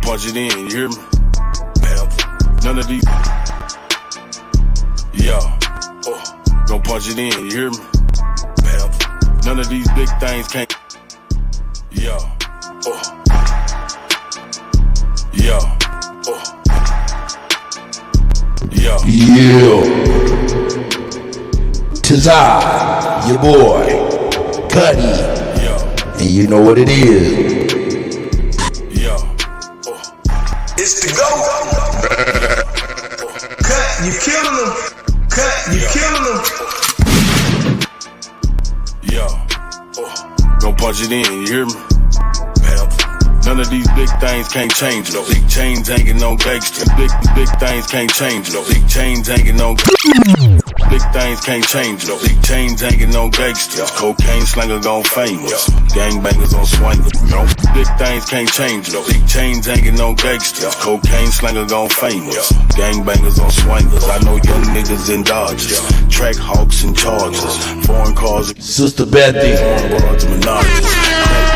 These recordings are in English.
punch it in, you hear me? None of these. Yeah. Gon' punch it in, you hear me? None of these big things can't. Yeah. Yeah. Yeah. Tis I, your boy, Kuttack. Yeah. And you know what it is. Yeah. It's the GOAT. Cut, you killing them. Cut, you killing them. Yeah. Gon' punch it in, you hear me? None of these big things can't change though. Big chains hanging on gangsters. Big things can't change though. Big chains hanging on. Big things can't change though. Big chains hanging on gangsters. Cocaine slinger gone famous. Gangbangers on swingers. Big things can't change though. Big chains hanging on gangsters. Cocaine slinger gone famous. Gangbangers on swingers. I know young niggas in Dodgers. Track hawks and Chargers. Foreign cars. Sister Betty. Foreign broads and Menages.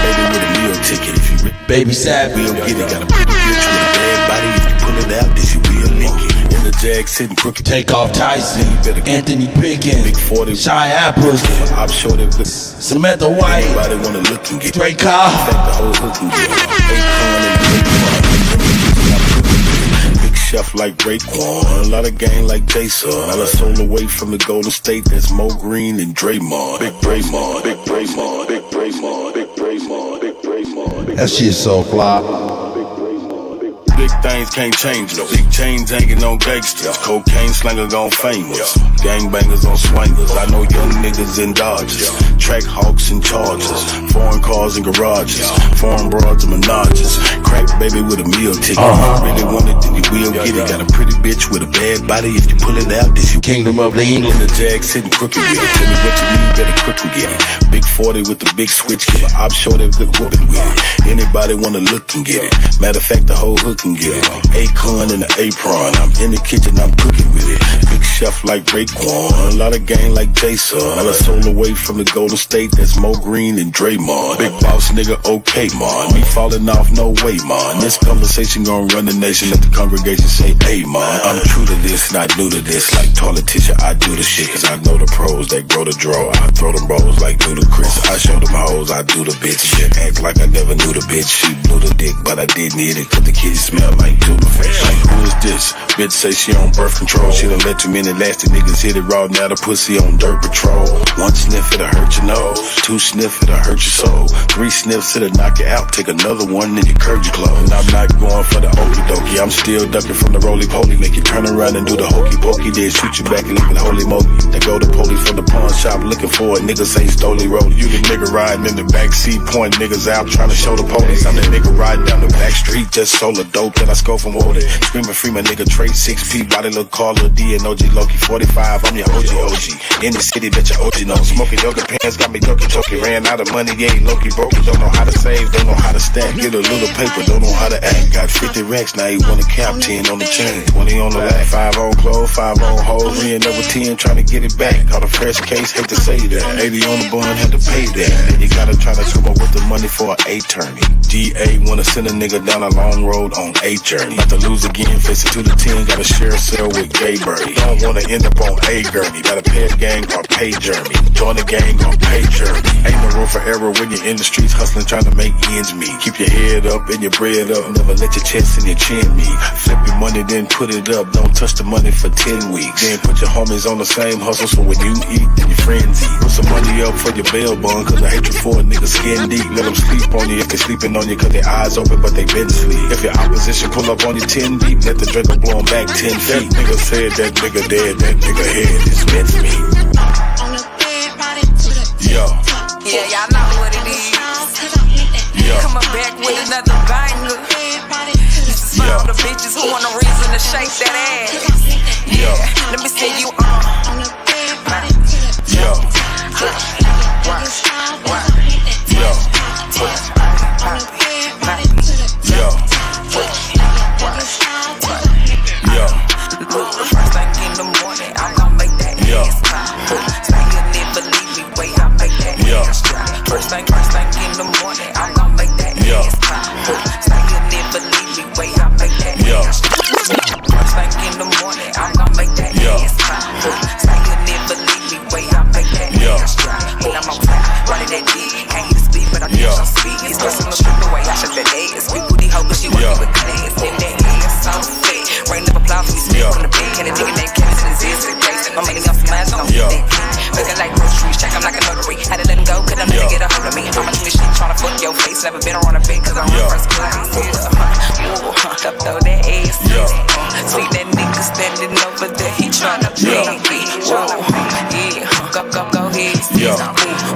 Baby with a meal ticket if you Baby Sad. we'll get it. Got a pretty bitch with a bad body. If you pull it out, this you will link it. In the Jag sitting crooked. Take off Tyson. Anthony Pickens. Big 40. Shy Apples. I'm sure they're good. Samantha White. Everybody wanna look and get Dre Carr. the whole hook and get Big chef like Raekwon. A lot of gang like Jason. Not a soul away from the Golden State. That's Mo Green and Draymond. Big Draymond. Big Draymond. Big Draymond. Big Draymond. Big Draymond. That shit so fly. Big things can't change though. Big chains hanging on gangsters. Cocaine slinger gone famous. Gangbangers on swingers. I know young niggas in Dodgers. Track hawks and Chargers. Foreign cars and garages. Foreign broads and Menages. Crack baby with a meal ticket. Really want it, then you will get it. Got a pretty bitch with a bad body. If you pull it out, this you Kingdom of the English. in the Jag sitting crooked with it. Tell me what you need, better quick and get it. Big 40 with the big switch. Give a op show that good whooping with it. Anybody wanna look and get it. Matter of fact, the whole hook can get it. Acorn and the apron. I'm in the kitchen, I'm cooking with it. Big chef like Raekwon. A lot of gang like Jason. Not a soul away from the Golden State. That's Mo Green and Draymond. Big boss nigga, okay, man. Me falling off, no way, man. This conversation gon' run the nation. Let the congregation say, hey, man. I'm true to this, not new to this. Like toilet tissue, I do the shit. Cause I know the pros that grow the draw. I throw them bros like Ludacris. I show them hoes, I do the bitch shit. Act like I never knew the bitch. She blew the dick, but I didn't eat it. Cause the kitty smell like tuna fish. Like, who is this? Bitch say she on birth control. She done let too many lasty niggas hit it raw. Now the pussy on dirt patrol. One sniff it'll hurt your nose. Two sniff it'll hurt your soul. Three sniffs it'll knock you out. Take another one and you curve your clothes. And I'm not going for the okey dokey. I'm still ducking from the roly poly. Make you turn around and do the hokey pokey. Then shoot you back and leave it holy moly. They go to police from the pawn shop looking for it. Niggas ain't stoley roly. You the nigga riding in the backseat pointing niggas out trying to show the police. I'm the nigga riding down the back street just sold a dope that I score from Woody. Screaming free my nigga Trey 6 feet. Body look Carla D and OG Loki 45. I'm your OG. In the city that your OG know. Smoking yoga pants got me ducky choky. Ran out of money, yeah, Loki broke it. Don't know how to save, don't know how to stack. Get a little paper, don't know how to act. Got 50 racks, now you want a cap. 10 on the chain, 20 on the lap. 5 on clothes, 5 on hoes. We end up with 10 trying to get it back. Caught a fresh case, hate to say that. 80 on the bun, had to pay that. And you gotta try to come up with the money for an attorney. DA wanna send a nigga down a long road on a journey. About to lose again, face it to the 10. Gotta share a cell with Gay Birdie. Don't wanna end up on a gurney. Gotta pay a gang or pay Jeremy. Join the gang or pay Jeremy. Ain't no room for error when you're in the streets hustling, trying to make ends meet. Keep your head up and your bread up. Never let your chest and your chin meet. Flip your money, then put it up. Don't touch the money for 10 weeks. Then put your homies on the same hustle, so when you eat, then your friends eat. Put some money up for your bail bond, cause I hate you for a nigga skin deep. Let them sleep on you if they sleeping on you, cause their eyes open but they been asleep. If your opposition pull up on you 10 deep, let the Draco blow 'em back 10 feet. That nigga said that nigga dead, that nigga head is meant to me. Yo. Yeah, y'all know what it is. Yo. Coming back with another banger. This is for all the bitches who want a reason to shake that ass. Yo. Let me see you on. Yo. Yo. Yo. First thing in the morning, I'm gonna make that ass clap. Say you never leave me, wait, I make that ass clap. First thing in the morning, I'm gonna make that ass clap. Say you never leave me, wait. never been on a bed cause I'm first class. Throw that ass. See that nigga standing over there, he tryna beg me. Yeah, go ahead.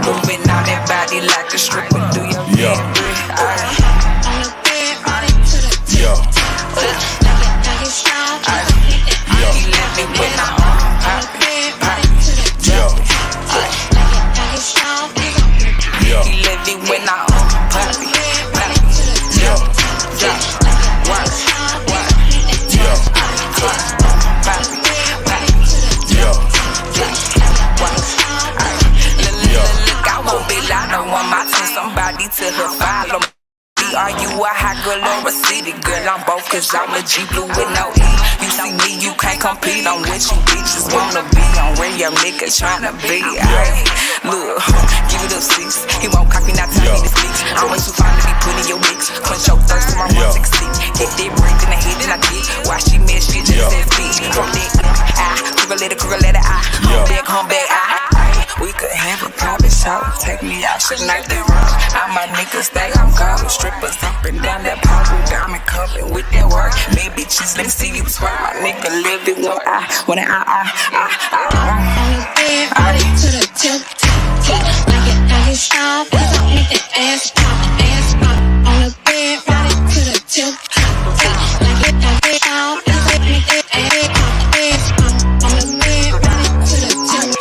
Moving out that body like a stripper. Do your thing. He let me when I pop it. He let me when I pop it. Somebody to her follow me. Are you a hot girl or a city girl? I'm both cause I'm a G blue with no E. You see me, you can't compete. I'm with you bitches wanna be. I'm where your nigga tryna be. Look, give it up 6. He won't copy, not tell me to speak. I'm way too fine to be putting your mix. Punch your thirst, I'm 160. Get that break in the head and I get. Why she mess, she just said bitch. From that crooked letter I. Come back, we could have a private show. Take me out, shit like that rock. All my niggas stay on call. Strippers up and down that pole. Diamond covered with that work. Big bitches, let me see you twerk. My nigga live it when I on the bed, body to the tip, like it stop. Cause I make that ass pop. On the bed, body to the tip, like it stop. Cause I make that ass pop. On the bed, body to the tip.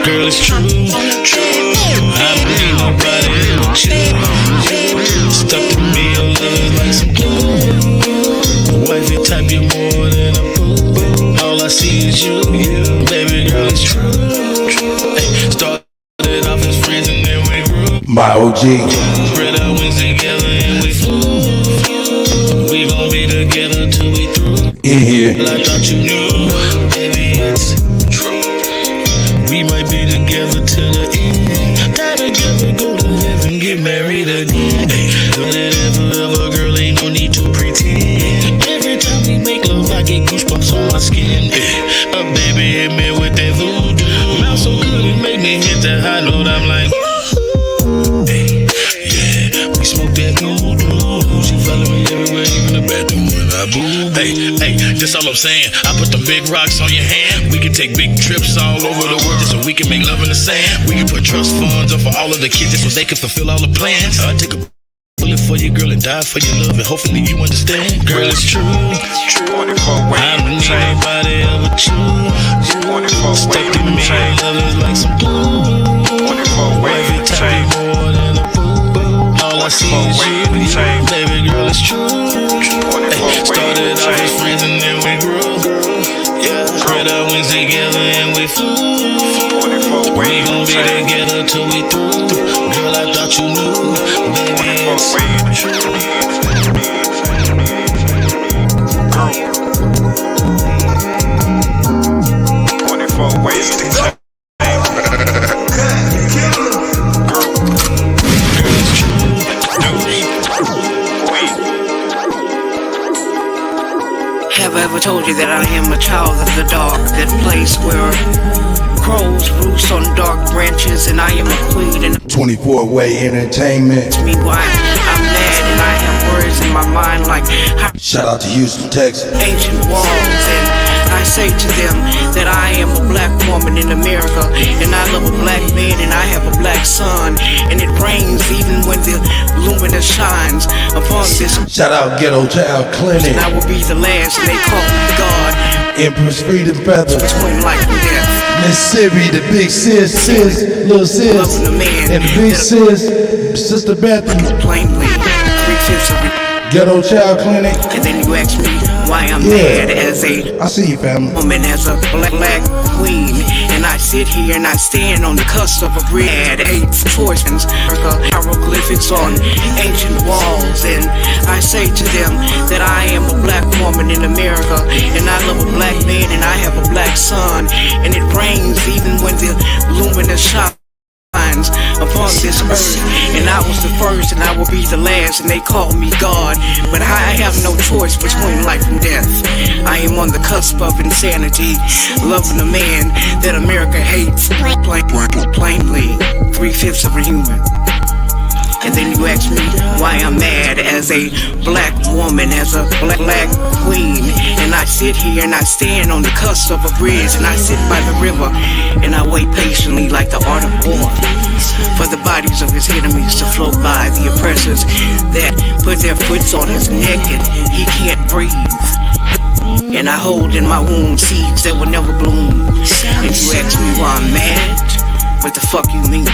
Girl, it's true. I believe nobody but you. Stuck to me, your love like some glue. Wifey type, you more than a boo. All I see is you. Baby girl, it's true. Started off as friends and then we grew. My OG. Spread our wings together and we flew. We gon' be together till we through. In here. Well, I thought you knew. Baby, it's true. We might be together till the end. Die together, go to heaven, get married again. Ever, girl, ain't no need to pretend. Every time we make love, I get goosebumps on my skin. Baby, hit me with that voodoo. Mouth so good, it make me hit that high note. I'm like, yeah, we smoke that voodoo. She follow me everywhere, even the bathroom when I boo. Hey, that's all I'm saying. I put the big rocks on your hand. We can take big trips all over the world so we can make love in the sand. We can put trust funds up for all of the kids just so they can fulfill all the plans. I take a bullet for you, girl, and die for your love, and hopefully you understand. Girl, it's true. I don't need nobody else but you. Stuck to me, your love is like some glue. Every time you more than a boo. All I see is you. Baby girl, it's true. Started off as friends and then we grew. Spread our wings together and we flew. We gon' be together till we through. Girl, I thought you knew. Baby, it's true. 24 ways to go. Have I ever told you that I am a child of the dark, that place where crows roost on dark branches, and I am a queen and 24-way entertainment. me why I'm mad and I have words in my mind like Shout out to Houston, Texas. ancient walls, and I say to them that I am a black woman in America, and I love a black man, and I have a black son, and it rains even when the luminous shines upon this. Shout out Ghetto Child Clinic. And I will be the last, and they call me God. Empress Freedom Feather. Between life and death. Mississippi, the big sis, little sis. Loving the man. And the big sis, Sister Bethany. Plainly, 3/5 of it. Ghetto Child Clinic. And then you ask me why I'm mad as a I see you, family. woman, as a black queen, And I sit here and I stand on the cusp of a bridge. 8 choices, hieroglyphics on ancient walls. And I say to them that I am a black woman in America, and I love a black man, and I have a black son. And it rains even when the luminous shines upon this earth. And I was the first and I will be the last, and they call me God, but I have no choice between life and death. I am on the cusp of insanity, loving a man that America hates plainly, 3/5 of a human. And then you ask me why I'm mad as a black woman, as a black queen. And I sit here and I stand on the cusp of a bridge, and I sit by the river and I wait patiently like the art of war for the bodies of his enemies to float by, the oppressors that put their foots on his neck and he can't breathe. And I hold in my womb seeds that will never bloom. And you ask me why I'm mad? What the fuck you mean?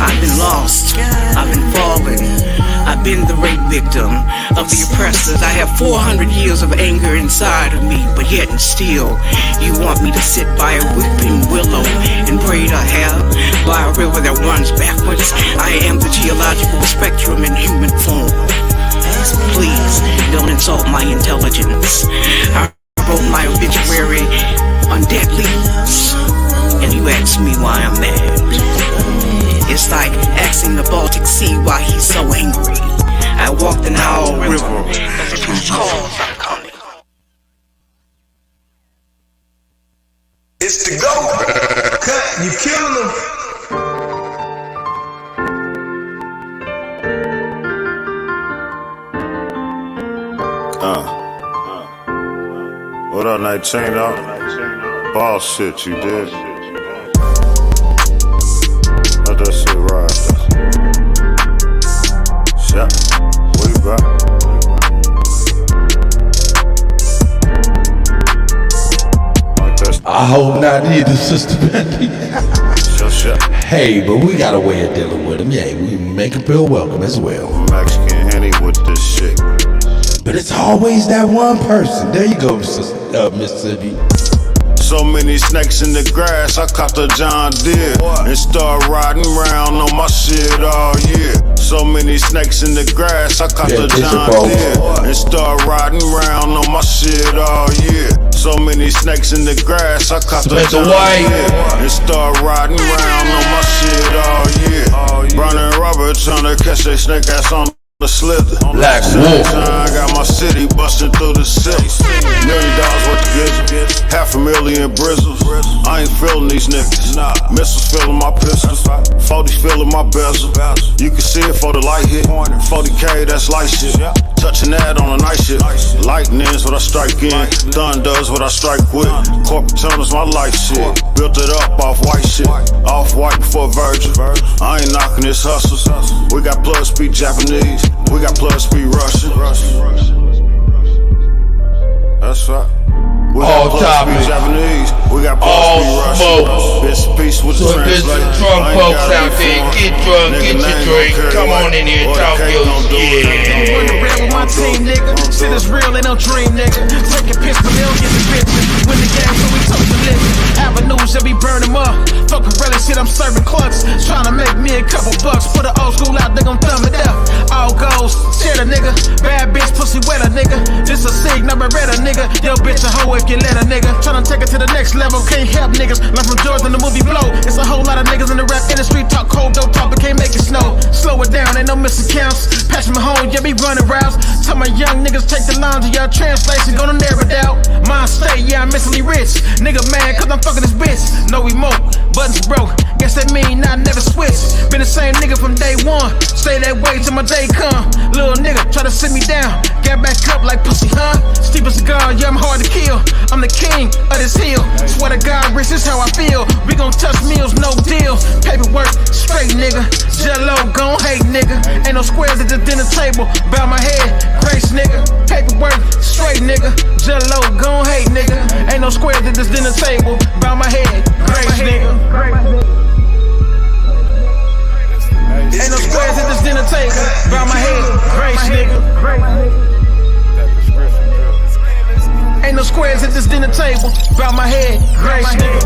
I've been lost, I've been fallen, I've been the rape victim of the oppressors. I have 400 years of anger inside of me, but yet and still you want me to sit by a weeping willow and braid her hair by a river that runs backwards. I am the geological spectrum in human form. Please don't insult my intelligence. I wrote my obituary on dead leaves, and you ask me why I'm mad. It's like asking the Baltic Sea why he's so angry. I walk the Nile River because it calls I'm coming. It's the GOAT. Cut, you killing him. What up, 19 out? Ball shit, you did. Let that shit ride. Shut. What you got? Like that. I hope not either, Sister Bentley. Shut. Hey, but we got a way of dealing with him. Yeah, we make him feel welcome as well. Mexican Henny with this shit. But it's always that one person. There you go, Mississippi. So many snakes in the grass, I caught the John Deere and start riding around on my shit all year. So many snakes in the grass, I caught the John Deere and start riding around on my shit all year. So many snakes in the grass, I caught the John Deere and start riding around on my shit all year. Brown and Robert tryna catch a snake ass on the slither. Black Wolf. I got my city busting through the city. $1 million worth of gizzle, $500,000 brizzles. I ain't feeling these niggas. Missiles filling my pistols, 40s filling my bezel. You can see it for the light hit. 40K, that's light shit. Touching that on a night shit. Lightning's what I strike in. Thunder's what I strike with. Corporate tunnels, my life shit. Built it up off white shit. Off white before Virgin. I ain't knocking this hustles. We got plus speed Japanese. We got plus speed Russian. That's right. We got plus speed Japanese. We got plus speed Russian. Bits and piece with the translator. Drunk folks out there, get drunk, get your drink. Come on in here, talk your shit. Run the rap with my team, nigga. Shit is real, ain't no dream, nigga. Taking piss for millions of bitches. Win the game, so we toast the living. Avenues, that we burn them up. Fuck a relic shit, I'm serving clucks. Trying to make me a couple bucks. Put the old school out, they gon' thumb it up. All goes, shit a nigga. Bad bitch, pussy wetter, nigga. This a sig, number redder, nigga. Yo, bitch, a hoe if you let a nigga. Tryna take it to the next level, can't help niggas. Learn from George in the movie Blow. It's a whole lot of niggas in the rap industry. Talk cold, dope talk, but can't make it snow. Slow it down, ain't no missing counts. Pass me home, yeah, be running routes. Tell my young niggas take the lines of your translation, gonna narrow it out. Mind state, yeah, I'm mentally rich. Nigga mad, cause I'm fucking this bitch. No remote, buttons broke. Guess that mean I never switch. Been the same nigga from day one. Stay that way till my day come. Little nigga try to sit me down. Get back up like pussy, huh? Steep as a cigar, yeah, I'm hard to kill. I'm the king of this hill. Swear to God, rich is how I feel. We gon' touch meals, no deal. Paperwork, straight nigga. Jello, gon' hate nigga. Ain't no squares at the dinner table. Bow my head, grace nigga. Paperwork, straight nigga. Jello, gon' hate nigga. Ain't no squares at this dinner table. Bow my head, grace nigga. Ain't no squares at this dinner table. Bow my head, grace nigga. Ain't no squares at this dinner table. Bow my head, grace nigga.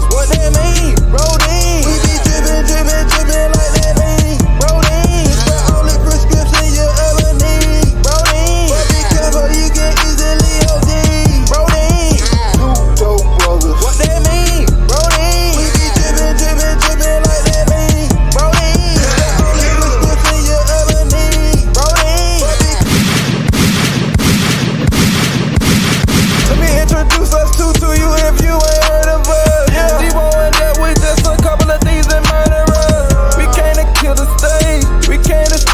What that mean? Rodin. We be drippin' like that lean. Rodin. It's the only prescription you ever need. Rodin. But be careful, you can easily OD. Rodin. Two dope brothers. What that mean? Rodin. We be drippin' like that lean. Rodin. It's the only prescription you ever need. Rodin. Let me introduce us to you if you ain't heard of us.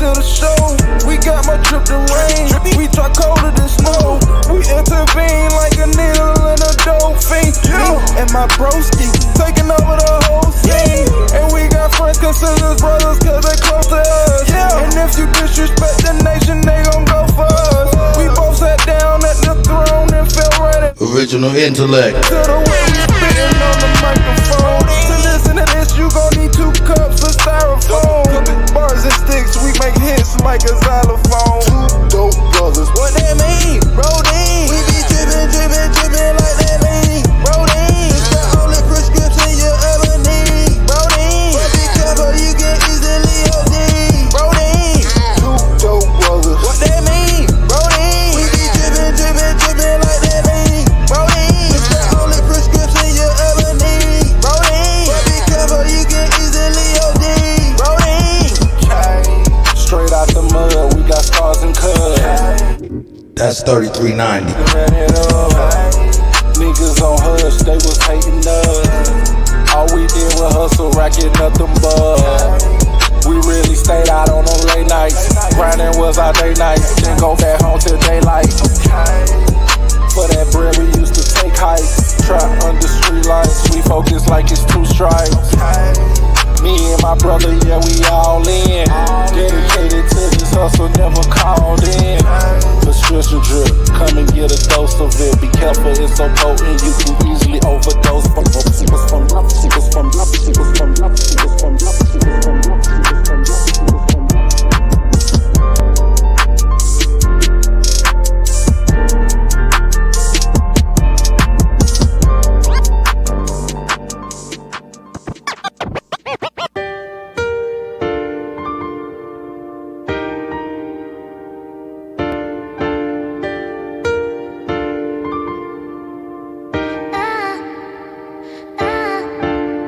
The show, we got my trip to rain. We try colder than snow. We intervene like a needle in a dope fiend. Me and my broski taking over the whole scene. And we got friends considered brothers cause they close to us. And if you disrespect the nation, they gon' go for us. We both sat down at the throne and fell right at Original intellect. to the way we spittin' on the microphone. To listen to this, you gon' need 2 cups of styrofoam. Bars and sticks, we make hits like a xylophone. Two dope brothers. What that mean? Rodin. We be drippin' like that lean. Rodin. It's the only prescription you ever need. Rodin. But be careful, you can easily OD. Rodin. Two dope brothers. What that mean? Rodin. We be drippin' like that lean. Rodin. It's the only prescription you ever need. Rodin. But be careful, you can easily OD. Rodin. Straight out the mud, we got stars and cuts. That's 3390. Niggas on hush, they was hating us. All we did was hustle, racking nothing but. We really stayed out on them late nights. Grinding was our day nights. Then go back home till daylight. For that bread we used to take hikes. Trap under street lights, we focus like it's 2 stripes. Me and my brother, yeah, we all in. Dedicated to this hustle, never called in. Prescription drip, come and get a dose of it. Be careful, it's so potent, you can easily overdose.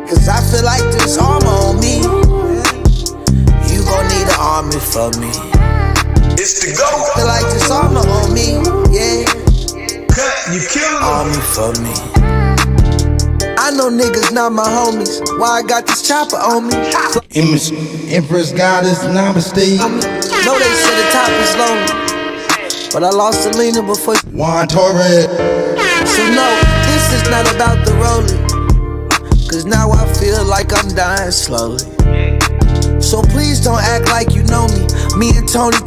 Cause I feel like there's armor on me. You gon' need an army for me. It's the go. Feel like there's armor on me, yeah. Cut, you killing them. Army for me. I know niggas not my homies. Why I got this chopper on me? Empress Goddess, namaste. Know they say the top is lonely, but I lost Selena before. Juan Torres. So no, this is not about the rolling. Cause now I feel like I'm dying slowly. So please don't act like you know me. Me and Tony,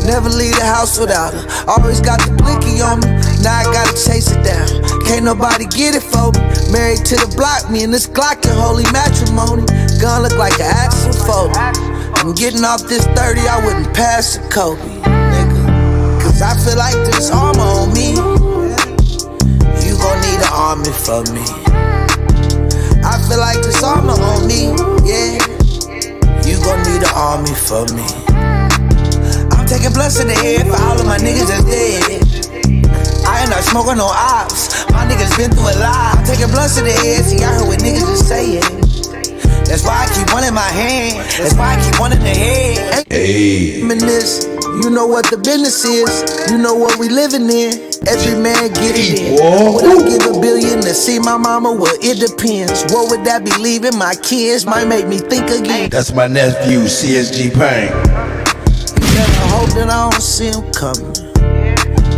never leave the house without her. Always got the blicky on me, now I gotta chase it down. Can't nobody get it for me. Married to the block, me and this Glock in holy matrimony. Gun look like an Axel Foley. I'm getting off this 30, I wouldn't pass a Kobe, nigga. Cause I feel like there's armor on me. You gon' need an army for me. I feel like there's armor on me, yeah. You gon' need an army for me. I'm taking blunts in the head for all of my niggas that's dead. I ain't not smoking no ops, my niggas been through a lot. I'm taking blunts in the head, see I heard what niggas is saying. That's why I keep one in my hand, that's why I keep one in the head. Hey. You know what the business is, you know what we living in. Every man get it in. Would I give $1 billion to see my mama? Well, it depends. What would that be leaving my kids? Might make me think again. That's my nephew, CSG Payne. You better hope that I don't see him coming.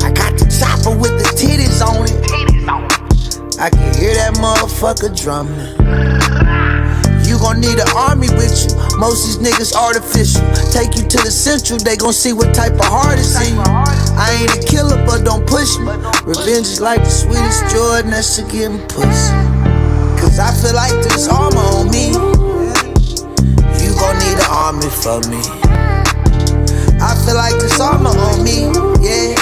I got the chopper with the titties on it. I can hear that motherfucker drumming. You gon' need an army with you. Most these niggas artificial. Take you to the central, they gon' see what type of heart is in you. I ain't a killer, but don't push me. Revenge is like the sweetest joy next to getting pussy. Cause I feel like there's armor on me. You gon' need an army for me. I feel like there's armor on me, yeah.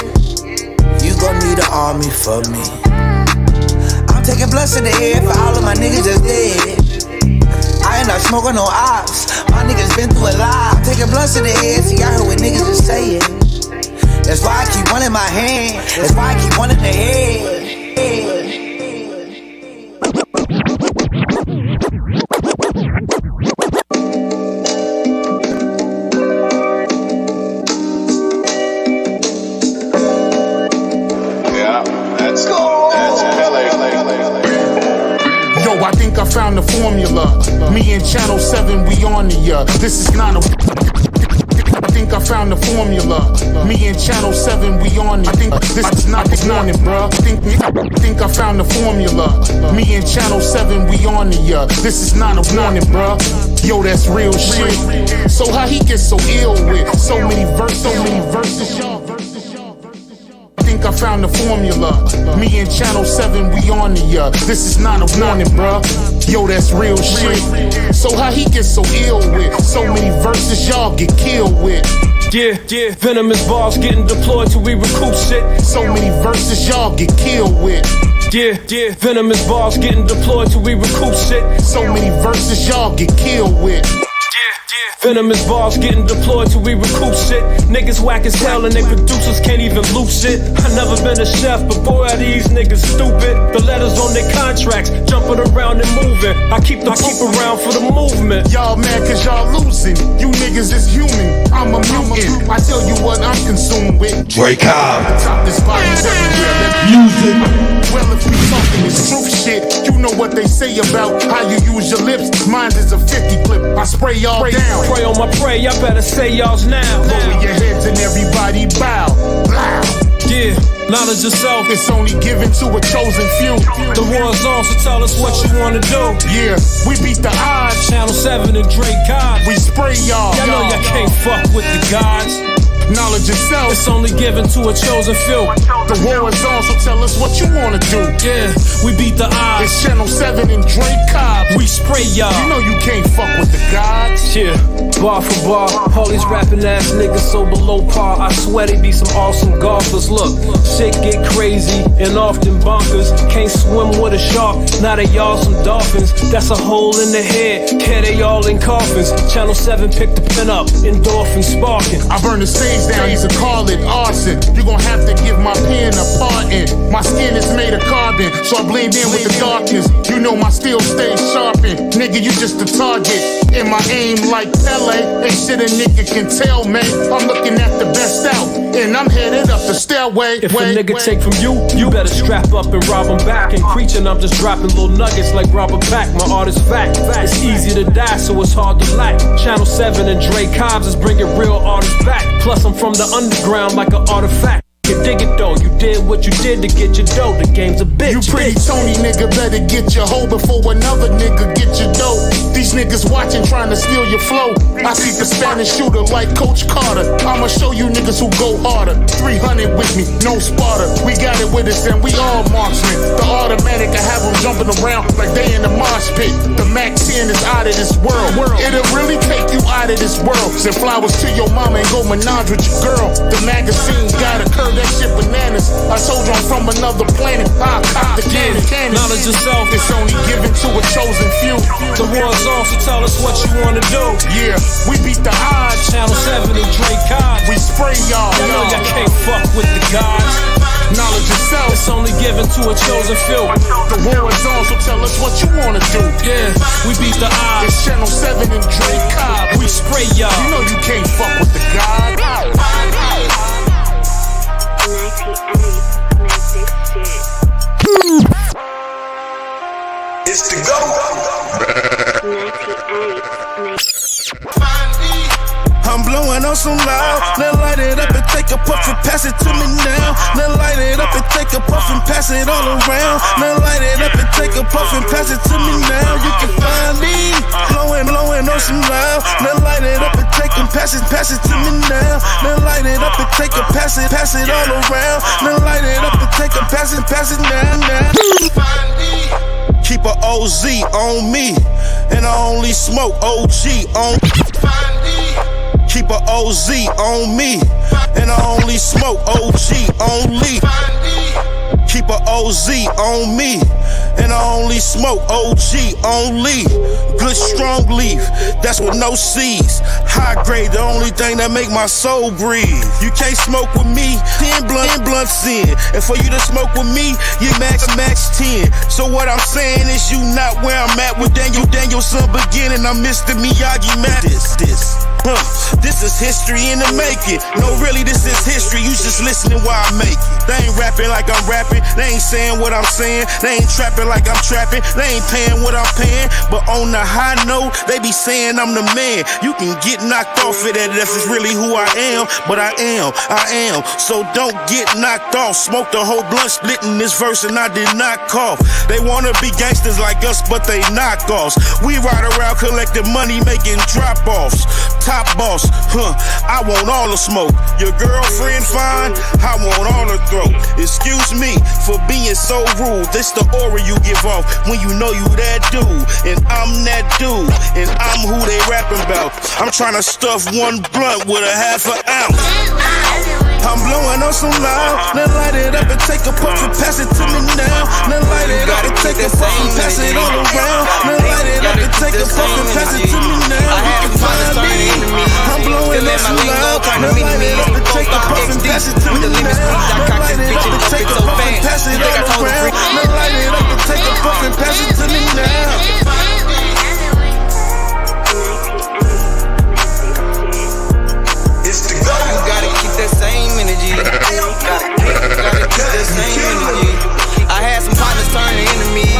You gon' need an army for me. I'm taking blunts in the air for all of my niggas that's dead. I ain't not smoking no ops. My niggas been through a lot. I'm taking blunts in the air, see I heard what niggas is saying. That's why I keep one in my hand. That's why I keep one in the head. I think I found the formula. Me and Channel 7, we on the this is not a. I think I found the formula. Me and Channel 7, we on it. I think this is not the morning, bruh. I think I found the formula. Me and Channel 7, we on the this is not a warning, bruh. Yo, that's real shit. So how he get so ill with so many verses, y'all. I think I found the formula. Me and Channel 7, we on the this is not a warning, bruh. Yo, that's real shit. So how he get so ill with so many verses y'all get killed with? Yeah, venomous bars getting deployed till we recoup shit. So many verses y'all get killed with. Yeah, venomous bars getting deployed till we recoup shit. So many verses y'all get killed with. Venomous bars getting deployed till we recoup shit. Niggas whack as hell and they producers can't even loop shit. I never been a chef, but boy are these niggas stupid. The letters on their contracts, jumping around and moving. I keep around for the movement. Y'all mad cause y'all losing. You niggas is human, I'm a mutant. I tell you what I'm consumed with. Drake Cobb. Top this body's everywhere. Music. Well, if we talking this truth shit, you know what they say about how you use your lips. Mine is a 50 clip. I spray y'all down. Pray on my prey, I better say y'all's now. Lower your heads and everybody bow. Loud. Yeah, knowledge yourself. It's only given to a chosen few. The war's on, so tell us what you wanna do. Yeah, we beat the odds. Channel 7 and Drake Cobb. We spray y'all. Y'all know y'all can't fuck with the gods. Knowledge itself. It's only given to a chosen few. The war is on, so tell us what you wanna do. Yeah, we beat the odds. It's Channel 7 and Drake Cobb. We spray y'all. You know you can't fuck with the gods. Yeah, bar for bar. All these rapping ass niggas so below par. I swear they be some awesome golfers. Look, shit get crazy and often bonkers. Can't swim with a shark. Now they y'all some dolphins. That's a hole in the head. Yeah, they all in coffins. Channel 7 picked the pen up. Endorphin sparking. I burn the stage down, used to call it arson. You gon' have to give my pen a pardon. My skin is made of carbon, so I blend in with the darkness. You know my steel stays sharpened. Nigga, you just a target. And my aim like Pele. Ain't shit a nigga can tell, man. I'm looking at the best out, and I'm headed up the stairway. If a nigga take from you, you better strap up and rob him back. And preaching, I'm just dropping little nuggets like Robert Pack. My art is fact. It's easy to die, so it's hard to lack. Channel 7 and Drake Cobbs is bringing real artists back. Plus, I'm from the underground like an artifact. You dig it though, you did what you did to get your dough. The game's a bitch. You pretty Tony nigga, better get your hoe before another nigga get your dough. These niggas watching, trying to steal your flow. I see the Spanish shooter like Coach Carter. I'ma show you niggas who go harder. 300 with me, no spotter. We got it with us and we all marksmen. The automatic, I have them jumping around like they in the mosh pit. The Mac 10 is out of this world. It'll really take you out of this world. Send flowers to your mama and go menage with your girl. The magazine got a curve. That shit bananas. I told you I'm from another planet. I cop the cannon. Knowledge yourself. It's only given to a chosen few. The war's on, so tell us what you wanna do. Yeah, we beat the odds. Channel 7 and Drake Cobb. We spray y'all. Y'all know y'all can't fuck with the gods. Knowledge yourself. It's only given to a chosen few. The war is on, so tell us what you wanna do. Yeah, we beat the odds. It's Channel 7 and Drake Cobb. We spray y'all. You know you can't fuck with the gods. It's the go. I'm blowing on some loud. Then light it up and take a puff and pass it to me now. Then light it up and take a puff and pass it all around. Then light it up and take a puff and pass it to me now. You can find me blowing on some loud. Now light it up and take and pass it to me now. Now light it up and take and pass it all around. Now light it up and take and pass it now. Keep a OZ on me, and I only smoke OG on. Keep a OZ on me, and I only smoke OG only. Keep a OZ on me, and I only smoke OG only. Good strong leaf, that's with no seeds. High grade, the only thing that make my soul breathe. You can't smoke with me, 10 blunts in. And for you to smoke with me, you max 10. So what I'm saying is you not where I'm at with Danielson beginning. I'm Mr. Miyagi Mathis. This is history in the making. No, really, this is history. You just listening while I make it. They ain't rapping like I'm rapping. They ain't saying what I'm saying. They ain't trapping like I'm trapping. They ain't paying what I'm paying. But on the high note, they be saying I'm the man. You can get knocked off of that if it's really who I am. But I am. So don't get knocked off. Smoke the whole blunt, splitting this verse, and I did not cough. They wanna be gangsters like us, but they knockoffs. We ride around collecting money, making drop-offs. Top boss, I want all the smoke. Your girlfriend fine, I want all the throat. Excuse me for being so rude. This the aura you give off when you know you that dude. And I'm that dude, and I'm who they rapping about. I'm trying to stuff one blunt with a half an ounce. I'm blowing on some loud. Now light it up and take a puff and pass it to me now. Now light it up and take a puff and pass it all around. Now light it up and take a puff and pass it to me now. You can find me. I'm blowing on some loud. Now light it up and take a puff and pass it to me now. Now light it up and take a puff and pass it all around. Now light it up and take a puff and pass it to me now. You gotta keep that same energy. Gotta keep that same energy. I had some partners turn to enemies.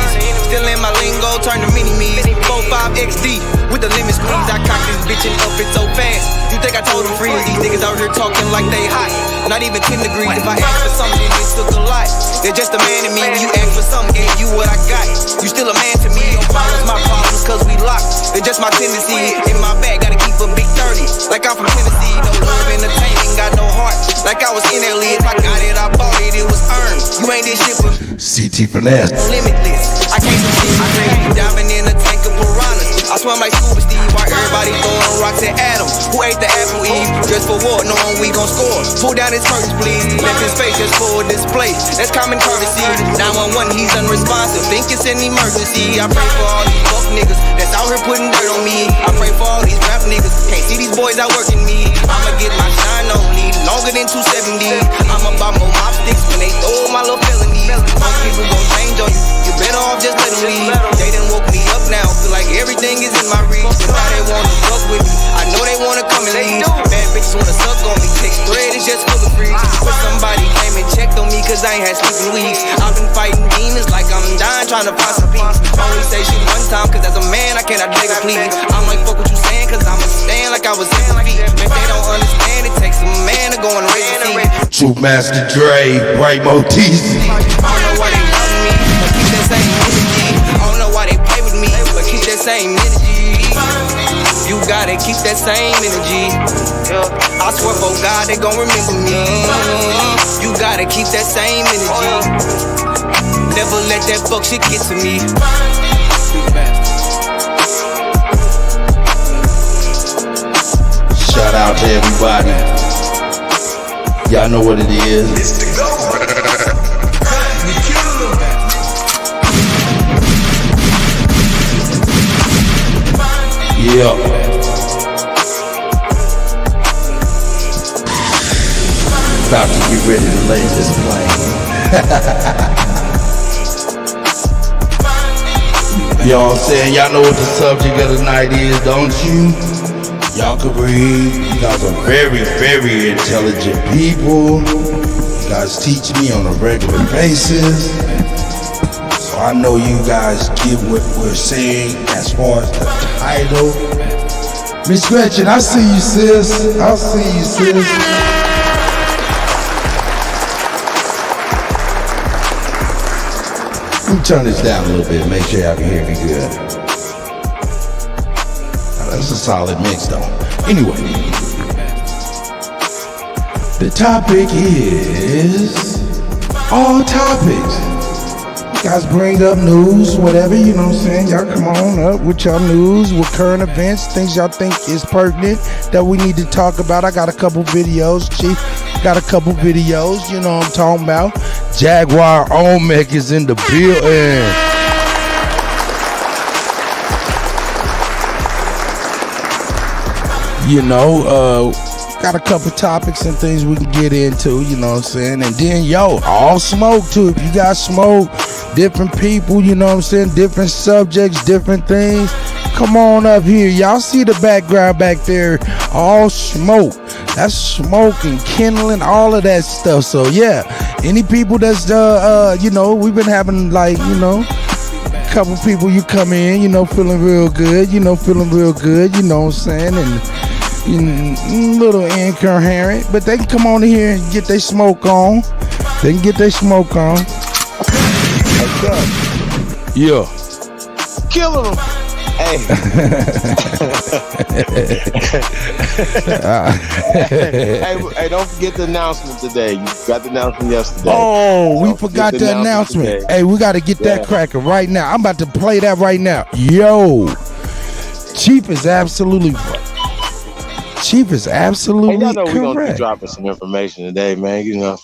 Still in my lingo, turn to mini-me's. 4-5 XD with the limit squeeze. I cock this bitch and up it so fast. You think I told them freeze? These niggas out here talking like they hot. Not even 10 degrees. If I ask for something, it took a lot. They're just a man to me. When you ask for something, gave you what I got. You still a man to me. Your problems, my problems, cause we locked. They're just my tendency. In my bag, gotta keep a big 30. Like I'm from Tennessee. No love, entertainment, got no heart. Like I was in there, if I got it, I bought it, it was earned. You ain't this shit for CT Finesse. Limitless. I can't see my grave diving in a tank of piranhas. I swim like Scuba Steve while everybody throwing rocks at Adam. Who ate the apple Eve? Just for war, knowing we gon' score. Pull down his curtains, please. Left his face just for a display. That's common courtesy. 911, he's unresponsive. Think it's an emergency. I pray for all these fuck niggas that's out here putting dirt on me. I pray for all these rap niggas. Can't see these boys out working me. I'ma get my shine on me. Longer than 270. I'ma buy more mop sticks when they throw my little felony. Most people gon' change on you. You better off just let them leave. They done woke me up now. Feel like everything is in my reach. And now they wanna fuck with me. I know they wanna come and leave. Bad bitches wanna suck on me. Text thread is just full of free. But somebody came and checked on me cause I ain't had sleeping weeks. I've been fighting demons like I'm dying trying to find some peace. Only say shit one time cause as a man I cannot beg her please. I'm like fuck what you saying cause I'ma stand like I was in my feet. If they don't understand it takes a man to go and raise a seed. True Master Dre, Bright Motis. I don't know why they love me, but keep that same energy. I don't know why they play with me, but keep that same energy. You gotta keep that same energy. I swear for God they gon' remember me. You gotta keep that same energy. Never let that fuck shit get to me. Shout out to everybody. Y'all know what it is. It's the go. Yeah. About to be ready to lay this plane. You know what I'm saying? Y'all know what the subject of the night is, don't you? Y'all can breathe. You guys are very, very intelligent people. You guys teach me on a regular basis. So I know you guys get what we're saying as far as the title. Miss Gretchen, I see you, sis. I see you, sis. Let me turn this down a little bit, make sure y'all can hear me good. That's a solid mix though. Anyway, the topic is all topics. You guys bring up news, whatever, you know what I'm saying? Y'all come on up with y'all news, with current events, things y'all think is pertinent that we need to talk about. I got a couple videos, Chief. Got a couple videos, you know what I'm talking about. Jaguar Olmec is in the building. You know, got a couple topics and things we can get into, you know what I'm saying? And then, all smoke too. If you got smoke, different people, you know what I'm saying? Different subjects, different things. Come on up here. Y'all see the background back there? All smoke. That's smoke and kindling, all of that stuff. So, yeah, any people that's, we've been having, a couple people you come in, feeling real good, you know what I'm saying? And little incoherent, but they can come on in here and get their smoke on. They can get their smoke on. Yeah. Killing them. Hey. Hey, don't forget the announcement today. You got the announcement yesterday. Oh, we forgot the announcement. Today. Hey, we got to get that cracking right now. I'm about to play that right now. Yo, Chief is absolutely hey, y'all know we're gonna be dropping some information today, man. You know,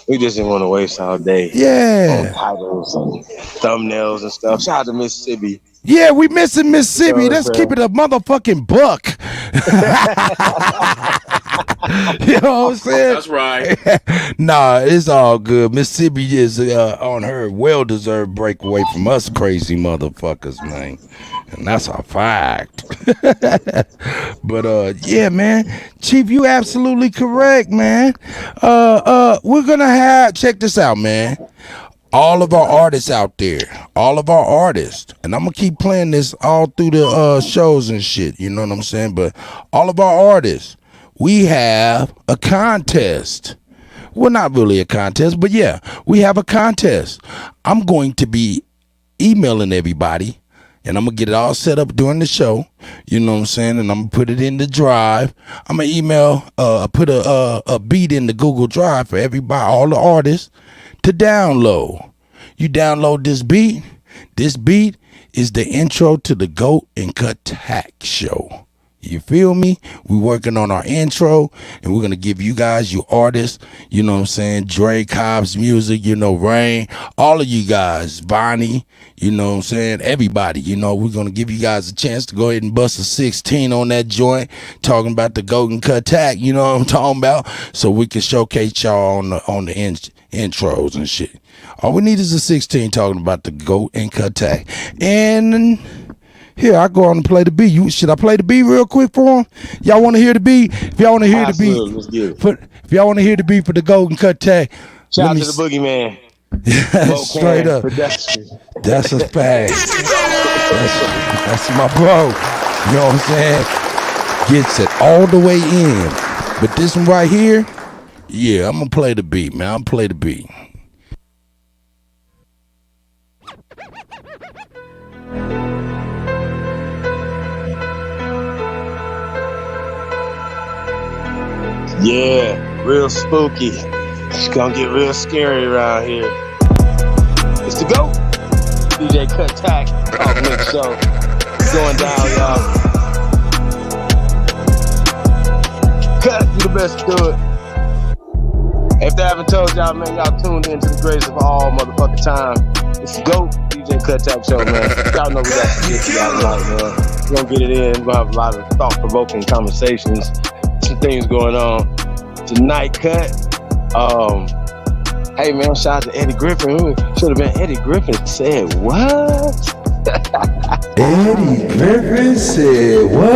we just didn't want to waste all day. Yeah. On titles and thumbnails and stuff. Shout out to Mississippi. Yeah, we missing Mississippi. Let's keep it a motherfucking buck. You know what I'm saying? That's right. Nah, it's all good. Mississippi is on her well-deserved breakaway from us crazy motherfuckers, man. And that's a fact. But yeah, man. Chief, you absolutely correct, man. We're gonna check this out, man. All of our artists out there, and I'm gonna keep playing this all through the shows and shit, you know what I'm saying? But all of our artists, we have a contest. Well, not really a contest, but yeah, we have a contest. I'm going to be emailing everybody, and I'm going to get it all set up during the show, you know what I'm saying? And I'm going to put it in the drive. I'm going to email, put a beat in the Google Drive for everybody, all the artists, to download. You download this beat. This beat is the intro to the Goat and Kuttack show. You feel me? We're working on our intro, and we're going to give you guys, you artists, you know what I'm saying, Dre Cobb's music, Rain, all of you guys, Bonnie, you know what I'm saying, everybody, we're going to give you guys a chance to go ahead and bust a 16 on that joint, talking about the Goat and Kuttack, you know what I'm talking about, so we can showcase y'all on the intros and shit. All we need is a 16 talking about the Goat and Kuttack. And here, I go on and play the beat. Should I play the beat real quick for them? Y'all want to hear the beat? If y'all want to hear the beat, if y'all want to hear the beat for the Goat and Kuttack, shout out to the boogeyman. Straight up. That's a fact. That's my bro. You know what I'm saying? Gets it all the way in. But this one right here, yeah, I'm gonna play the beat, man. I'm play the beat. Yeah, real spooky. It's gonna get real scary around here. It's the GOAT, DJ Kuttack, Talk Mix Show. It's going down, y'all. Cut, you the best to do it. If they haven't told y'all, man, y'all tuned into the greatest of all motherfucking time. It's the GOAT, DJ Kuttack Show, man. Y'all know we got to get y'all tonight, man. We're gonna get it in. We're gonna have a lot of thought-provoking conversations. Some things going on tonight. Cut. Hey man, shout out to Eddie Griffin. Should have been Eddie Griffin said what? Eddie Griffin said what?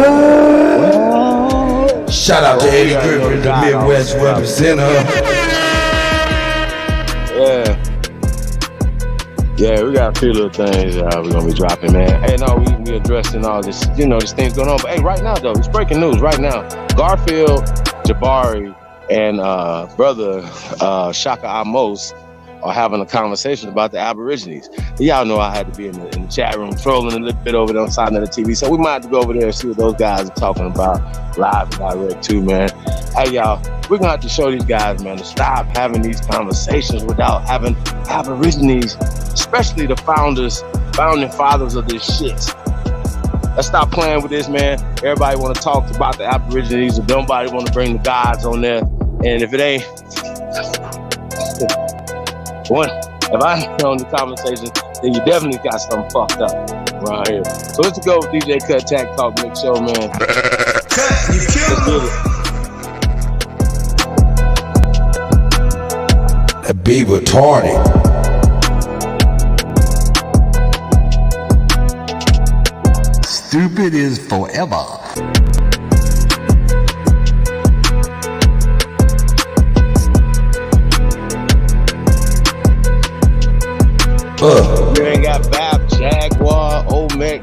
Shout out to Eddie Griffin, the Midwest representative. Yeah, we got a few little things we're gonna be dropping, man. Hey, no, we can be addressing all this, this things going on. But hey, right now though, it's breaking news right now. Garfield, Jabari, and brother Shaka Amos are having a conversation about the Aborigines. Y'all know I had to be in the chat room trolling a little bit over there on the side of the TV, so we might have to go over there and see what those guys are talking about live and direct too, man. Hey, y'all, we're gonna have to show these guys, man, to stop having these conversations without having Aborigines, especially the founding fathers of this shit. Let's stop playing with this, man. Everybody want to talk about the Aborigines, and nobody want to bring the gods on there. And if it ain't, if I ain't on the conversation, then you definitely got something fucked up around here. So let's go with DJ Kuttack Talk Mix Show, man. You killed me. That be retarded. Stupid is forever. You ain't got Bap, Jaguar, Olmec,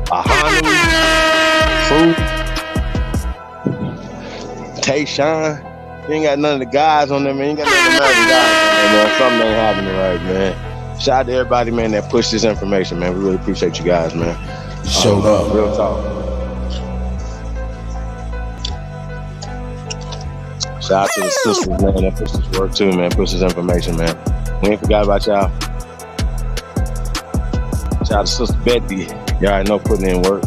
Ahanu, Fu, Tayshawn. You ain't got none of the guys on there, man. You ain't got none of the American guys on there, man. Something ain't happening right, man. Shout out to everybody, man, that pushed this information, man. We really appreciate you guys, man. Showed up. Real talk. Shout out to the sisters, man, that pushed this work too, man. Pushed this information, man. We ain't forgot about y'all. Shout out to Sister Betty. Y'all already know putting in work.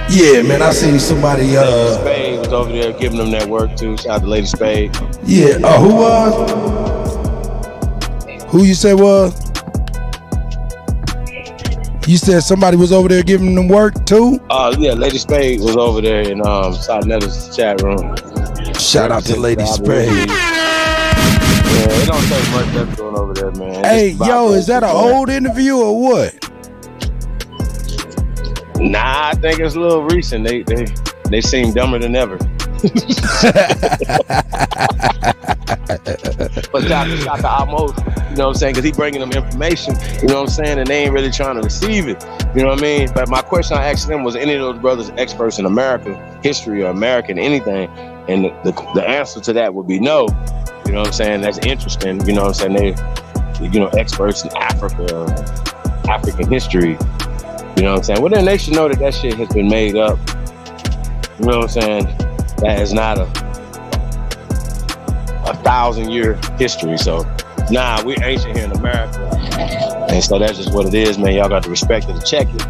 Yeah, man, I seen somebody. Lady Spade was over there giving them that work too. Shout out to Lady Spade. Yeah, who was? Who you said was? You said somebody was over there giving them work too? Yeah, Lady Spade was over there in Sanetta's chat room. Shout out to Lady Spade. Yeah, it don't take much that's going over there, man. Hey, yo, is that an old interview or what? Nah, I think it's a little recent. They seem dumber than ever. But shout to Almost, you know what I'm saying? Because he bringing them information, you know what I'm saying? And they ain't really trying to receive it, you know what I mean? But my question I asked them was, any of those brothers experts in American history or American anything? And the answer to that would be no. You know what I'm saying? That's interesting. You know what I'm saying? They, experts in Africa, African history. You know what I'm saying? Well, then they should know that shit has been made up. You know what I'm saying? That is not a 1,000-year history. So, nah, we're ancient here in America. And so that's just what it is, man. Y'all got to respect it and check it.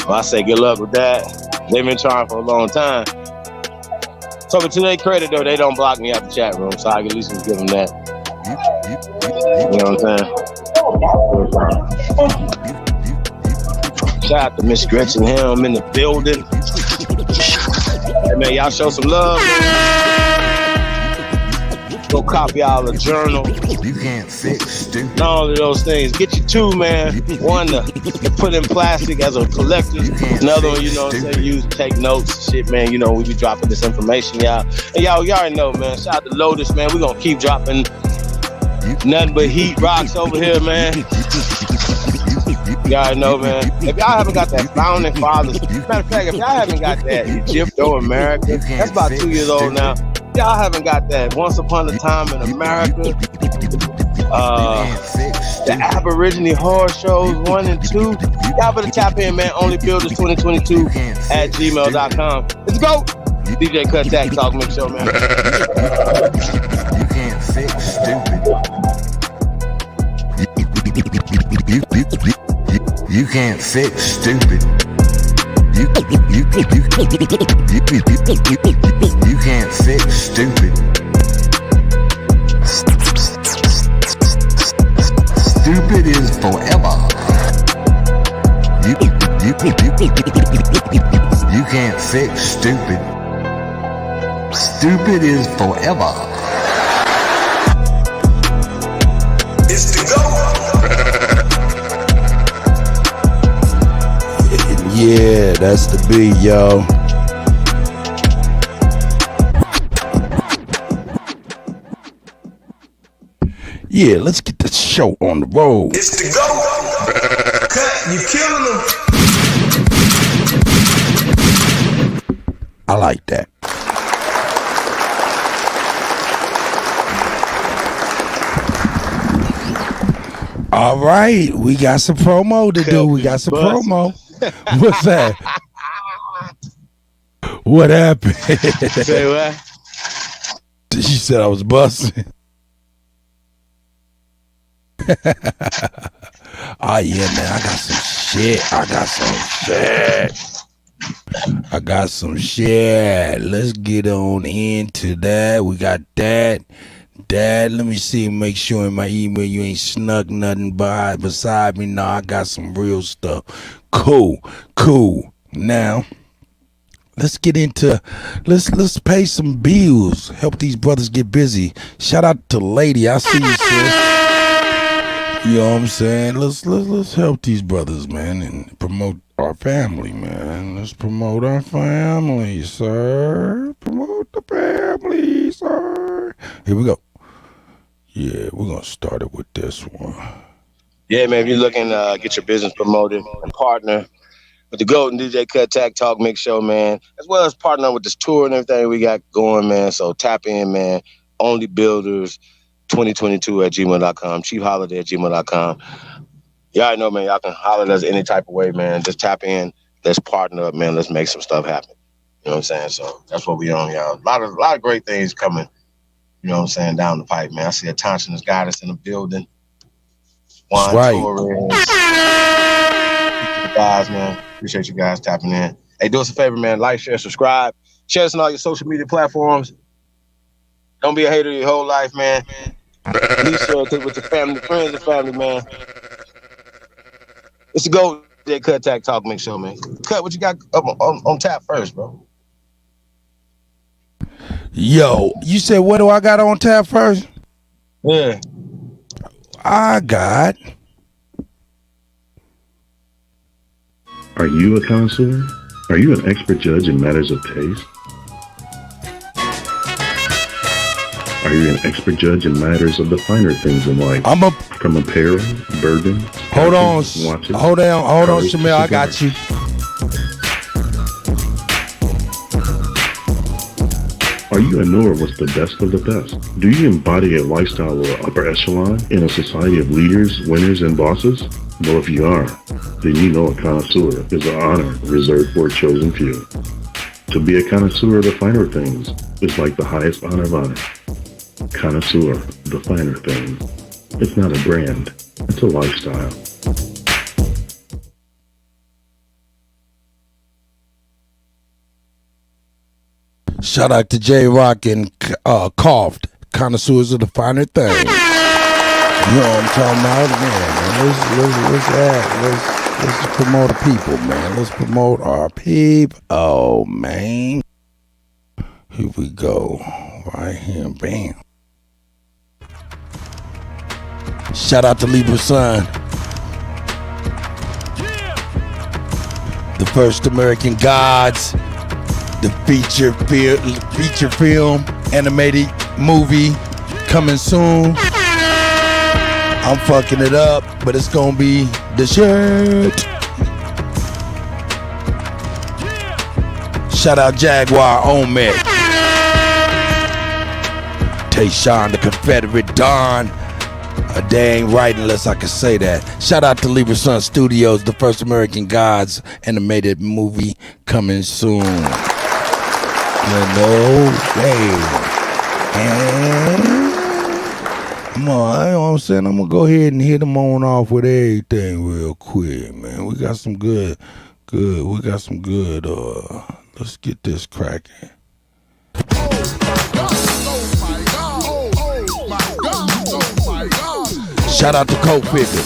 Well, I say good luck with that. They've been trying for a long time. So, but to their credit, though, they don't block me out the chat room, so I can at least give them that. You know what I'm saying? Shout out to Miss Gretchen Helm in the building. Hey, man, y'all show some love, man. Go copy y'all a journal. You can't fix stupid. All of those things. Get you two, man. One to put in plastic as a collector. Another one, you know what I'm saying, use take notes. Shit, man, you know, we be dropping this information, y'all. And y'all already know, man. Shout out to Lotus, man. We gonna keep dropping nothing but heat rocks over here, man. Y'all know, man. If y'all haven't got that founding fathers, matter of fact, if y'all haven't got that Egypto-American, that's about 2 years old now. Y'all haven't got that Once Upon a Time in America, the Aborigine horror shows 1 and 2. Y'all better tap in, man. onlybuilders2022@gmail.com. Let's go. DJ Kuttack Talk Mix Show, man. You can't fix stupid. You can't fix stupid. You can't fix stupid. Stupid is forever. You can't fix stupid. Stupid is forever. It's the go. Yeah, that's the beat, yo. Yeah, let's get this show on the road. It's the go. Cut, you killing them. I like that. All right, we got some promo to do. We got some promo. What's that? What happened? Say what? She said I was busting. Oh yeah, man, I got some shit. Let's get on into that. We got that. Dad, let me see, make sure in my email you ain't snuck nothing beside me. No, I got some real stuff. Cool. Now, let's get into, let's pay some bills. Help these brothers get busy. Shout out to Lady. I see you, sis. You know what I'm saying? Let's help these brothers, man, and promote our family, man. Let's promote our family, sir. Promote the family, sir. Here we go. Yeah, we're gonna start it with this one. Yeah, man, if you're looking to get your business promoted and partner with the Golden DJ Kuttack Talk Mix Show, man, as well as partner with this tour and everything we got going, man. So tap in, man. Only Builders 2022 at gmail.com, chiefholiday@gmail.com. Y'all already know, man, y'all can holler at us any type of way, man. Just tap in, let's partner up, man. Let's make some stuff happen. You know what I'm saying? So that's what we on, y'all. A lot of great things coming, you know what I'm saying, down the pipe, man. I see a Thompson's Guidance in the building. Juan Torres. Guys, man. Appreciate you guys tapping in. Hey, do us a favor, man. Like, share, subscribe. Share us on all your social media platforms. Don't be a hater your whole life, man. Please share it with your family, friends, and family, man. It's the Golden DJ Kuttack Talk Mix Show, man. Cut, what you got up on tap first, bro? Yo, you said what do I got on tap first? Yeah. I got. Are you a connoisseur? Are you an expert judge in matters of taste? Are you an expert judge in matters of the finer things in life? From apparel, bourbon, hold on, watches, Shamil, I got you. Are you a knower what's the best of the best? Do you embody a lifestyle of upper echelon in a society of leaders, winners, and bosses? Well, if you are, then you know a connoisseur is an honor reserved for a chosen few. To be a connoisseur of the finer things is like the highest honor of honor. Connoisseur of the finer things. It's not a brand, it's a lifestyle. Shout out to J-Rock and Coughed, connoisseurs of the finer things. You know what I'm talking about, man. Let's promote the people, man. Let's promote our people. Oh, man. Here we go. Right here, bam. Shout out to Libra Sun. The First American Gods. The feature film, animated movie coming soon. I'm fucking it up, but it's gonna be the shit. Shout out Jaguar Omek. Tayshawn the Confederate Don. They ain't right unless I can say that. Shout out to Libra Sun Studios, The First American Gods animated movie coming soon. You know, hey. And you know what I'm saying? I'm gonna go ahead and hit them on off with everything real quick, man. We got some good. We got some good. Let's get this cracking. Shout out to Coke Figure.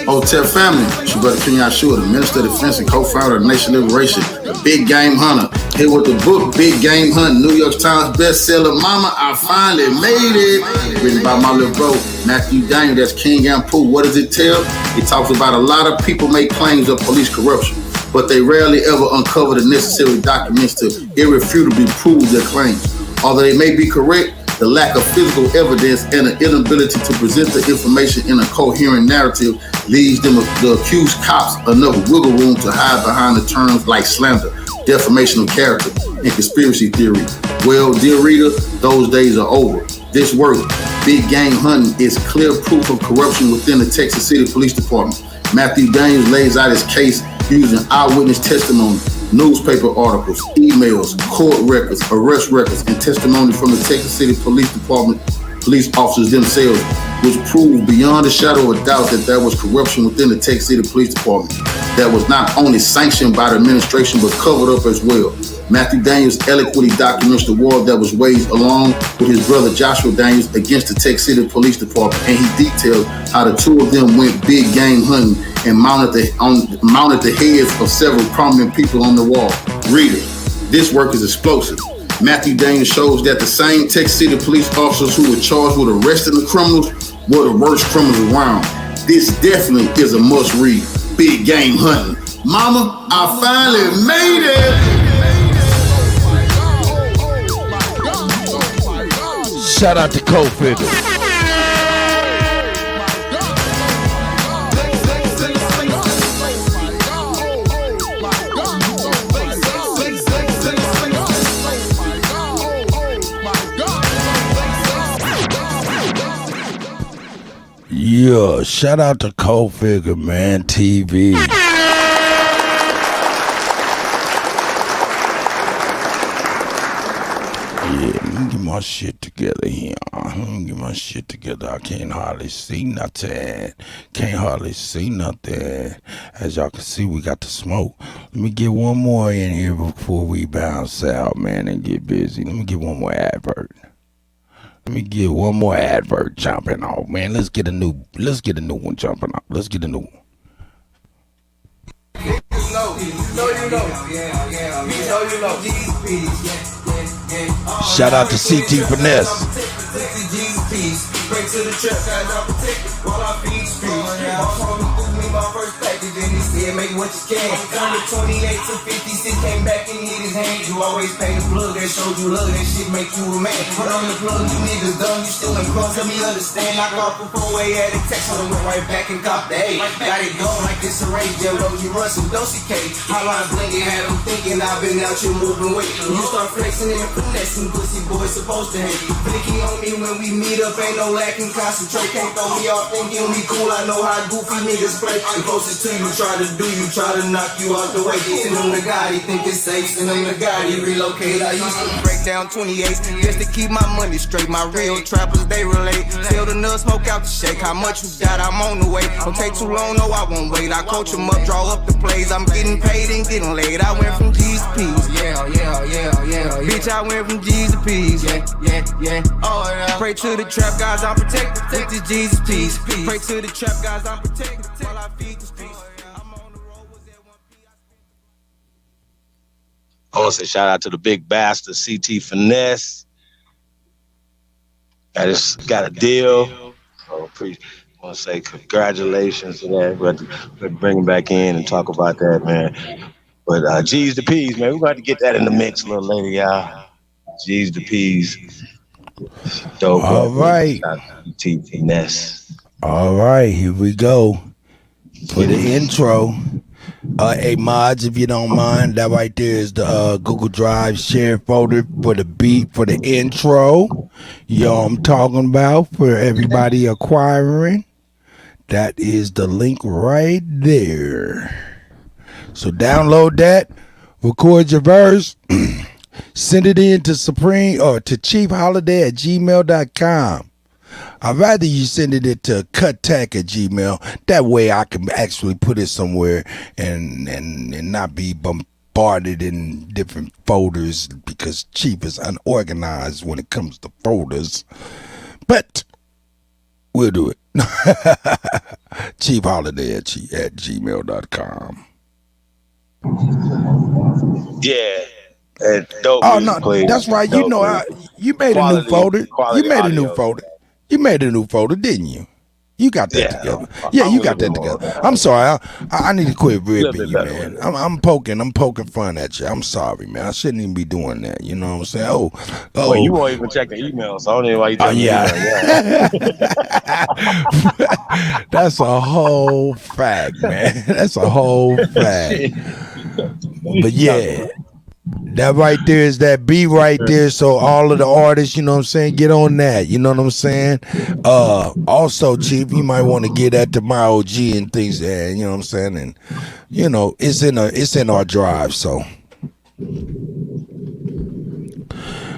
Hotel family, it's your brother King Yahshua, the Minister of Defense and co-founder of Nation Liberation, the Big Game Hunter. Here with the book, Big Game Hunt, New York Times bestseller, Mama, I finally made it. Written by my little bro, Matthew Daniel, that's King Ampu. What does it tell? It talks about a lot of people make claims of police corruption, but they rarely ever uncover the necessary documents to irrefutably prove their claims. Although they may be correct, the lack of physical evidence and the inability to present the information in a coherent narrative leaves them, the accused cops, enough wiggle room to hide behind the terms like slander, defamation of character, and conspiracy theory. Well, dear reader, those days are over. This work, big game hunting, is clear proof of corruption within the Texas City Police Department. Matthew Daniels lays out his case using eyewitness testimony, newspaper articles, emails, court records, arrest records, and testimony from the Texas City Police Department police officers themselves, which proved beyond a shadow of doubt that there was corruption within the Texas City Police Department that was not only sanctioned by the administration but covered up as well. Matthew Daniels eloquently documents the war that was waged along with his brother Joshua Daniels against the Texas City Police Department, and he details how the two of them went big game hunting and mounted the heads of several prominent people on the wall. Reader, this work is explosive. Matthew Daniels shows that the same Texas City police officers who were charged with arresting the criminals were the worst criminals around. This definitely is a must read. Big game hunting. Mama, I finally made it. Shout out to Kofinger. Yeah, shout out to Kofinger, man, TV. Yeah, let me get my shit together here. Let me get my shit together. I can't hardly see nothing. As y'all can see, we got the smoke. Let me get one more in here before we bounce out, man, and get busy. Let me get one more advert. Jumping off, man. Let's get a new one jumping off. Let's get a new one. Shout out to CT Finesse. Break to the trap, guys, I protect it while I feed streets. My phone threw me my first package, and he said, make what you can. Turned to 28 to 56, came back and hit his hand. You always pay the plug, that showed you love, that shit make you a man. Put on the plug, you niggas dumb, you still in cross, let me understand. I got the 4-way at a text, so I went right back and copped the A. Got it going like this a race, Jim, though you run some dosey cake. Hotline blinking, had them thinking I've been out here moving weight. You start flexing and finessing, pussy boys supposed to hate. Flicky on me when we meet up, ain't no lacking, concentrate, can't throw me off thinking we cool. I know how goofy niggas play. The closest to you try to knock you out the way. Send him the guy, he think it's safe. Send him the guy, he relocate. I used to break down 28s just to keep my money straight. My real trappers, they relate. Still the nut, smoke out the shake. How much you got, I'm on the way. Don't take too long, no, I won't wait. I coach them up, draw up the plays. I'm getting paid and getting laid. I went from G's to P's. Yeah. Bitch, I went from G's to P's. Yeah. Oh, yeah. Pray to the trap guys, I'm protected. Take the Jesus peace. Pray to the trap guys, I'm protected. While I feed the streets. I want to say shout out to the big bastard CT Finesse. I just got a deal. So I want to say congratulations to that. But bring him back in and talk about that, man. But G's to P's, man. We're going to get that in the mix a little later, y'all. G's to P's. Dope. All right. CT Finesse. All right, here we go. For the intro. Hey mods, if you don't mind, that right there is the Google Drive share folder for the beat for the intro. Yo, I'm talking about for everybody acquiring. That is the link right there. So download that, record your verse, send it in to Supreme or to chiefholiday@gmail.com. I'd rather you send it to Kuttack at Gmail. That way I can actually put it somewhere and not be bombarded in different folders because Chief is unorganized when it comes to folders. But we'll do it. chiefholiday@gmail.com. Yeah. Dope oh no, that's right. You know, you made a new folder. You made a new folder, didn't you? You got that together. Yeah, you got that together. I'm sorry. I need to quit ribbing you, man. I'm poking fun at you. I'm sorry, man. I shouldn't even be doing that. You know what I'm saying? Oh. Well, you won't even check the email, so I don't know why you doing that. That's a whole fact, man. That's a whole fact. But yeah. That right there is that beat right there. So all of the artists, you know what I'm saying, get on that. You know what I'm saying? Also, Chief, you might want to get that to my OG and things, and you know what I'm saying, and you know, it's in our drive. So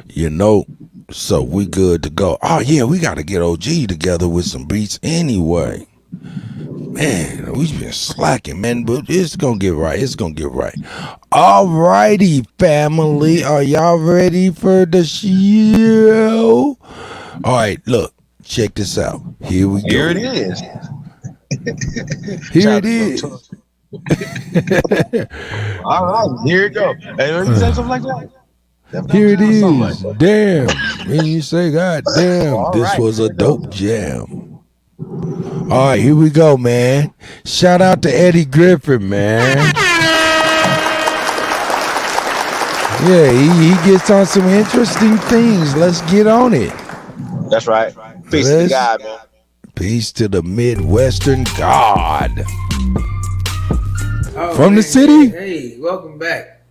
you know, so we good to go. Oh yeah, we got to get OG together with some beats anyway. Man, we've been slacking, man, but it's gonna get right. It's gonna get right. All righty, family. Are y'all ready for the show? All right, look, check this out. Here we go. Here it is. Here it is. All right, here it go. Hey, let me say something like that. Here it is. Damn. And you say, God damn, this was a dope jam. All right, here we go, man. Shout out to Eddie Griffin, man. Yeah, he gets on some interesting things. Let's get on it. That's right. Peace to the God, man. Peace to the Midwestern God. Oh, From the city? Hey, welcome back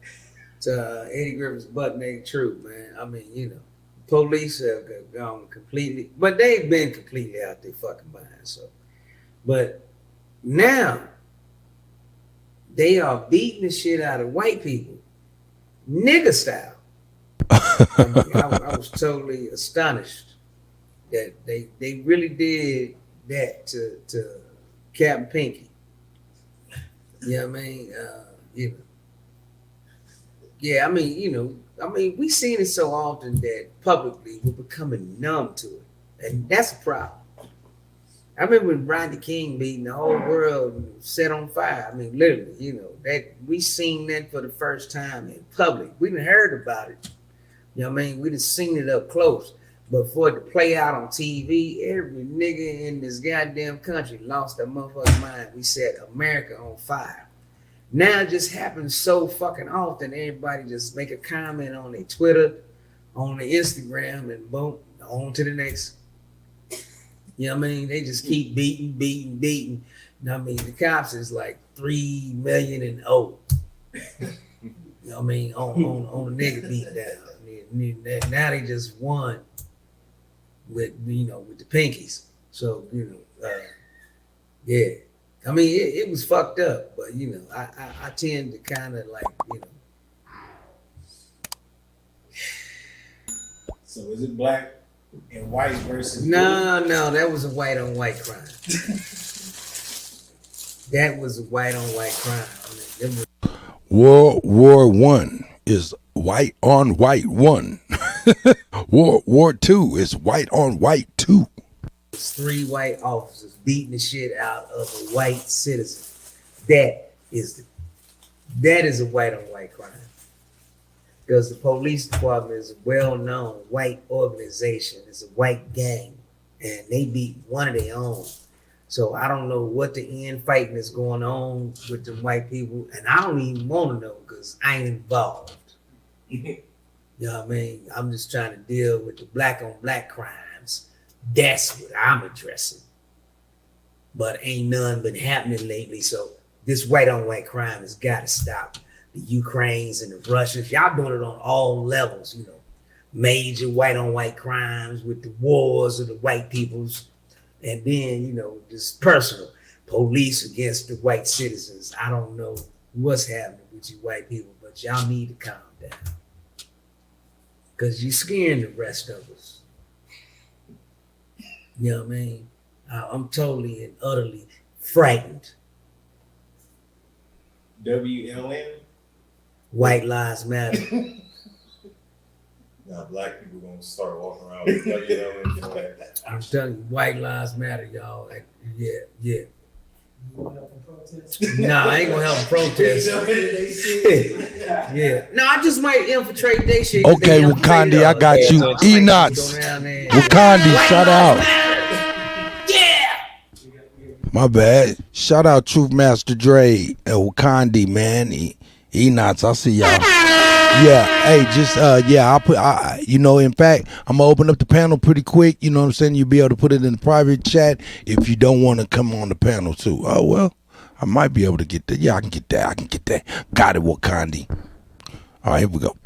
to Eddie Griffin's Butt Naked Truth, man. I mean, you know, police have gone completely, but they've been completely out there fucking behind, so. But now they are beating the shit out of white people, nigga style. I was totally astonished that they really did that to Captain Pinky. You know what I mean? You know. Yeah, I mean, we seen it so often that publicly we're becoming numb to it, and that's a problem. I remember when Rodney King beating the whole world set on fire. I mean, literally, you know, that we seen that for the first time in public. We didn't heard about it. You know what I mean? We done seen it up close. But for it to play out on TV, every nigga in this goddamn country lost their motherfucking mind. We set America on fire. Now it just happens so fucking often. Everybody just make a comment on their Twitter, on their Instagram, and boom, on to the next. You know what I mean? They just keep beating. You know what I mean? The cops is like 3 million and 0. You know what I mean? On the nigga beat down. Now they just won with, you know, with the pinkies. So, you know, yeah. I mean, it was fucked up, but you know, I tend to kind of like, you know. So is it black and white versus? No, that was a white on white crime. That was a white on white crime. I mean, World War I is white on white one. World War II is white on white two. It's 3 white officers beating the shit out of a white citizen. That is a white on white crime. Because the police department is a well-known white organization. It's a white gang. And they beat one of their own. So I don't know what the end fighting is going on with the white people. And I don't even want to know because I ain't involved. You know what I mean? I'm just trying to deal with the black on black crimes. That's what I'm addressing. But ain't none been happening lately. So this white on white crime has got to stop. The Ukraines and the Russians, y'all doing it on all levels, you know. Major white on white crimes with the wars of the white peoples. And then, you know, just personal police against the white citizens. I don't know what's happening with you white people, but y'all need to calm down. Because you're scaring the rest of us. You know what I mean? I'm totally and utterly frightened. WLN? White Lives Matter. Now black people gonna start walking around with WLN. I'm telling you, White Lives Matter, y'all. Like, yeah. Nah, I ain't gonna help them protest. Yeah. No, I just might infiltrate their shit. Okay, Wakandi, I got you. Enots. Wakandi, shout out. My bad. Shout out Truth Master Dre and Wakandi, man. Enots, I see y'all. Yeah, hey, just I'll you know, in fact, I'm gonna open up the panel pretty quick. You know what I'm saying? You'll be able to put it in the private chat if you don't want to come on the panel too. Oh well, I might be able to get that. Yeah, I can get that. Got it, Wakandi. All right, here we go.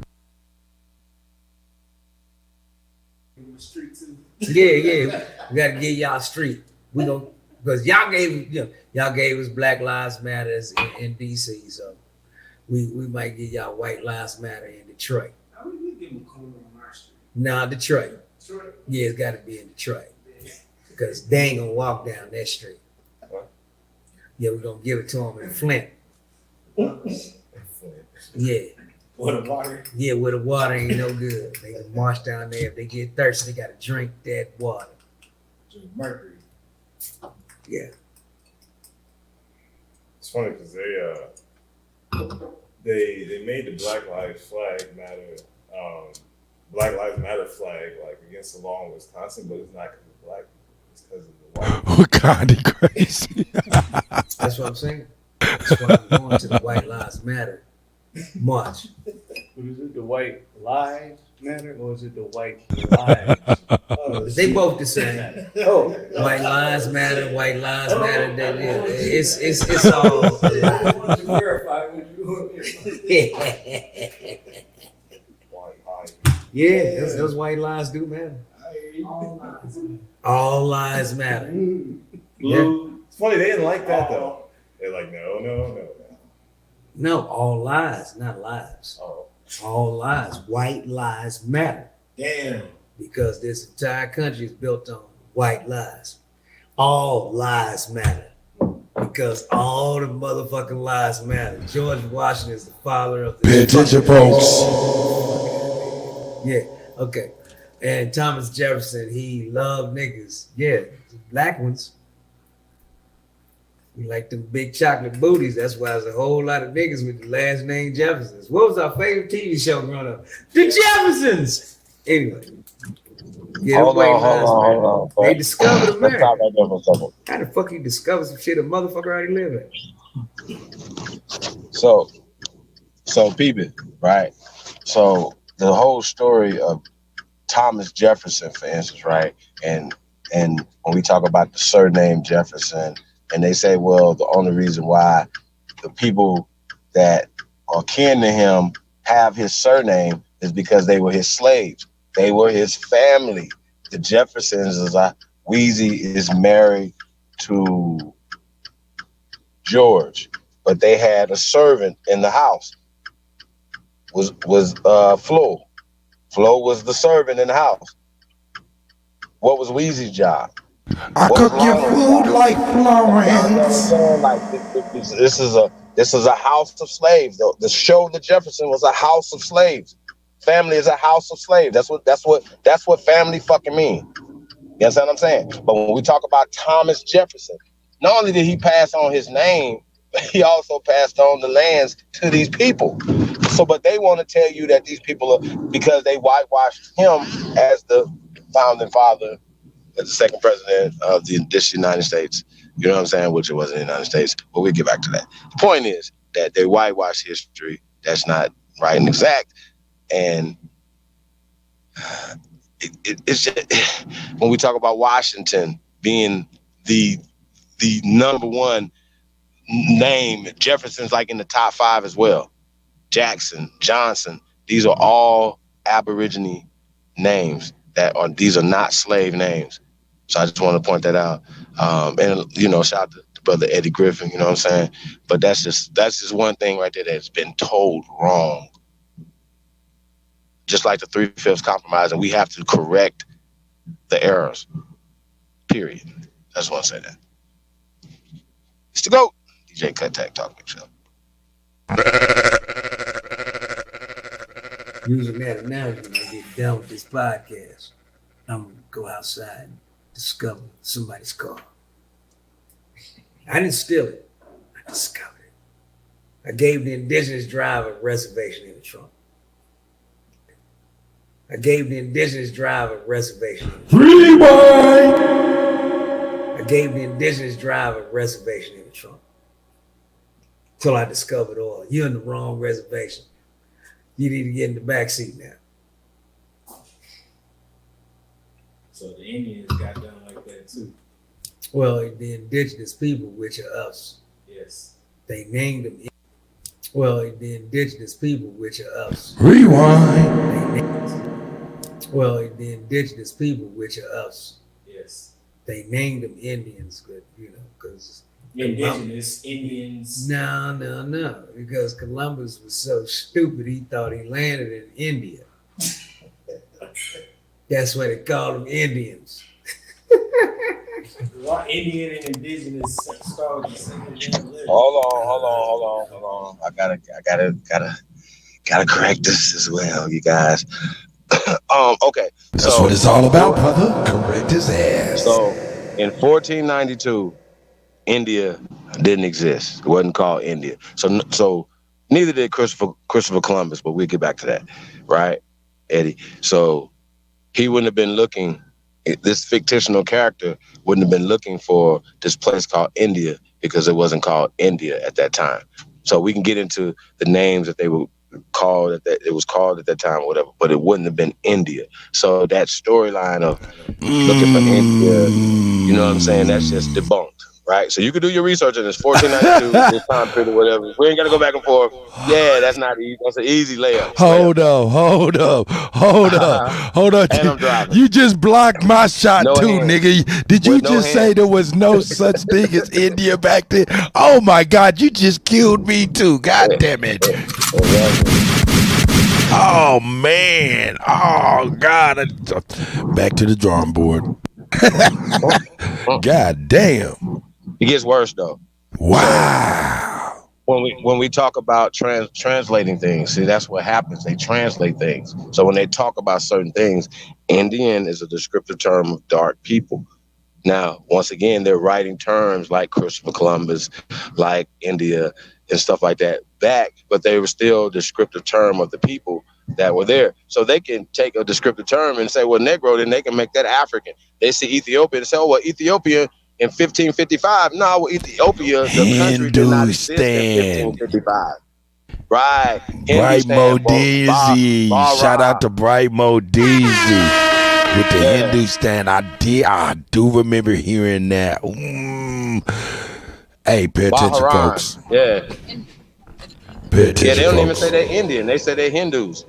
Yeah. We gotta give y'all street. We don't because y'all gave us Black Lives Matters in DC, so we might give y'all White Lives Matter in Detroit. How would we give them corner on our street? Nah, Detroit. Detroit? Yeah, it's gotta be in Detroit. Because they ain't gonna walk down that street. Yeah, we're gonna give it to them in Flint. Yeah. Where the water? Yeah, where the water ain't no good. They can march down there. If they get thirsty, they gotta drink that water. Drink mercury. Yeah. It's funny because they made the Black Lives Matter flag like against the law in Wisconsin, but it's not because of black people. It's because of the white. What kind of crazy? That's what I'm saying. That's why I'm going to the White Lives Matter march. What is it? The White Lives Matter, or is it the White Lives? They both the same. Oh, White Lives Matter, White Lives Matter. It's all. I want to verify what Yeah, those white lies do matter. All lives matter. Yeah. It's funny, they didn't like that though. They're like, no. No, all lies, not lives. Oh. All lies. White lies matter. Damn. Because this entire country is built on white lies. All lies matter. Because all the motherfucking lies matter. George Washington is the father of the... Pay attention, folks. Yeah, okay. And Thomas Jefferson, he loved niggas. Yeah, black ones. We like them big chocolate booties. That's why there's a whole lot of niggas with the last name Jeffersons. What was our favorite TV show growing up? The Jeffersons! Anyway. Yeah, hold on. They discovered Let's talk America. about that for a second. How the fuck you discover some shit a motherfucker already live in? So peep it, right? So the whole story of Thomas Jefferson, for instance, right? And when we talk about the surname Jefferson, and they say, well, the only reason why the people that are kin to him have his surname is because they were his slaves. They were his family. The Jeffersons Weezy is married to George, but they had a servant in the house. Was Flo. Flo was the servant in the house. What was Weezy's job? I cook your food like Florence. This is a house of slaves. The show The Jefferson was a house of slaves. Family is a house of slaves. That's what family fucking mean. You understand what I'm saying? But when we talk about Thomas Jefferson, not only did he pass on his name, he also passed on the lands to these people. So, but they want to tell you that these people are, because they whitewashed him as the founding father, as the second president of this United States. You know what I'm saying? Which it wasn't the United States, but we'll get back to that. The point is that they whitewashed history. That's not right and exact. And it's just, when we talk about Washington being the number one name, Jefferson's like in the top 5 as well. Jackson, Johnson, these are all Aborigine names these are not slave names. So I just want to point that out. And shout out to brother Eddie Griffin, you know what I'm saying? But that's just one thing right there that's been told wrong. Just like the 3/5 compromise, and we have to correct the errors. Period. I just want to say that. It's the GOAT. DJ Kuttack Talk Big Show. Using that analogy when I get done with this podcast, I'm gonna go outside and discover somebody's car. I didn't steal it. I discovered it. I gave the indigenous driver a reservation in the trunk. I gave the indigenous driver a reservation in the trunk. Rewind! I gave the indigenous driver a reservation in the trunk. Till I discovered oil. You're in the wrong reservation. You need to get in the back seat now. So the Indians got done like that too. Well, the indigenous people, which are us. Yes. They named them. Well, the indigenous people, which are us. Rewind. Well, the indigenous people, which are us. Yes. They named them Indians, but because Indigenous Indians. No, because Columbus was so stupid he thought he landed in India. That's why they called them Indians. Why Indian and indigenous start the same thing? Hold on. I gotta correct this as well, you guys. Okay. That's what it's all about, brother. Correct his ass. So in 1492, India didn't exist. It wasn't called India. So neither did Christopher Columbus, but we'll get back to that, right, Eddie? So he wouldn't have been looking. This fictional character wouldn't have been looking for this place called India because it wasn't called India at that time. So we can get into the names that they were called that it was called at that time or whatever, but it wouldn't have been India. So that storyline of looking for India, you know what I'm saying? That's just debunked. Right, so you can do your research on this 1492, this time period, or whatever. We ain't gotta go back and forth. Yeah, that's not easy. That's an easy layup. Hold up. And I'm driving. You just blocked my shot No too, hands. nigga. Did you With no just say hands. there was no such thing as India back then? Oh my God, you just killed me too. God damn it. Oh man. Oh God. Back to the drawing board. God damn. It gets worse though. Wow. When we talk about translating things, see, that's what happens. They translate things. So when they talk about certain things, Indian is a descriptive term of dark people. Now, once again, they're writing terms like Christopher Columbus, like India and stuff like that back, but they were still a descriptive term of the people that were there. So they can take a descriptive term and say, well, Negro, then they can make that African. They see Ethiopia and say, oh, well, Ethiopia in 1555. No, well, Ethiopia, the country did not exist in 1555. Right. Bright Modizi. Shout out to Bright Modizi. With the Hindustan, I do remember hearing that. Hey, pay attention, folks. Yeah. Pay attention, they don't even folks. say they're Indian. They say they're Hindus.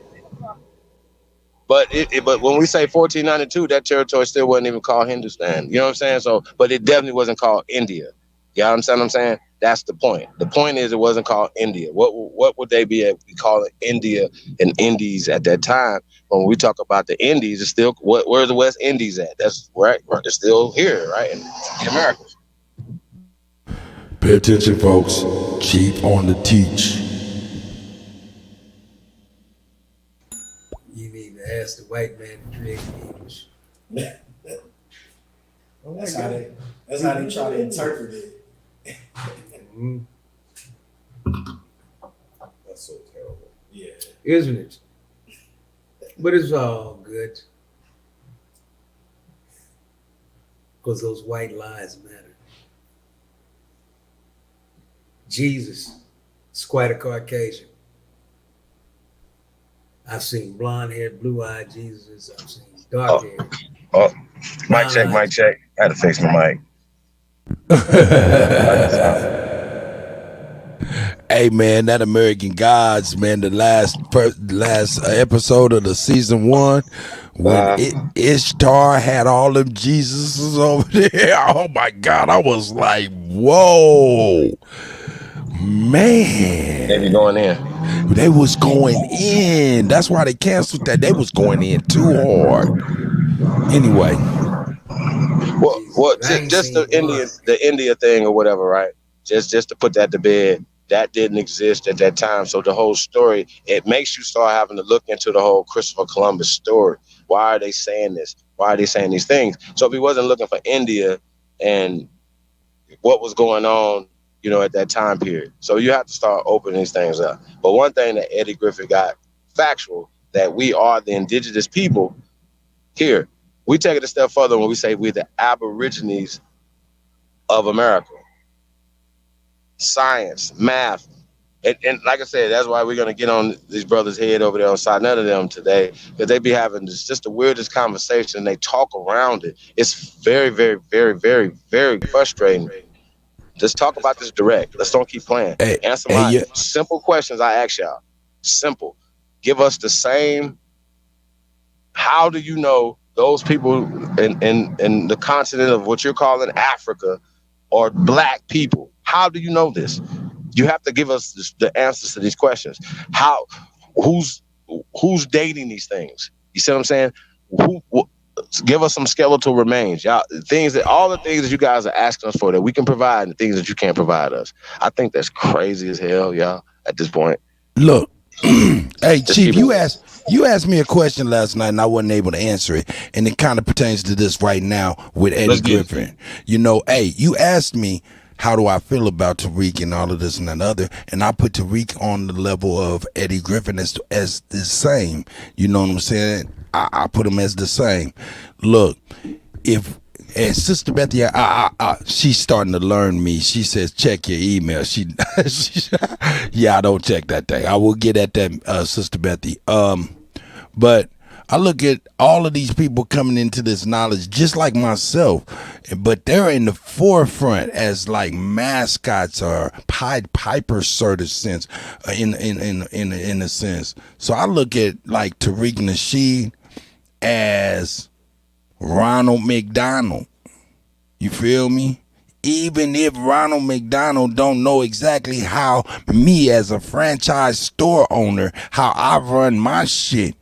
But but when we say 1492, that territory still wasn't even called Hindustan. You know what I'm saying? So, but it definitely wasn't called India. You understand what I'm saying? That's the point. The point is it wasn't called India. What would they be calling India and Indies at that time? When we talk about the Indies, it's still where's the West Indies at? That's right. It's still here, right? In the Americas. Pay attention, folks. Chief on the teach. You need to ask the white man to create English. That's how they try to interpret it. That's so terrible. Yeah. Isn't it? But it's all good. Because those white lies matter. Jesus is quite a Caucasian. I've seen blonde-haired, blue-eyed Jesus. I've seen dark-haired. Oh, mic check. I had to fix my mic. Hey man, that American Gods, man, the last episode of the season 1 when Ishtar had all them Jesuses over there. Oh my God, I was like, whoa, man. They be going in. They was going in. That's why they canceled that. They was going in too hard. Anyway. Well, just the India thing or whatever, right? Just to put that to bed. That didn't exist at that time. So the whole story, it makes you start having to look into the whole Christopher Columbus story. Why are they saying this? Why are they saying these things? So if he wasn't looking for India and what was going on, at that time period. So you have to start opening these things up. But one thing that Eddie Griffith got factual, that we are the indigenous people here. We take it a step further when we say we're the Aborigines of America. Science, math, and like I said, that's why we're gonna get on these brothers' head over there on side none of them today, because they be having just the weirdest conversation. They talk around it. It's very, very, very, very, very frustrating Just talk about this direct. Let's don't keep playing. Answer my simple questions I ask y'all. Simple. Give us the same. How do you know those people in the continent of what you're calling Africa are black people? How do you know this? You have to give us the answers to these questions. Who's dating these things? You see what I'm saying? Give us some skeletal remains, y'all. All the things that you guys are asking us for that we can provide, and the things that you can't provide us. I think that's crazy as hell, y'all. At this point, look, hey Chief, you asked me a question last night, and I wasn't able to answer it, and it kind of pertains to this right now with Eddie Griffin. You know, you asked me how do I feel about Tariq and all of this and that other, and I put Tariq on the level of Eddie Griffin as the same. You know what I'm saying? I put him as the same. Look, and Sister Betty, she's starting to learn me. She says, check your email. Yeah, I don't check that thing. I will get at that, Sister Betty. But I look at all of these people coming into this knowledge just like myself, but they're in the forefront as like mascots or Pied Piper sort of sense, in a sense. So I look at like Tariq Nasheed as Ronald McDonald. You feel me? Even if Ronald McDonald don't know exactly how me as a franchise store owner, how I run my shit,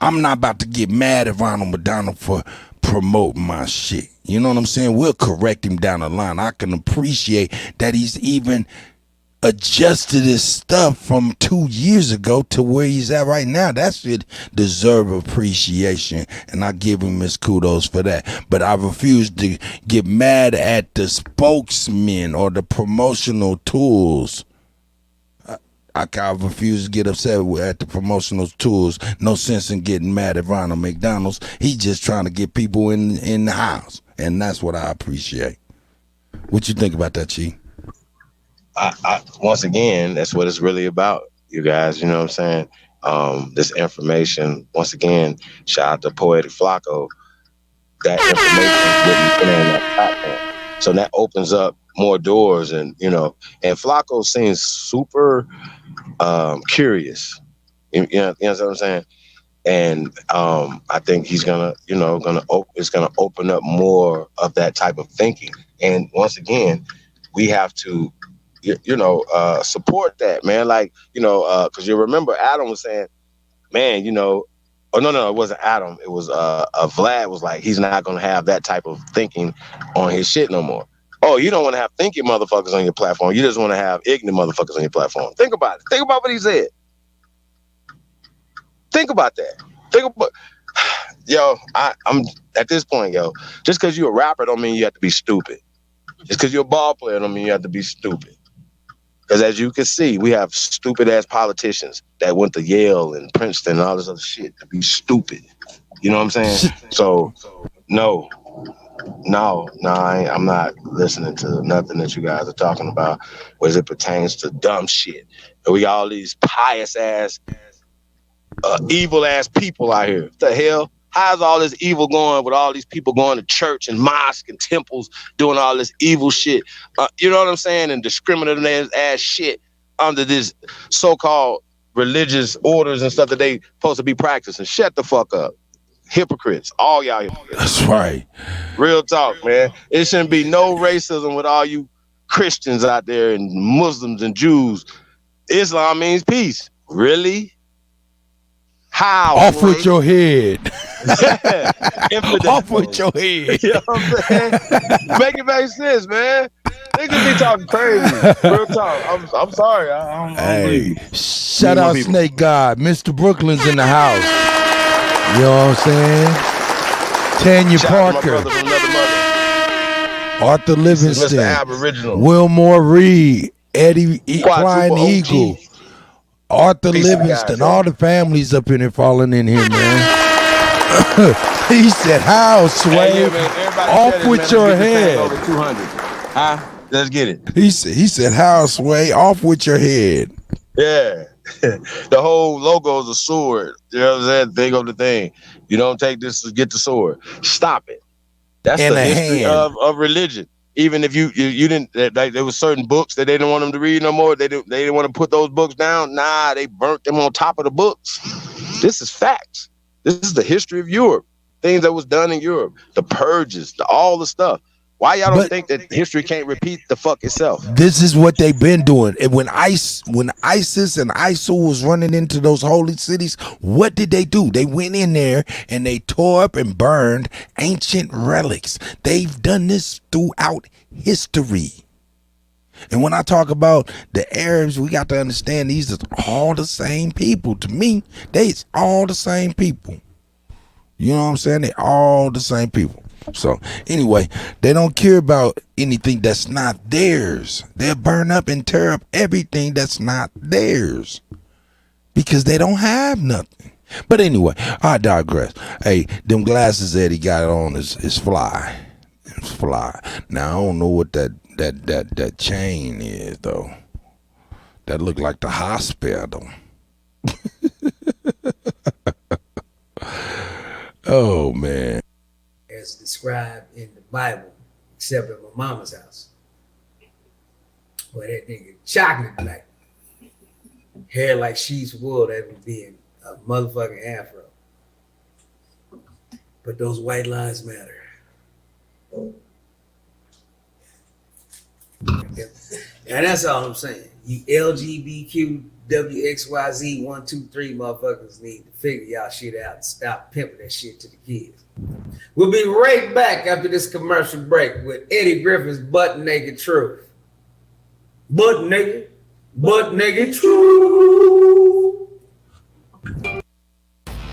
I'm not about to get mad at Ronald McDonald for promoting my shit. You know what I'm saying? We'll correct him down the line. I can appreciate that he's even adjusted his stuff from 2 years ago to where he's at right now. That should deserve appreciation, and I give him his kudos for that. But I refuse to get mad at the spokesmen or the promotional tools. I refuse to get upset at the promotional tools. No sense in getting mad at Ronald McDonald's. He's just trying to get people in the house, and that's what I appreciate. What you think about that, Chief? Once again, that's what it's really about, you guys. You know what I'm saying? This information, once again, shout out to Poetic Flacco. That information wouldn't be on that platform. So that opens up more doors, and and Flacco seems super curious. You know what I'm saying? And I think he's it's gonna open up more of that type of thinking. And once again, we have to support that, man. Like, because you remember Adam was saying, man, oh no, it wasn't Adam. It was Vlad was like, he's not gonna have that type of thinking on his shit no more. Oh, you don't want to have thinking motherfuckers on your platform. You just want to have ignorant motherfuckers on your platform. Think about it. Think about what he said. Think about that. I'm at this point, just because you're a rapper don't mean you have to be stupid. Just because you're a ball player don't mean you have to be stupid. Because as you can see, we have stupid ass politicians that went to Yale and Princeton and all this other shit to be stupid. You know what I'm saying? So, no, I'm not listening to nothing that you guys are talking about as it pertains to dumb shit. And we got all these pious ass, evil ass people out here. What the hell? How's all this evil going with all these people going to church and mosque and temples doing all this evil shit? You know what I'm saying? And discriminative ass shit under this so-called religious orders and stuff that they supposed to be practicing. Shut the fuck up. Hypocrites. All y'all hypocrites. That's right. Real talk, man. It shouldn't be no racism with all you Christians out there and Muslims and Jews. Islam means peace. Really? How? Off with your head. Off with your head. You know what I'm saying? Make it make sense, man. Niggas be talking crazy. Real talk. I'm sorry. Hey, shout out Snake God. Mr. Brooklyn's in the house. You know what I'm saying? Tanya Parker. Arthur Livingston. Wilmore Reed. Eddie Klein Eagle. Arthur Livingston, all the families up in here falling in here, man. He said, how, Sway? Off with your head. Over 200. Let's get it. He said, how, Sway? Off with your head. Yeah. The whole logo is a sword. You know what I'm saying? Think of the thing. You don't take this to get the sword. Stop it. That's the history of religion. Even if you didn't, like there was certain books that they didn't want them to read no more. They didn't want to put those books down. Nah, they burnt them on top of the books. This is facts. This is the history of Europe. Things that was done in Europe, the purges, all the stuff. Why y'all don't think that history can't repeat the fuck itself? This is what they've been doing. And when ISIS and ISIL was running into those holy cities, what did they do? They went in there and they tore up and burned ancient relics. They've done this throughout history. And when I talk about the Arabs, we got to understand these are all the same people. To me, they's all the same people. You know what I'm saying? They all the same people. So anyway, they don't care about anything that's not theirs. They'll burn up and tear up everything that's not theirs because they don't have nothing. But anyway, I digress. Hey, them glasses that he got on is fly. It's fly. Now I don't know what that chain is though. That look like the hospital. Oh man. As described in the Bible, except at my mama's house, where that nigga chocolate black, hair like sheep's wool, that would be in a motherfucking afro. But those white lives matter. And that's all I'm saying. You LGBTQ WXYZ 1, 2, 3 motherfuckers need to figure y'all shit out and stop pimping that shit to the kids. We'll be right back after this commercial break with Eddie Griffin's Butt Naked Truth. Butt naked truth.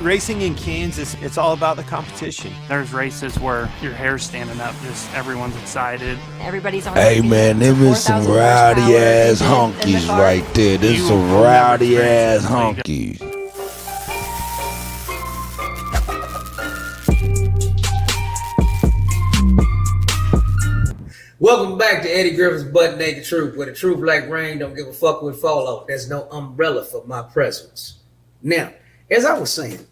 Racing in Kansas, it's all about the competition. There's races where your hair's standing up, just everyone's excited. Everybody's on. Hey man, there is some rowdy ass honkies right there. There's some rowdy ass honkies. Welcome back to Eddie Griffin's Butt Naked Truth, where the truth like rain don't give a fuck with follow. There's no umbrella for my presence. Now, as I was saying,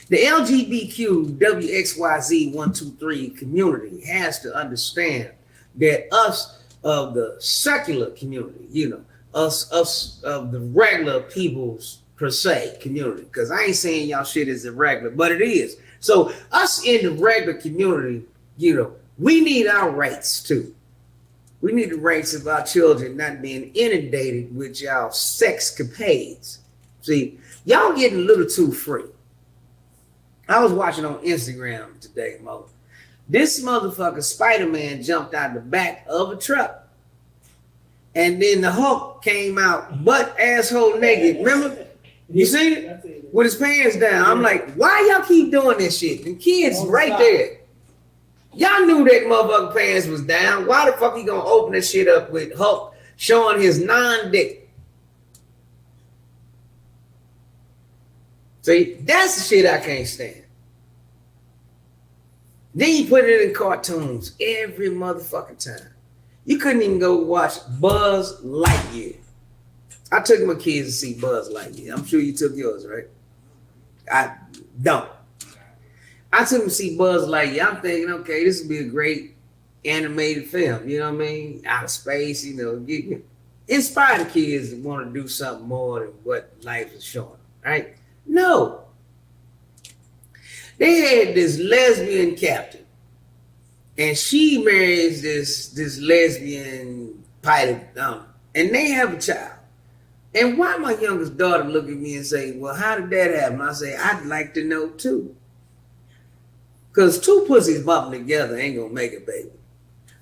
the LGBTQ WXYZ 123 community has to understand that us of the secular community, you know, us of the regular people's per se community, because I ain't saying y'all shit is irregular, but it is. So us in the regular community, you know, we need our rights too. We need the rights of our children not being inundated with y'all sexcapades. See, y'all getting a little too free. I was watching on Instagram today, Mo. This motherfucker Spider-Man jumped out the back of a truck. And then the Hulk came out butt asshole naked. Remember? You seen it? With his pants down. I'm like, why y'all keep doing this shit? The kids right there. Y'all knew that motherfucker pants was down. Why the fuck he gonna open this shit up with Hulk showing his non-dick? See, that's the shit I can't stand. Then you put it in cartoons every motherfucking time. You couldn't even go watch Buzz Lightyear. I took my kids to see Buzz Lightyear. I'm sure you took yours, right? I don't. I took them to see Buzz Lightyear. I'm thinking, okay, this would be a great animated film. You know what I mean? Out of space, you know, inspire the kids to want to do something more than what life is showing, right? No. They had this lesbian captain, and she marries this lesbian pilot, and they have a child. And why my youngest daughter look at me and say, well, how did that happen? I say, I'd like to know too. Because two pussies bumping together ain't gonna make a baby.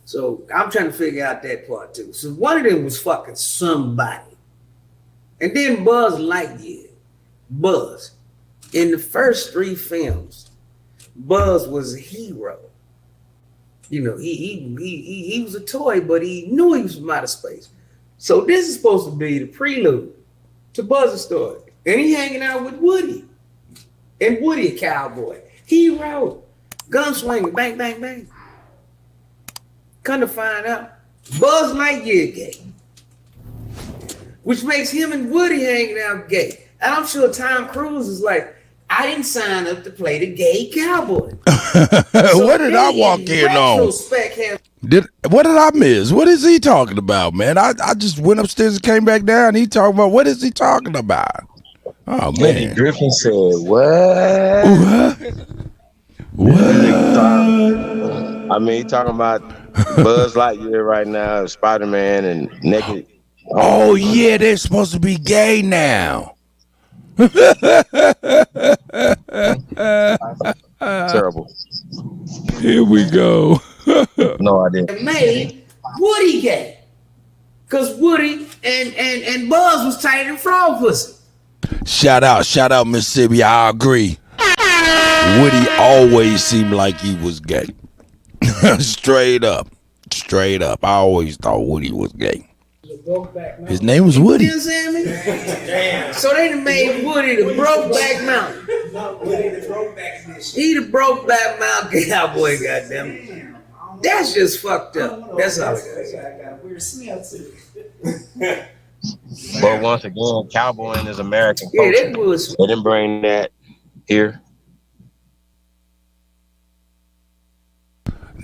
So I'm trying to figure out that part too. So one of them was fucking somebody. And then Buzz Lightyear. Buzz. In the first 3 films, Buzz was a hero. You know, he was a toy, but he knew he was from outer space. So this is supposed to be the prelude to Buzz's story. And he hanging out with Woody. And Woody a cowboy. Hero. Gunslinger, bang, bang, bang. Come to find out, Buzz Lightyear gay. Which makes him and Woody hanging out gay. And I'm sure Tom Cruise is like, I didn't sign up to play the gay cowboy. What did I walk in on? What did I miss? What is he talking about, man? I just went upstairs and came back down. He talking about what is he talking about? Oh Eddie man. Griffin said, "What? I mean, he talking about Buzz Lightyear right now, Spider-Man, and naked. Oh yeah, they're supposed to be gay now. Terrible. Here we go. No, I didn't. It made Woody gay. Cause Woody and Buzz was tighter than frog pussy. Shout out, Mississippi. I agree. Woody always seemed like he was gay. Straight up. I always thought Woody was gay. His name was Woody. You understand me? Damn. So they done made Woody the Brokeback Mountain. He the Brokeback Mountain cowboy, goddamn. That's just fucked up. That's all I got. But once again, cowboying is American Yeah, culture. that was. They didn't bring that here.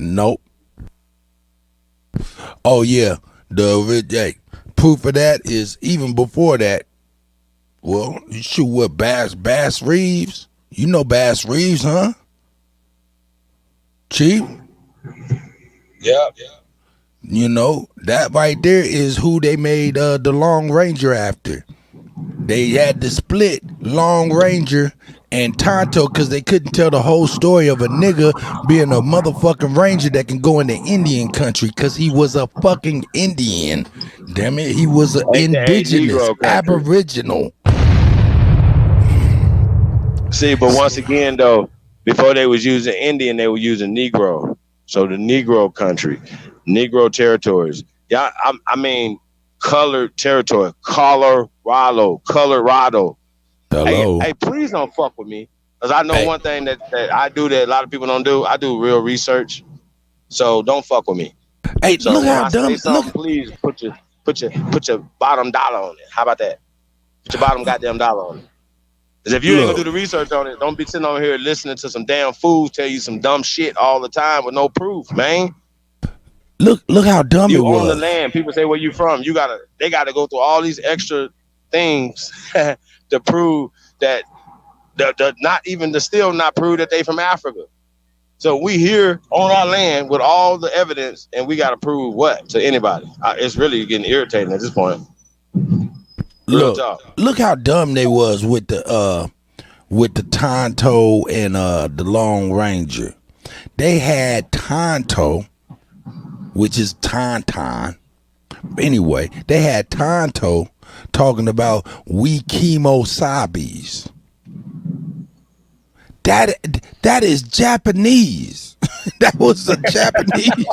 Nope. Oh yeah, proof of that is even before that. Well, you shoot what Bass Reeves? You know Bass Reeves, huh? Chief? Yeah. You know that right there is who they made the Long Ranger after. They had to split Long Ranger and Tonto because they couldn't tell the whole story of a nigga being a motherfucking ranger that can go into Indian country because he was a fucking Indian. Damn it, he was an indigenous, aboriginal. See, but once again, though, before they was using Indian, they were using Negro. So the Negro country, Negro territories. Yeah, I mean, colored territory, Colorado. Hello. Hey, please don't fuck with me, because I know one thing that I do that a lot of people don't do. I do real research, so don't fuck with me. Hey, so look how dumb. Please put your bottom dollar on it. How about that? Put your bottom goddamn dollar on it. Because if you ain't gonna do the research on it, don't be sitting over here listening to some damn fools tell you some dumb shit all the time with no proof, man. Look how dumb you it was. own the land. People say where you from. They gotta go through all these extra things to prove that still not prove that they from Africa. So we here on our land with all the evidence, and we gotta prove what to anybody. It's really getting irritating at this point. Look how dumb they was with the Tonto and the Long Ranger. They had Tonto, which is Tauntaun. Anyway, they had Tonto talking about we chemosabis. That is Japanese. That was Japanese.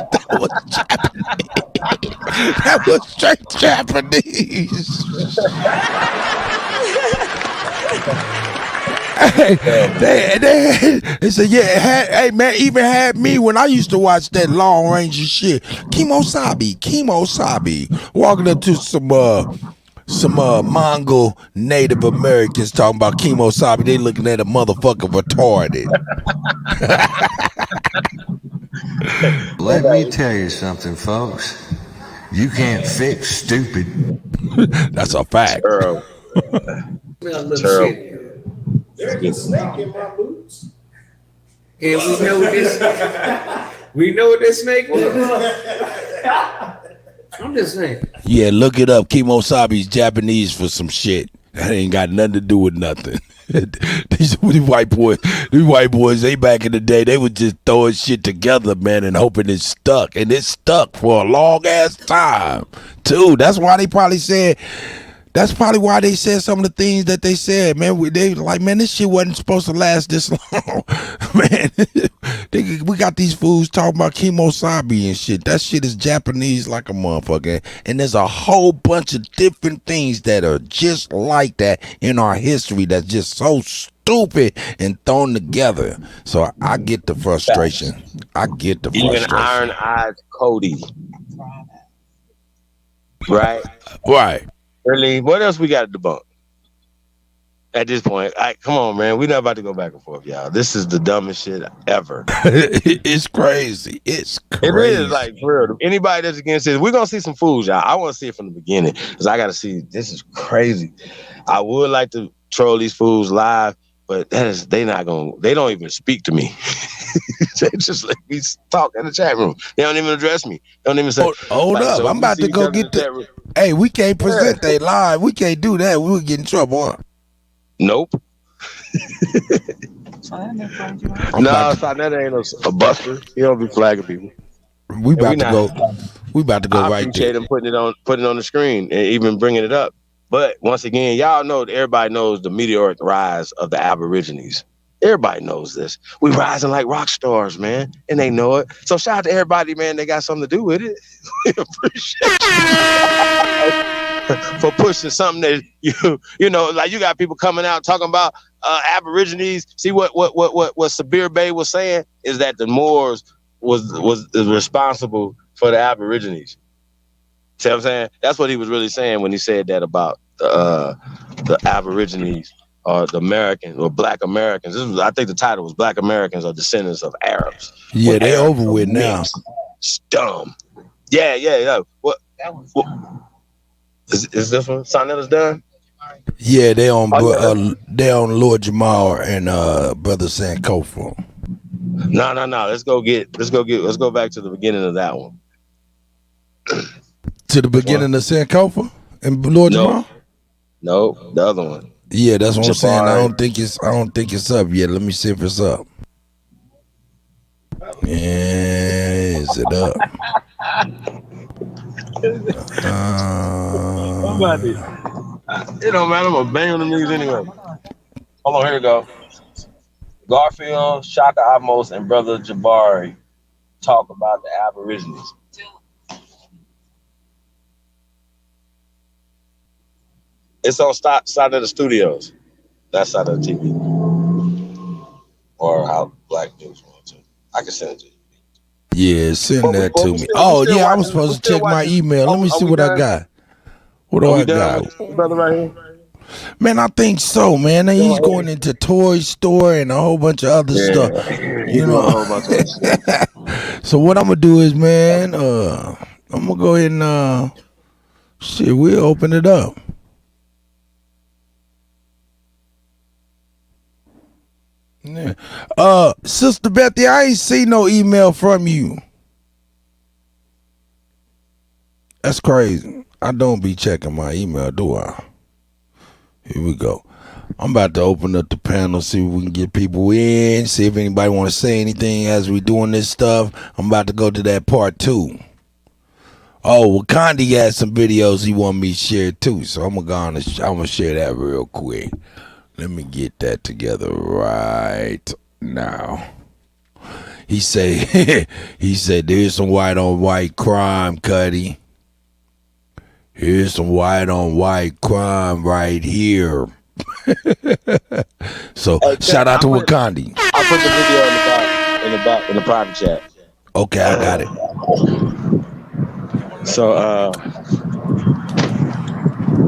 That was straight Japanese. They said, yeah, hey man, even had me when I used to watch that Long Ranger shit. Kemosabe. Walking up to some Mongol Native Americans talking about Kemosabe. They looking at a motherfucker retarded. Let me tell you something, folks. You can't fix stupid. That's a fact. Terrible. There's a snake in my boots. And we know what this snake was. I'm just saying. Yeah, look it up. Kemosabe's Japanese for some shit. That ain't got nothing to do with nothing. These white boys, they back in the day, they was just throwing shit together, man, and hoping it stuck. And it stuck for a long ass time, too. That's why they probably said. That's probably why they said some of the things that they said, man. They like, man, this shit wasn't supposed to last this long, man. We got these fools talking about kemosabe and shit. That shit is Japanese like a motherfucker. And there's a whole bunch of different things that are just like that in our history that's just so stupid and thrown together. So I get the frustration. Even Iron Eyes Cody. Right? Right. Really? What else we got to debunk? At this point, come on, man. We're not about to go back and forth, y'all. This is the dumbest shit ever. It's crazy. It's crazy. It is, like, for real. Anybody that's against it, we're gonna see some fools, y'all. I want to see it from the beginning because I got to see. This is crazy. I would like to troll these fools live, but they don't even speak to me. They just let me talk in the chat room. They don't even address me. They don't even say. Hold up, so I'm about to go get the. Hey, we can't present they live. We can't do that. We'll get in trouble. Huh? Nope. No, Sonetta ain't a buster. He don't be flagging people. We about to go I right appreciate there. him putting it on the screen and even bringing it up. But once again, y'all know everybody knows the meteoric rise of the Aborigines. Everybody knows this. We rising like rock stars, man, and they know it. So shout out to everybody, man. They got something to do with it. We appreciate you for pushing something that you know, like you got people coming out talking about Aborigines. See what Sabir Bey was saying is that the Moors was responsible for the Aborigines. See what I'm saying? That's what he was really saying when he said that about the Aborigines or the Americans or Black Americans. I think the title was Black Americans are descendants of Arabs. Yeah, When they Arabs over are with now. mixed. It's dumb. Yeah. What is this one? Sonetta's done? Yeah, they on Lord Jamal and Brother Sankofa. No. Let's go back to the beginning of that one. To the beginning of Sankofa and Lord Jamal? No, the other one. Yeah, that's what I'm saying. I Jabari. don't think it's up yet. Let me see if it's up. Yeah, is it up? It don't matter. I'm gonna bang on the niggas anyway. Hold on, here we go. Garfield, Shaka Amos, and Brother Jabari talk about the Aborigines. It's on side of the studios. That side of the TV. Or how Black News want to. I can send it to you. Yeah, send that to me. I was supposed to check my email. Let me see what I got. What do I got? Brother right here? Man, I think so, man. He's going into Toy Store and a whole bunch of other stuff. You know, a whole bunch of other stuff. So what I'm gonna do is, man, I'm gonna go ahead and we'll open it up. Yeah. Sister Bethy, I ain't see no email from you. That's crazy. I don't be checking my email, do I? Here we go. I'm about to open up the panel, see if we can get people in, see if anybody want to say anything as we doing this stuff. I'm about to go to that part 2. Oh, Wakandi had some videos he want me to share too, so I'm gonna share that real quick. Let me get that together right now. He said there's some white on white crime, Cuddy. Here's some white on white crime right here. So shout out to Wakandi. I put the video in the private chat. Okay, I got it. So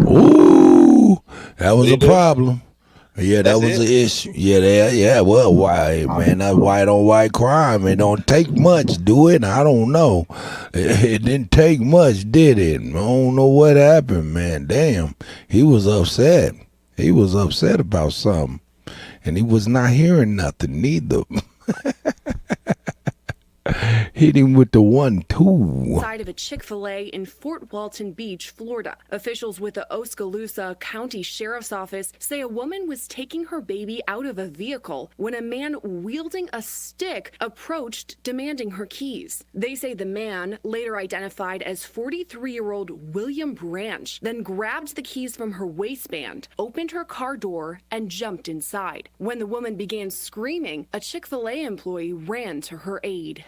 ooh, that was a problem. Yeah, that was an issue. Yeah, well, why, man, that white on white crime, it don't take much, do it? I don't know. It didn't take much, did it? I don't know what happened, man. Damn, he was upset. He was upset about something, and he was not hearing nothing neither. Hit him with the 1-2. Side of a Chick-fil-A in Fort Walton Beach, Florida. Officials with the Oskaloosa County Sheriff's Office say a woman was taking her baby out of a vehicle when a man wielding a stick approached demanding her keys. They say the man, later identified as 43-year-old William Branch, then grabbed the keys from her waistband, opened her car door, and jumped inside. When the woman began screaming, a Chick-fil-A employee ran to her aid.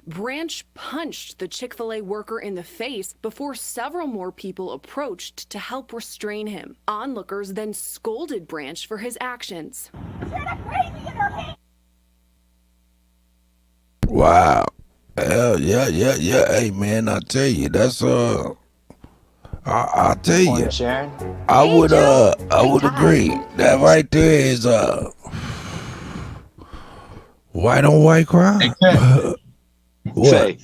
Branch punched the Chick-fil-A worker in the face before several more people approached to help restrain him. Onlookers then scolded Branch for his actions. Wow. Hell Yeah. Hey man, I tell you, that's I tell you, Morning, Sharon. I would agree. That right there is white on white crime. What? Say,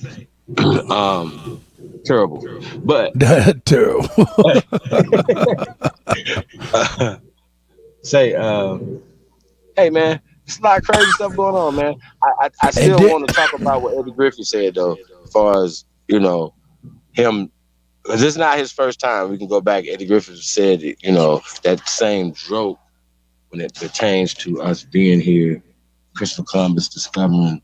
terrible, but terrible. say, hey man, it's a lot of crazy stuff going on, man. I still want to talk about what Eddie Griffin said though, as far as him. Because it's not his first time. We can go back. Eddie Griffin said, that same joke when it pertains to us being here, Christopher Columbus discovering.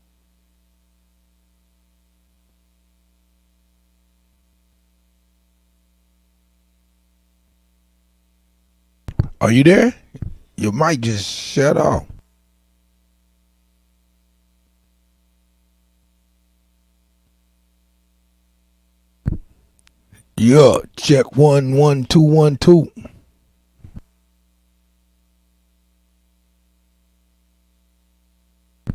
Are you there? You might just shut off. Yeah, check 1 1 2 1 2.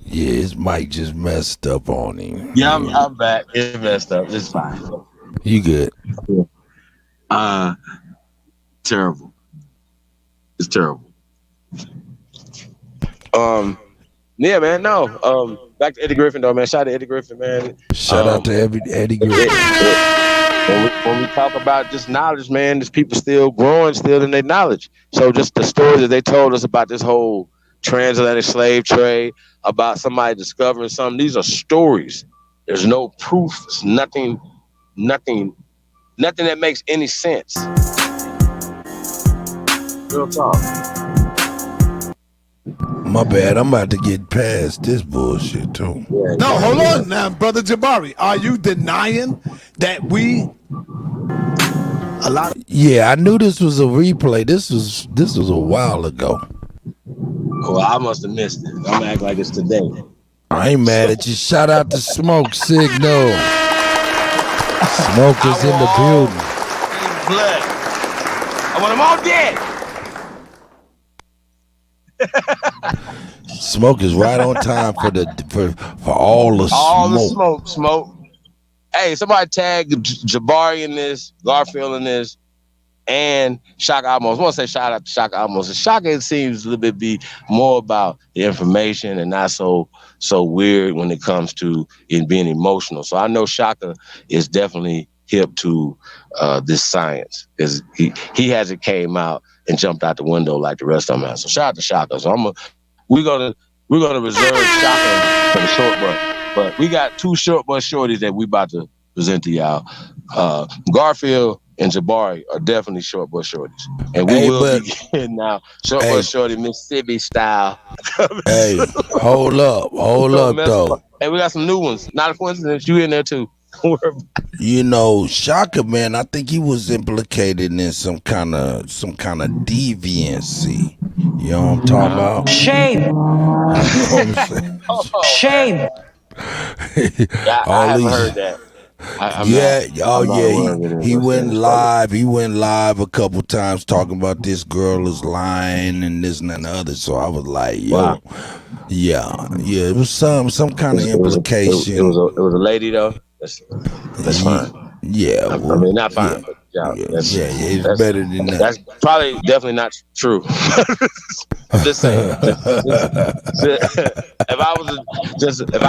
Yeah, his mic just messed up on him. Yeah, I'm back. It messed up. It's fine. You good? Terrible. It's terrible. Yeah, man. No. Back to Eddie Griffin though, man. Shout out to Eddie Griffin, man. Shout out to Eddie Griffin. When we talk about just knowledge, man, there's people still growing, still in their knowledge. So just the stories that they told us about this whole transatlantic slave trade, about somebody discovering something, these are stories. There's no proof. It's nothing that makes any sense. Real talk. My bad. I'm about to get past this bullshit too. No, hold on now, Brother Jabari. Are you denying that we Yeah, I knew this was a replay. This was a while ago. Well, I must have missed it. I'm gonna act like it's today. I ain't mad at you. Shout out to Smoke Signal. Smoke is in the building. Blood. I want them all dead. Smoke is right on time for all the smoke. Hey, somebody tag Jabari in this, Garfield in this, and Shaka Almost. I want to say shout out to Shaka Almost. Shaka seems a little bit be more about the information and not so weird when it comes to it being emotional. So I know Shaka is definitely hip to this science because he hasn't came out and jumped out the window like the rest of them have. So shout out to Shaka. So we're gonna reserve Shaka for the short run. But we got two short bus shorties that we about to present to y'all. Garfield and Jabari are definitely short bus shorties. And we will be getting now short bus shorty Mississippi style. Hey, hold up though. Hey, we got some new ones. Not a coincidence, you in there too. Shaka, man, I think he was implicated in some kind of deviancy. You know what I'm talking about? Shame. You know what I'm saying? Shame. I haven't heard that. He went live. He went live a couple times talking about this girl is lying and this and that and the other. So I was like, yo, yeah. It was some kind of implication. It was a lady though. That's fine. Yeah, I mean not fine, but it's better than that. That's probably definitely not true. I'm just saying. If I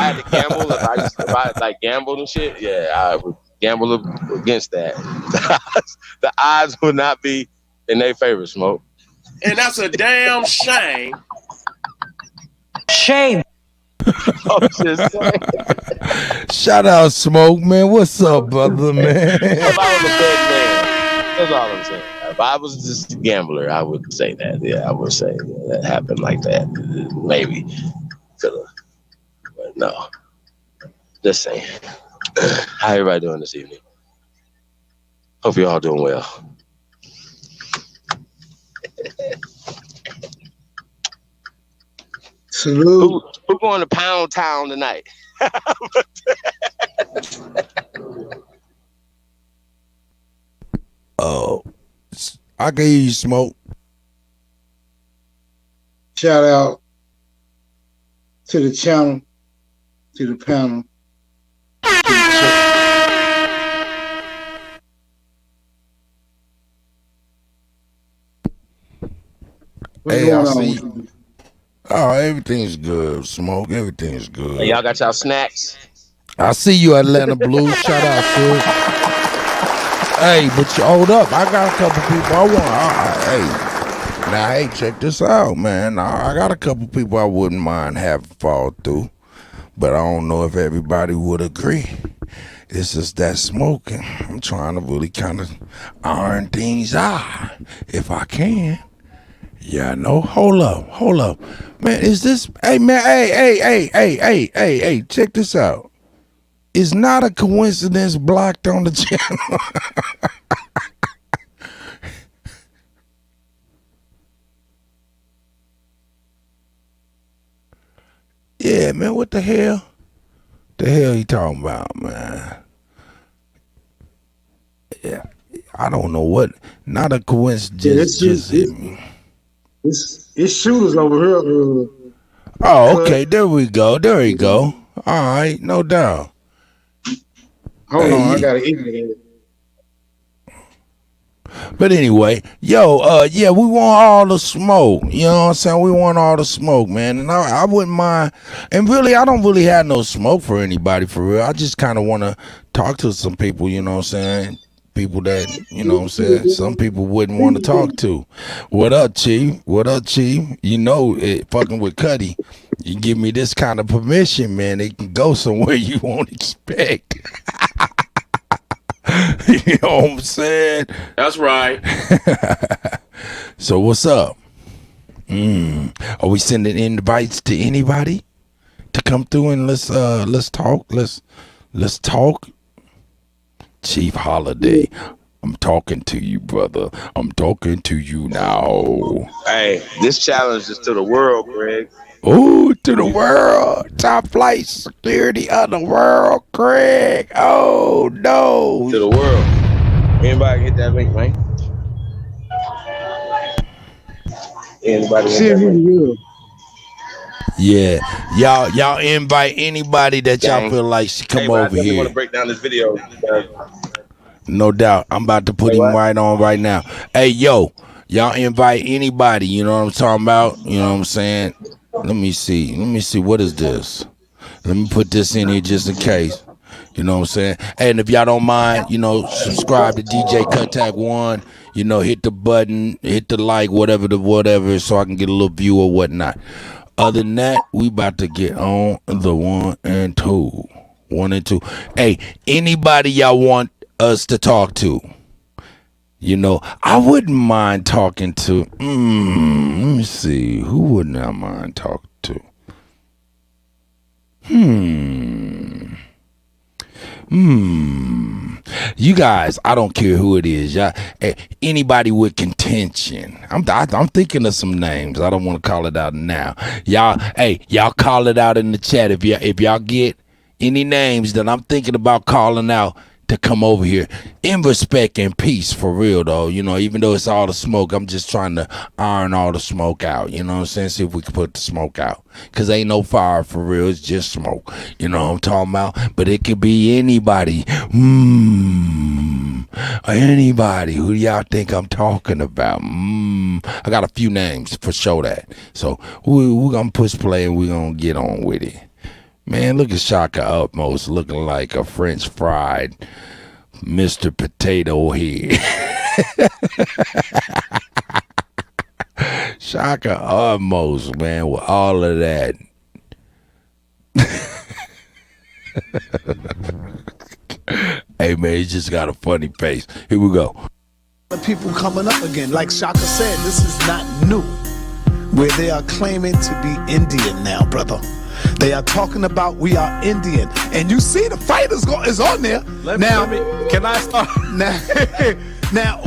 had to gamble, if I like gambled and shit, yeah, I would gamble against that. The odds would not be in their favor, Smoke. And that's a damn shame. Shame. Shout out Smoke, man. What's up, brother, man? If I was a bad man, that's all I'm saying. If I was just a gambler, I would say that. Yeah, I would say that happened like that. Maybe could have, but no. Just saying. How everybody doing this evening? Hope you're all doing well. Salute. Who going to Pound Town tonight? Oh, I can hear you, Smoke. Shout out to the channel, to the panel, to the What's Hey, I going see. on? Oh, everything's good. Smoke, everything's good. Hey, y'all got y'all snacks? I see you, Atlanta Blues. Shout out, Sid. Hey, but you hold up. I got a couple people I want. Hey, now, hey, check this out, man. I got a couple people I wouldn't mind having fall through, but I don't know if everybody would agree. It's just that smoking. I'm trying to really kind of iron things out if I can. Yeah, no. Hold up. Man, is this, hey, man, hey, check this out. It's not a coincidence blocked on the channel. Yeah, man, what the hell? The hell you talking about, man? Yeah, I don't know what. Not a coincidence. Just hit me. It's shooters over here. Oh, okay. There we go. There you go. All right, no doubt. Hold on, I gotta eat. But anyway, yeah, we want all the smoke. You know what I'm saying? We want all the smoke, man. And I wouldn't mind. And really, I don't really have no smoke for anybody, for real. I just kind of want to talk to some people, you know what I'm saying? People that, you know what I'm saying, some people wouldn't want to talk to. What up, Chief? You know, fucking with Cuddy, you give me this kind of permission, man, it can go somewhere you won't expect. You know what I'm saying? That's right. So what's up? Are we sending invites to anybody to come through and let's talk? Let's talk. Chief Holiday, I'm talking to you, brother. I'm talking to you now. Hey, this challenge is to the world, Greg. Oh, to the world. Top flight security of the world, Craig. Oh, no. To the world. Anybody hit that link, man? Anybody hit that link? Yeah, y'all invite anybody that y'all feel like should come over here. I want to break down this video. No doubt. I'm about to put him right on right now. Hey, yo, y'all invite anybody. You know what I'm talking about? You know what I'm saying? Let me see. What is this? Let me put this in here just in case. You know what I'm saying? And if y'all don't mind, you know, subscribe to DJ Kuttack 1. You know, hit the button, hit the like, whatever, so I can get a little view or whatnot. Other than that, we about to get on the 1 and 2. 1 and 2. Hey, anybody y'all want us to talk to? You know, I wouldn't mind talking to, let me see, who wouldn't I mind talking to? You guys, I don't care who it is. Y'all, anybody with contention. I'm thinking of some names. I don't want to call it out now. Y'all call it out in the chat if y'all get any names that I'm thinking about calling out to come over here in respect and peace, for real though. You know, even though it's all the smoke, I'm just trying to iron all the smoke out. You know what I'm saying? See if we can put the smoke out. Cause ain't no fire for real. It's just smoke. You know what I'm talking about? But it could be anybody. Anybody. Who do y'all think I'm talking about? I got a few names for sure that. So we're gonna push play and we're gonna get on with it. Man, look at Shaka Utmost looking like a French fried Mr. Potato Head. Shaka Utmost, man, with all of that. Hey, man, he just got a funny face. Here we go. The people coming up again, like Shaka said, this is not new. Where they are claiming to be Indian now, brother. They are talking about we are Indian, and you see the fight is on there. Can I start now? Now,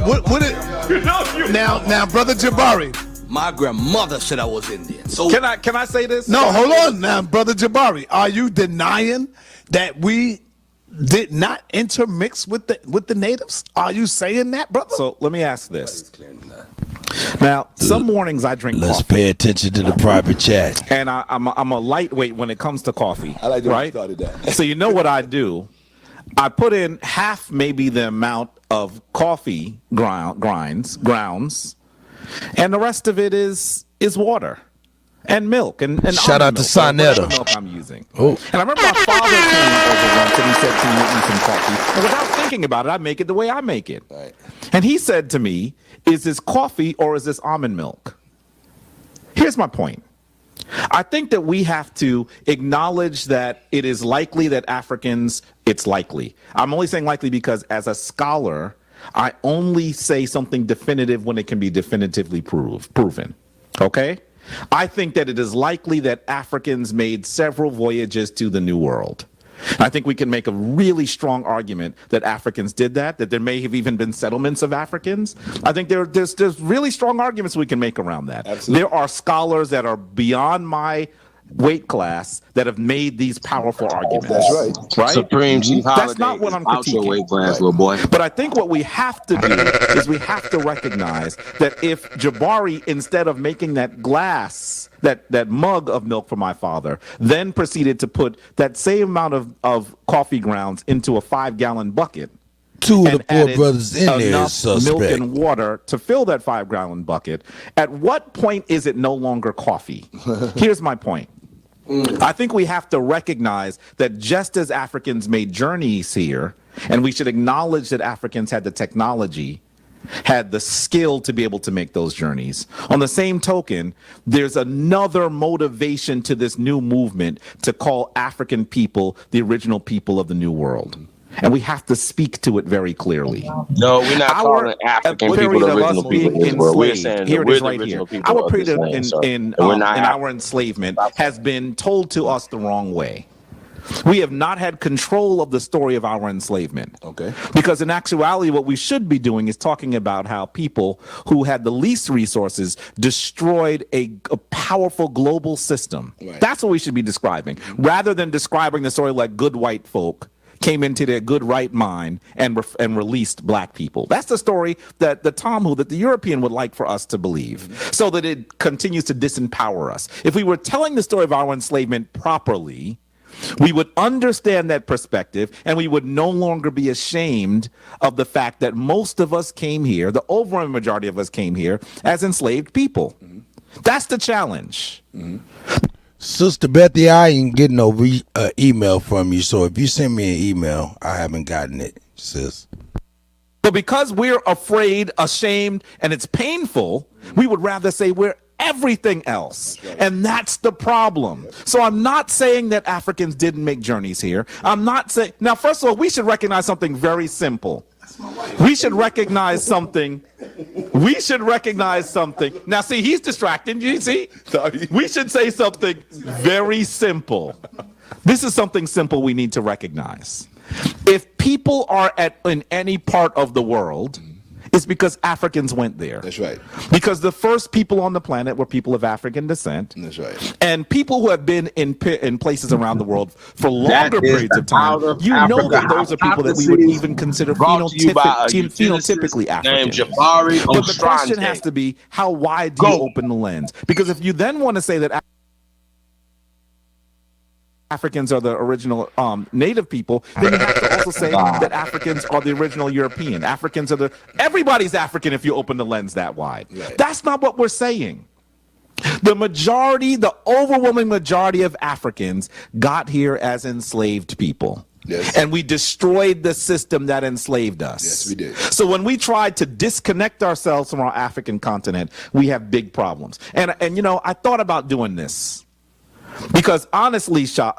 brother Jabari. My grandmother said I was Indian. So can I say this? No, hold on now, brother Jabari. Are you denying that we did not intermix with the natives? Are you saying that, brother? So let me ask this. Now, some mornings I drink Let's coffee. pay attention to the private chat. And I'm a lightweight when it comes to coffee. I like the way you right? started that. So you know what I do? I put in half maybe the amount of coffee grounds, and the rest of it is is water and milk and shout out to Sonetta. Milk I'm using. Oh. And I remember my father came over once and he said, "Can you make me some coffee?" And without thinking about it, I make it the way I make it. Right. And he said to me, "Is this coffee or is this almond milk?" Here's my point. I think that we have to acknowledge that it is likely that Africans, it's likely. I'm only saying likely because as a scholar, I only say something definitive when it can be definitively proven. Okay? I think that it is likely that Africans made several voyages to the New World. I think we can make a really strong argument that Africans did that there may have even been settlements of Africans. I think there's really strong arguments we can make around that. Absolutely. There are scholars that are beyond my weight class that have made these powerful arguments. That's right. Supreme Chief Holiday. That's not what I'm out your critiquing. weight class, little boy. But I think what we have to do is we have to recognize that if Jabari, instead of making that glass, that mug of milk for my father, then proceeded to put that same amount of coffee grounds into a 5-gallon bucket, Two of the four added brothers in there is enough milk suspect. and water to fill that 5-gallon bucket, at what point is it no longer coffee? Here's my point. I think we have to recognize that just as Africans made journeys here, and we should acknowledge that Africans had the technology, had the skill to be able to make those journeys. On the same token, there's another motivation to this new movement to call African people the original people of the New World. And we have to speak to it very clearly. No, we're not calling African people the original people of this world. We're saying here that it is we're right the here. original people Our of period this land, sir. in And we're not our enslavement has been told to us the wrong way. We have not had control of the story of our enslavement. Okay. Because in actuality, what we should be doing is talking about how people who had the least resources destroyed a powerful global system. Right. That's what we should be describing, rather than describing the story like good white folk came into their good right mind and released black people. That's the story that the European would like for us to believe, so that it continues to disempower us. If we were telling the story of our enslavement properly, we would understand that perspective, and we would no longer be ashamed of the fact that most of us came here, the overwhelming majority of us came here as enslaved people. That's the challenge. Sister Bethy, I ain't getting no email from you, so if you send me an email, I haven't gotten it, sis. But because we're afraid, ashamed, and it's painful, we would rather say we're everything else. And that's the problem. So I'm not saying that Africans didn't make journeys here. I'm not saying, now, first of all, we should recognize something very simple. We should recognize something. Now, see, he's distracting. You see? We should say something very simple. This is something simple we need to recognize. If people are in any part of the world, it's because Africans went there. That's right. Because the first people on the planet were people of African descent. That's right. And people who have been in places around the world for longer periods of time, you know that those are people that we would even consider phenotypically African. Jabari But the question has to be, how wide do you open the lens? Because if you then want to say that Africans are the original native people, then you have to also say that Africans are the original European. Everybody's African if you open the lens that wide. Right. That's not what we're saying. The overwhelming majority of Africans got here as enslaved people. Yes. And we destroyed the system that enslaved us. Yes, we did. So when we tried to disconnect ourselves from our African continent, we have big problems. And you know, I thought about doing this. Because honestly, Sa,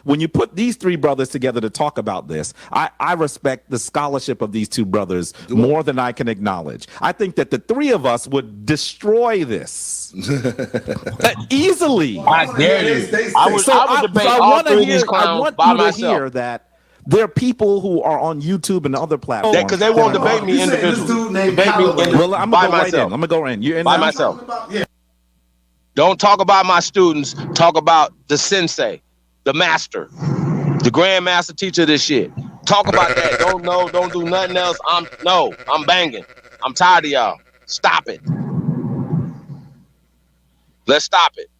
when you put these three brothers together to talk about this, I respect the scholarship of these two brothers more than I can acknowledge. I think that the three of us would destroy this easily. I dare you. I would debate all three of these clowns by myself. Hear that there are people who are on YouTube and other platforms. Because they won't debate me individually. Well, I'm going to go right in. I'm going to go in. You in by now? myself. Don't talk about my students. Talk about the sensei, the master, the grandmaster teacher of this shit. Talk about that. Don't do nothing else. I'm banging. I'm tired of y'all. Stop it. Let's stop it.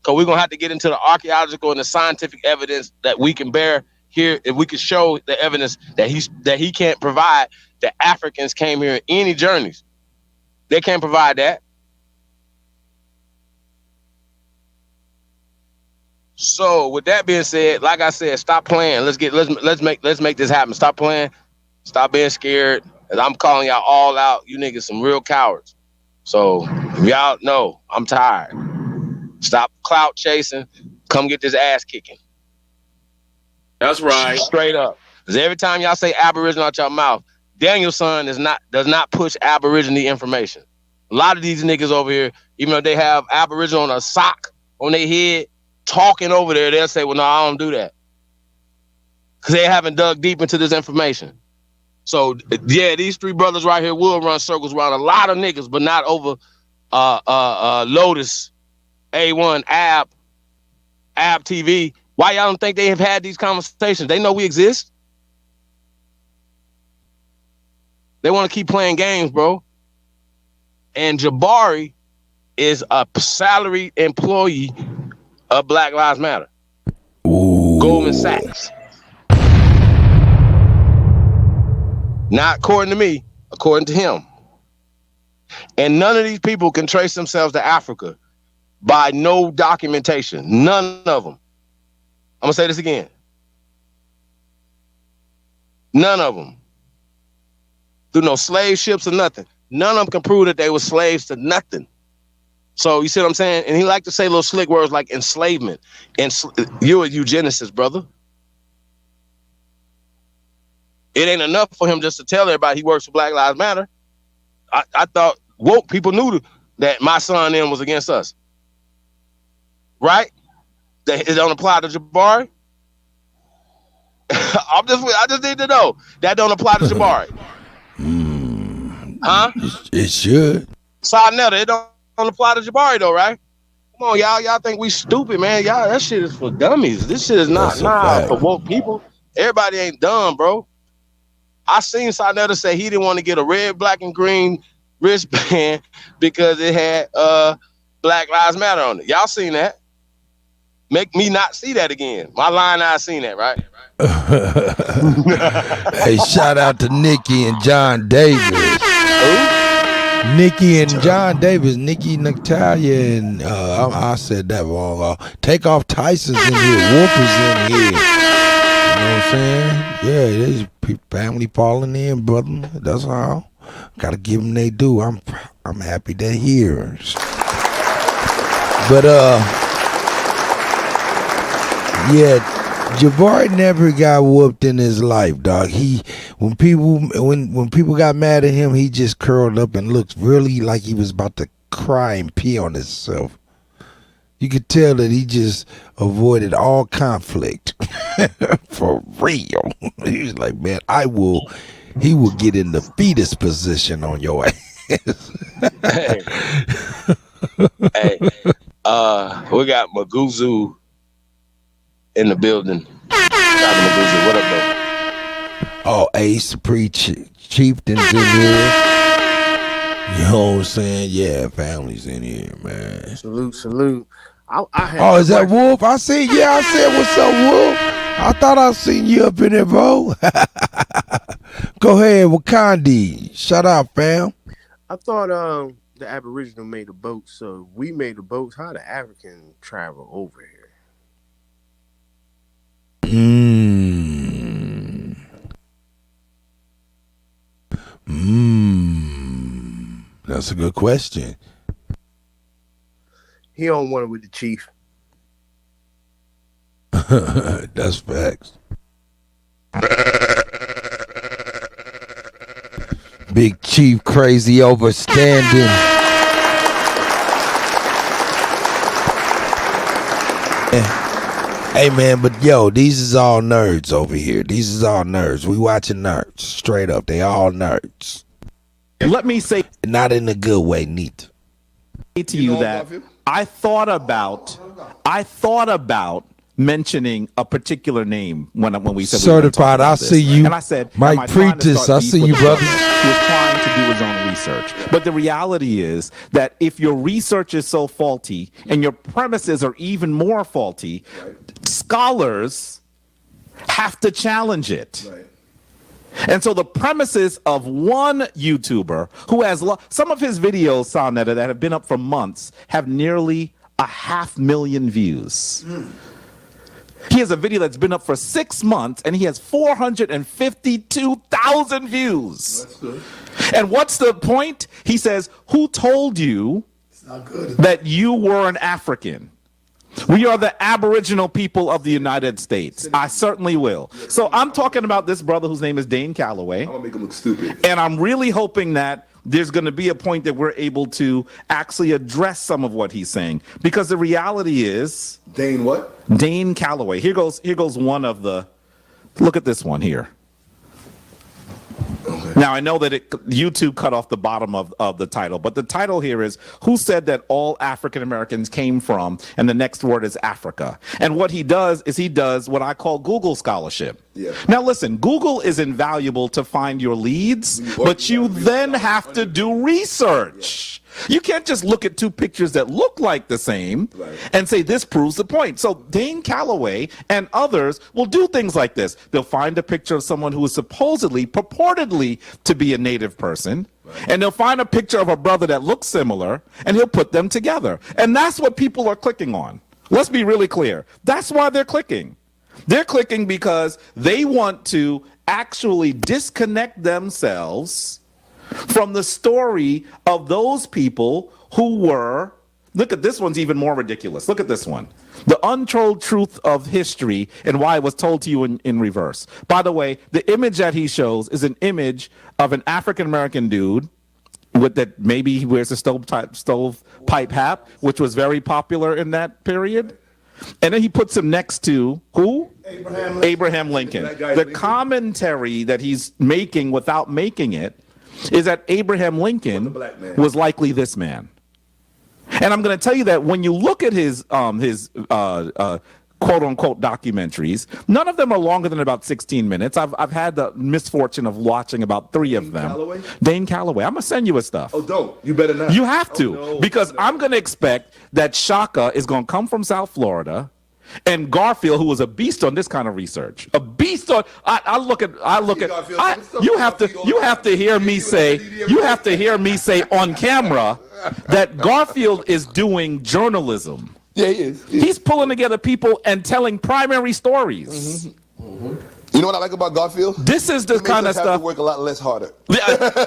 Because we're going to have to get into the archaeological and the scientific evidence that we can bear here. If we can show the evidence that he can't provide, that Africans came here in any journeys. They can't provide that. So with that being said, like I said, stop playing. Let's make this happen. Stop playing. Stop being scared. And I'm calling y'all all out. You niggas some real cowards. So if y'all know, I'm tired. Stop clout chasing. Come get this ass kicking. That's right. Straight up. Because every time y'all say Aboriginal out your mouth, Danielson does not push Aboriginal information. A lot of these niggas over here, even though they have Aboriginal on a sock on their head, talking over there, they'll say, well, no, I don't do that. Because they haven't dug deep into this information. So, yeah, these three brothers right here will run circles around a lot of niggas, but not over Lotus, A1, Ab TV. Why y'all don't think they have had these conversations? They know we exist. They want to keep playing games, bro. And Jabari is a salaried employee of Black Lives Matter. Ooh. Goldman Sachs. Not according to me, according to him. And none of these people can trace themselves to Africa by no documentation. None of them. I'm going to say this again. None of them. Through no slave ships or nothing. None of them can prove that they were slaves to nothing. So you see what I'm saying? And he like to say little slick words like enslavement. You're a eugenicist, brother. It ain't enough for him just to tell everybody he works for Black Lives Matter. I thought woke people knew that my son then was against us. Right? That it don't apply to Jabari? I just need to know. That don't apply to Jabari. Huh? It should. Sarnetta, it don't apply to Jabari though, right? Come on, y'all. Y'all think we stupid, man. Y'all, that shit is for dummies. This shit is not for woke people. Everybody ain't dumb, bro. I seen Sarnetta say he didn't want to get a red, black, and green wristband because it had Black Lives Matter on it. Y'all seen that? Make me not see that again. My line eye seen that, right? Hey, shout out to Nikki and John Davis. Nikki and John Davis, Nikki, Natalia, and I said that wrong. Takeoff Tyson's in here, Wolfer's in here. You know what I'm saying? Yeah, there's family falling in, brother. That's all. Gotta give them they do. I'm happy they're here. But yeah, Jabari never got whooped in his life, dog. When people got mad at him, he just curled up and looked really like he was about to cry and pee on himself. You could tell that he just avoided all conflict. For real. He was like, man, he will get in the fetus position on your ass. Hey, we got Maguzu in the building. Maguzu, what up, though? Oh, Ace, Chieftain's in here. You know what I'm saying? Yeah, family's in here, man. Salute. Is that Wolf? I said, what's up, Wolf? I thought I seen you up in there, bro. Go ahead, Wakandi. Shout out, fam. I thought the Aboriginal made a boat, so we made the boats. How the African travel over here? That's a good question. He on one with the chief. That's facts. Big Chief crazy overstanding. Hey man, but yo, these is all nerds over here. These is all nerds. We watching nerds. Straight up. They all nerds. Let me say, not in a good way, neat. To you that I thought about mentioning a particular name when we said certified. I see you, and I said, Mike Pretis. I see you, brother. He was trying to do his own research, but the reality is that if your research is so faulty and your premises are even more faulty, scholars have to challenge it. Right. And so the premises of one YouTuber who has some of his videos, Sarnetta, that have been up for months, have nearly 500,000 views. He has a video that's been up for 6 months, and he has 452,000 views. That's good. And what's the point? He says, who told you that you were an African? We are the Aboriginal people of the United States. I certainly will. So I'm talking about this brother whose name is Dane Calloway. I'm gonna make him look stupid. And I'm really hoping that there's going to be a point that we're able to actually address some of what he's saying. Because the reality is... Dane what? Dane Calloway. Here goes one of the... Look at this one here. Okay. Now, I know that YouTube cut off the bottom of the title, but the title here is, who said that all African Americans came from, and the next word is Africa. And what he does is he does what I call Google scholarship. Yeah. Now, listen, Google is invaluable to find your leads, but you then have to do research. You can't just look at two pictures that look like the same and say this proves the point. So Dane Calloway and others will do things like this. They'll find a picture of someone who is supposedly, purportedly to be a native person, and they'll find a picture of a brother that looks similar, and he'll put them together. And that's what people are clicking on. Let's be really clear. That's why they're clicking. They're clicking because they want to actually disconnect themselves from the story of those people who were, look at this one's even more ridiculous. Look at this one. The untold truth of history and why it was told to you in reverse. By the way, the image that he shows is an image of an African-American dude with that, maybe he wears a stovepipe hat, which was very popular in that period. And then he puts him next to who? Abraham Lincoln. The commentary that he's making without making it is that Abraham Lincoln was likely this man. And I'm going to tell you that when you look at his quote-unquote documentaries, none of them are longer than about 16 minutes. I've had the misfortune of watching about 3 of them. Calloway? Dane Calloway. I'm going to send you his stuff. Oh, don't. You better not. You have to, because I'm going to expect that Shaka is going to come from South Florida, and Garfield, who was a beast on this kind of research, a beast on. You have to hear me say on camera that Garfield is doing journalism. Yeah, he is. He's pulling together people and telling primary stories. You know what I like about Garfield? This is the kind of have stuff. to work a lot less harder.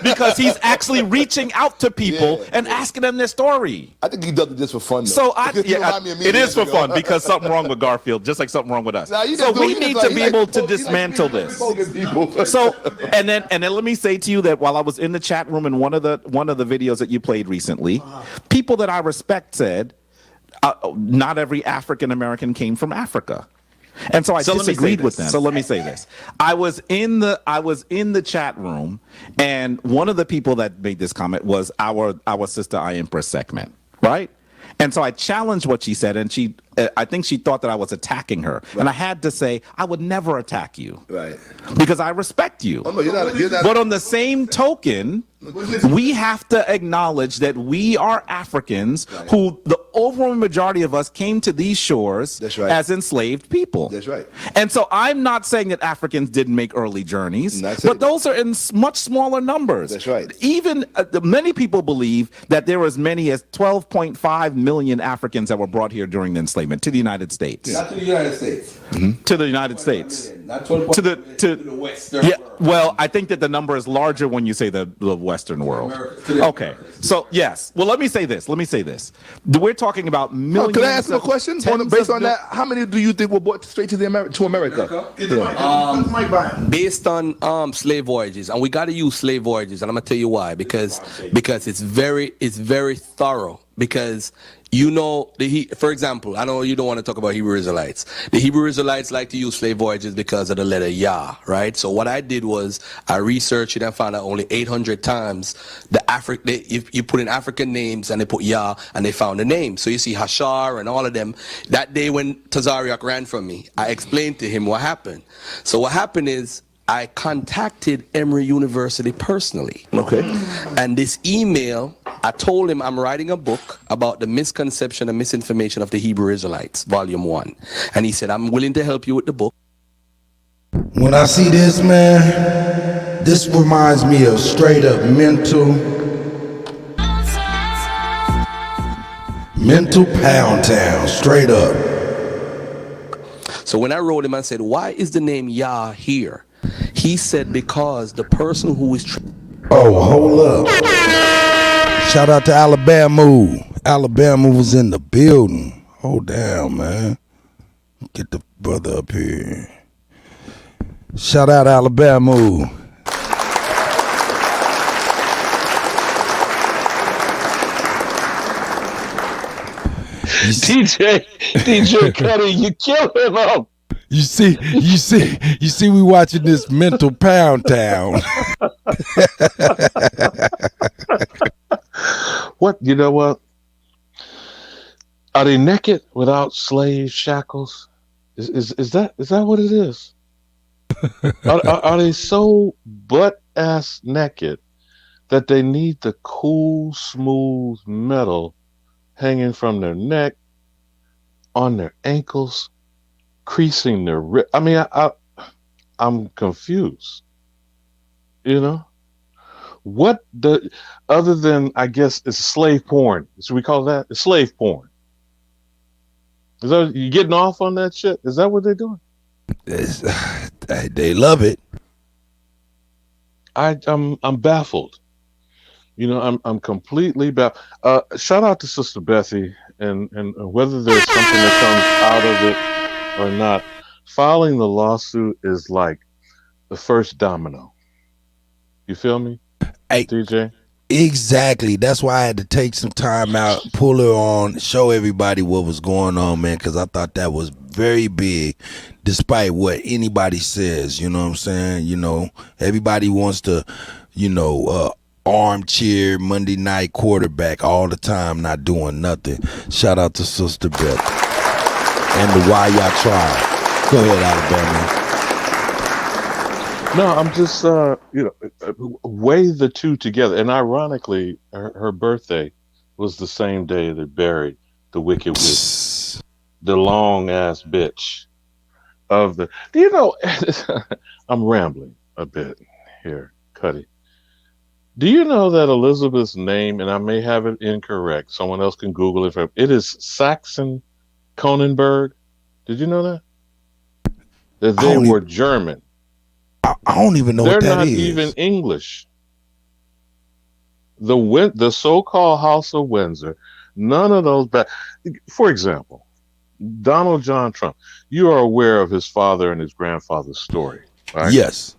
Because he's actually reaching out to people and asking them their story. I think he does it just for fun, though. So it is for fun, because something wrong with Garfield, just like something wrong with us. So we need to be able to dismantle this. So and then let me say to you that while I was in the chat room in one of the videos that you played recently, people that I respect said not every African American came from Africa. And so I disagreed with them. So let me say this. I was in the chat room, and one of the people that made this comment was our sister I Empress segment, right? And so I challenged what she said, and I think she thought that I was attacking her. Right. And I had to say, I would never attack you. Right. Because I respect you. Oh, no, you're not. But on the same token, we have to acknowledge that we are Africans who, the overwhelming majority of us, came to these shores as enslaved people. That's right. And so I'm not saying that Africans didn't make early journeys, but those are in much smaller numbers. That's right. Even many people believe that there were as many as 12.5 million Africans that were brought here during the enslavement to the United States. Not to the United States. To the United States. Not to the Western world. Well, I think that the number is larger when you say the Western world. Okay. So, yes. Well, let me say this. We're talking about millions. Can I ask you a question? Based on that, how many do you think were brought straight to America? Based on slave voyages, and we got to use slave voyages, and I'm gonna tell you why. Because it's very thorough. Because for example, I know you don't want to talk about Hebrew Israelites. The Hebrew Israelites like to use slave voyages because of the letter Yah, right? So what I did was I researched it and found out only 800 times if you put in African names and they put Yah and they found the name. So you see Hashar and all of them. That day when Tazariak ran from me, I explained to him what happened. So what happened is I contacted Emory University personally. Okay. And this email, I told him I'm writing a book about the misconception and misinformation of the Hebrew Israelites, volume 1. And he said, I'm willing to help you with the book. When I see this, man, this reminds me of straight up mental Pound Town, straight up. So when I wrote him, I said, why is the name Yah here? He said, because the person who is... Oh, hold up. Shout out to Alabama. Alabama was in the building. Hold down, man. Get the brother up here. Shout out Alabama. DJ Cuddy, you killing him. You see, we watching this mental pound town. What? You know what? Are they naked without slave shackles? Is that what it is? Are they so butt ass naked that they need the cool, smooth metal hanging from their neck, on their ankles, creasing their rib? I mean, I'm confused. You know, what the other than, I guess it's slave porn? Should we call that? It's slave porn. Is that you getting off on that shit? Is that what they're doing? They love it. I'm baffled. You know, I'm completely baffled. Shout out to Sister Bethy, and whether there's something that comes out of it or not, filing the lawsuit is like the first domino. You feel me, hey, DJ? Exactly. That's why I had to take some time out, pull her on, show everybody what was going on, man, because I thought that was very big, despite what anybody says. You know what I'm saying? You know, everybody wants to, armchair Monday night quarterback all the time, not doing nothing. Shout out to Sister Beth and the Why Y'all Try. Go ahead, Alabama. No, I'm just, weigh the two together. And ironically, her birthday was the same day they buried the Wicked Witch, the long ass bitch of the. Do you know? I'm rambling a bit here, Cuddy. Do you know that Elizabeth's name, and I may have it incorrect, someone else can Google it. It is Saxon Kronenberg. Did you know that? That they were German. I don't even know what that is. They're not even English. The so-called House of Windsor, none of those. For example, Donald John Trump. You are aware of his father and his grandfather's story, right? Yes.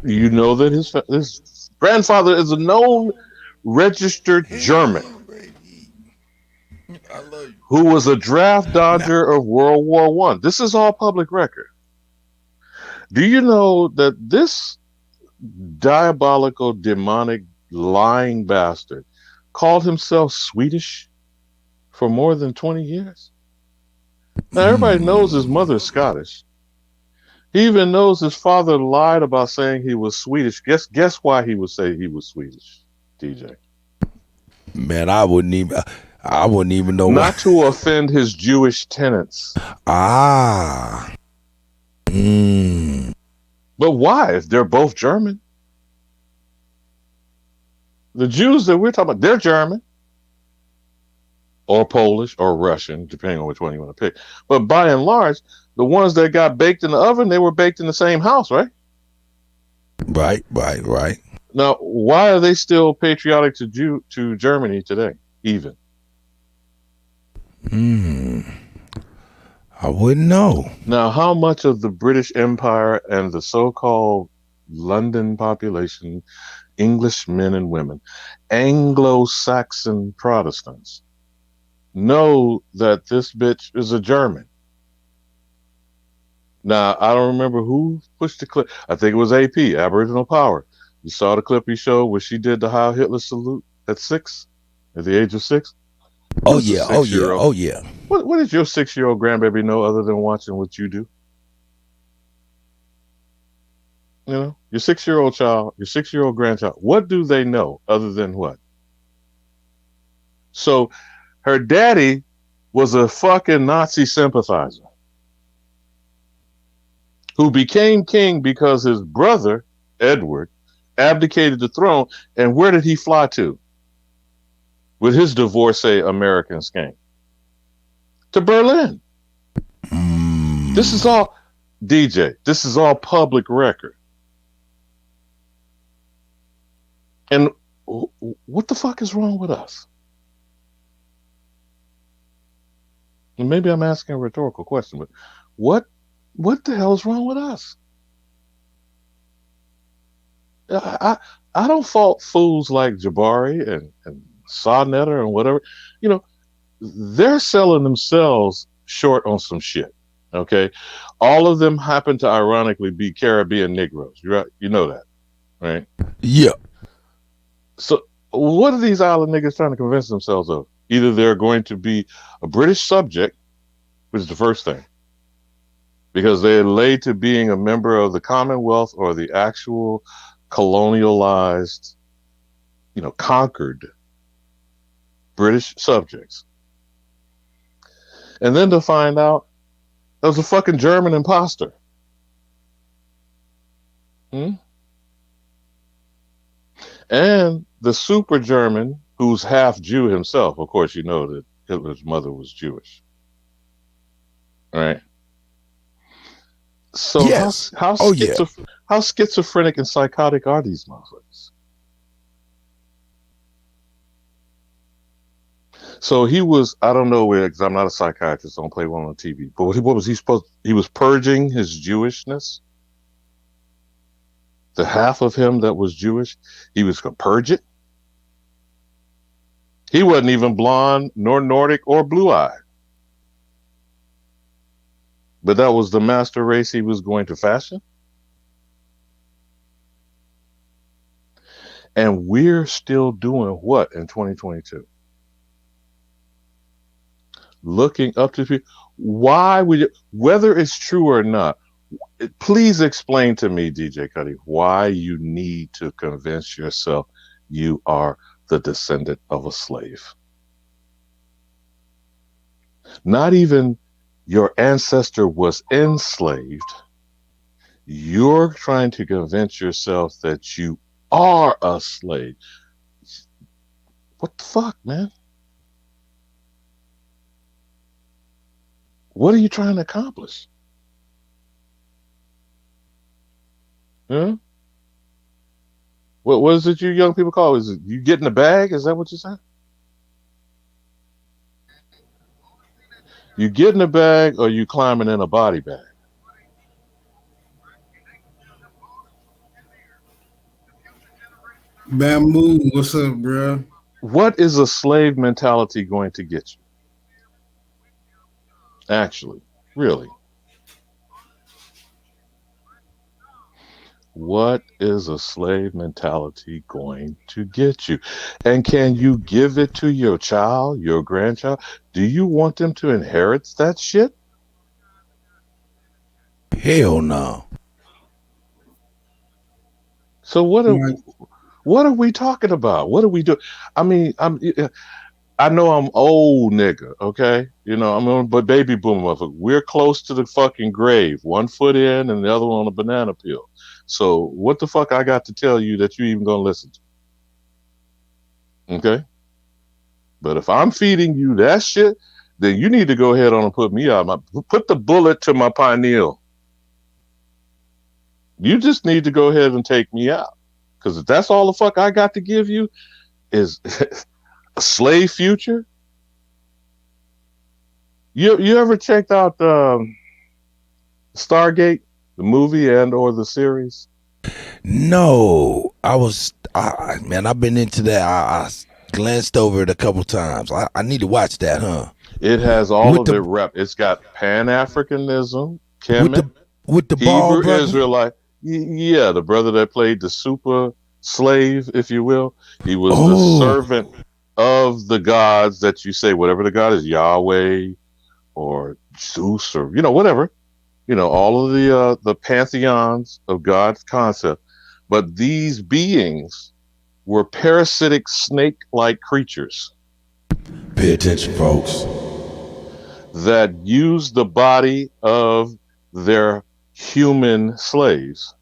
You know that his grandfather is a known registered German who was a draft dodger of World War I. This is all public record. Do you know that this diabolical, demonic, lying bastard called himself Swedish for more than 20 years? Now, everybody knows his mother's Scottish. He even knows his father lied about saying he was Swedish. Guess why he would say he was Swedish, DJ? Man, I wouldn't even know. Not to offend his Jewish tenants. But why? If they're both German. The Jews that we're talking about, they're German. Or Polish or Russian, depending on which one you want to pick. But by and large, the ones that got baked in the oven, they were baked in the same house, right? Right. Now, why are they still patriotic to Germany today, even? I wouldn't know. Now, how much of the British Empire and the so-called London population, English men and women, Anglo-Saxon Protestants, know that this bitch is a German? Now, I don't remember who pushed the clip. I think it was AP, Aboriginal Power. You saw the clip he showed where she did the Heil Hitler salute at the age of 6? Oh yeah. What does your 6-year-old grandbaby know other than watching what you do? You know, your 6-year-old child, your 6-year-old grandchild, what do they know other than what? So her daddy was a fucking Nazi sympathizer who became king because his brother, Edward, abdicated the throne. And where did he fly to with his divorcee American skank? To Berlin. This is all, DJ, this is all public record. And what the fuck is wrong with us? And maybe I'm asking a rhetorical question, but what the hell is wrong with us? I don't fault fools like Jabari and Sawnetter and whatever. You know, they're selling themselves short on some shit. Okay, all of them happen to ironically be Caribbean Negroes. You know that, right? Yeah. So what are these island niggas trying to convince themselves of? Either they're going to be a British subject, which is the first thing, because they're laid to being a member of the Commonwealth or the actual colonialized, conquered British subjects. And then to find out that was a fucking German imposter. And the super German, who's half Jew himself. Of course, you know that Hitler's mother was Jewish. Right? So yes. how schizophrenic and psychotic are these motherfuckers? So he was, I don't know where, because I'm not a psychiatrist, I don't play one on TV, but what was he supposed, he was purging his Jewishness? The half of him that was Jewish, he was going to purge it? He wasn't even blonde, nor Nordic, or blue-eyed. But that was the master race he was going to fashion? And we're still doing what in 2022? Looking up to people. Why would you, whether it's true or not, please explain to me, DJ Cuddy, why you need to convince yourself you are the descendant of a slave. Not even your ancestor was enslaved. You're trying to convince yourself that you are a slave. What the fuck, man? What are you trying to accomplish? Huh? What is it you young people call? Is it you get in the bag? Is that what you said? You get in the bag or you climbing in a body bag? Bamboo, what's up, bro? What is a slave mentality going to get you? Actually, really. What is a slave mentality going to get you? And can you give it to your child, your grandchild? Do you want them to inherit that shit? Hell no. So what are we talking about? What are we doing? I mean, I know I'm old nigga, okay? But baby boomer motherfucker. We're close to the fucking grave. 1 foot in and the other one on a banana peel. So what the fuck I got to tell you that you even gonna listen to? Okay? But if I'm feeding you that shit, then you need to go ahead on and put me out. Put the bullet to my pineal. You just need to go ahead and take me out. Because if that's all the fuck I got to give you is a slave future. You ever checked out Stargate, the movie and or the series? No, I've been into that. I glanced over it a couple times. I need to watch that, huh? It has all of it. It's got Pan-Africanism, Kemet, with the Hebrew ball brother? Israelite. Yeah, the brother that played the super slave, if you will. He was the servant of the gods that you say, whatever the god is, Yahweh or Zeus or whatever. All of the pantheons of God's concept. But these beings were parasitic snake-like creatures. Pay attention, folks. That used the body of their human slaves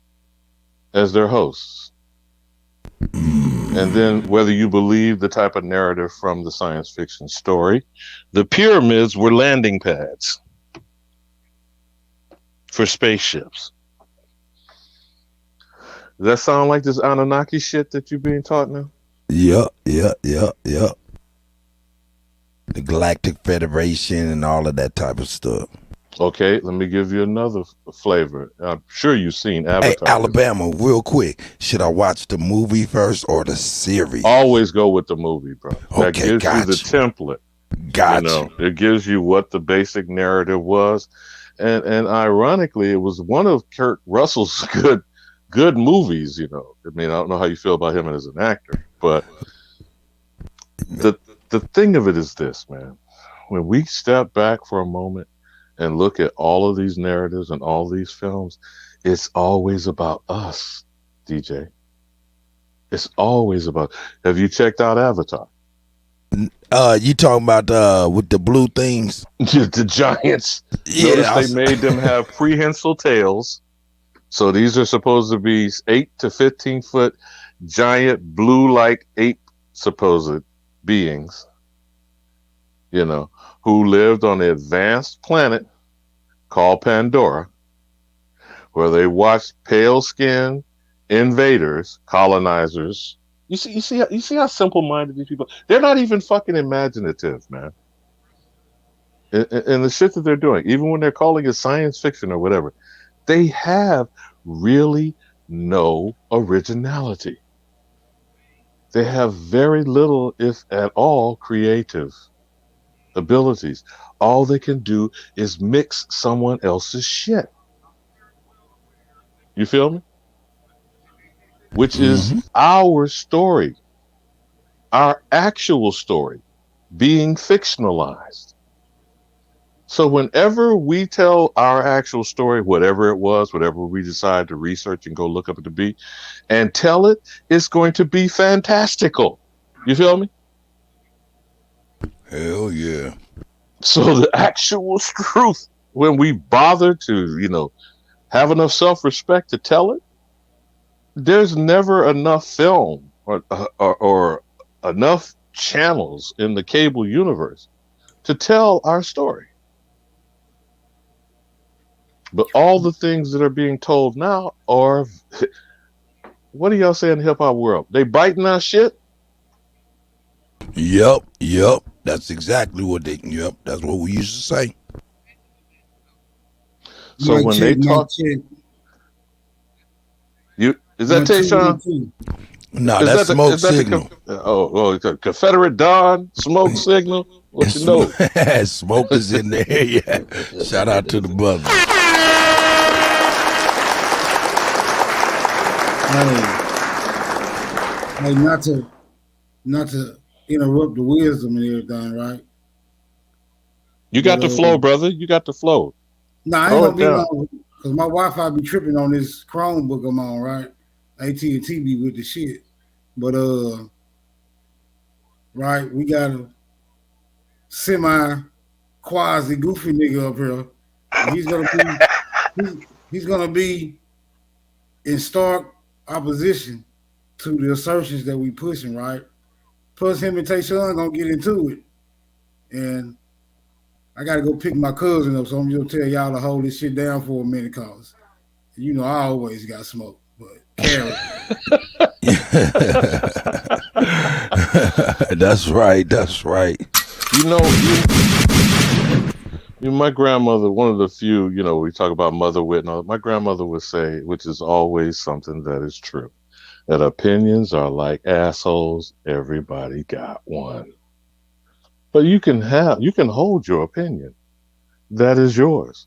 as their hosts. And then whether you believe the type of narrative from the science fiction story, the pyramids were landing pads. for spaceships. Does that sound like this Anunnaki shit that you're being taught now? Yep. The Galactic Federation and all of that type of stuff. Okay, let me give you another flavor. I'm sure you've seen Avatar. Hey, Alabama, real quick. Should I watch the movie first or the series? Always go with the movie, bro. That Okay, gives you the template. Gotcha. It gives you what the basic narrative was. And ironically, it was one of Kurt Russell's good movies, I mean, I don't know how you feel about him as an actor, but the thing of it is this, man. When we step back for a moment and look at all of these narratives and all these films, it's always about us, DJ. It's always about. Have you checked out Avatar? You talking about with the blue things? The giants. Yeah, Notice they made them have prehensile tails. So these are supposed to be 8 to 15 foot giant blue-like ape supposed beings, who lived on an advanced planet called Pandora, where they watched pale-skinned invaders, colonizers. You see how simple-minded these people. They're not even fucking imaginative, man. And the shit that they're doing, even when they're calling it science fiction or whatever, they have really no originality. They have very little, if at all, creative abilities. All they can do is mix someone else's shit. You feel me? Which is our story, our actual story being fictionalized. So whenever we tell our actual story, whatever it was, whatever we decide to research and go look up at the beat and tell it, it's going to be fantastical. You feel me? Hell yeah. So the actual truth, when we bother to, have enough self-respect to tell it, there's never enough film or enough channels in the cable universe to tell our story. But all the things that are being told now are, what do y'all say in the hip hop world? They biting our shit? Yep. That's exactly what that's what we used to say. So when they talk, is that Tayshaun? No, that's Smoke Signal. The Confederate Don, Smoke Signal. What you know? Smoke is in there. Yeah. Shout out to the brother. Hey, not to interrupt the wisdom and everything, right? You got the flow, brother. You got the flow. No, I ain't gonna be long because my Wi-Fi be tripping on this Chromebook I'm on, right? AT&T be with the shit, but right, we got a semi quasi goofy nigga up here. And he's gonna be in stark opposition to the assertions that we pushing, right? Plus him and Tayshaun gonna get into it. And I gotta go pick my cousin up, so I'm gonna tell y'all to hold this shit down for a minute, cause I always got smoke, but carry. That's right. My grandmother, one of the few, we talk about mother wit and all, my grandmother would say, which is always something that is true, that opinions are like assholes. Everybody got one. But you can hold your opinion. That is yours.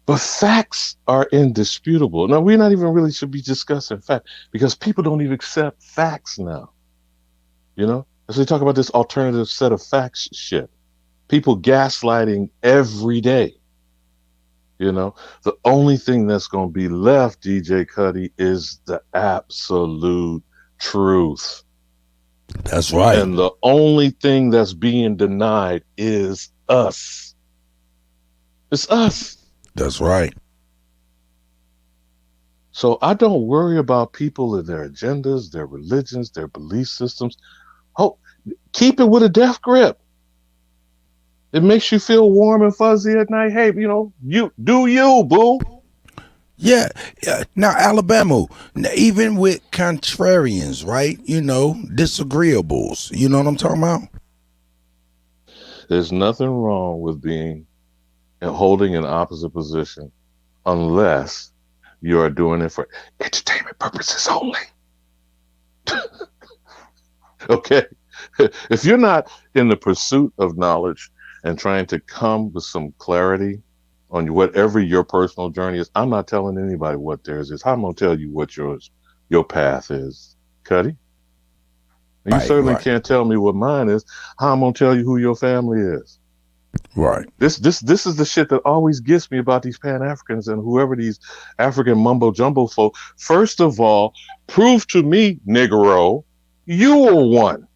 But facts are indisputable. Now, we're not even really should be discussing facts because people don't even accept facts now. As we talk about this alternative set of facts shit. People gaslighting every day. The only thing that's going to be left, DJ Cuddy, is the absolute truth. That's right. And the only thing that's being denied is us. It's us. That's right. So I don't worry about people and their agendas, their religions, their belief systems. Keep it with a death grip. It makes you feel warm and fuzzy at night. Hey, you do you, boo. Yeah, yeah. Now Alabama, even with contrarians, right? Disagreeables. You know what I'm talking about? There's nothing wrong with being and holding an opposite position unless you are doing it for entertainment purposes only. Okay? If you're not in the pursuit of knowledge and trying to come with some clarity on whatever your personal journey is, I'm not telling anybody what theirs is. I'm going to tell you what your path is, Cuddy. You certainly can't tell me what mine is. How I'm going to tell you who your family is. Right. This is the shit that always gets me about these Pan-Africans and whoever these African mumbo-jumbo folk. First of all, prove to me, Negro, you were one.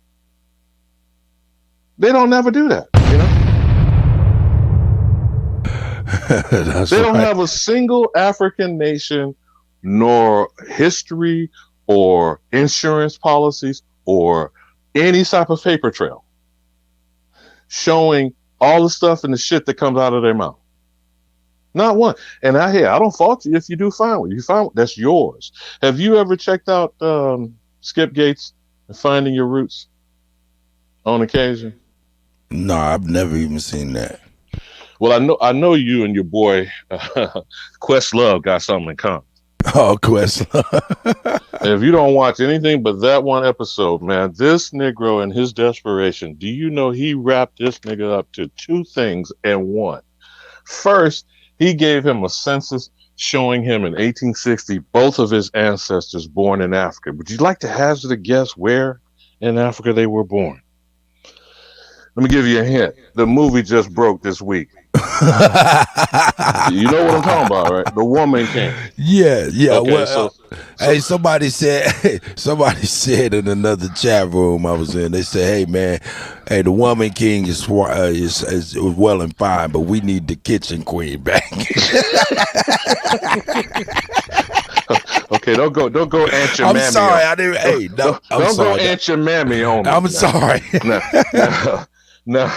They don't never do that, you know? They don't have a single African nation, nor history or insurance policies or any type of paper trail showing all the stuff and the shit that comes out of their mouth. Not one. And I don't fault you if you do find one. You find one, that's yours. Have you ever checked out Skip Gates and Finding Your Roots on occasion? No, I've never even seen that. Well, I know you and your boy Questlove got something in common. Oh, Questlove. If you don't watch anything but that one episode, man, this Negro in his desperation, do you know he wrapped this nigga up to two things in one? First, he gave him a census showing him in 1860 both of his ancestors born in Africa. Would you like to hazard a guess where in Africa they were born? Let me give you a hint. The movie just broke this week. You know what I'm talking about, right? The Woman King. Yeah. Okay, Hey, somebody said in another chat room I was in, they said, "Hey man, the Woman King is well and fine, but we need the Kitchen Queen back." Okay, don't go Aunt your I'm mammy. sorry, I didn't. Hey, no, don't go Aunt your mammy on me. I'm sorry. Now,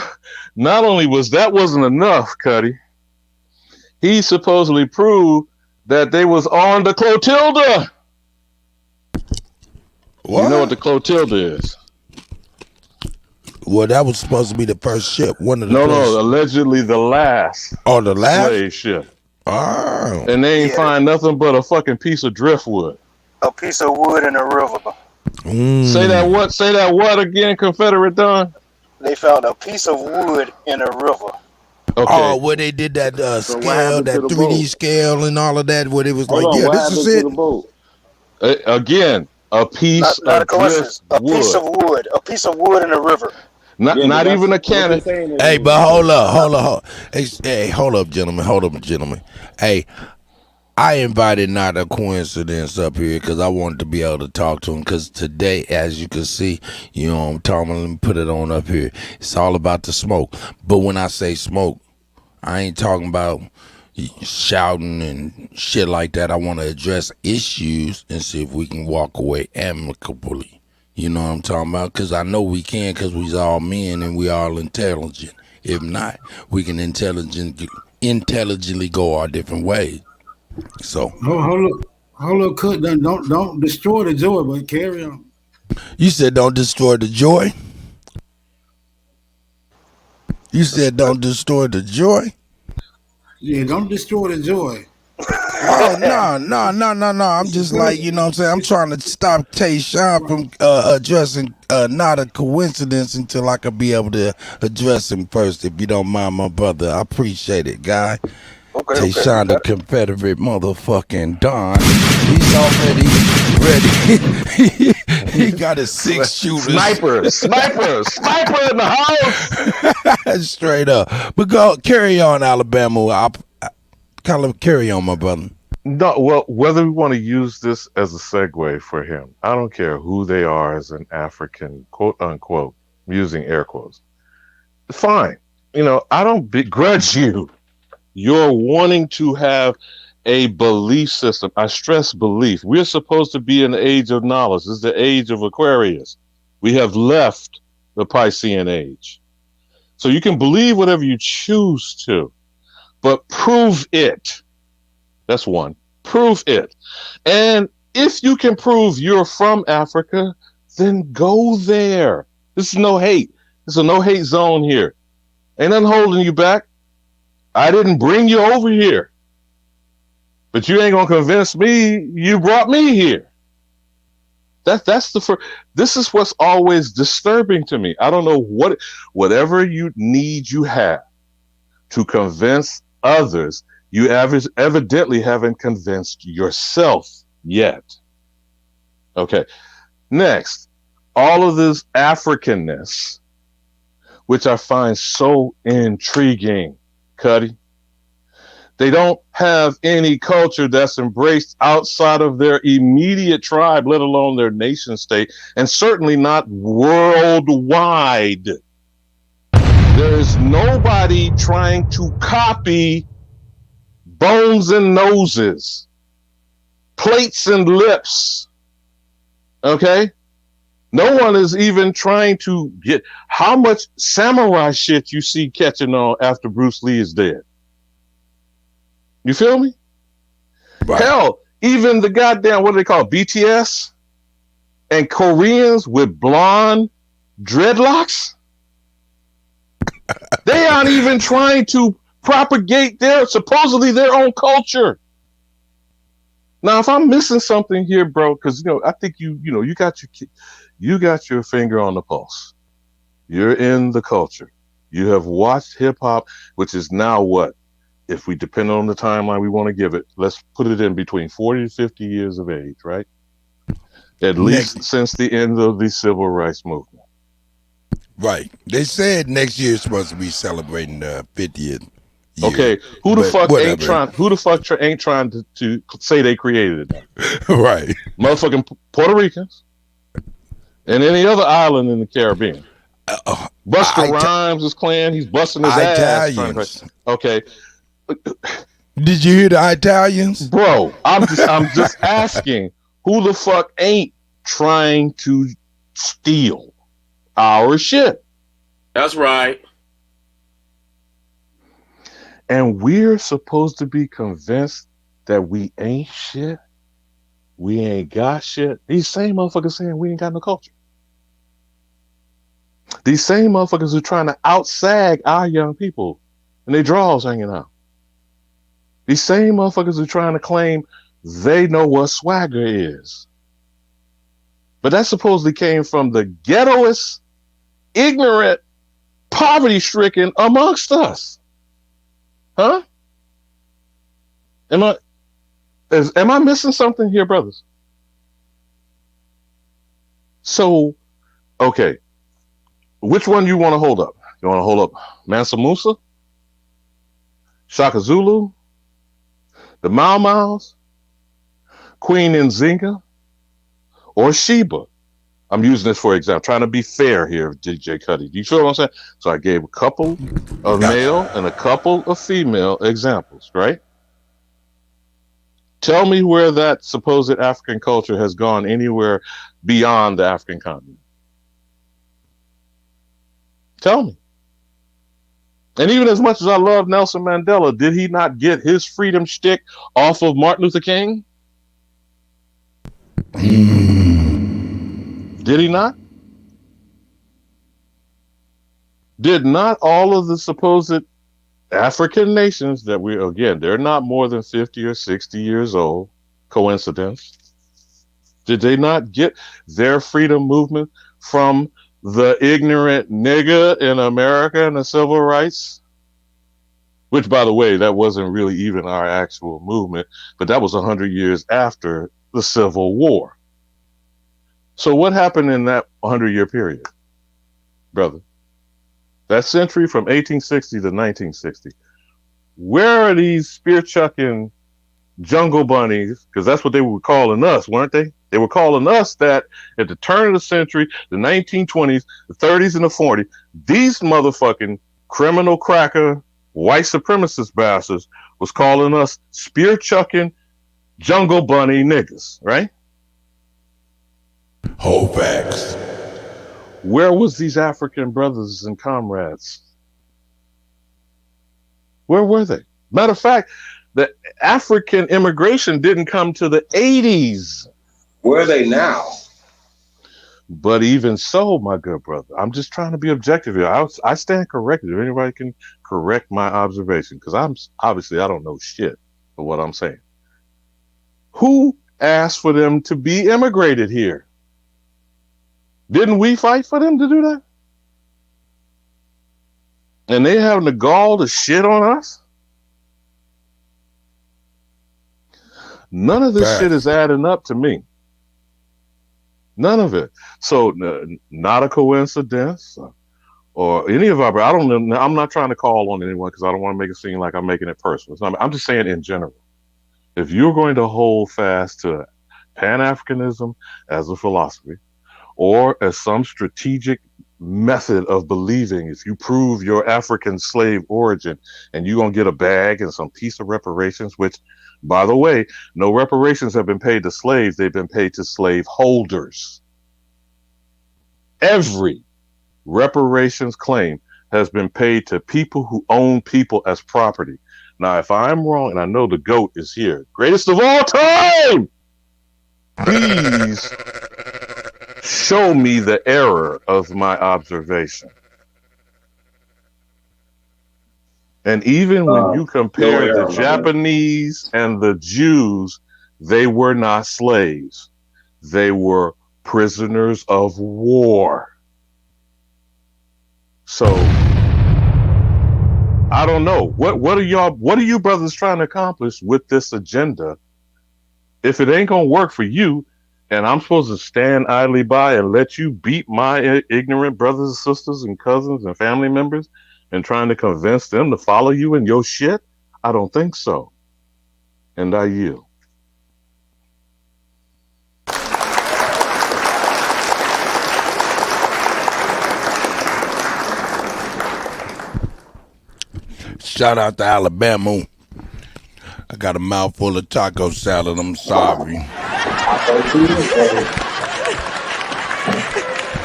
not only wasn't enough, Cuddy, he supposedly proved that they was on the Clotilda. What? You know what the Clotilda is? Well, that was supposed to be the first ship. One of the No, first. allegedly the last. Oh, the last slave ship. Oh. And they ain't find nothing but a fucking piece of driftwood. A piece of wood in a river. Say that what again, Confederate Don? They found a piece of wood in a river. Okay. Oh, where they did that scale, that 3D scale and all of that, where it was this is it. Again, a piece Not of a coincidence. A piece of wood. A piece of wood in a river. Not even a cannon. Hey, but hold up. Hey, hold up, gentlemen. Hey, I invited Not a Coincidence up here because I wanted to be able to talk to him, because today, as you can see, I'm talking, let me put it on up here. It's all about the smoke. But when I say smoke, I ain't talking about shouting and shit like that. I want to address issues and see if we can walk away amicably. You know what I'm talking about? Because I know we can, because we's all men and we all intelligent. If not, we can intelligently go our different ways. So hold up, Cut. Don't destroy the joy, but carry on. You said don't destroy the joy. You said don't destroy the joy. Yeah, don't destroy the joy. Oh no! I'm just like, you know what I'm saying. I'm trying to stop Tayshawn from addressing Not a Coincidence until I could be able to address him first. If you don't mind, my brother, I appreciate it, guy. Tayshawn, the Confederate motherfucking Don. He's already ready. He got a 6-shooter. Sniper in the house. Straight up. But go carry on, Alabama. Carry on, my brother. No, well, whether we want to use this as a segue for him, I don't care who they are as an African, quote unquote, I'm using air quotes. Fine. I don't begrudge you. You're wanting to have a belief system. I stress belief. We're supposed to be in the age of knowledge. This is the age of Aquarius. We have left the Piscean age. So you can believe whatever you choose to, but prove it. That's one. Prove it. And if you can prove you're from Africa, then go there. This is no hate. This is a no hate zone here. Ain't nothing holding you back. I didn't bring you over here. But you ain't gonna convince me you brought me here. That's the first. This is what's always disturbing to me. I don't know whatever you need you have to convince others, you evidently haven't convinced yourself yet. Okay. Next, all of this Africanness, which I find so intriguing, Cuddy. They don't have any culture that's embraced outside of their immediate tribe, let alone their nation state, and certainly not worldwide. There is nobody trying to copy bones and noses, plates and lips. Okay? No one is even trying to get how much samurai shit you see catching on after Bruce Lee is dead. You feel me? Right. Hell, even the goddamn, what do they call it, BTS and Koreans with blonde dreadlocks? They aren't even trying to propagate supposedly their own culture. Now, if I'm missing something here, bro, because I think you got your finger on the pulse. You're in the culture. You have watched hip hop, which is now what? If we depend on the timeline we want to give it, let's put it in between 40 to 50 years of age, right? At least since the end of the civil rights movement. Right. They said next year is supposed to be celebrating the 50th year. Okay, who the fuck ain't trying to say they created it? Right. Motherfucking Puerto Ricans and any other island in the Caribbean. Busta Rhymes is clan. He's busting his ass. Okay. Did you hear the Italians? Bro, I'm just asking, who the fuck ain't trying to steal our shit? That's right. And we're supposed to be convinced that we ain't shit. We ain't got shit. These same motherfuckers saying we ain't got no culture. These same motherfuckers are trying to outsag our young people and their draws hanging out. These same motherfuckers are trying to claim they know what swagger is. But that supposedly came from the ghettoest, ignorant, poverty-stricken amongst us. Huh? Am I missing something here, brothers? So, okay. Which one you want to hold up? You want to hold up Mansa Musa? Shaka Zulu? The Mau Maus? Queen Nzinga? Or Sheba? I'm using this for example, trying to be fair here, DJ Cuddy. Do you feel what I'm saying? So I gave a couple of male and a couple of female examples, right? Tell me where that supposed African culture has gone anywhere beyond the African continent. Tell me. And even as much as I love Nelson Mandela, did he not get his freedom shtick off of Martin Luther King? Did he not? Did not all of the supposed African nations that they're not more than 50 or 60 years old, coincidence? Did they not get their freedom movement from the ignorant nigga in America and the civil rights? Which, by the way, that wasn't really even our actual movement, but that was 100 years after the Civil War. So what happened in that 100-year period, brother? That century from 1860 to 1960. Where are these spear-chucking jungle bunnies? Because that's what they were calling us, weren't they? They were calling us that at the turn of the century, the 1920s, the 30s, and the 40s, these motherfucking criminal cracker, white supremacist bastards was calling us spear-chucking jungle bunny niggas, right? Whole facts. Where was these African brothers and comrades? Where were they? Matter of fact, The African immigration didn't come to the 80s. Where are they now? But even so, my good brother, I'm just trying to be objective here. I stand corrected. If anybody can correct my observation, because I don't know shit for what I'm saying. Who asked for them to be immigrated here? Didn't we fight for them to do that? And they having the gall to shit on us? None of this shit is adding up to me. None of it. So not a coincidence, or any of our. I don't know. I'm not trying to call on anyone because I don't want to make it seem like I'm making it personal. I'm just saying in general. If you're going to hold fast to Pan-Africanism as a philosophy, or as some strategic method of believing, if you prove your African slave origin, and you're gonna get a bag and some piece of reparations, which, by the way, no reparations have been paid to slaves, they've been paid to slave holders. Every reparations claim has been paid to people who own people as property. Now, if I'm wrong, and I know the GOAT is here, greatest of all time, please show me the error of my observation. And even when you compare the Japanese and the Jews, they were not slaves. They were prisoners of war. So I don't know. What are you brothers trying to accomplish with this agenda? If it ain't gonna work for you, and I'm supposed to stand idly by and let you beat my ignorant brothers and sisters and cousins and family members and trying to convince them to follow you in your shit? I don't think so. And I yield. Shout out to Alabama. I got a mouthful of taco salad. I'm sorry.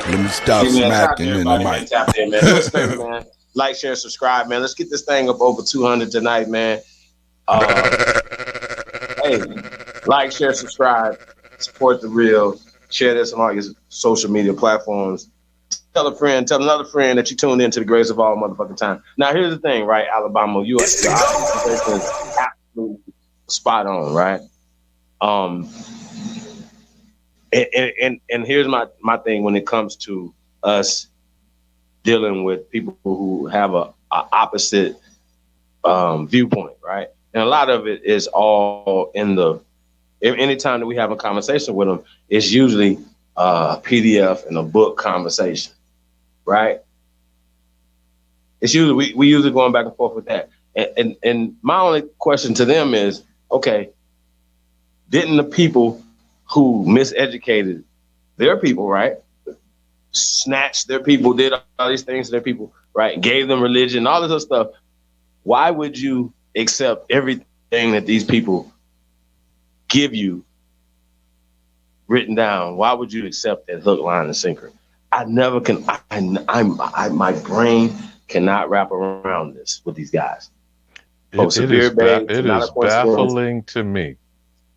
Let me stop smacking in the mic. Tap in, man. Man. Like, share, subscribe, man. Let's get this thing up over 200 tonight, man. Hey, like, share, subscribe, support the real. Share this on all your social media platforms. Tell a friend, tell another friend that you tuned into the greatest of all motherfucking time. Now, here's the thing, right, Alabama, you are absolutely spot on, right? And here's my thing when it comes to us dealing with people who have a opposite viewpoint, right? And a lot of it is all in anytime that we have a conversation with them, it's usually a PDF and a book conversation, right? It's usually we usually going back and forth with that. And my only question to them is, okay, didn't the people who miseducated their people, right, snatched their people, did all these things to their people, right, gave them religion, all this other stuff, why would you accept everything that these people give you written down? Why would you accept that hook, line, and sinker? I never can. My brain cannot wrap around this with these guys. It is baffling to me.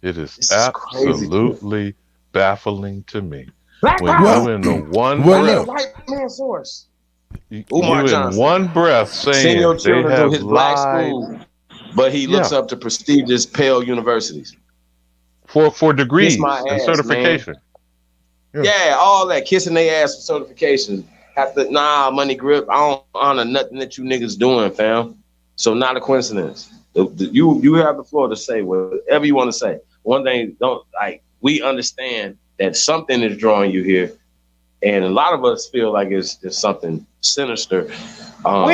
It is absolutely baffling to me. When you in the one breath, white man source. You in one breath saying send your they children have to his black lied school, but he looks up to prestigious pale universities for degrees Kiss my and ass, certification. Yeah, all that kissing their ass for certification. Money grip. I don't honor nothing that you niggas doing, fam. So not a coincidence. You have the floor to say whatever you want to say. One thing, we understand that something is drawing you here, and a lot of us feel like it's something sinister. But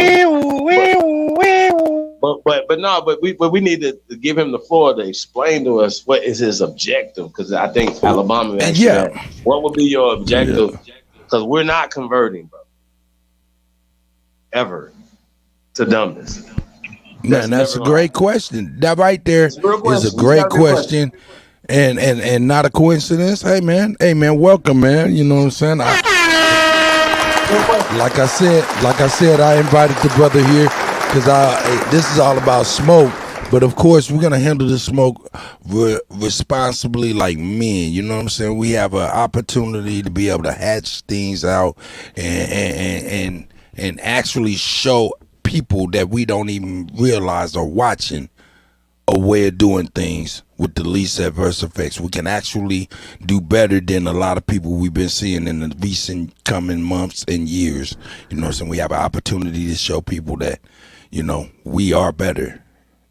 we need to give him the floor to explain to us what is his objective, because I think Alabama asked that. What would be your objective? Because we're not converting, bro, ever to dumbness. Man, that's a great question. That right there is a great question. And not a coincidence. Hey man, welcome, man. You know what I'm saying? Like I said, I invited the brother here because this is all about smoke. But of course, we're gonna handle the smoke responsibly, like men. You know what I'm saying? We have an opportunity to be able to hatch things out and actually show people that we don't even realize are watching a way of doing things with the least adverse effects. We can actually do better than a lot of people we've been seeing in the recent coming months and years. You know what I'm saying? We have an opportunity to show people that, you know, we are better.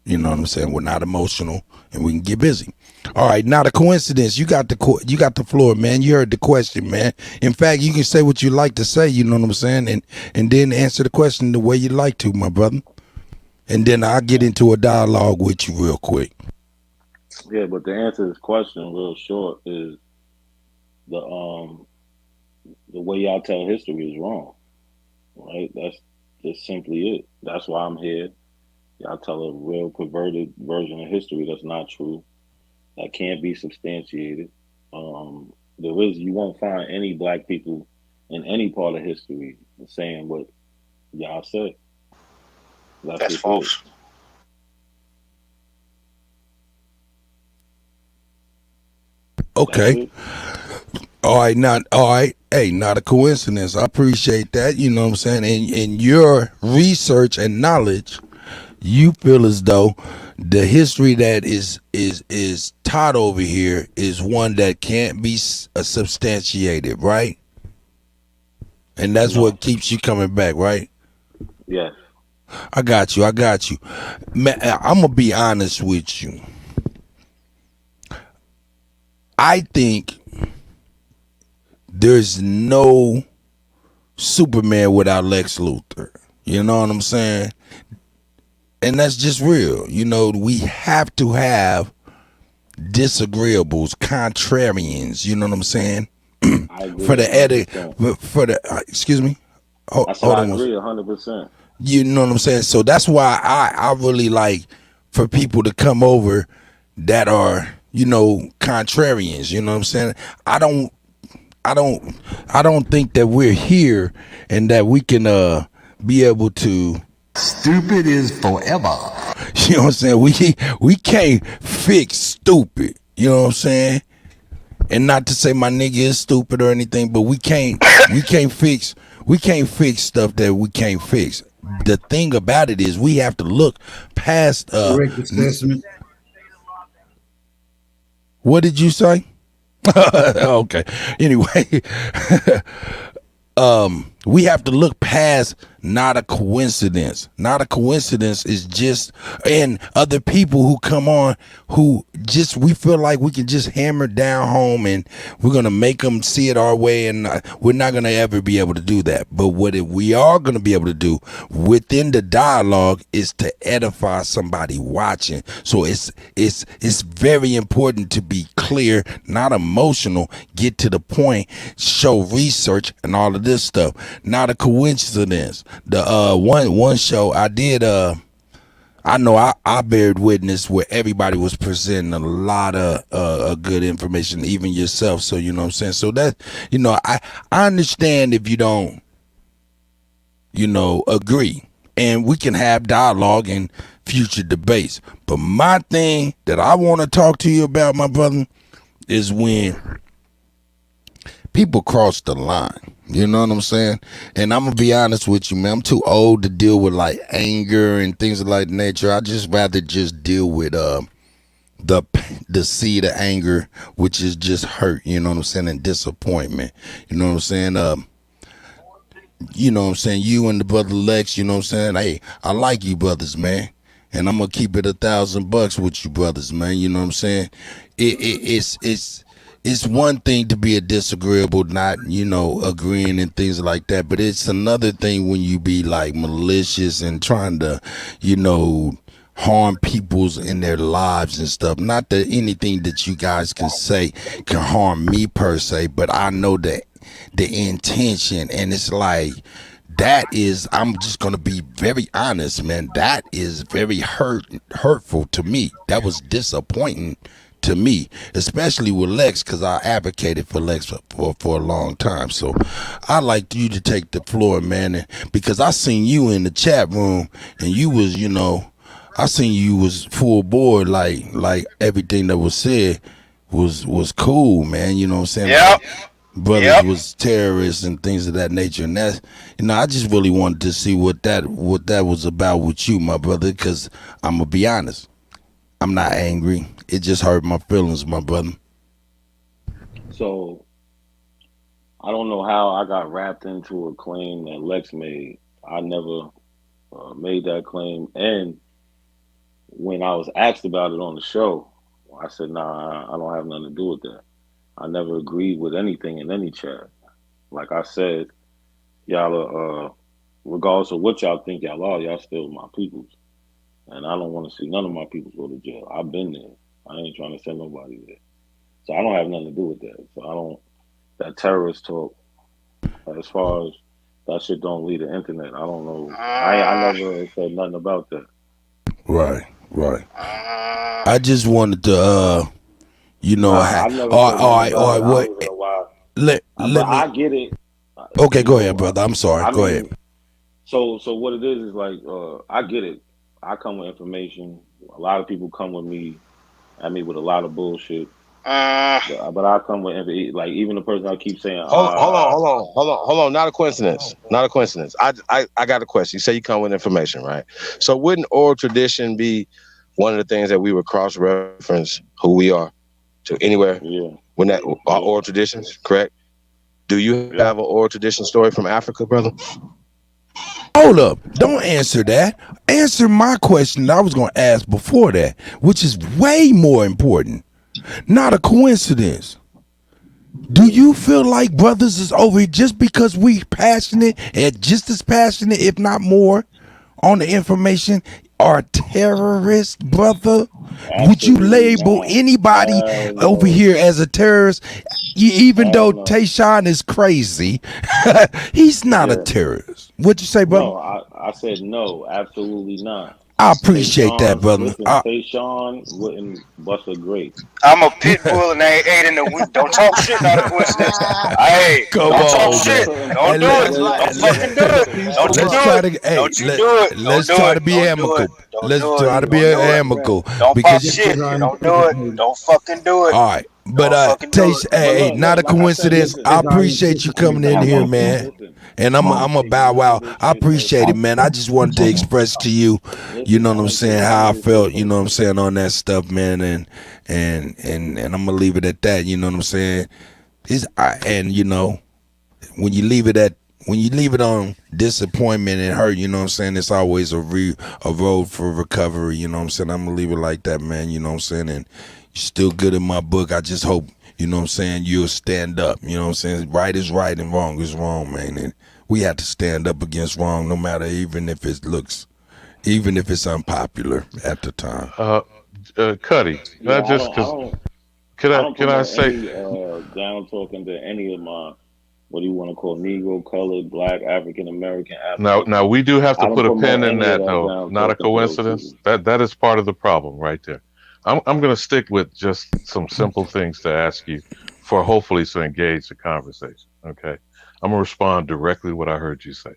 You know what I'm saying? We're not emotional, and we can get busy. All right, not a coincidence. You got the floor, man. You heard the question, man. In fact, you can say what you like to say. You know what I'm saying, and then answer the question the way you like to, my brother. And then I'll get into a dialogue with you real quick. Yeah, but to answer this question real short is the way y'all tell history is wrong. Right? That's just simply it. That's why I'm here. Y'all tell a real perverted version of history that's not true, that can't be substantiated. You won't find any black people in any part of history saying what y'all said. That's false. Okay. All right. Hey, not a coincidence. I appreciate that. You know what I'm saying? In your research and knowledge, you feel as though the history that is taught over here is one that can't be substantiated, right? And that's what keeps you coming back, right? Yes. I got you. Man, I'm gonna be honest with you. I think there's no Superman without Lex Luthor. You know what I'm saying? And that's just real. You know, we have to have disagreeables, contrarians. You know what I'm saying? For the excuse me. I agree 100%. You know what I'm saying? So that's why I really like for people to come over that are, you know, contrarians. You know what I'm saying? I don't think that we're here and that we can be able to. Stupid is forever. You know what I'm saying? We can't fix stupid. You know what I'm saying? And not to say my nigga is stupid or anything, but we can't fix stuff that we can't fix. The thing about it is we have to look past correct assessment. What did you say? Okay. Anyway, we have to look past not a coincidence. Not a coincidence is just, and other people who come on who just, we feel like we can just hammer down home and we're going to make them see it our way, and we're not going to ever be able to do that. But what we are going to be able to do within the dialogue is to edify somebody watching. So it's very important to be clear, not emotional, get to the point, show research and all of this stuff. Not a coincidence. The one show I did, I know I bared witness where everybody was presenting a lot of good information, even yourself. So you know what I'm saying. So that, you know, I understand if you don't, you know, agree, and we can have dialogue and future debates. But my thing that I want to talk to you about, my brother, is when people cross the line. You know what I'm saying? And I'm gonna be honest with you, man. I'm too old to deal with like anger and things of like nature. I just rather just deal with the seed of anger, which is just hurt. You know what I'm saying? And disappointment. You know what I'm saying? You know what I'm saying? You and the brother Lex. You know what I'm saying? Hey, I like you brothers, man. And I'm gonna keep it $1,000 with you brothers, man. You know what I'm saying? It's one thing to be a disagreeable, not, you know, agreeing and things like that. But it's another thing when you be like malicious and trying to, you know, harm people's in their lives and stuff. Not that anything that you guys can say can harm me per se, but I know that the intention, and it's like, that is, I'm just gonna be very honest, man. That is very hurtful to me. That was disappointing to me, especially with Lex, because I advocated for Lex for a long time. So I'd like you to take the floor, man, because I seen you in the chat room and you was, you know, I seen you was full board, like everything that was said was cool, man. You know what I'm saying? Yep. Like, brothers was terrorists and things of that nature, and that's, I just really wanted to see what that was about with you, my brother, because I'm gonna be honest, I'm not angry. It just hurt my feelings, my brother. So I don't know how I got wrapped into a claim that Lex made. I never made that claim, and when I was asked about it on the show, I said, "Nah, I don't have nothing to do with that. I never agreed with anything in any chat. Like I said, y'all are, regardless of what y'all think y'all are, y'all still my peoples. And I don't want to see none of my peoples go to jail. I've been there. I ain't trying to send nobody there. So I don't have nothing to do with that. So I don't, that terrorist talk, as far as that shit don't lead the internet, I don't know. I never said nothing about that. Right. I just wanted to, I never said nothing about it. what? I don't even know why. Let But me. I get it. Okay, go ahead, brother. I'm sorry. Go ahead. So what it is like, I get it. I come with information. A lot of people come with me. I mean, with a lot of bullshit. But I come with like even the person I keep saying. Hold on. Not a coincidence. I got a question. You say you come with information, right? So wouldn't oral tradition be one of the things that we would cross-reference who we are to anywhere? Yeah. When that our oral traditions, correct? Do you have an oral tradition story from Africa, brother? Hold up. Don't answer that. Answer my question that I was going to ask before that, which is way more important. Not a coincidence. Do you feel like brothers is over here just because we passionate and just as passionate, if not more, on the information are terrorists, brother? Absolutely. Would you label anybody over here as a terrorist? Even though Tayshawn is crazy, he's not a terrorist. What'd you say, brother? No, I said no, absolutely not. I appreciate that, brother. Listen, Tayshawn wouldn't bust a grape. I'm a pit bull and I ain't in the week. Don't talk shit, not a coincidence. Hey, don't talk shit. Don't do it. Don't fucking do it. Don't you do it. Don't you do it. Let's try to be amicable. Let's try to be amicable. Don't pop shit. Don't do it. Don't fucking do it. All right. But hey, not a coincidence. I appreciate you coming in here, man. And I'm a bow wow. I appreciate it, man. I just wanted to express to you, you know what I'm saying, how I felt, you know what I'm saying, on that stuff, man. And I'm gonna leave it at that, you know what I'm saying. And you know, when you leave it on disappointment and hurt, you know what I'm saying, it's always a road for recovery, you know what I'm saying. I'm gonna leave it like that, man, you know what I'm saying. And you're still good in my book. I just hope, you know what I'm saying, you'll stand up, you know what I'm saying. Right is right and wrong is wrong, man. And we have to stand up against wrong, no matter, even if it's unpopular at the time. Cuddy, can I say down talking to any of my, what do you want to call, Negro, colored, black, African American. Now we do have to put a pin in that, though. Not a coincidence. That is part of the problem right there. I'm going to stick with just some simple things to ask you for hopefully to engage the conversation. Okay, I'm going to respond directly to what I heard you say.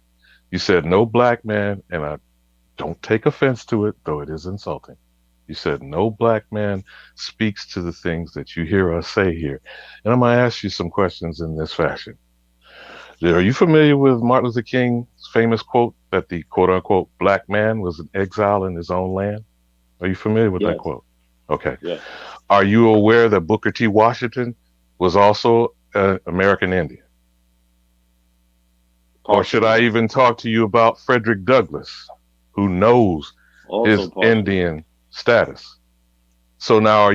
You said no black man, and I don't take offense to it, though it is insulting. You said no black man speaks to the things that you hear us say here. And I'm going to ask you some questions in this fashion. Are you familiar with Martin Luther King's famous quote that the quote-unquote black man was an exile in his own land? Are you familiar with that quote? Okay. Yeah. Are you aware that Booker T. Washington was also an American Indian? Or should I even talk to you about Frederick Douglass, who knows his Indian status? So now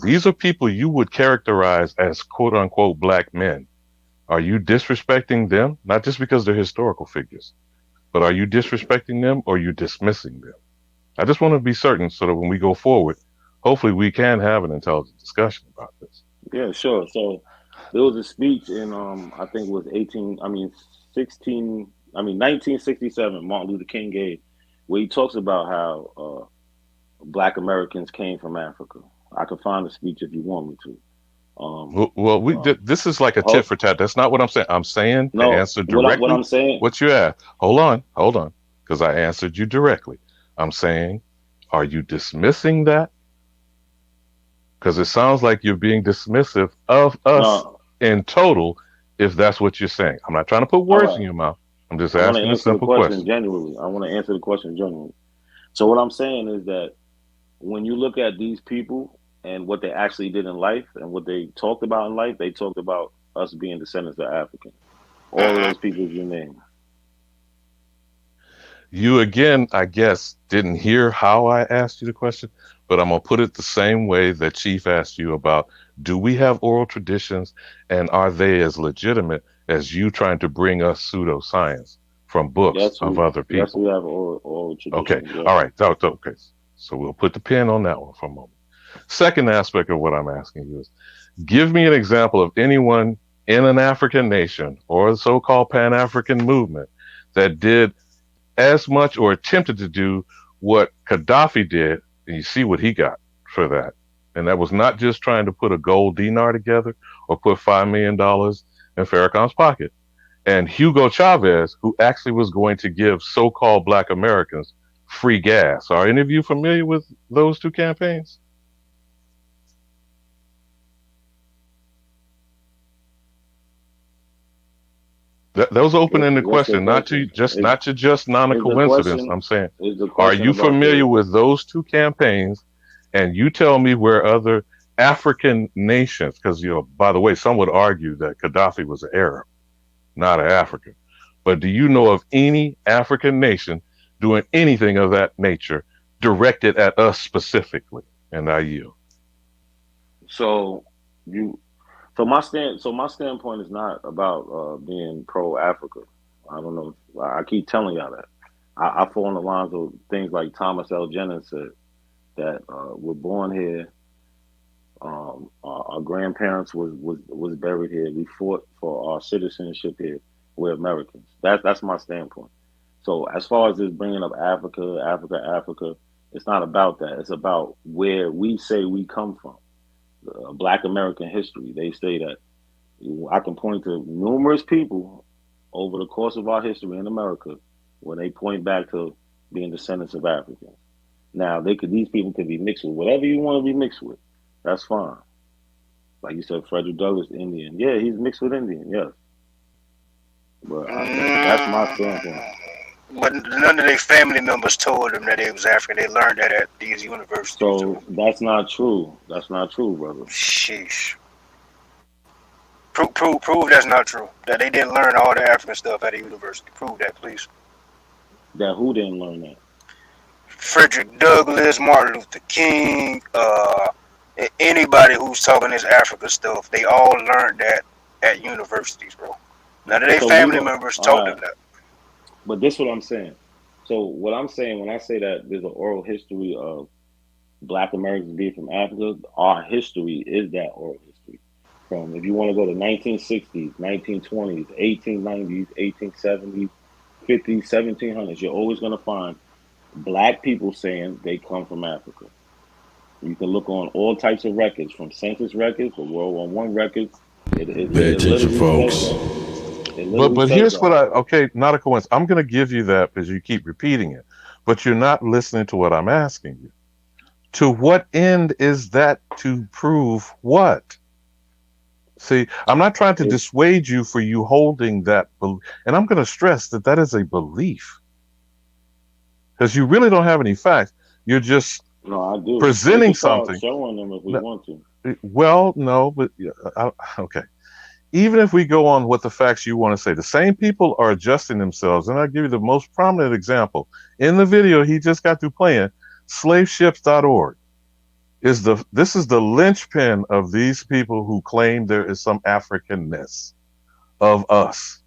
these are people you would characterize as quote unquote black men. Are you disrespecting them? Not just because they're historical figures, but are you disrespecting them or are you dismissing them? I just want to be certain so that when we go forward, hopefully we can have an intelligent discussion about this. Yeah, sure. So there was a speech in I think it was 1967, Martin Luther King gave, where he talks about how black Americans came from Africa. I can find the speech if you want me to. This is like a tit for tat. That's not what I'm saying. I'm saying to answer directly what I'm saying. What you asked. Hold on, because I answered you directly. I'm saying, Are you dismissing that? Because it sounds like you're being dismissive of us No. in total, if that's what you're saying. I'm not trying to put All words in right. your mouth. I'm just I want to asking a answer the simple question question. genuinely. I want to answer the question genuinely. So what I'm saying is that when you look at these people and what they actually did in life and what they talked about in life, they talked about us being descendants of Africans. All of those people you name. You again, I guess, didn't hear how I asked you the question, but I'm gonna put it the same way that Chief asked you about, do we have oral traditions and are they as legitimate as you trying to bring us pseudoscience from books of other Yes, people? we have all Okay, traditions. Yes. all right, okay. So we'll put the pin on that one for a moment. Second aspect of what I'm asking you is, give me an example of anyone in an African nation or the so-called Pan-African movement that did as much or attempted to do what Gaddafi did, and you see what he got for that. And that was not just trying to put a gold dinar together or put $5 million in Farrakhan's pocket. And Hugo Chavez, who actually was going to give so-called Black Americans free gas. Are any of you familiar with those two campaigns? That was open-ended What's the question, not question? to just not a Is the coincidence. question I'm saying, is the are question you about familiar the with those two campaigns? And you tell me where other African nations, because by the way, some would argue that Gaddafi was an Arab, not an African. But do you know of any African nation doing anything of that nature directed at us specifically? And I yield. so you my standpoint is not about being pro Africa. I don't know. I keep telling y'all that. I fall on the lines of things like Thomas L. Jennings said that we're born here. Our grandparents was buried here. We fought for our citizenship here. We're Americans. That's my standpoint. So as far as this bringing up Africa, it's not about that. It's about where we say we come from. Black American history. They say that I can point to numerous people over the course of our history in America where they point back to being descendants of Africans. Now these people could be mixed with whatever you want to be mixed with. That's fine. Like you said, Frederick Douglass, Indian. Yeah, he's mixed with Indian. Yes, but that's my standpoint. But none of their family members told them that they was African. They learned that at these universities. So that's not true. That's not true, brother. Sheesh. Prove that's not true. That they didn't learn all the African stuff at a university. Prove that, please. That who didn't learn that? Frederick Douglass, Martin Luther King, anybody who's talking this Africa stuff, they all learned that at universities, bro. None of their family members told them that. But this is what I'm saying. So what I'm saying when I say that there's an oral history of Black Americans being from Africa, our history is that oral history. From if you want to go to 1960s, 1920s, 1890s, 1870s, 50s, 1700s, you're always going to find Black people saying they come from Africa. You can look on all types of records, from census records to World War I records. Pay attention, folks. But here's what not a coincidence. I'm going to give you that because you keep repeating it, but you're not listening to what I'm asking you. To what end is that to prove what? See, I'm not trying to dissuade you for you holding that, and I'm going to stress that that is a belief. Because you really don't have any facts. You're just presenting something. Showing them if we want to. Well, no, but okay. Even if we go on what the facts you want to say, the same people are adjusting themselves. And I'll give you the most prominent example. In the video he just got through playing, slaveships.org this is the linchpin of these people who claim there is some Africanness of us.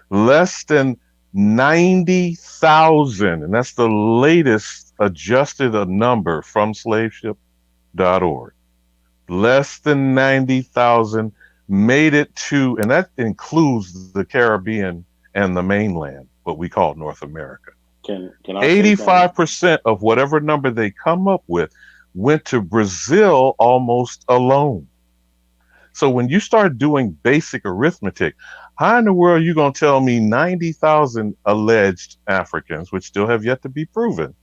Less than 90,000, and that's the latest adjusted number from slaveship.org. Less than 90,000 made it to, and that includes the Caribbean and the mainland, what we call North America. Can I 85% of whatever number they come up with went to Brazil almost alone. So when you start doing basic arithmetic, how in the world are you going to tell me 90,000 alleged Africans, which still have yet to be proven,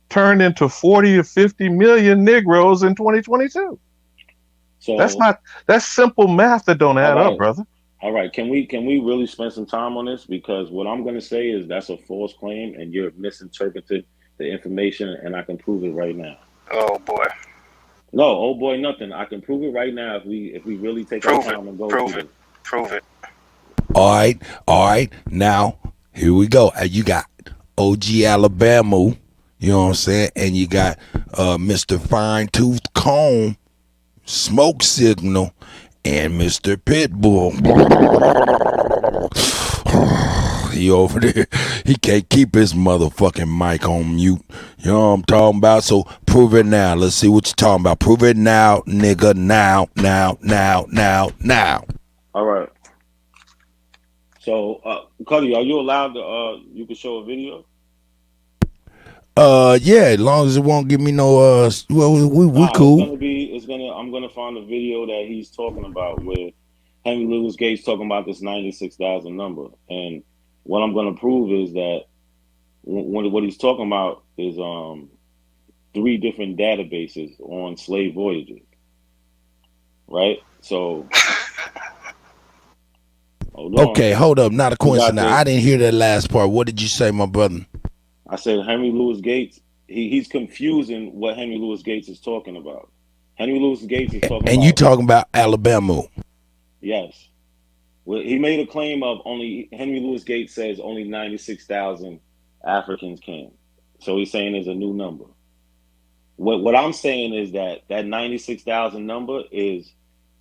turned into 40 or 50 million Negroes in 2022. So that's simple math that don't add all up, right. brother. All right, can we really spend some time on this? Because what I'm going to say is that's a false claim, and you're misinterpreting the information, and I can prove it right now. Oh boy. No, oh boy, nothing. I can prove it right now if we really take our time and go through this. Prove it. All right. Now, here we go. You got OG Alabama, you know what I'm saying? And you got Mr. Fine Tooth Comb, Smoke Signal, and Mr. Pitbull. He over there. He can't keep his motherfucking mic on mute. You know what I'm talking about? So prove it now. Let's see what you're talking about. Prove it now, nigga. Now. All right. So, Cuddy, are you allowed to? You can show a video. Yeah, as long as it won't give me no well, we cool. I'm gonna find a video that he's talking about where Henry Louis Gates talking about this 96,000 number, and what I'm gonna prove is that what he's talking about is 3 different databases on slave voyages, right? So, okay, hold up, not a coincidence. I didn't hear that last part. What did you say, my brother? I said Henry Louis Gates. He's confusing what Henry Louis Gates is talking about. Henry Louis Gates is talking about. And you talking about Alabama? Yes. Well, he made a claim of Henry Louis Gates says only 96,000 Africans came. So he's saying there's a new number. What I'm saying is that 96,000 number is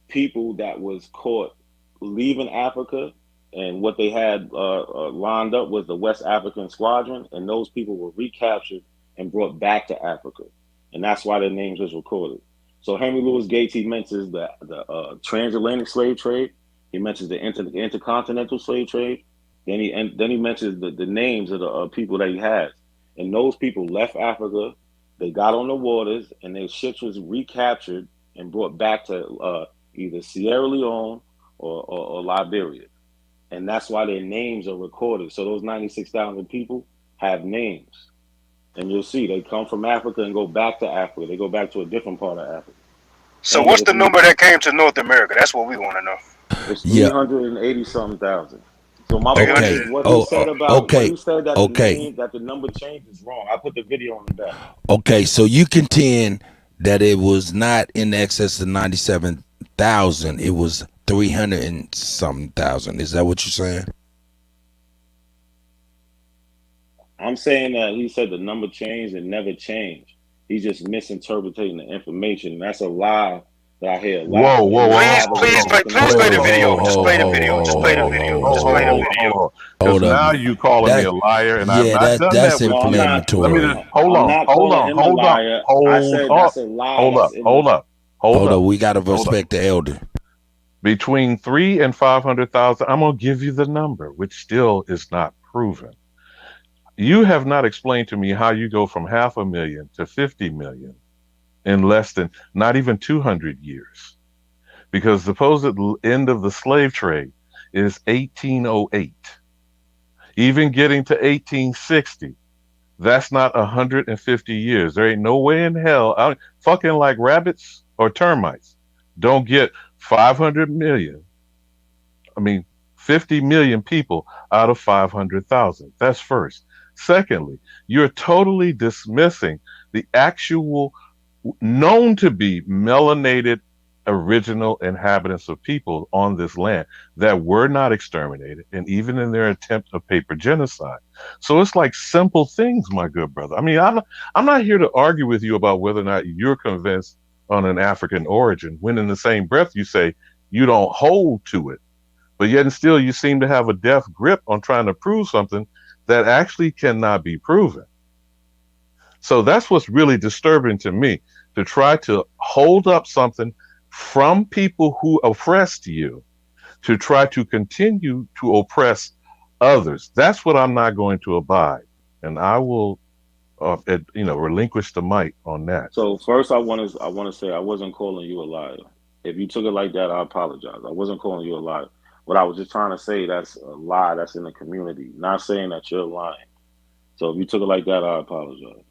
people that was caught leaving Africa, and what they had lined up was the West African Squadron, and those people were recaptured and brought back to Africa, and that's why their names was recorded. So Henry Louis Gates, he mentions the transatlantic slave trade, he mentions the intercontinental slave trade, then he mentions the names of the people that he has, and those people left Africa, they got on the waters, and their ships was recaptured and brought back to either Sierra Leone or Liberia. And that's why their names are recorded. So those 96,000 people have names. And you'll see they come from Africa and go back to Africa. They go back to a different part of Africa. So what's the number that came to North America? That's what we want to know. It's 380-something thousand. So my point is what he said about what he said that that the number changed is wrong. I put the video on the back. Okay, so you contend that it was not in excess of 97,000. It was 300 and something thousand. Is that what you're saying? I'm saying that he said the number changed and never changed. He's just misinterpreting the information. And that's a lie that I hear. Whoa. Please play the video. Just play the video. Because now you calling me a liar, and I've not done that's that. inflammatory. Let me hold up. We gotta respect the elder. Between 300,000 and 500,000, I'm gonna give you the number, which still is not proven. You have not explained to me how you go from 500,000 to 50 million in less than not even 200 years, because the supposed end of the slave trade is 1808. Even getting to 1860, that's not 150 years. There ain't no way in hell, fucking like rabbits or termites, don't get 500 million. 50 million people out of 500,000. That's first. Secondly, you're totally dismissing the actual known to be melanated original inhabitants of people on this land that were not exterminated, and even in their attempt of paper genocide. So it's like simple things, my good brother. I mean, I'm not here to argue with you about whether or not you're convinced on an African origin, when in the same breath you say you don't hold to it, but yet and still you seem to have a death grip on trying to prove something that actually cannot be proven. So that's what's really disturbing to me, to try to hold up something from people who oppressed you to try to continue to oppress others. That's what I'm not going to abide, and I will relinquish the mic on that. So first I want to say I wasn't calling you a liar. If you took it like that, I apologize. I wasn't calling you a liar. What I was just trying to say, that's a lie that's in the community, not saying that you're lying. So if you took it like that, I apologize.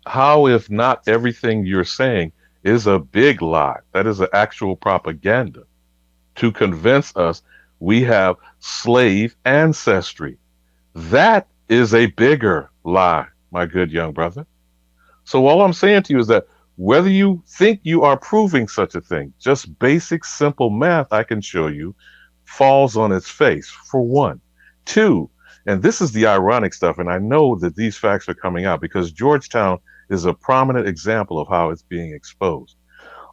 how if not everything you're saying is a big lie? That is an actual propaganda to convince us we have slave ancestry. That is a bigger lie, my good young brother. So all I'm saying to you is that whether you think you are proving such a thing, just basic simple math I can show you falls on its face, for one. Two, and this is the ironic stuff, and I know that these facts are coming out because Georgetown is a prominent example of how it's being exposed.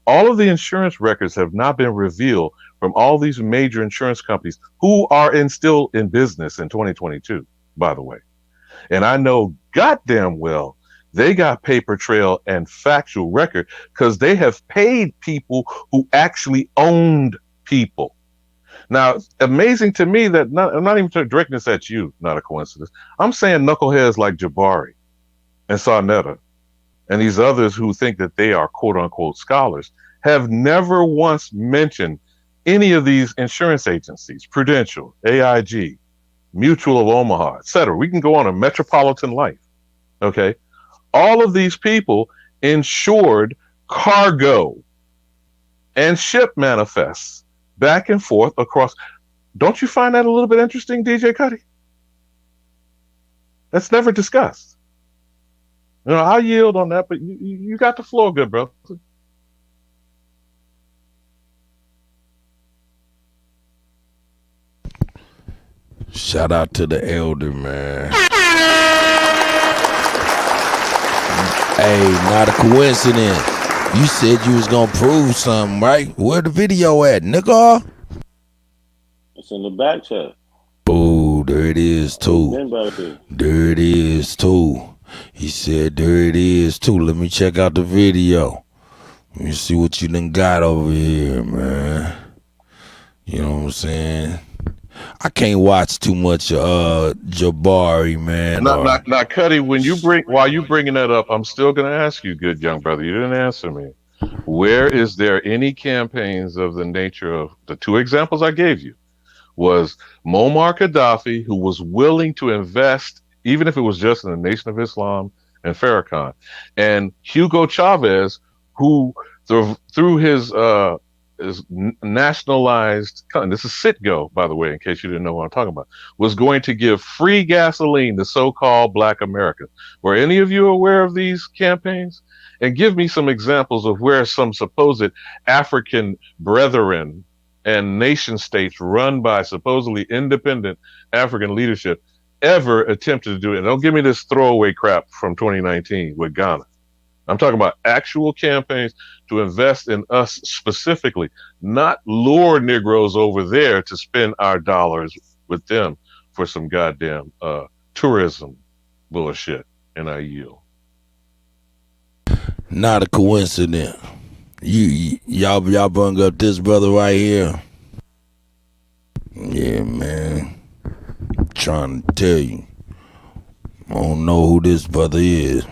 All of the insurance records have not been revealed from all these major insurance companies who are still in business in 2022, by the way. And I know goddamn well they got paper trail and factual record because they have paid people who actually owned people. Now, amazing to me that I'm not even directing this at you, not a coincidence. I'm saying knuckleheads like Jabari and Sarnetta and these others who think that they are quote unquote scholars have never once mentioned any of these insurance agencies, Prudential, AIG, Mutual of Omaha, etc. We can go on a metropolitan life. Okay. All of these people insured cargo and ship manifests back and forth across. Don't you find that a little bit interesting, DJ Cuddy? That's never discussed. You know, I'll yield on that, but you got the floor, good brother. Shout out to the elder, man. Hey, not a coincidence. You said you was gonna prove something, right? Where the video at, nigga? It's in the back chat. Oh, there it is too. There it is too. He said there it is too. Let me check out the video. Let me see what you done got over here, man. You know what I'm saying? I can't watch too much Jabari, man. Now, Cuddy, while you bringing that up, I'm still gonna ask you, good young brother. You didn't answer me. Where is there any campaigns of the nature of the two examples I gave you? Was Muammar Gaddafi, who was willing to invest, even if it was just in the Nation of Islam and Farrakhan, and Hugo Chavez, who through his nationalized, this is Citgo, by the way, in case you didn't know what I'm talking about, was going to give free gasoline to so-called Black Americans. Were any of you aware of these campaigns? And give me some examples of where some supposed African brethren and nation states run by supposedly independent African leadership ever attempted to do it. And don't give me this throwaway crap from 2019 with Ghana. I'm talking about actual campaigns to invest in us specifically, not lure Negroes over there to spend our dollars with them for some goddamn tourism bullshit. And I yield. Not a coincidence. Y'all bring up this brother right here. Yeah, man. I'm trying to tell you. I don't know who this brother is.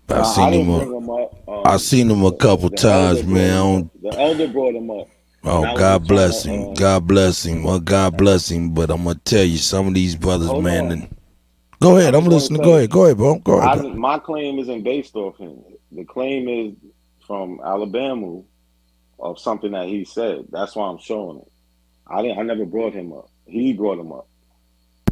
But I seen him a couple times, man. The elder brought him up. Oh, God bless him. God bless him. Well, God bless him. But I'm gonna tell you, some of these brothers, man. Go ahead. I'm listening. Go ahead. Go ahead, bro. Go ahead. Bro. My claim isn't based off him. The claim is from Alabama of something that he said. That's why I'm showing it. I never brought him up. He brought him up.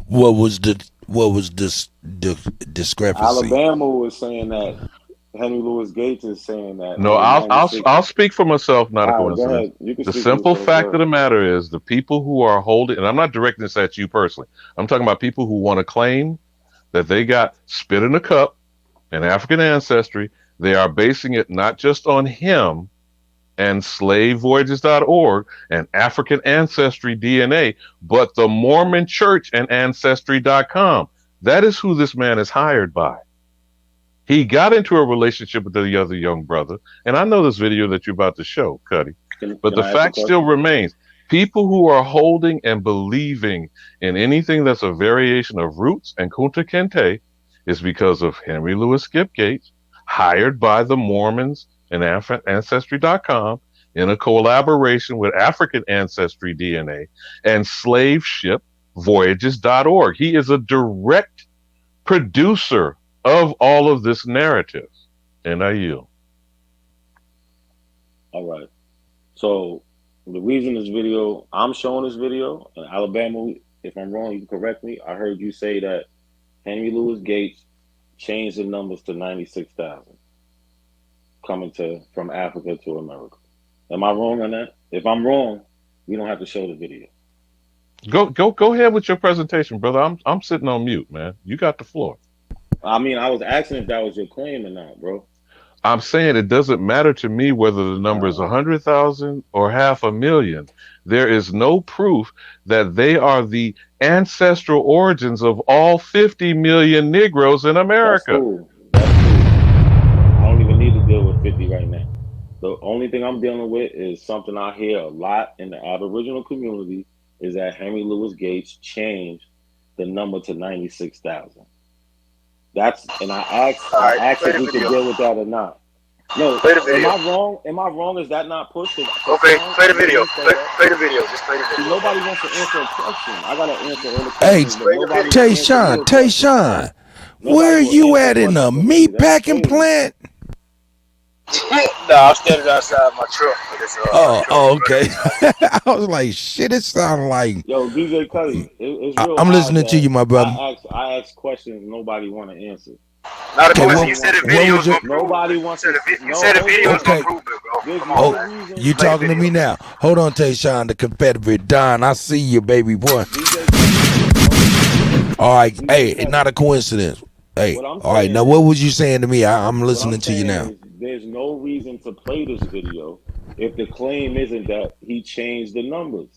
What was this discrepancy? Alabama was saying that Henry Louis Gates is saying that. No, I'll speak for myself, not a coincidence. The simple fact of the matter is the people who are holding, and I'm not directing this at you personally. I'm talking about people who want to claim that they got spit in a cup and African ancestry. They are basing it not just on him and slavevoyages.org and African ancestry DNA, but the Mormon Church and ancestry.com. That is who this man is hired by. He got into a relationship with the other young brother, and I know this video that you're about to show, Cuddy, but the fact still remains. People who are holding and believing in anything that's a variation of Roots and Kunta Kinte is because of Henry Louis Skip Gates, hired by the Mormons and Ancestry.com in a collaboration with African Ancestry DNA and Slave Ship Voyages.org. He is a direct producer of all of this narrative. And I yield. All right. So the reason I'm showing this video in Alabama, if I'm wrong, you can correct me. I heard you say that Henry Louis Gates changed the numbers to 96,000 coming from Africa to America. Am I wrong on that? If I'm wrong, we don't have to show the video. Go ahead with your presentation, brother. I'm sitting on mute, man. You got the floor. I mean, I was asking if that was your claim or not, bro. I'm saying it doesn't matter to me whether the number is 100,000 or 500,000. There is no proof that they are the ancestral origins of all 50 million Negroes in America. That's cool. I don't even need to deal with 50 right now. The only thing I'm dealing with is something I hear a lot in the Aboriginal community is that Henry Louis Gates changed the number to 96,000. And I asked if we could deal with that or not. No, play the video. Am I wrong? Am I wrong? Is that not pushed? Okay, play the video. Play the video. Just play the video. Nobody wants to answer a question. I gotta answer all the questions. Hey, Tayshawn, where are you at in the meat packing plant? No, I'm standing outside my truck. Okay. I was like, shit, it sounded like. Yo, DJ Cuddy, it's real. I'm listening to you, my brother. I ask questions nobody want to answer. Not a question. You said the video was gonna prove it. Nobody wants to. You said the video was gonna prove it, bro. Oh, you talking to me now? Hold on, Tayshawn, the Confederate Don. I see you, baby boy. All right, hey, not a coincidence. Hey, all right, now what was you saying to me? I'm listening to you now. There's no reason to play this video if the claim isn't that he changed the numbers.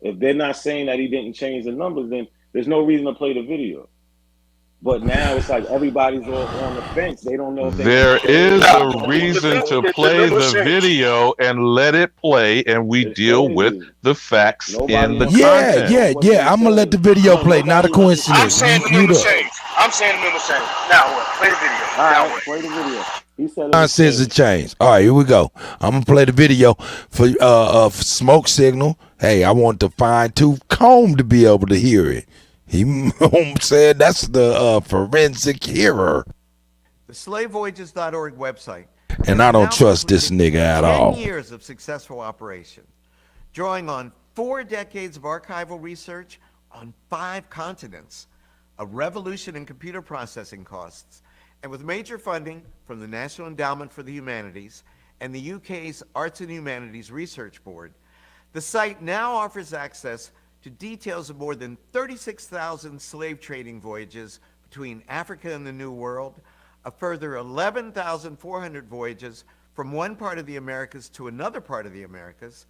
If they're not saying that he didn't change the numbers, then there's no reason to play the video. But now it's like everybody's all on the fence. They don't know if there is a reason to play the video and let it play, and we deal with the facts in the content. Yeah. I'm gonna let the video play. Not a coincidence. I'm saying the number change. Now what? Play the video. Now what? Play the video. He said it says it changed. All right, here we go. I'm gonna play the video for smoke signal. Hey, I want the fine tooth comb to be able to hear it. He said that's the forensic hearer. The slavevoyages.org website. And I don't trust this nigga at all. 10 years of successful operation, drawing on 4 decades of archival research on 5 continents, a revolution in computer processing costs, and with major funding from the National Endowment for the Humanities and the UK's Arts and Humanities Research Board, the site now offers access to details of more than 36,000 slave trading voyages between Africa and the New World, a further 11,400 voyages from one part of the Americas to another part of the Americas,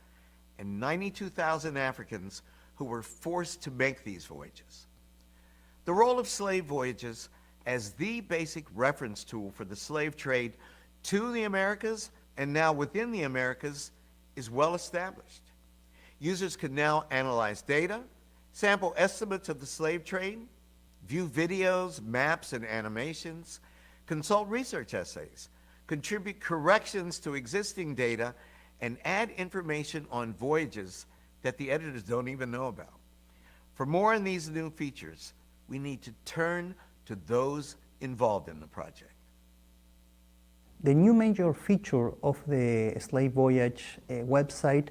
and 92,000 Africans who were forced to make these voyages. The role of slave voyages as the basic reference tool for the slave trade to the Americas and now within the Americas is well established. Users can now analyze data, sample estimates of the slave trade, view videos, maps, and animations, consult research essays, contribute corrections to existing data, and add information on voyages that the editors don't even know about. For more on these new features, we need to turn to those involved in the project. The new major feature of the Slave Voyage website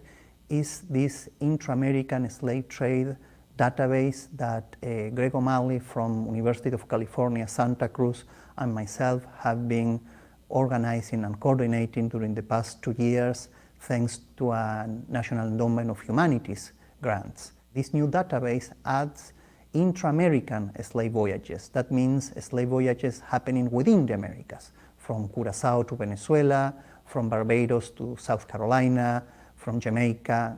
is this intra-American slave trade database that Greg O'Malley from University of California, Santa Cruz, and myself have been organizing and coordinating during the past 2 years thanks to a National Endowment of Humanities grants. This new database adds intra-American slave voyages. That means slave voyages happening within the Americas, from Curacao to Venezuela, from Barbados to South Carolina, from Jamaica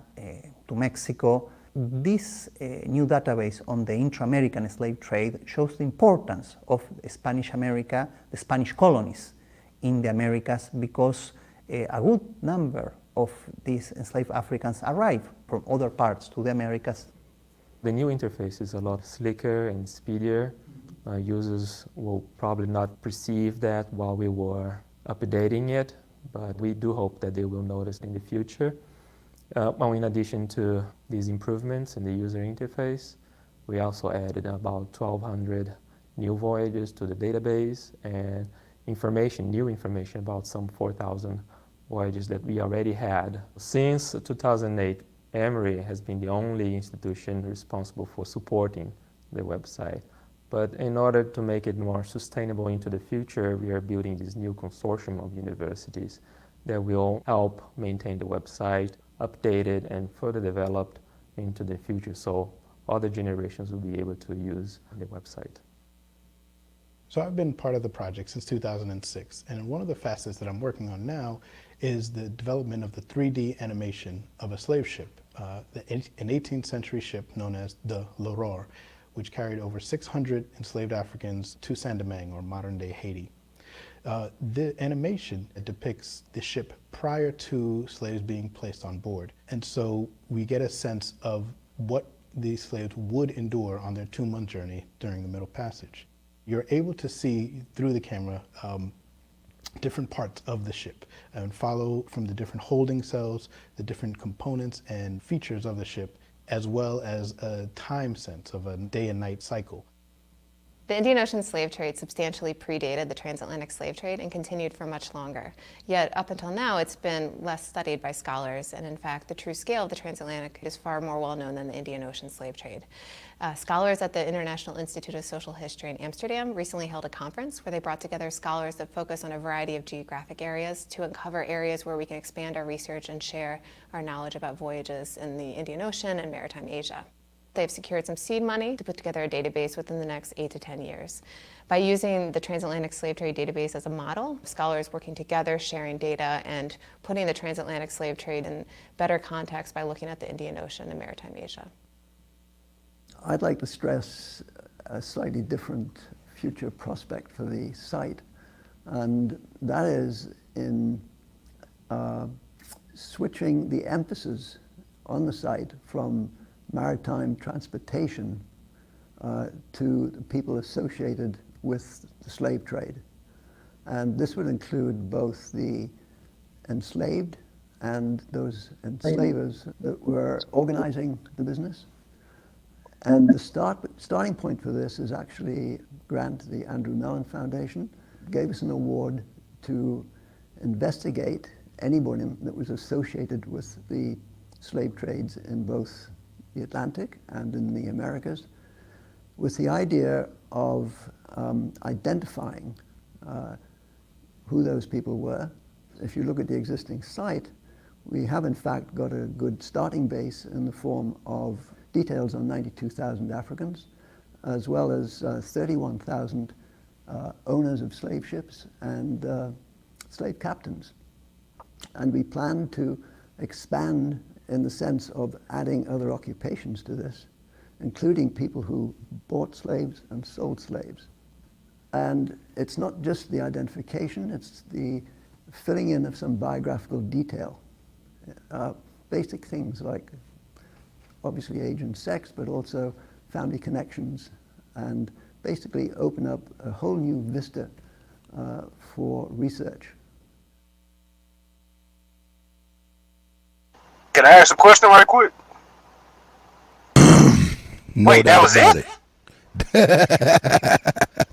to Mexico. This new database on the intra-American slave trade shows the importance of Spanish America, the Spanish colonies in the Americas, because a good number of these enslaved Africans arrived from other parts to the Americas. The new interface is a lot slicker and speedier. Users will probably not perceive that while we were updating it, but we do hope that they will notice in the future. In addition to these improvements in the user interface, we also added about 1,200 new voyages to the database and new information about some 4,000 voyages that we already had. Since 2008, Emory has been the only institution responsible for supporting the website. But in order to make it more sustainable into the future, we are building this new consortium of universities that will help maintain the website, update it, and further developed into the future so other generations will be able to use the website. So I've been part of the project since 2006, and one of the facets that I'm working on now is the development of the 3D animation of a slave ship, an 18th century ship known as the L'Aurore, which carried over 600 enslaved Africans to Saint-Domingue, or modern-day Haiti. The animation depicts the ship prior to slaves being placed on board, and so we get a sense of what these slaves would endure on their 2-month journey during the Middle Passage. You're able to see through the camera different parts of the ship and follow from the different holding cells, the different components and features of the ship, as well as a time sense of a day and night cycle. The Indian Ocean slave trade substantially predated the transatlantic slave trade and continued for much longer. Yet up until now, it's been less studied by scholars, and in fact, the true scale of the transatlantic is far more well known than the Indian Ocean slave trade. Scholars at the International Institute of Social History in Amsterdam recently held a conference where they brought together scholars that focus on a variety of geographic areas to uncover areas where we can expand our research and share our knowledge about voyages in the Indian Ocean and maritime Asia. They've secured some seed money to put together a database within the next 8 to 10 years. By using the transatlantic slave trade database as a model, scholars working together, sharing data, and putting the transatlantic slave trade in better context by looking at the Indian Ocean and maritime Asia. I'd like to stress a slightly different future prospect for the site, and that is in switching the emphasis on the site from maritime transportation to the people associated with the slave trade. And this would include both the enslaved and those enslavers that were organizing the business. And the starting point for this is actually a grant the Andrew Mellon Foundation gave us an award to investigate anybody that was associated with the slave trades in both the Atlantic and in the Americas, with the idea of identifying who those people were. If you look at the existing site, we have in fact got a good starting base in the form of details on 92,000 Africans, as well as 31,000 owners of slave ships and slave captains. And we plan to expand in the sense of adding other occupations to this, including people who bought slaves and sold slaves. And it's not just the identification, it's the filling in of some biographical detail. Basic things like obviously age and sex, but also family connections, and basically open up a whole new vista for research. Can I ask a question right quick? Wait, that was it?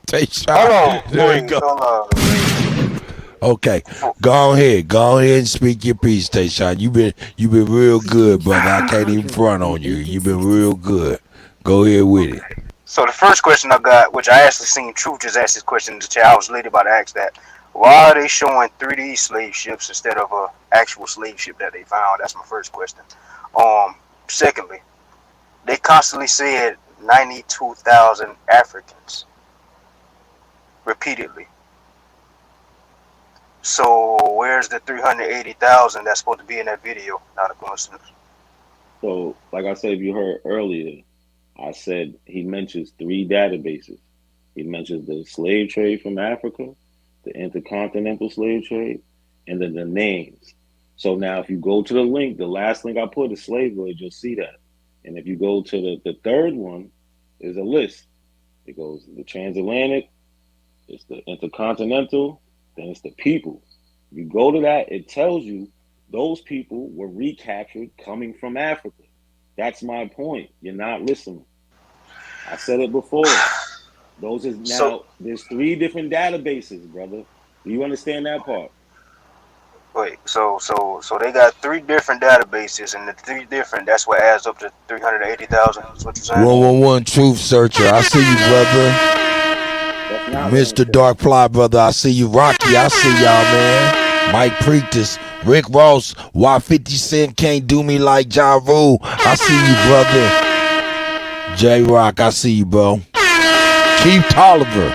Take shot. Hold on. There you go. Okay, go ahead and speak your piece, Tayshawn. You been real good, brother. I can't even front on you. You've been real good. Go ahead with it. So the first question I got, which I actually seen Truth just ask this question in the chat, I was literally about to ask that. Why are they showing 3D slave ships instead of an actual slave ship that they found? That's my first question. Secondly, they constantly said 92,000 Africans repeatedly. So where's the 380,000 that's supposed to be in that video? Not a coincidence. So, like I said, if you heard earlier, I said he mentions 3 databases. He mentions the slave trade from Africa, the intercontinental slave trade, and then the names. So now if you go to the link, the last link I put is Slave Voyage, you'll see that. And if you go to the third one, there's a list. It goes the transatlantic, it's the intercontinental, then it's the people. You go to that, it tells you those people were recaptured coming from Africa. That's my point. You're not listening. I said it before. Those is now. There's 3 different databases, brother. Do you understand that part? Wait, so they got 3 different databases, and the 3 different, that's what adds up to 380,000. That's what you're saying? 111 Truth Searcher, I see you, brother. Mr. Dark Fly, brother, I see you. Rocky, I see y'all, man. Mike Preaktis, Rick Ross, why 50 Cent can't do me like Ja Rule. I see you, brother. J-Rock, I see you, bro. Keith Tolliver.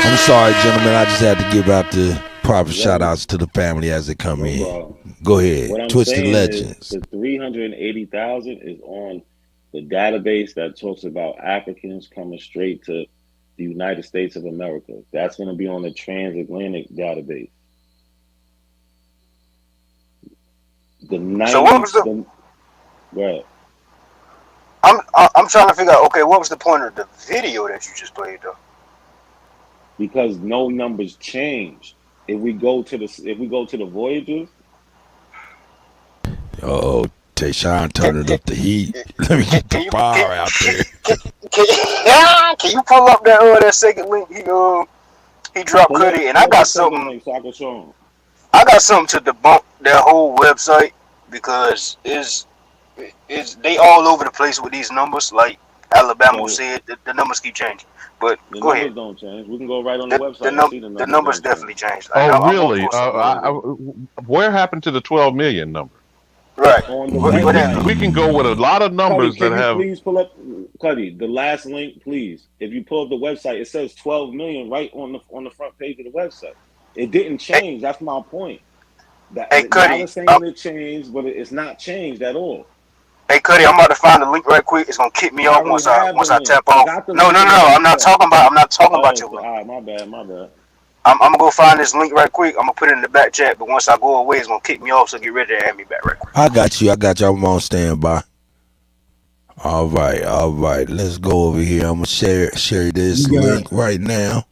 I'm sorry, gentlemen, I just had to give out the proper shout-outs to the family as they come in. Go ahead. What I'm Twisted saying Legends. is the 380,000 is on the database that talks about Africans coming straight to the United States of America. That's going to be on the transatlantic database. The 90, so what was the? Right. I'm trying to figure out. Okay, what was the point of the video that you just played though? Because no numbers change. If we go to the voyages. Oh, Tayshawn turning up the heat. Let me get the fire out there. Can you pull up that second link? He dropped Cuddy, and I got something. So I can show him. I got something to debunk that whole website because they all over the place with these numbers. Like Alabama said, the numbers keep changing. But the go ahead. Numbers don't change. We can go right on the website. The numbers definitely changed. Oh, really? Where happened to the 12 million number? Right. We can go with a lot of numbers Cuddy, that have. Please pull up, Cuddy, the last link, please. If you pull up the website, it says 12 million right on the front page of the website. It didn't change. That's my point. Cuddy, saying it changed, but it's not changed at all. Hey, Cuddy, I'm about to find the link right quick. It's gonna kick me off once I tap off. No. I'm not talking about your link. All right, my bad. I'm gonna go find this link right quick. I'm gonna put it in the back chat, but once I go away, it's gonna kick me off. So get ready to add me back right quick. I got you. I'm on standby. All right. Let's go over here. I'm gonna share this link right now.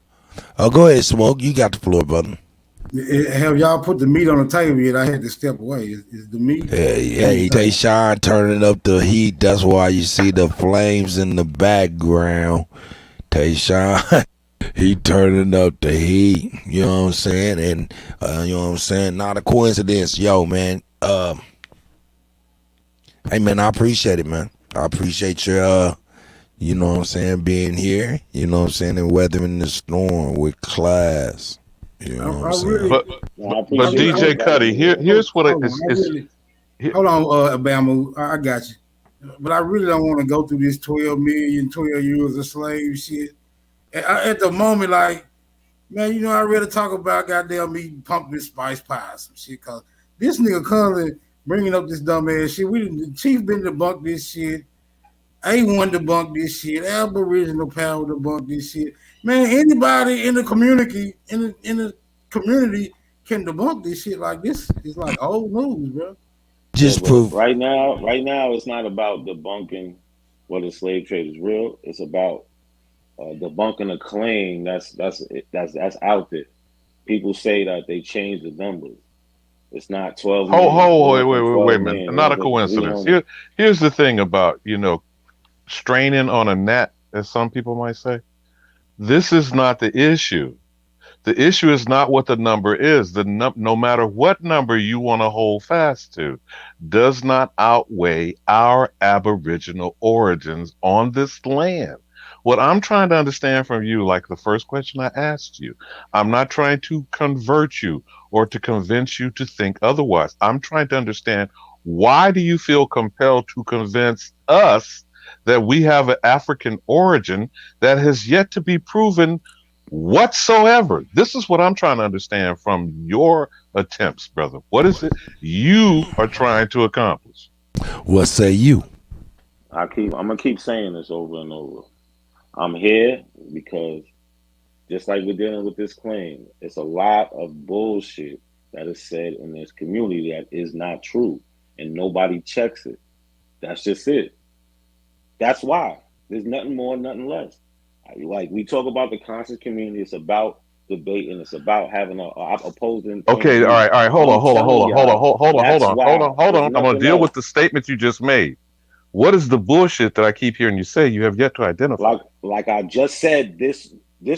Go ahead, Smoke. You got the floor, brother. Have y'all put the meat on the table yet? I had to step away. Is the meat? Hey, Tayshawn turning up the heat. That's why you see the flames in the background. Tayshawn, he turning up the heat. You know what I'm saying? And you know what I'm saying? Not a coincidence. Yo, man. Hey, man, I appreciate it, man. I appreciate your, you know what I'm saying, being here. You know what I'm saying? And weathering the storm with class. You know what I'm saying? But DJ Cuddy, here's what it is. Hold on, Bama. I got you. But I really don't want to go through this 12 years of slave shit. At the moment, like, man, you know, I'd rather talk about goddamn me pumpkin spice pie, some shit. Cause this nigga constantly bringing up this dumb ass shit. The Chief been debunked this shit. A1 debunked this shit. Aboriginal Power debunked this shit. Man, anybody in the community can debunk this shit. Like this is like old news, bro. Just proof. Right now, it's not about debunking whether slave trade is real. It's about debunking a claim that's out there. People say that they changed the numbers. It's not 12 million. Wait a minute. Not a coincidence. Here's the thing about, straining on a gnat, as some people might say. This is not the issue. The issue is not what the number is. No matter what number you want to hold fast to, does not outweigh our Aboriginal origins on this land. What I'm trying to understand from you, like the first question I asked you, I'm not trying to convert you or to convince you to think otherwise. I'm trying to understand, why do you feel compelled to convince us that we have an African origin that has yet to be proven whatsoever? This is what I'm trying to understand from your attempts, brother. What is it you are trying to accomplish? What say you? I'm gonna keep saying this over and over. I'm here because just like we're dealing with this claim, it's a lot of bullshit that is said in this community that is not true, and nobody checks it. That's just it. That's why. There's nothing more, nothing less. Like, we talk about the conscious community, it's about debate, and it's about having a opposing. Okay, all right. Hold on. I'm gonna deal with the statement you just made. What is the bullshit that I keep hearing you say you have yet to identify? Like I just said, this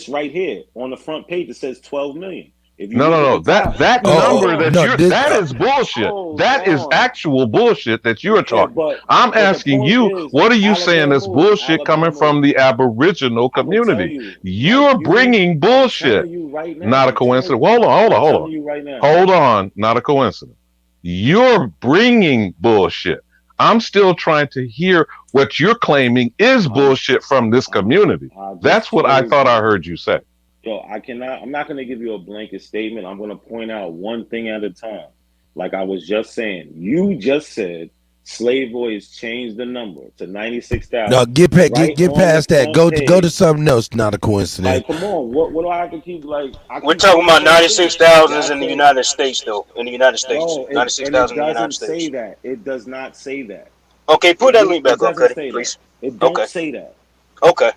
right here on the front page, it says 12 million. If you No, look no, at no. the top, That number that that is bullshit. hold That is on. actual bullshit that you are Yeah, talking. but I'm the asking point you, is, what are you saying that's bullshit coming from the Aboriginal I'm gonna tell community? you, You're bringing I'm bullshit. telling you right now. Not a coincidence. Hold on, hold on, I'm hold telling on. you right now. Hold on. Not a coincidence. You're bringing bullshit. I'm still trying to hear what you're claiming is bullshit from this community. That's what I thought I heard you say. Yo, I'm not going to give you a blanket statement. I'm going to point out one thing at a time. Like I was just saying, you just said Slave Boys changed the number to 96,000. No, get past that. Go to something else. Not a coincidence. Like, come on, what do I have to keep? Like, We're talking about 96,000 in the United States, though. In the United States, no, 96,000 in the United doesn't States. say that. It does not say that. Okay, put that link back up, doesn't Cuddy, say please. that. It don't say that. Okay.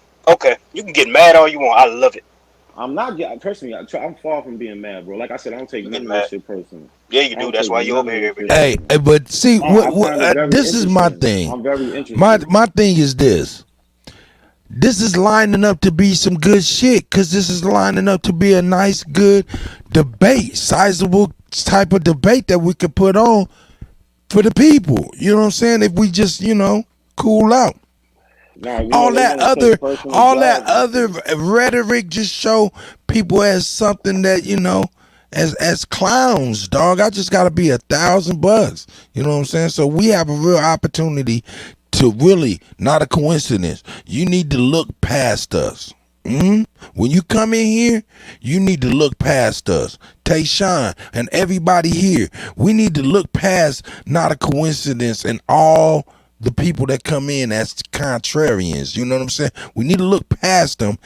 You can get mad all you want. I love it. I'm not personally. I'm far from being mad, bro. Like I said, I don't take none of this shit personally. Yeah, you do. That's why you over here every day. Hey, but see, this is my thing. I'm very interested. My thing is this. This is lining up to be some good shit, because this is lining up to be a nice, good debate, sizable type of debate that we could put on for the people. You know what I'm saying? If we just, cool out. All that other rhetoric just show people as something that, as clowns, dog. I just gotta be $1,000. You know what I'm saying? So we have a real opportunity to really, not a coincidence. You need to look past us. When you come in here, you need to look past us. Tayshawn and everybody here, we need to look past not a coincidence and all the people that come in as contrarians. You know what I'm saying? We need to look past them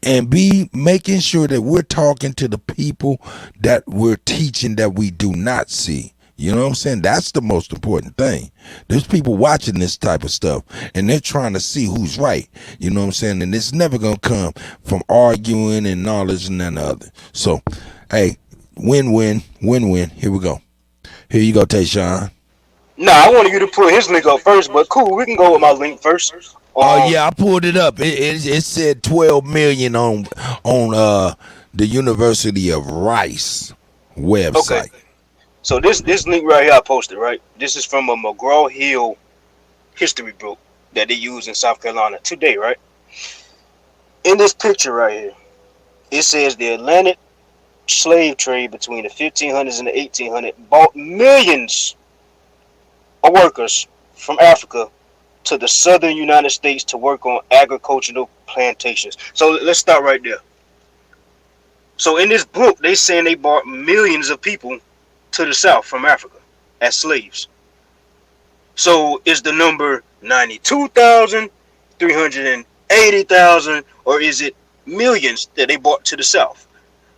and be making sure that we're talking to the people that we're teaching that we do not see. You know what I'm saying? That's the most important thing. There's people watching this type of stuff and they're trying to see who's right. You know what I'm saying? And it's never going to come from arguing and knowledge and none other. So, hey, win-win. Here we go. Here you go, Tayshawn. Nah, I wanted you to put his link up first, but cool, we can go with my link first. Oh yeah, I pulled it up. It said 12 million on the University of Rice website. Okay. So this link right here I posted, right? This is from a McGraw-Hill history book that they use in South Carolina today, right? In this picture right here, it says the Atlantic slave trade between the 1500s and the 1800s brought millions of workers from Africa to the southern United States to work on agricultural plantations. So let's start right there. So in this book, they saying they brought millions of people to the south from Africa as slaves. So is the number 92,000, 380,000, or is it millions that they brought to the south?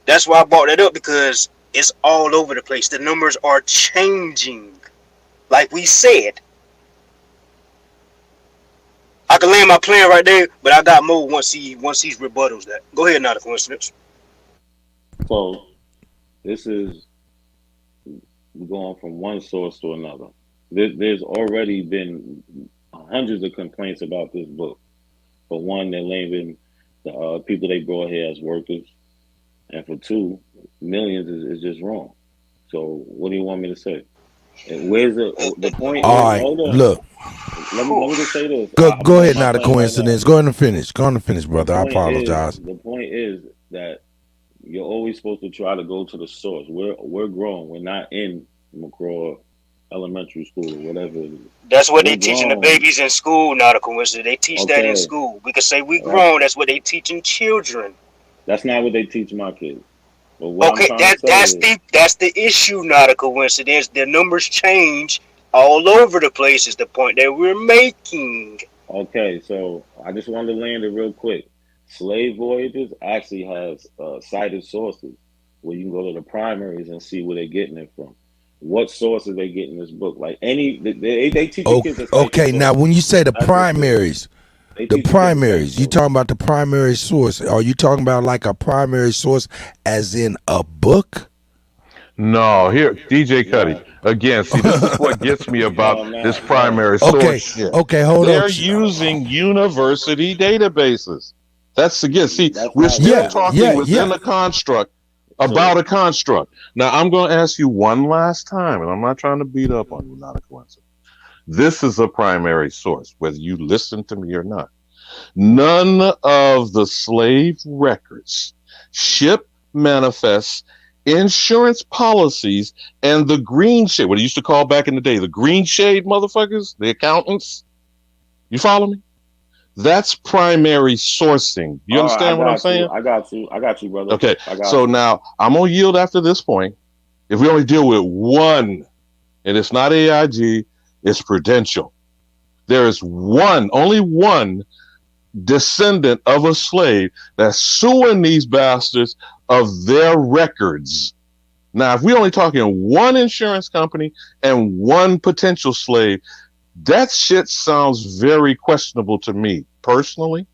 That's why I brought that up, because it's all over the place. The numbers are changing. Like we said. I can land my plan right there, but I got more once he rebuttals that. Go ahead, not a coincidence. So this is going from one source to another. There's already been hundreds of complaints about this book. For one, they're labelling the people they brought here as workers, and for two, millions is just wrong. So what do you want me to say? And where's the point? All right, look. Let me just say this. Go ahead, not a coincidence. Go ahead and finish. Go on and finish, brother. I apologize. The point is that you're always supposed to try to go to the source. We're grown. We're not in McGraw Elementary School or whatever it is. That's what they teaching the babies in school, not a coincidence. They teach that in school. We could say we grown. That's what they teaching children. That's not what they teach my kids. Okay, that's the issue, not a coincidence. The numbers change all over the place is the point that we're making. Okay, so I just wanted to land it real quick. Slave Voyages actually has cited sources where you can go to the primaries and see where they're getting it from. What sources they getting this book? Like they teach the kids. Okay, now when you say the primaries, you talking about the primary source? Are you talking about like a primary source as in a book? No, here, DJ Cuddy. Again, see, this is what gets me about this primary source shit. Okay, hold They're on. using university databases. That's again, see, we're still Yeah, talking within a construct about a construct. Now, I'm going to ask you one last time, and I'm not trying to beat up on you, not a coincidence. This is a primary source, whether you listen to me or not. None of the slave records, ship manifests, insurance policies, and the green shade, what I used to call back in the day, the green shade motherfuckers, the accountants. You follow me? That's primary sourcing. You understand what I'm saying? I got you, brother. Okay, so now I'm going to yield after this point. If we only deal with one, and it's not AIG, it's Prudential. There is only one descendant of a slave that's suing these bastards of their records. Now, if we're only talking one insurance company and one potential slave, that shit sounds very questionable to me personally.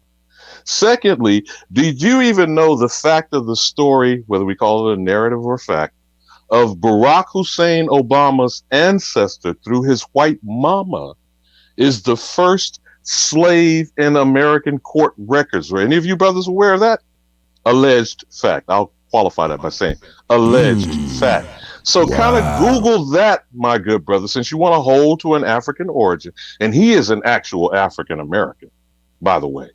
Secondly, did you even know the fact of the story, whether we call it a narrative or fact, of Barack Hussein Obama's ancestor through his white mama is the first slave in American court records? Are any of you brothers aware of that? Alleged fact. I'll qualify that by saying alleged fact. So kind of Google that, my good brother, since you want to hold to an African origin. And he is an actual African American, by the way.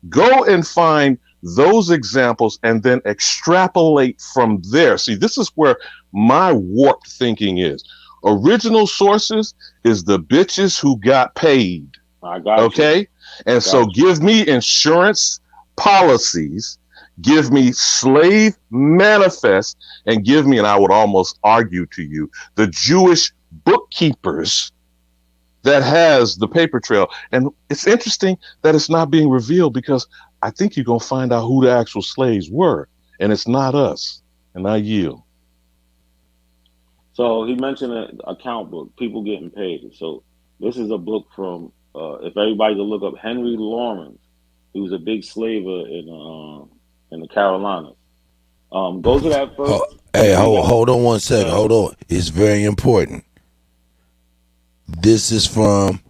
Go and find those examples and then extrapolate from there. See, this is where my warped thinking is. Original sources is the bitches who got paid. I got okay? you. And so give me insurance policies, give me slave manifests, and give me, and I would almost argue to you, the Jewish bookkeepers that has the paper trail. And it's interesting that it's not being revealed because I think you're going to find out who the actual slaves were. And it's not us. And I yield. So he mentioned an account book, people getting paid. So this is a book from, if everybody could look up Henry Lawrence, he was a big slaver in the Carolinas. Go to that first. Hold on one second. Hold on. It's very important. This is from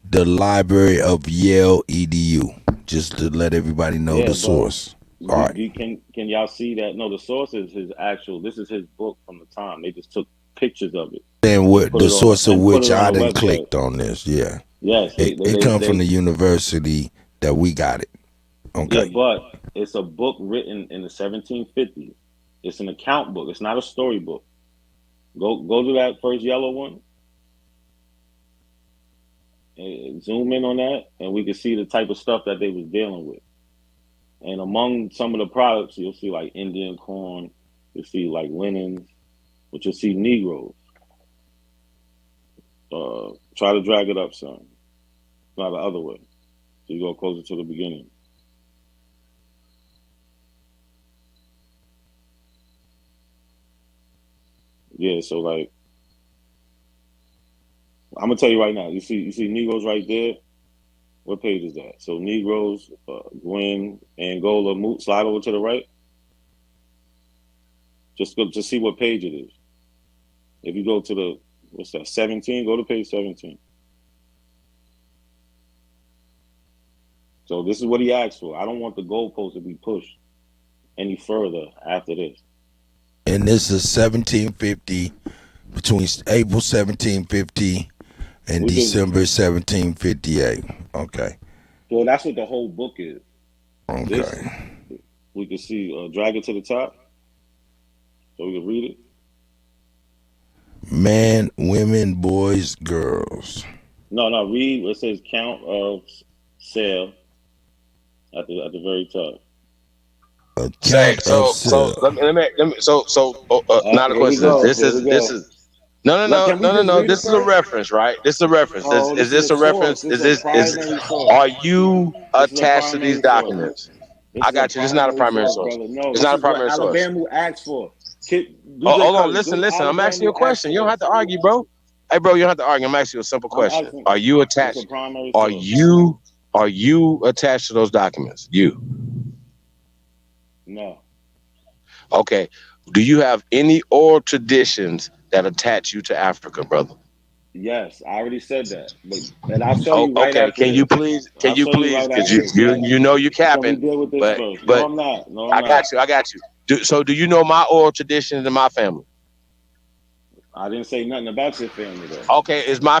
the Library of Yale EDU, just to let everybody know the source. All right. Can y'all see that? No, the source is his actual. This is his book from the time. They just took pictures of it. And what the source of which I didn't clicked on this. Yeah. Yes. It come from the university that we got it. Okay. Yeah, but it's a book written in the 1750s. It's an account book. It's not a story book. Go to that first yellow one. And zoom in on that, and we can see the type of stuff that they was dealing with. And among some of the products, you'll see like Indian corn, you'll see like linens, but you'll see Negroes. Try to drag it up some. Not the other way. So you go closer to the beginning. Yeah, so like, I'm gonna tell you right now. You see Negroes right there. What page is that? So Negroes, Gwen, Angola, Moot. Slide over to the right. Just go to see what page it is. If you go to the 17. Go to page 17. So this is what he asked for. I don't want the goalpost to be pushed any further after this. And this is 1750, between April 1750 and December 1758. Okay. Well, that's what the whole book is. Okay. We can see, drag it to the top so we can read it. Man, women, boys, girls. No, read where it says count of sale at the very top. Not a question. This is no. This is a reference, right? This is a reference. Is this a reference? Are you attached to these documents? I got you. This is not a primary source. It's not a primary source. Alabama asked for. Hold on. Listen. I'm asking you a question. You don't have to argue, bro. Hey, bro, you don't have to argue. I'm asking you a simple question. Are you attached? Are you attached to those documents? You. No. Okay. Do you have any oral traditions that attach you to Africa, brother? Yes, I already said that. And I'll show you right Okay. after Can you this. please? I'll show you right Because after this. Yes. you know you're So we capping. deal with this But first. No, I'm not. No, I'm I got you. So do you know my oral traditions in my family? I didn't say nothing about your family though. Okay, is my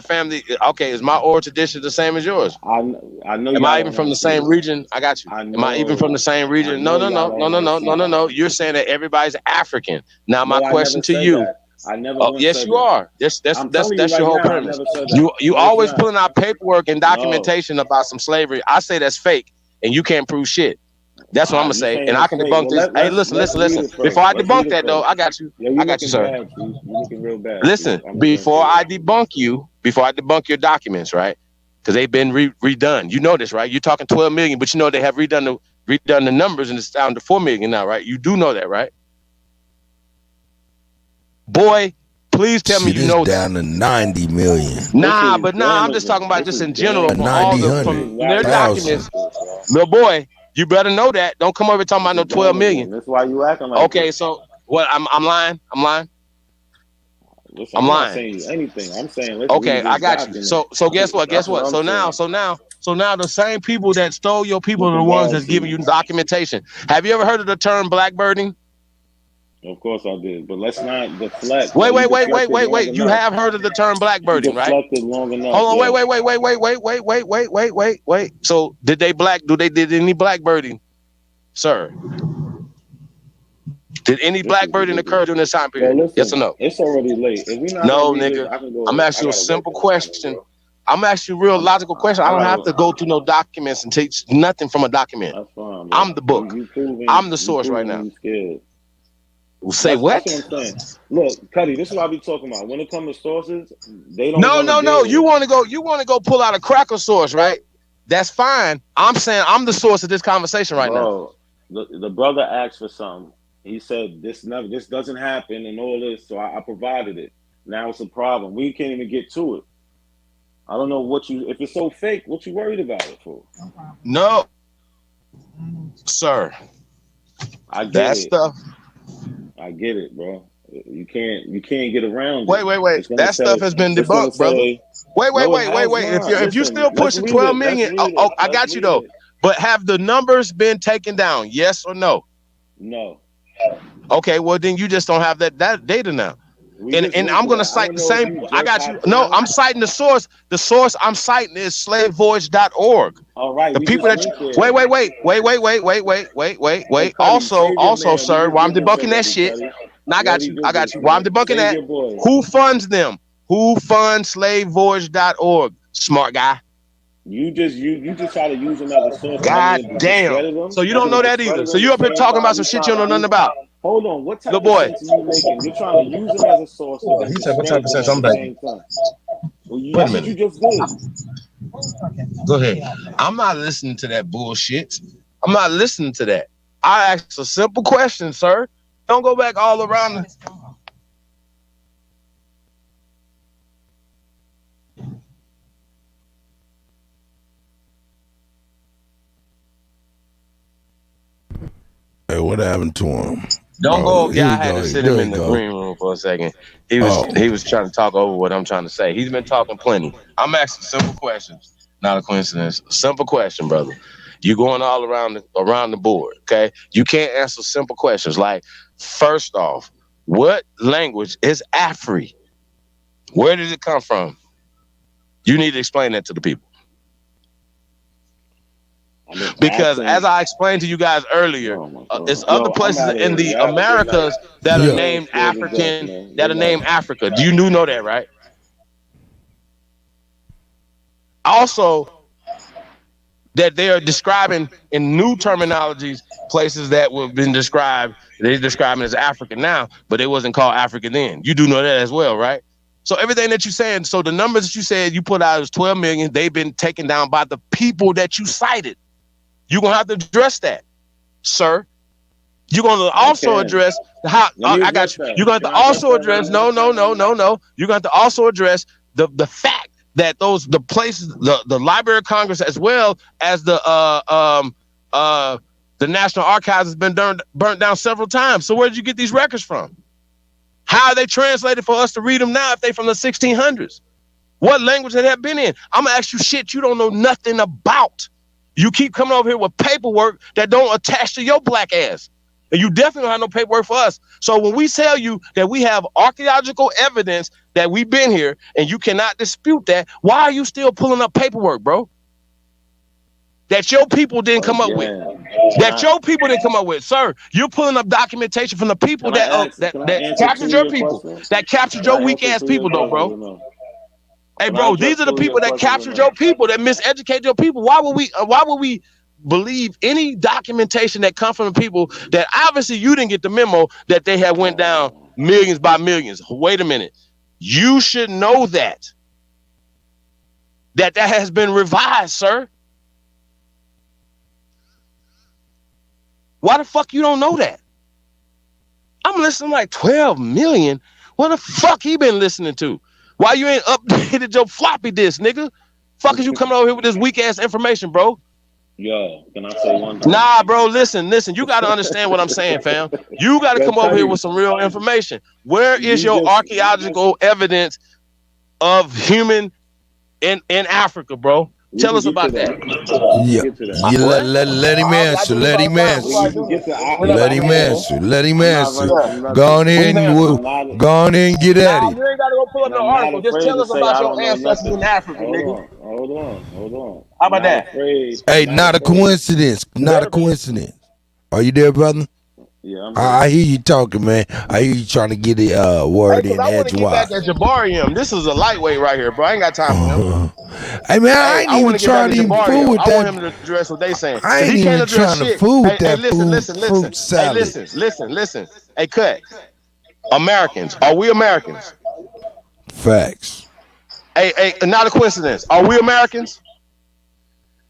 oral tradition the same as yours? I know. Am Y'all I don't even from have the same kids. region? I got you. Am I even from the same region? No. You're saying that everybody's African. Now my No, I question never to said you. that. I never Oh, once yes, said you that. are. I'm telling you That's your right whole now, I premise. never said that. You No, it's always not. pulling out paperwork and No. documentation about some slavery. I say that's fake, and you can't prove shit. That's what I'm gonna You say, saying and I it's can fake. debunk Well, this. Hey, let's listen. read it first. Before I Let's debunk read it that, though, first. I got you. Yeah, you I got you, looking sir. bad, Chief. You looking real bad. Listen, Chief. I'm just before gonna say I debunk your documents, right? Because they've been redone. You know this, right? You're talking 12 million, but you know they have redone the numbers, and it's down to 4 million now, right? You do know that, right? Boy, please tell me you know down to 90 million. Nah, I'm just talking about just in general from all from their documents. Little boy, you better know that. Don't come over talking about no 12 million. That's why you acting like okay, this. so what? I'm lying. Listen, I'm I'm not lying. saying anything. I'm saying let's Okay, read this I got you. document. So guess what? That's what I'm saying. So now the same people that stole your people are the Looking ones bad, that's giving Chief. you documentation. Have you ever heard of the term blackbirding? Of course I did, but let's not deflect. Wait. You deflected long You enough. have heard of the term blackbirding, You right? deflected long enough. Hold on, yes. wait. So did any blackbirding, sir? Did any blackbirding occur during this time period? Well, listen, yes or no? It's already late. If we're not No, gonna read nigga. this, I can go. I'm asking you a simple question. I'm asking you a real logical question. I don't have to go through no documents and teach nothing from a document. That's fine, I'm the book. I'm the source right now. You scared. Say what? That's what I'm saying. Look, Cuddy, this is what I be talking about. When it comes to sources, they don't. No. You want to go pull out a cracker source, right? That's fine. I'm saying I'm the source of this conversation right now. The brother asked for something. He said this doesn't happen and all this, so I provided it. Now it's a problem. We can't even get to it. I don't know if it's so fake, what you worried about it for? No, sir. I get that it. Stuff. I get it, bro. You can't get around it. Wait. That stuff has been debunked, brother. Wait. If you're still pushing 12 million, I got you though. But have the numbers been taken down? Yes or no? No. Okay, well then you just don't have that data now. And I'm gonna cite the same. I got you. No, I'm citing the source. The source I'm citing is slavevoyage.org. All right. The people that wait. Also, sir, while I'm debunking that shit. Now I got you. While I'm debunking that, who funds them? Who funds slavevoyage.org? Smart guy. You just try to use them as a source. God damn. So you don't know that either. So you up here talking about some shit you don't know nothing about. Hold on. What type of sense are you making? You're trying to use them as a source. He said, what type of sense I'm making? Well, that's what you just did. Go ahead. I'm not listening to that bullshit. I'm not listening to that. I asked a simple question, sir. Don't go back all around. Hey, what happened to him? Don't go. Yeah, I had to sit him in the green room for a second. He was trying to talk over what I'm trying to say. He's been talking plenty. I'm asking simple questions. Not a coincidence. Simple question, brother. You're going all around the board, okay? You can't answer simple questions like, first off, what language is Afri? Where did it come from? You need to explain that to the people. Because as I explained to you guys earlier, it's other places in the Americas that are named African, that are named Africa. You do know that, right? Also, that they are describing in new terminologies places that have been described, they're describing as African now, but it wasn't called Africa then. You do know that as well, right? So everything that you're saying, so the numbers that you said you put out is 12 million, they've been taken down by the people that you cited. You're going to have to address that, sir. You're going to also address how, I got you. You're going to have to also address, no. You're going to have to also address the fact that the places, the Library of Congress, as well as the The National Archives has been burnt down several times. So where did you get these records from? How are they translated for us to read them now if they from the 1600s? What language had that been in? I'm gonna ask you shit you don't know nothing about. You keep coming over here with paperwork that don't attach to your black ass. And you definitely don't have no paperwork for us. So when we tell you that we have archaeological evidence that we've been here and you cannot dispute that, why are you still pulling up paperwork, bro? That your people didn't come up with. That your people didn't come up with. Sir, you're pulling up documentation from the people that captured your people. That captured your weak ass people though, bro. Hey, bro, these are the people that captured your people, that miseducated your people. Why would we believe any documentation that comes from the people that obviously you didn't get the memo that they have went down millions by millions? Wait a minute. You should know that has been revised, sir. Why the fuck you don't know that? I'm listening like 12 million. What the fuck he been listening to? Why you ain't updated your floppy disk, nigga? Fuck is you coming over here with this weak ass information, bro? Yo, can I say one thing? Nah, bro, listen. You got to understand what I'm saying, fam. You got to come over here with some real information. Where is your archaeological evidence of human in Africa, bro? Tell us about that. Yeah, let him answer. Let him answer. Let him answer. Let him answer. Go on in and get at it. You ain't got to go pull up no article. Just tell us about your ancestors in Africa, nigga. Hold on. How about that? Hey, not a coincidence. Not a coincidence. Are you there, brother? Yeah, I hear you talking, man. I hear you trying to get the word in I want to get back at Jabarium. This is a lightweight right here, bro. I ain't got time for him. Hey, man, I ain't even trying to even fool with that. I want him to address what they saying. I ain't even trying to fool with that fruit salad. Hey, listen. Hey, Cut. Americans. Are we Americans? Facts. Hey, not a coincidence. Are we Americans?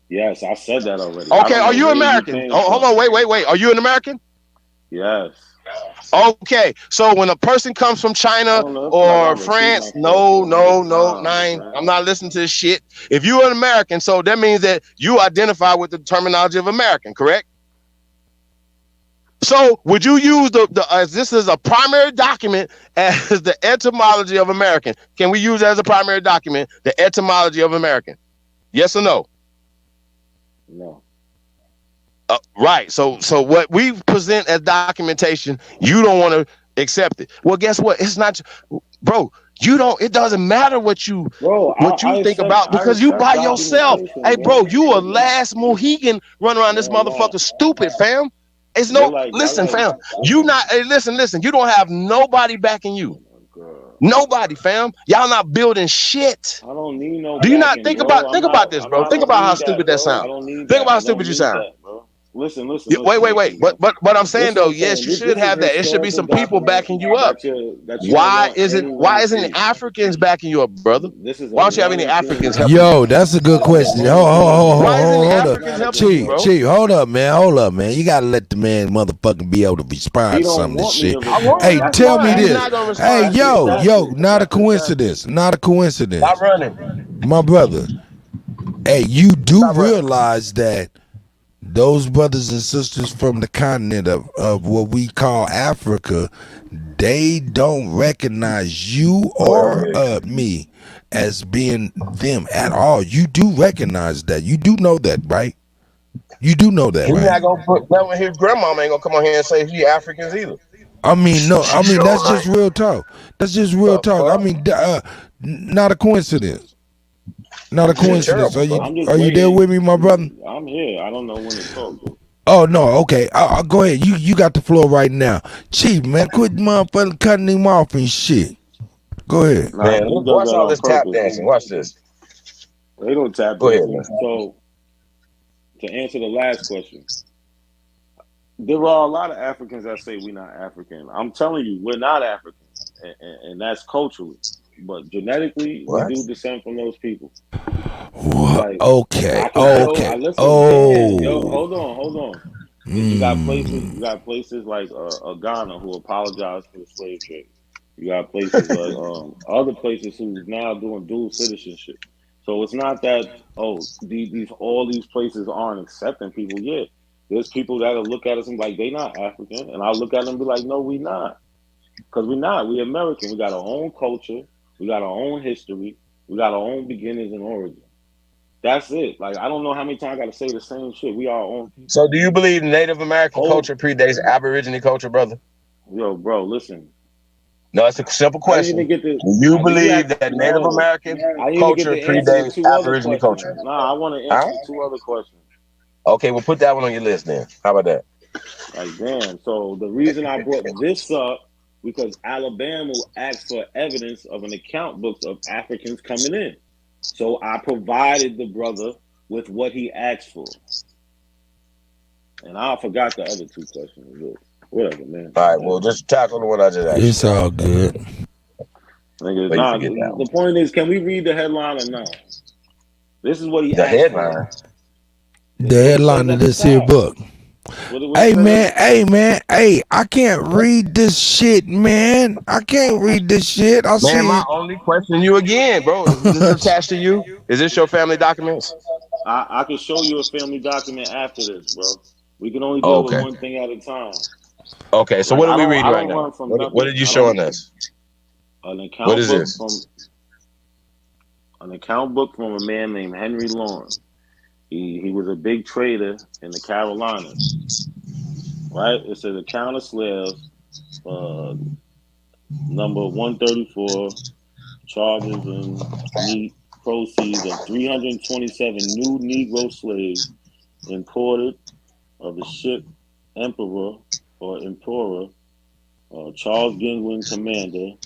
Yes, I said that already. Okay, are you American? Hold on, wait. Are you an American? Yes. Okay, so when a person comes from China or France, no, I'm not listening to this shit. If you're an American, so that means that you identify with the terminology of American, correct? So would you use as this is a primary document as the etymology of American? Can we use it as a primary document, the etymology of American? Yes or no? No. Right. So what we present as documentation, you don't want to accept it. Well, guess what? It's not, bro. You don't. It doesn't matter what you think about because you by yourself. Hey, bro, you a last Mohegan run around this motherfucker stupid, fam. It's no listen, fam. You not. Hey, listen. You don't have nobody backing you. Nobody, fam. Y'all not building shit. I don't need no. Do you not think about this, bro? Think about how stupid that sounds. Think about how stupid you sound. Listen. Wait. But I'm saying though, yes, you should have that. It should be some people backing you up. Why isn't Africans backing you up, brother? Why don't you have any Africans helping? Yo, that's a good question. Hold up. Chief, hold up, man. You gotta let the man motherfucking be able to respond to some of this shit. Hey, tell me this. Hey, yo, not a coincidence. Not a coincidence. Stop running. My brother. Hey, you do realize that those brothers and sisters from the continent of what we call Africa, they don't recognize you or me as being them at all. You do recognize that. You do know that, right? You do know that, right? Not gonna put that. His grandmama ain't gonna come on here and say he Africans either. I mean, that's just real talk. That's just real talk. I mean, not a coincidence. Not a coincidence. Are you there with me, my brother? I'm here. I don't know when to talk. Oh no, okay. I'll go ahead. You got the floor right now, Chief. Man, quit motherfucking cutting him off and shit. Go ahead. Man, watch all this tap dancing. Watch this. They don't tap dancing. Go ahead, man. So, to answer the last question, there are a lot of Africans that say we're not African. I'm telling you, we're not African, and that's culturally. But genetically, we do descend from those people. Like, okay. Yo, hold on. You got places like Ghana who apologized for the slave trade. You got places like other places who's now doing dual citizenship. So it's not that all these places aren't accepting people. Yeah, There's people that'll look at us and be like, they not African. And I'll look at them and be like, no, we not. Because we're not. We American. We got our own culture. We got our own history. We got our own beginnings and origins. That's it. Like, I don't know how many times I got to say the same shit. We are our own people. So do you believe Native American culture predates Aborigine culture, brother? Yo, bro, listen. No, it's a simple question. Do you believe that Native American culture predates Aborigine culture? Nah, I want to answer the 2 other questions. Okay, well, put that one on your list then. How about that? Like, damn. So the reason I brought this up, because Alabama asked for evidence of an account books of Africans coming in. So I provided the brother with what he asked for. And I forgot the other 2 questions. Whatever, man. All right, well, just tackle the one I just asked. It's all good. Nigga, nah, the point is, can we read the headline or not? This is what he asked headline. The headline of this here book. Hey man, hey, I can't read this shit, man. I can't read this shit. I see. Man, my only question you again, bro. Is this attached to you? Is this your family documents? I can show you a family document after this, bro. We can only deal with one thing at a time. Okay, so what are we reading right now? What did you show on this? An account book an account book from a man named Henry Lawrence. He was a big trader in the Carolinas. Right? It says account of slaves, number 134, charges and neat proceeds of 327 new Negro slaves imported of the ship Emperor Charles Gingwin, commander,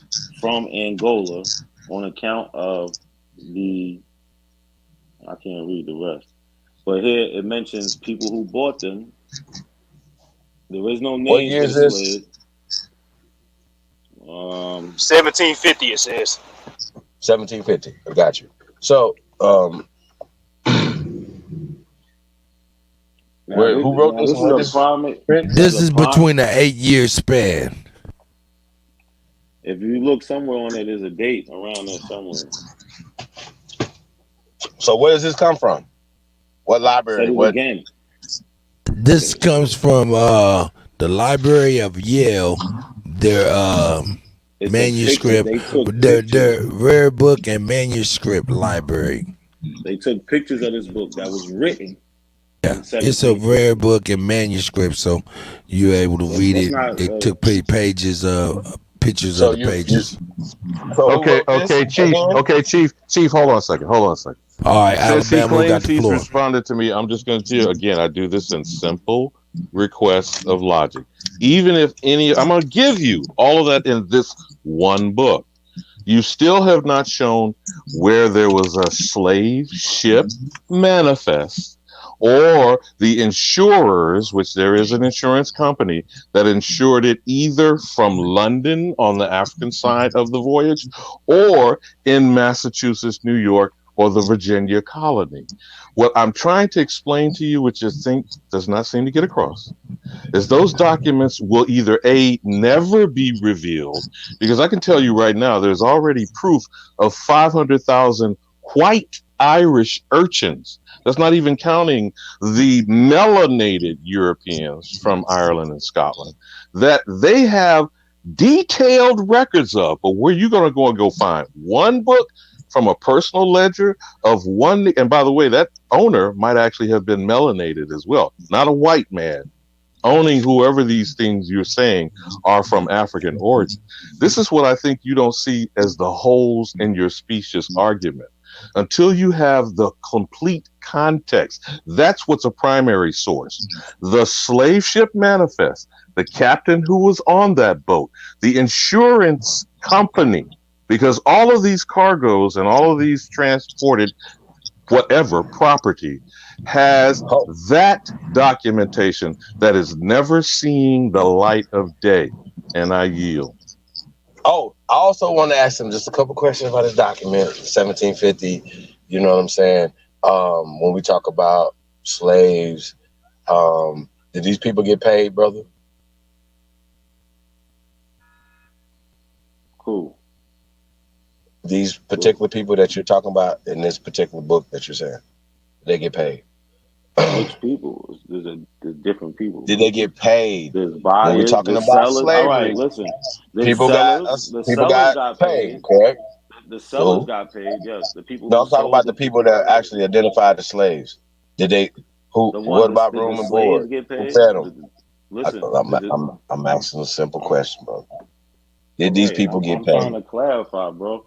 from Angola on account of the, I can't read the rest. But here it mentions people who bought them. There is no name for the slave. 1750 it says. 1750. I got you. So, who wrote this? This is between an 8-year span. If you look somewhere on it, there's a date around there somewhere. So where does this come from? What library? What? Again. This comes from the Library of Yale. Their manuscript, their rare book and manuscript library. They took pictures of this book that was written. Yeah, it's a rare book and manuscript, so you're able to read it. They took pages of pictures of the pages. Okay, Chief. Hold on a second. All right, since Alabama got the he's floor. responded to me, I'm just going to tell you again. I do this in simple requests of logic. Even if I'm going to give you all of that in this one book. You still have not shown where there was a slave ship manifest, or the insurers, which there is an insurance company that insured it either from London on the African side of the voyage or in Massachusetts, New York, or the Virginia colony. What I'm trying to explain to you, which I think does not seem to get across, is those documents will either never be revealed, because I can tell you right now, there's already proof of 500,000 white Irish urchins. That's not even counting the melanated Europeans from Ireland and Scotland that they have detailed records of. But where you going to go find one book from a personal ledger of one? And by the way, that owner might actually have been melanated as well, not a white man owning whoever these things you're saying are from African origin. This is what I think you don't see as the holes in your specious argument. Until you have the complete context, that's what's a primary source. The slave ship manifest, the captain who was on that boat, the insurance company, because all of these cargoes and all of these transported whatever property has that documentation that is never seeing the light of day. And I yield. Oh, I also want to ask him just a couple questions about his document, 1750. You know what I'm saying? When we talk about slaves, did these people get paid, brother? Cool. These particular people that you're talking about in this particular book that you're saying, they get paid. Which people? There's different people. Did they get paid? There's When we're buyers, talking the about sellers. All right, slavery, listen. The people got people sellers got got paid, paid. correct? The sellers Who? got paid. Yes, the people No, who I'm talking sold about the people that actually identified the slaves. Did they? Who? the What one. about Did the room and slaves board? get Who paid? fed them? Listen. I'm asking a simple question, bro. All Did these right, people get I'm trying paid? to clarify, bro.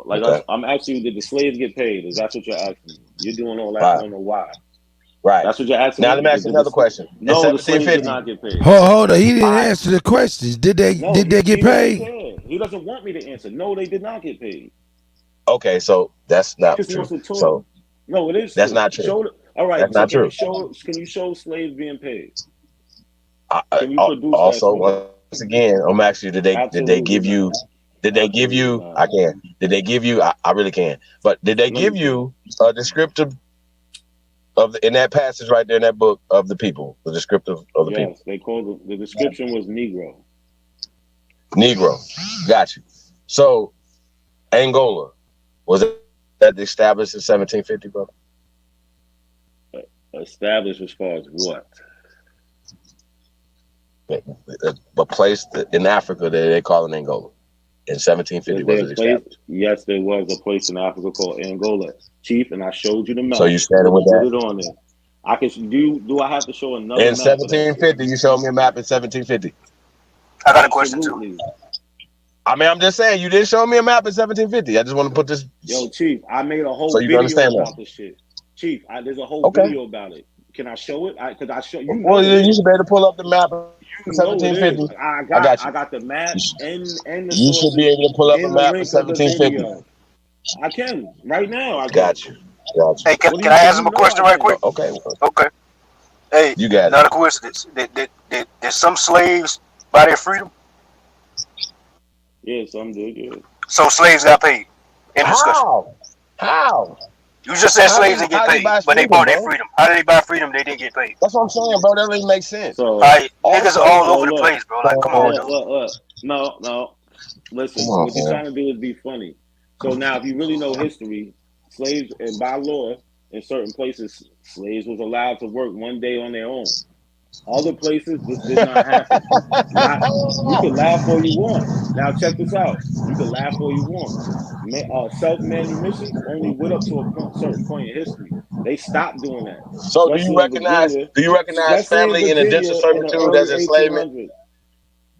Like Okay. I'm asking you, did the slaves get paid? Is that what you're asking me? You're doing all that. I Right. don't know why. Right. That's what you're asking Now me. let me ask you another question. In No, the slaves did 1750, not get paid. Hold on, he didn't answer the questions. Did they No, get he doesn't paid? care. He doesn't want me to answer. No, they did not get paid. okay, so that's He not just true. wants to talk. So No, it is that's true. not true. Show. All right. That's So not true. can you show slaves being paid? Can you produce that Also, for me? once again, I'm asking you, did they Absolutely give you? not. Did they give Absolutely you? not. I can. Did they give you? I really can. But did they No, give you you a descriptive of in that passage right there in that book of the people, the descriptive of the people? Yes, they called the description was Negro. Negro. Got you. So Angola was that established in 1750, brother? Established as far as what? A place in Africa that they call in Angola. In 1750 was it established? Yes, there was a place in Africa called Angola, Chief, and I showed you the map. So you standing with Put that? it on there. I can do. I have to show another In map of that? 1750, you showed me a map in 1750. I got a question too. I mean, I'm just saying, you didn't show me a map in 1750. I just want to put this. Yo, Chief, I made a whole So you can video understand about that. this shit. Chief, there's a whole video about it. Can I show it? Because I show you. Well, you should be able to pull up the map. You know it is. 1750. I got you. I got the map and the You should be sources able to pull up a and the map in link of the 1750. video. I can right now. I can. Got you. Hey, can I ask him a question right quick? Okay. Okay. Hey, you got not a coincidence. Did some slaves buy their freedom? Yeah, some did. Yeah. So slaves got paid. In discussion. How? You just said slaves didn't get paid, but they bought their bro? freedom. How did they buy freedom? They didn't get paid. That's what I'm saying, bro. That doesn't make sense. So, niggas all over the place, bro. Like, come on, look. No. Listen, Come on, what you're man. trying to do is be funny. So now, if you really know history, slaves, and by law, in certain places, slaves was allowed to work one day on their own. Other places, this did not happen. You can laugh all you want. Now, check this out. You can laugh all you want. Self-manumission only went up to a certain point in history. They stopped doing that. So do you recognize family in indentured servitude as enslavement? 1800s.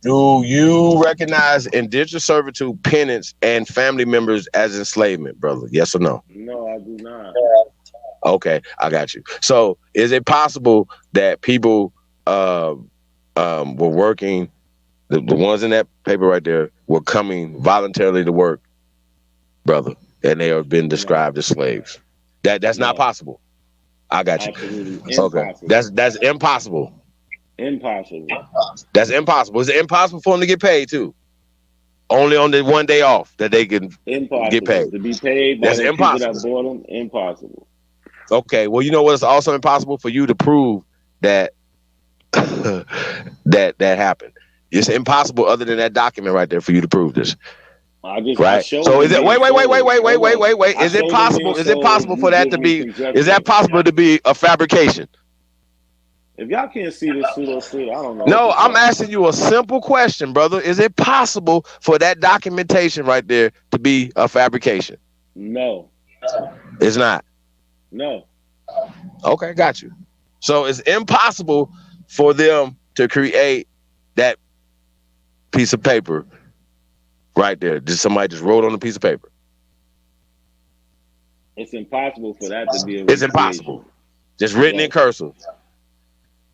Do you recognize indentured servitude, penance, and family members as enslavement, brother? Yes or no? No, I do not. Okay, I got you. So is it possible that people were working, the ones in that paper right there were coming voluntarily to work, brother, and they have been described as slaves? That's not possible. I got you. Absolutely Okay, impossible. that's impossible. Impossible. That's impossible. Is it impossible for them to get paid too? Only on the one day off that they can get paid. To be paid by That's the impossible. people that bought them, impossible. Okay, well, you know what? It's also impossible for you to prove that that happened. It's impossible, other than that document right there, for you to prove this. Right. So is it? Wait. Is it possible? Is it possible for that to be? Is that possible to be a fabrication? If y'all can't see this pseudo shit, I don't know. No, I'm asking you a simple question, brother. Is it possible for that documentation right there to be a fabrication? No. It's not. No. Okay, got you. So it's impossible for them to create that piece of paper right there. Just somebody just wrote on a piece of paper. It's impossible for that to be a It's impossible. Just written in cursive.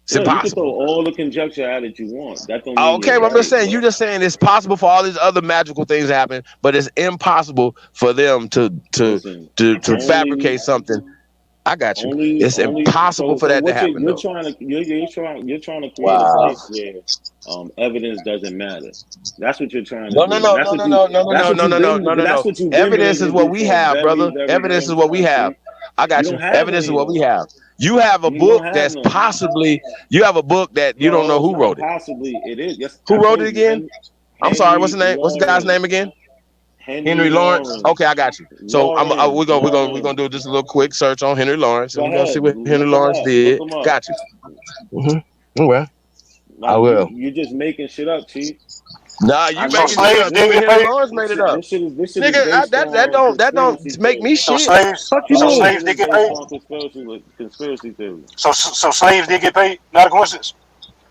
It's impossible. You can throw all the conjecture at it you want. That don't mean Okay, but I'm just saying, you're just saying it's possible for all these other magical things to happen, but it's impossible for them to fabricate something. I got you. It's impossible for that to happen. You're trying to create a place where evidence doesn't matter. That's what you're trying to do. No. Evidence is what we have, brother. Evidence is what we have. I got you. Evidence is what we have. You have a book that's possibly. You have a book that you don't know who wrote it. Possibly it is. Yes. Who wrote it again? I'm sorry. What's the name? What's the guy's name again? Henry Lawrence. Okay, I got you. So we're gonna do just a little quick search on Henry Lawrence, and we're gonna see what Henry Lawrence did. Got you. Well, like, I will. You're just making shit up, Chief. Nah, you making shit up. Nigga, Henry Lawrence made it up. This shit is Nigga, that don't make me shit. Slaves did get paid. Conspiracy theory. So slaves did get paid. Not a coincidence.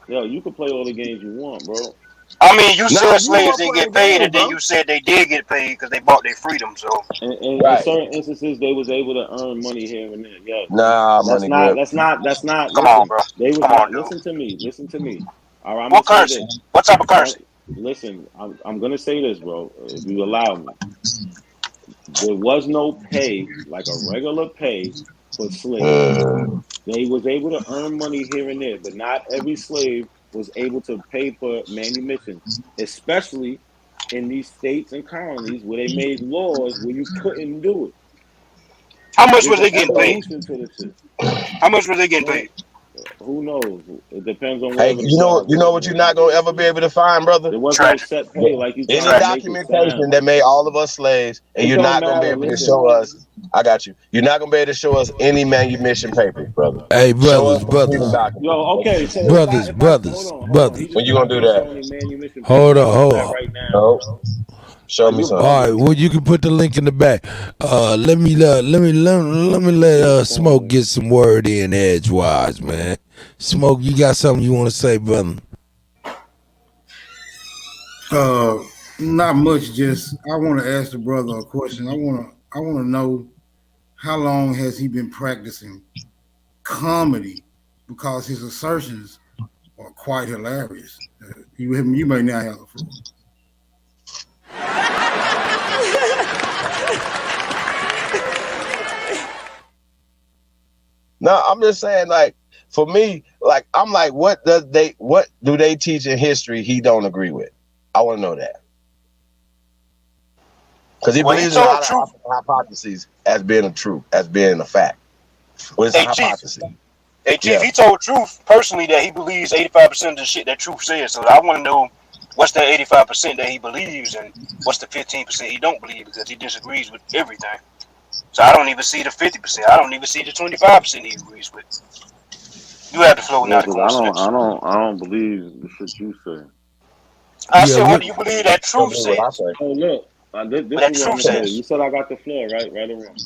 Yo, you can play all the games you want, bro. I mean, you said slaves didn't get paid, and then you said they did get paid because they bought their freedom. So, in certain instances, they was able to earn money here and there. Yeah, that's not. Come on, bro. They was Come not. on, dude. Listen to me. All right, What currency? What type of currency? Listen, I'm gonna say this, bro. If you allow me, there was no pay like a regular pay for slaves. They was able to earn money here and there, but not every slave was able to pay for manumission, especially in these states and colonies where they made laws where you couldn't do it. How much was they getting paid? How much were they getting paid? Who knows? It depends on. Hey, you know what you're not gonna ever be able to find, brother. There wasn't no set pay like you. Any documentation that made all of us slaves, and you're not gonna be able to show us. I got you. You're not gonna be able to show us any manumission papers, brother. Hey, brothers. Yo, okay. So brothers. When you gonna do that? Hold on. Right now. No. Show me something. All right, well, you can put the link in the back. Let me let Smoke get some word in edgewise, man. Smoke, you got something you want to say, brother? Not much. Just I want to ask the brother a question. I want to know how long has he been practicing comedy, because his assertions are quite hilarious. You may now have the floor. No, I'm just saying, like, for me, like, I'm like, what do they teach in history he don't agree with? I want to know that. Because he believes in a lot of hypotheses as being a truth, as being a fact. Well, it's a hypothesis. Hey, Chief, he told Truth personally that he believes 85% of the shit that Truth says. So I want to know what's that 85% that he believes and what's the 15% he don't believe, because he disagrees with everything. So I don't even see the 50%. I don't even see the 25% he agrees with. You have the flow now. I don't believe the shit you say. I said, what do you believe that Truth says? Oh, look. This is what I'm saying. You said I got the floor, right or wrong?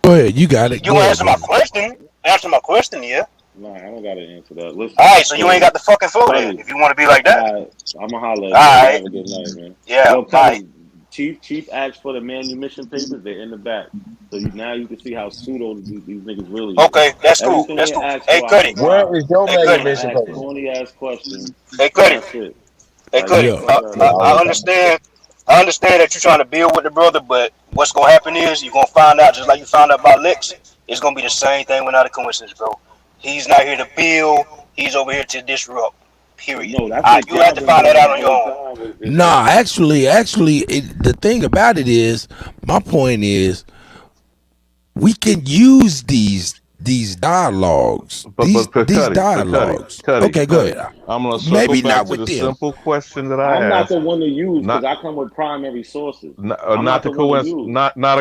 Go ahead, you got it. You answer my question. Answer my question, yeah. No, I don't got to answer that. Listen, all right, so you ain't got the fucking floor then, if you want to be like that. All right, I'm going to holler at you. All right. Have a good night, man. Yeah, Yo, right. Chief asked for the manumission papers. They're in the back. So now you can see how pseudo these niggas really are. Okay, that's cool. That's cool. Hey, Cuddy. Where is your manumission paper? Corny-ass questions. Hey, Cuddy. Hey, Cuddy. I understand. I understand that you're trying to build with the brother, but what's going to happen is you're going to find out, just like you found out about Lex, it's going to be the same thing without a coincidence, bro. He's not here to build. He's over here to disrupt. Period. No, you have to find that out on your own. Nah, actually, the thing about it is, my point is, we can use these dialogues. These dialogues. Okay, go ahead. I'm gonna maybe back not to with the them. simple question that I I'm asked. not the one to use because I come with primary sources. Not a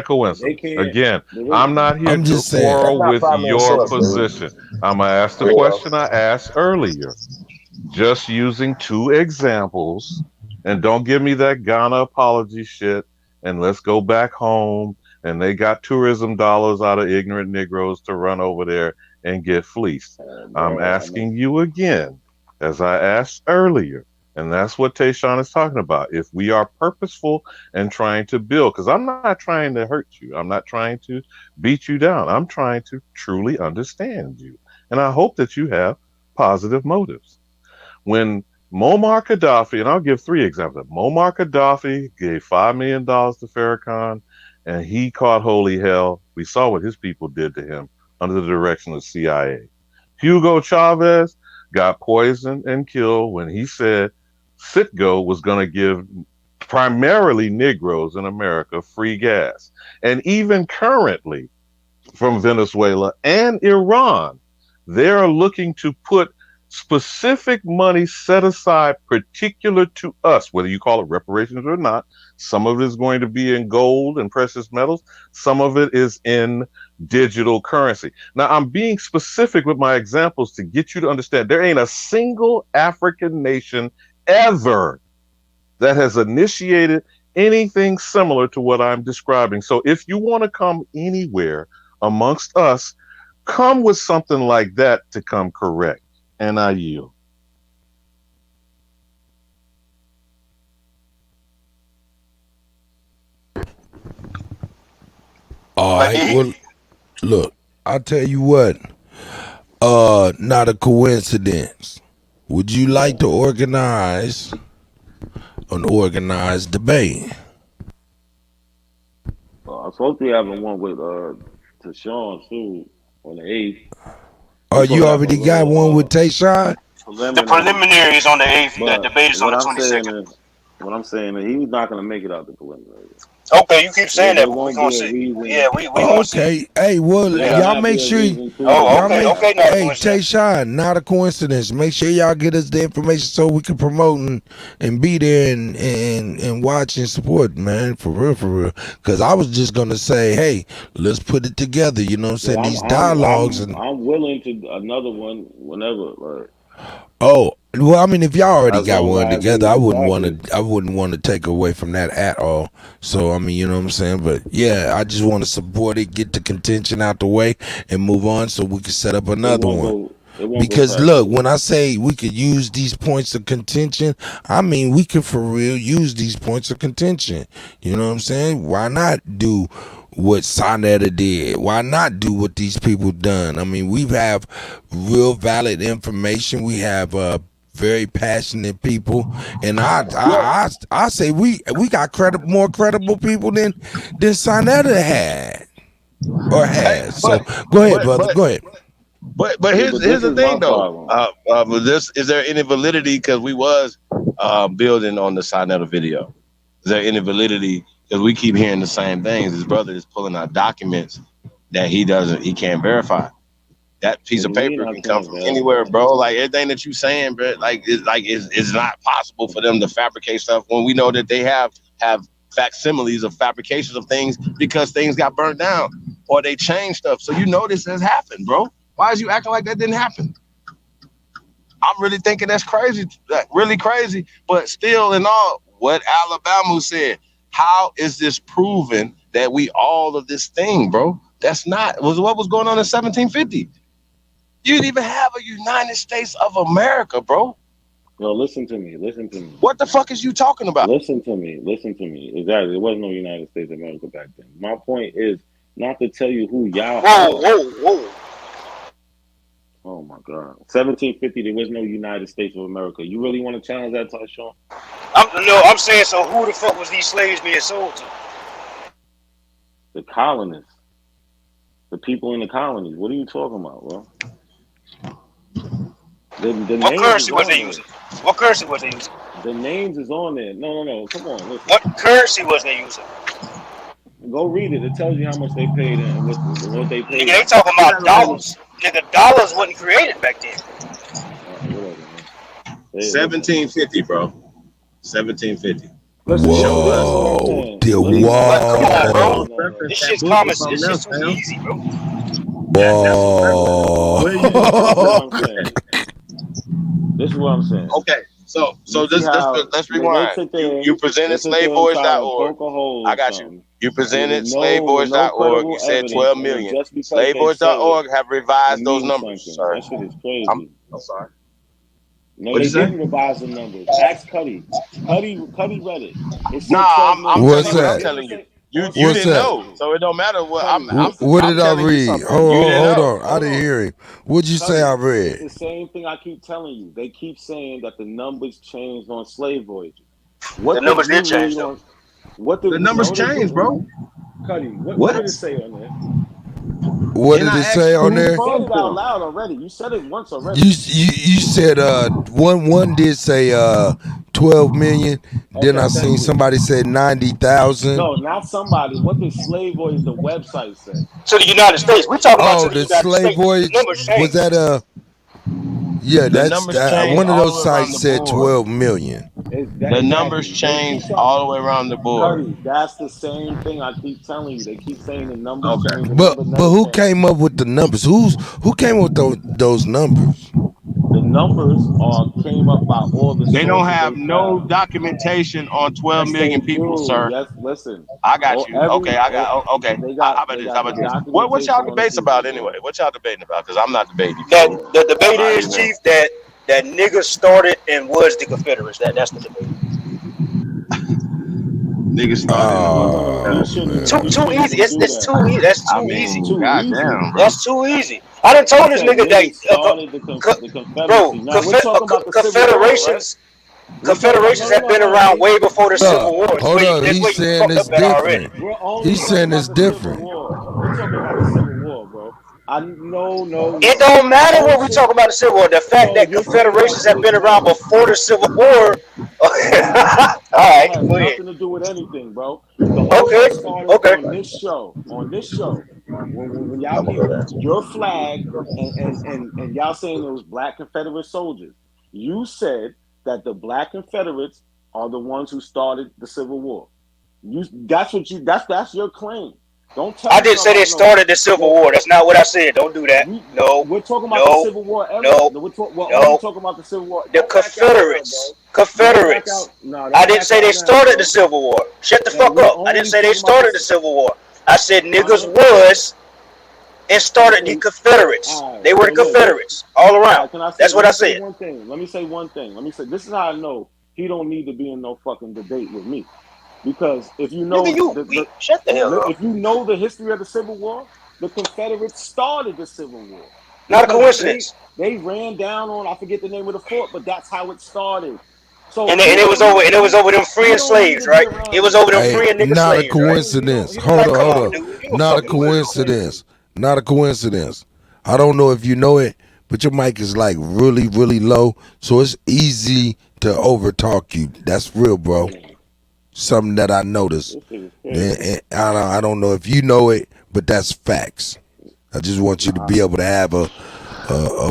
coincidence. Again, I'm not here to quarrel with your position. I'm gonna ask the question I asked earlier. Just using two examples, and don't give me that Ghana apology shit. And let's go back home. And they got tourism dollars out of ignorant Negroes to run over there and get fleeced. I'm asking you again, as I asked earlier, and that's what Tayshaun is talking about. If we are purposeful and trying to build, because I'm not trying to hurt you. I'm not trying to beat you down. I'm trying to truly understand you. And I hope that you have positive motives. When Muammar Gaddafi, and I'll give three examples. Muammar Gaddafi gave $5 million to Farrakhan, and he caught holy hell. We saw what his people did to him under the direction of the CIA. Hugo Chavez got poisoned and killed when he said Citgo was going to give primarily Negroes in America free gas. And even currently, from Venezuela and Iran, they are looking to put specific money set aside particular to us, whether you call it reparations or not. Some of it is going to be in gold and precious metals. Some of it is in digital currency. Now, I'm being specific with my examples to get you to understand there ain't a single African nation ever that has initiated anything similar to what I'm describing. So if you want to come anywhere amongst us, come with something like that to come correct. And I yield. All right. Well, look, I'll tell you what. Not a coincidence. Would you like to organize an organized debate? I'm supposed to be having one with Tashawn too on the 8th. Oh, you already got one with Tayshawn? The preliminary is on the 8th. The debate is on the 22nd. What I'm saying is he's not going to make it out the preliminary. Okay, you keep saying that, but we're going to see. Yeah, we going to see. Okay. Hey, well, y'all make sure. Okay. Hey, Tayshawn, not a coincidence. Make sure y'all get us the information so we can promote and be there and watch and support, man. For real. Because I was just going to say, hey, let's put it together. You know what I'm saying? These dialogues. I'm willing to another one whenever. Oh, well, I mean, if y'all already got one together, I wouldn't want to take away from that at all. So, I mean, you know what I'm saying? But yeah, I just want to support it, get the contention out the way, and move on so we can set up another one. Because look, when I say we could use these points of contention, I mean we could for real use these points of contention. You know what I'm saying? Why not do what Sonetta did? Why not do what these people done? I mean, we have real valid information. We have very passionate people, and I say we got more credible people than Sonetta had or has. So go ahead, brother. Go ahead. But here's the thing though. Is there any validity because we was building on the Sonetta video? Is there any validity because we keep hearing the same things? His brother is pulling out documents that he can't verify. That piece of paper can come from anywhere, bro. Like everything that you saying, bro. It's not possible for them to fabricate stuff when we know that they have facsimiles of fabrications of things because things got burnt down or they changed stuff. So you know this has happened, bro. Why is you acting like that didn't happen? I'm really thinking that's crazy, really crazy. But still, in all, what Alabama said, how is this proven that we all of this thing, bro? That's not what was going on in 1750. You didn't even have a United States of America, bro. No, listen to me. What the fuck is you talking about? Listen to me. Exactly. There was no United States of America back then. My point is not to tell you who y'all are. Whoa. Oh my God. 1750, there was no United States of America. You really want to challenge that, Tyshawn? I'm saying, so who the fuck was these slaves being sold to? The colonists. The people in the colonies. What are you talking about, bro? What currency was they using? The names is on there. No. Come on, listen. What currency was they using? Go read it. It tells you how much they paid and what they paid. Nigga, they talking about dollars. Nigga, dollars wasn't created back then. 1750, bro. 1750. Whoa. Come on, bro. This shit's common. This shit's too easy, bro. Whoa. This is what I'm saying. Okay. So let's rewind. You presented slavevoyage.org. I got you. You presented slavevoyage.org. You said 12 million. Slavevoyage.org have revised those numbers. Sorry. That shit is crazy. I'm sorry. No, they didn't revise the numbers. Ask Cuddy. Cuddy read it. I'm telling you. You didn't know, so it don't matter what. What did I read? Hold on. I didn't hear him. What'd you say I read? It's the same thing I keep telling you. They keep saying that the numbers changed on slave voyages. The numbers did change, though. The numbers changed, bro. Cuddy, what did it say on there? What did it say on there? You said it out loud already. You said it once already. You said one did say 12 million. Then I seen somebody said 90,000. No, not somebody. What did slave voyage the website say? To the United States. We're talking about the slave voyage. Was that Yeah, The that's numbers change one of all those the way around sites the said board. 12 million. The numbers Exactly. They keep change telling all the way around the board. Cuddy, that's the same thing I keep telling you. They keep saying the numbers Okay. change. The But number but never who changed. came up with the numbers? Who came up with those numbers? The numbers are came up by all the They don't sources have they no found. documentation on 12 Yes, they million people, do. sir. Yes, listen. I got Oh, you. Okay, okay. they How got about they this? How got the about this? What y'all documentation on the debates people, about anyway? bro. What y'all debating about? Because I'm not debating. That the debate I is, already know. Chief, that niggas started and was the Confederates. That's the debate. Niggas started in the No, was. no, no. He shouldn't. Too He too shouldn't easy. even It's do that's that. too easy. That's I too It's easy. mean, too easy. goddamn, bro. That's too easy. I done He told this said nigga niggas that, started the Confederacy. Now we're talking about the Civil War, right? confederations We're talking about confederations have been no. around way before the Civil War. Hold up. That's He's where you saying fucked it's up at already. different. We're only He's talking saying about it's the Civil different. War. We're talking about the Civil War, bro. It No. don't The matter whole what we shit. talk about the Civil War. The fact So that you're saying that confederations have been around no, before the Civil War. All that right, has go ahead. nothing to do with anything, bro. The whole Okay, shit started okay. on this show. On this show, when y'all I'm gonna keep go there. your flag and y'all saying it was black Confederate soldiers, you said that the black Confederates are the ones who started the Civil War. That's your claim. Don't tell I me didn't talking say they about no. started the Civil Well, War. That's not what I said. Don't do that. No, we're talking about the no, Civil War era. no, No, we're only no. talking about the Civil War. The Don't back out now, Confederates. bro. Don't back Confederates. out. No, I don't didn't back say they out now, started the bro. Civil War. Shut the And fuck we're up. I didn't only say they talking about started the Civil War. I said niggas Alright. was and started the So Confederates. all right. They were So the look, this Confederates all all around. right, can I say That's what let I me say said. one thing. Let me say one thing. Let me say this is how I know he don't need to be in no fucking debate with me. Because if you Nigga, know you weak. Shut the hell up. if you know the history of the Civil War, the Confederates started the Civil War. Not a Because coincidence. they ran down on I forget the name of the fort, but that's how it started. So And it was over. And it was over them he freeing don't need slaves, to be right? It around was me. over them Hey, freeing nigga not a slaves, right? coincidence. He don't Hold need on, to Like, be come hold on, on. around me. dude. You a Not a fucking He said weirdo. coincidence. Not a coincidence. I don't know if you know it, but your mic is like really, really low, so it's easy to overtalk you. That's real, bro. Something that I noticed. This shit is crazy. I don't know if you know it, but that's facts. I just want you to be able to have a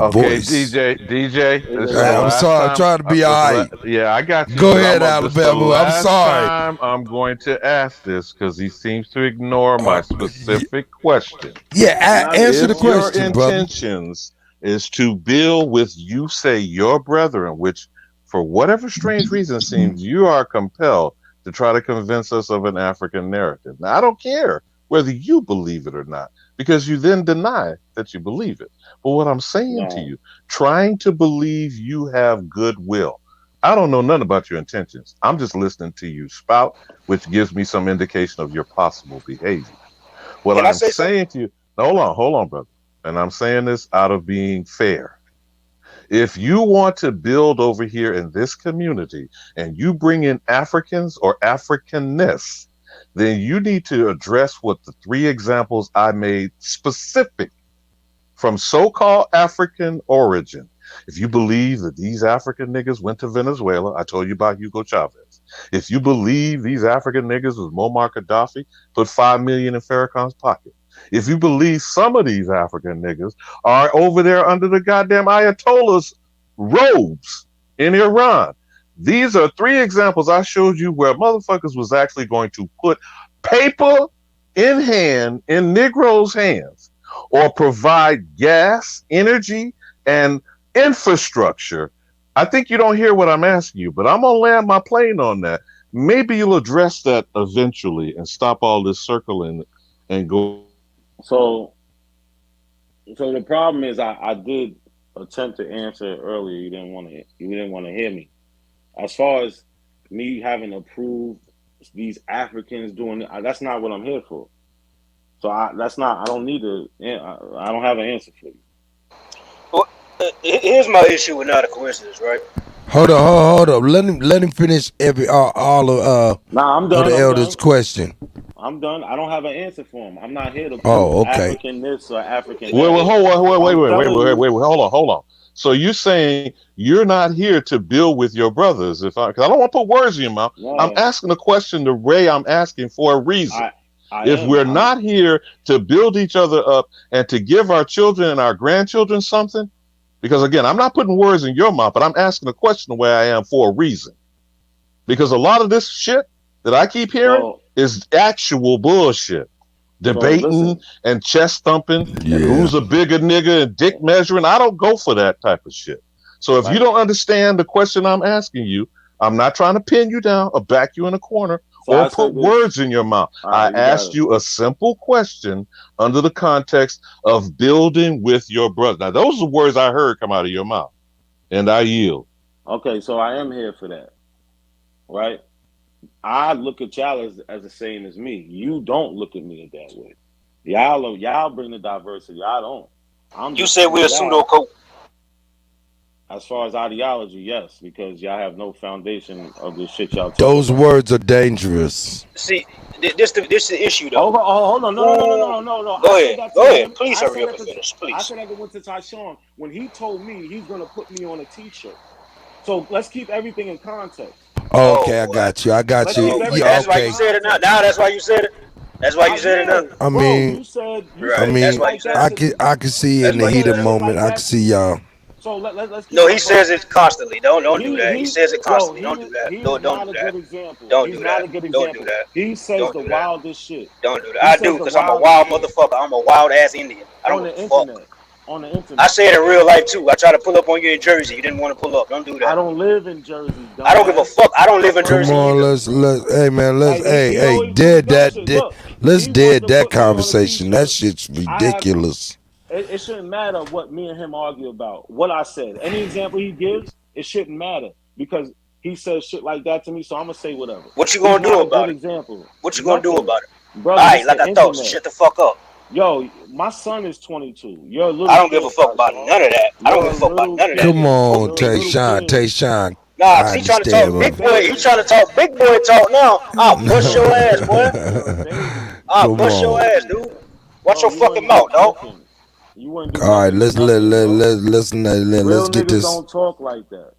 Okay, voice. DJ, It's this a is the I'm lot. last sorry. I'm time. trying to be all right. Yeah, I got you, Go but ahead, this is the Alabama. I'm last sorry. time I'm going to ask this because he seems to ignore my specific question. I'm not Answer the If ignoring your it, question, bro. brother. intentions is to build with you say your brethren, which for whatever strange reason seems you are compelled to try to convince us of an African narrative. Now I don't care whether you believe it or not, because you then deny that you believe it. But what I'm saying to No. you, trying to believe you have goodwill. I don't know nothing about your intentions. I'm just listening to you spout, which gives me some indication of your possible behavior. What Can I I'm say something? saying to you, hold on, brother. And I'm saying this out of being fair. If you want to build over here in this community and you bring in Africans or Africanness, then you need to address what the three examples I made specific from so-called African origin. If you believe that these African niggas went to Venezuela, I told you about Hugo Chavez. If you believe these African niggas was Muammar Gaddafi, put 5 million in Farrakhan's pocket. If you believe some of these African niggas are over there under the goddamn Ayatollah's robes in Iran, these are three examples I showed you where motherfuckers was actually going to put paper in hand in Negroes' hands or provide gas, energy, and infrastructure. I think you don't hear what I'm asking you, but I'm going to land my plane on that. Maybe you'll address that eventually and stop all this circling and go. So the problem is I did attempt to answer it earlier. You didn't want to hear me. As far as me having approved these Africans doing it, that's not what I'm here for. So I don't need to. I don't have an answer for you. Well, here's my issue with not a coincidence, right? Hold up. Let him finish all of Nah, I'm the done. I'm elders' done. question. I'm done. I don't have an answer for him. I'm not here to prove Oh, okay. African this or African Wait, that. hold on, I'm telling you. hold on. So you're saying you're not here to build with your brothers? Because I don't want to put words in your mouth. I'm No, asking a question the way I'm asking for a reason. I If am. we're not here to build each other up and to give our children and our grandchildren something, Because again, I'm not putting words in your mouth, but I'm asking a question the way I am for a reason. Because a lot of this shit that I keep hearing is actual bullshit. Debating and chest thumping and who's a bigger nigga and dick measuring. I don't go for that type of shit. So if you don't understand the question I'm asking you, I'm not trying to pin you down or back you in a corner or put words in your mouth. I asked you a simple question under the context of building with your brother. Now, those are words I heard come out of your mouth, and I yield. Okay, so I am here for that, right? I look at y'all as the same as me. You don't look at me that way. Y'all bring the diversity. I don't. You said we're a pseudo coach. As far as ideology, yes, because y'all have no foundation of the shit y'all talk Those about. words are dangerous. See, this the issue though. Hold on, no. Go ahead. Please hurry up and finish, please. I said that to went to Tyshawn when he told me he's gonna put me on a T-shirt. So let's keep everything in context. Okay, I got you. Yeah, that's why you said it now. Now that's why you said it. That's why you said it now. I mean, I can see in the heat of the moment. I can see y'all. So let's. No, he says it constantly. Don't do that. He says it constantly. Don't do that. Don't do that. Don't do that. Don't do that. He says the wildest shit. Don't do that. I do because I'm a wild motherfucker. I'm a wild ass Indian. I don't give a fuck. On the internet. I say it in real life too. I try to pull up on you in Jersey. You didn't want to pull up. Don't do that. I don't live in Jersey. I don't give a fuck. I don't live in Jersey. Come on, let's hey man, let's dead that conversation. That shit's ridiculous. It shouldn't matter what me and him argue about. What I said. Any example he gives, it shouldn't matter because he says shit like that to me. So I'm gonna say whatever. What you gonna do about it? Example. What you gonna do about it? Brother, all right, like I thought. Shut the fuck up. Yo, my son is 22. You're a little I don't give a fuck about none of that. I don't give a fuck about none of that. Come on, Tayshawn. Nah, he trying to talk big boy. He trying to talk big boy talk now. I'll bust your ass, boy. I'll bust your ass, dude. Watch your fucking mouth, dog. All right, let's get this. Don't talk like that.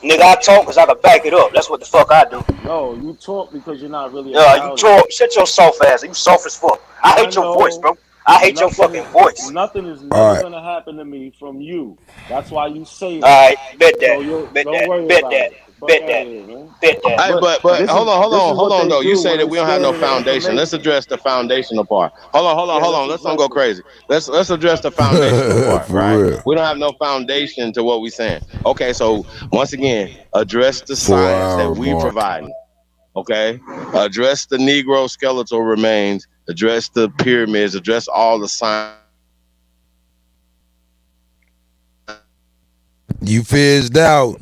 Nigga, I talk because I can back it up. That's what the fuck I do. No, you talk because you're not really. Yeah, you talk. Shut your soft ass. You soft as fuck. I hate your voice, bro. I hate your fucking voice. Nothing is never gonna happen to me from you. That's why you say that. All right, bet that. Bet that. But hold on though. You say that we don't have no foundation. Let's address the foundational part. Hold on. Let's don't go crazy. Let's address the foundational part, right? Real. We don't have no foundation to what we're saying. Okay, so once again, address the science that we providing. Okay, address the Negro skeletal remains. Address the pyramids. Address all the science. You fizzed out.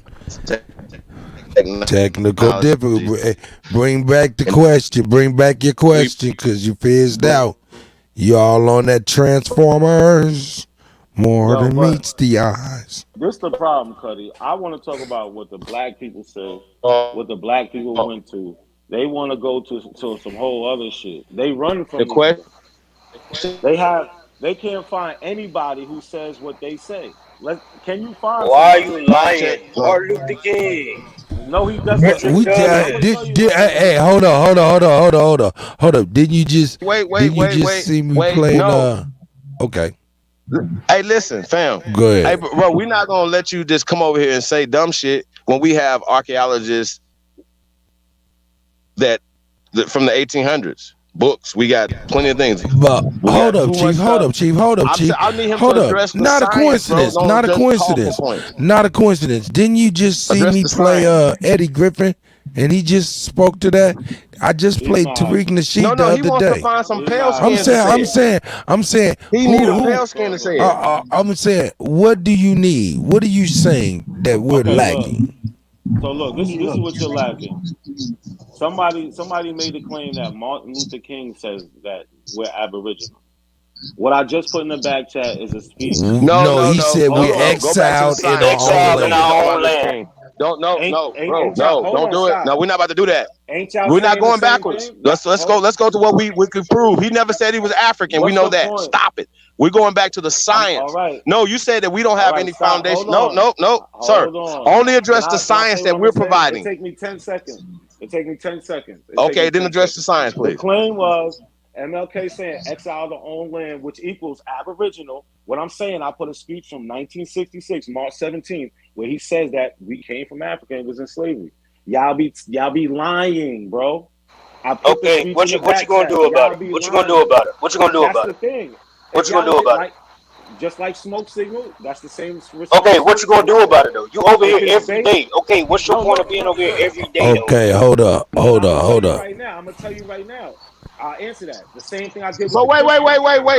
Technical difficulty. Bring back the question. Bring back your question because you fizzed out. Y'all on that Transformers? More than meets the eyes. This is the problem, Cuddy. I want to talk about what the black people say, what the black people went to. They want to go to some whole other shit. They run from the question. They can't find anybody who says what they say. Can you find? Why are you lying? Martin Luther King. No, he doesn't. Hey, hold up. Didn't you just see me playing? Okay. Hey, listen, fam. Go ahead. Hey, bro, we're not gonna let you just come over here and say dumb shit when we have archaeologists that from the 1800s. Books, we got plenty of things. But hold up, Chief. I need him to address the Not a science, coincidence. bro. Not a coincidence. Not a coincidence. Didn't you just see me play Eddie Griffin? And he just spoke to that. I just played Tariq Nasheed the other day. He wants to find some pale skin. I'm saying. He needs a pale skin to say it. I'm saying, what do you need? What are you saying that we're lacking? So look, this is what you're lacking. Somebody made the claim that Martin Luther King says that we're Aboriginal. What I just put in the back chat is a speech. No, he said we're exiled in our own land. Don't do it. No, we're not about to do that. We're not going backwards. Let's go to what we could prove. He never said he was African. We know that. Stop it. We're going back to the science. No, you said that we don't have any foundation. No, sir. Only address the science that we're providing. It take me 10 seconds. Okay, then address the science, please. The claim was MLK saying exile their own land, which equals aboriginal. What I'm saying, I put a speech from 1966, March 17th, where he says that we came from Africa and was in slavery. Y'all be lying, bro. I put the speech in the what you back gonna chat. do about Y'all it? be What you gonna do lying. about it? What you gonna do That's about the it? thing. What If you gonna y'all do did about it? like, just like smoke signal, that's the same response. Okay, what you gonna do about it though? You over If here it's every based, day. Okay, what's your no, point of look, being look, over here look. every day though? Okay, hold up. I'm gonna tell you right now. I'm gonna tell you right now. I'll answer that. The same thing I did with So the wait. Christians.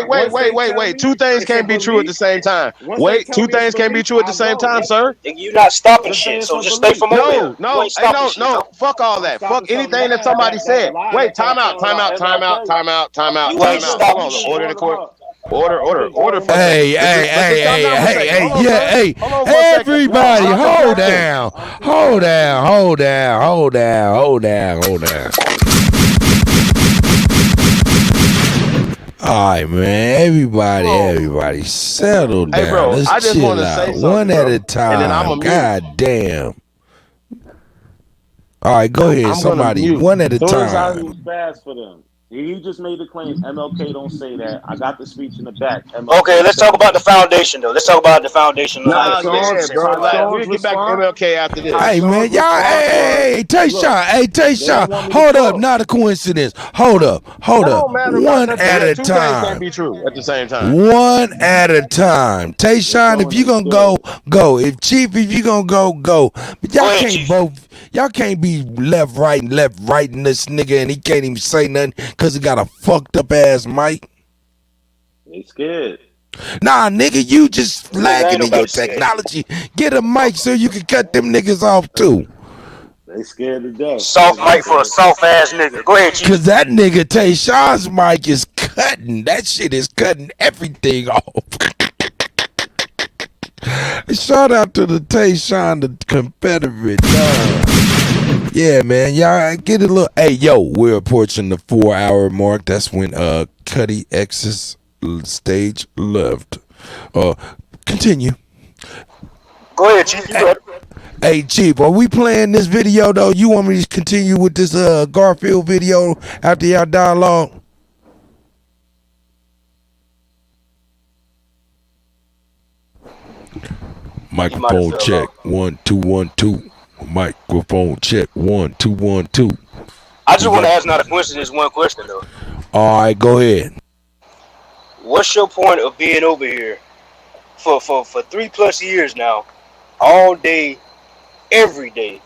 Once they tell me Two things it's a can't be true at the belief, same time. once they Wait, tell two me it's things can't be belief, true at the I'll same go. time, sir. You're not stopping Just say shit. it's So a just stay belief. from over here. You No, ain't stopping shit. fuck all I'm that. Fuck stopping something anything that now. somebody That said. lie Wait, that y'all time out. telling about MLK. You ain't Hold stopping on. shit. Order in the court. About. Order for a second. Hey, Let's just calm down for a second. Hold on, sir. hey, Hold on for a second. everybody, I'm hold objecting. down, hold down. All right, man. Everybody, settle down. Hey, bro, Let's I just want chill to say out, one something, at bro. a And then I'm time. a mute. God damn. All right, go ahead, I'm gonna somebody, mute. one at a Soon as I time. move fast for them. He just made the claim. MLK don't say that. I got the speech in the back. MLK Okay, let's talk says about that. the foundation though. Let's talk about the foundation of how Nah, the slave yeah, ship bro. survived. We'll get back to MLK after this. Hey man, y'all, hey, Look, they Tayshawn, don't want me to hold up, talk. not a coincidence. Hold up, That don't matter about one nothing. at Yeah, a two things can't time. be true at the same time. One at a time. Tayshawn, if you gonna go. If Chief, if you gonna go. But y'all can't be left, right, and this nigga, and he can't even say nothing because he got a fucked up ass mic. They scared. Nah, nigga, you just Nigga, ain't lagging in your nobody scared. technology. Get a mic so you can cut them niggas off too. They scared to death. Soft mic for a soft ass nigga. Go ahead, Chief. Cause that nigga Tayshawn's mic is cutting. That shit is cutting everything off. Shout out to the Tayshawn, the Confederate. Yeah, man. Y'all get a little. Hey, yo, we're approaching the 4-hour mark. That's when Cuddy X's stage left. Continue. Go ahead, Chief. You got it. Hey, Chief, are we playing this video though? You want me to continue with this Garfield video after y'all dialogue? Microphone check 1 2 1 2. Microphone check 1 2 1 2. I just want to ask not a coincidence one question though. All right, go ahead. What's your point of being over here for 3+ years now, all day, every day?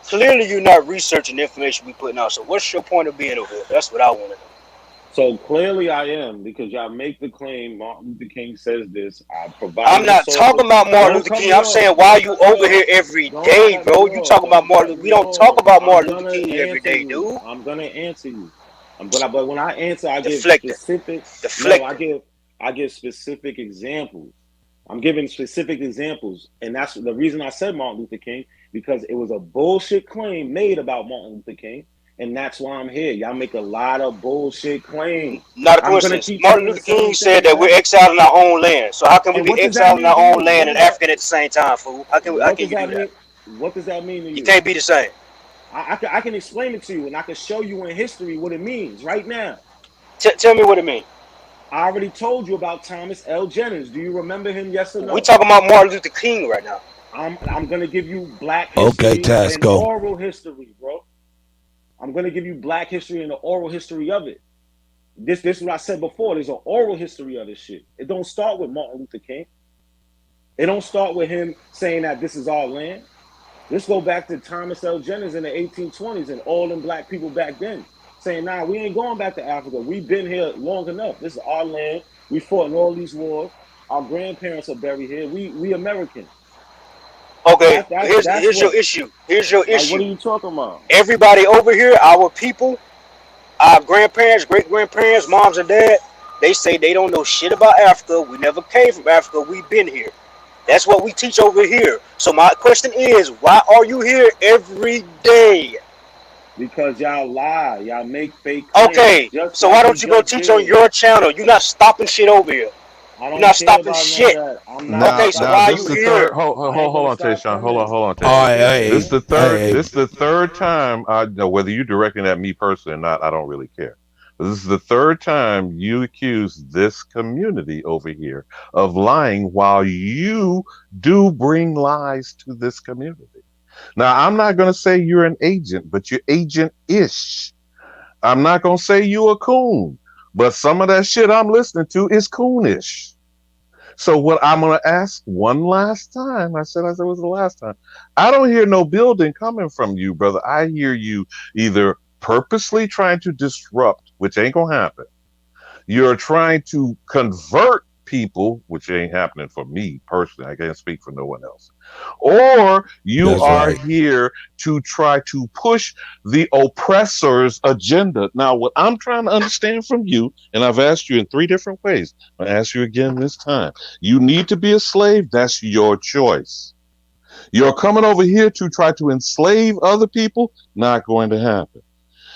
Clearly, you're not researching the information we putting out. So, what's your point of being over here? That's what I want to know. So clearly I am, because y'all make the claim Martin Luther King says this. I provide. I'm not talking about Martin Luther King. I'm saying why you over here every day, bro. You talking about Martin. We don't talk about Martin Luther King every day, dude. I'm gonna answer you. But when I answer, I give Deflecting. specific. Deflecting. No, I give specific examples. I'm giving specific examples, and that's the reason I said Martin Luther King, because it was a bullshit claim made about Martin Luther King, and that's why I'm here. Y'all make a lot of bullshit claims. Not a coincidence. Martin Luther King said that we're exiled in our own land. So how can we be exiled in our own land and African at the same time, fool? How can you do that? What does that mean to you? You can't be the same. I can explain it to you, and I can show you in history what it means right now. Tell me what it means. I already told you about Thomas L. Jennings. Do you remember him? Yes or no? We talking about Martin Luther King right now. I'm gonna give you black history and oral history, bro. I'm gonna give you black history and the oral history of it. This is what I said before. There's an oral history of this shit. It don't start with Martin Luther King. It don't start with him saying that this is our land. Let's go back to Thomas L. Jennings in the 1820s and all them black people back then saying, nah, we ain't going back to Africa. We've been here long enough. This is our land. We fought in all these wars. Our grandparents are buried here. We Americans. Okay, here's your issue. Here's your issue. What are you talking about? Everybody over here, our people, our grandparents, great-grandparents, moms and dad, they say they don't know shit about Africa. We never came from Africa. We've been here. That's what we teach over here. So my question is, why are you here every day? Because y'all lie. Y'all make fake claims. Okay, so why don't you go teach on your channel? You're not stopping shit over here. You're not stopping shit. Okay, so why are you here? Hold on, Tayshawn. Hold on, Tayshawn. All right, This is the third time. Whether you're directing at me personally or not, I don't really care. This is the third time you accuse this community over here of lying while you do bring lies to this community. Now, I'm not going to say you're an agent, but you're agent-ish. I'm not going to say you a coon, but some of that shit I'm listening to is coonish. So what I'm going to ask one last time, I said it was the last time. I don't hear no building coming from you, brother. I hear you either purposely trying to disrupt, which ain't going to happen. You're trying to convert people, which ain't happening for me personally. I can't speak for no one else. Or you are here to try to push the oppressor's agenda. Now, what I'm trying to understand from you, and I've asked you in 3 different ways, I'll ask you again this time. You need to be a slave. That's your choice. You're coming over here to try to enslave other people. Not going to happen.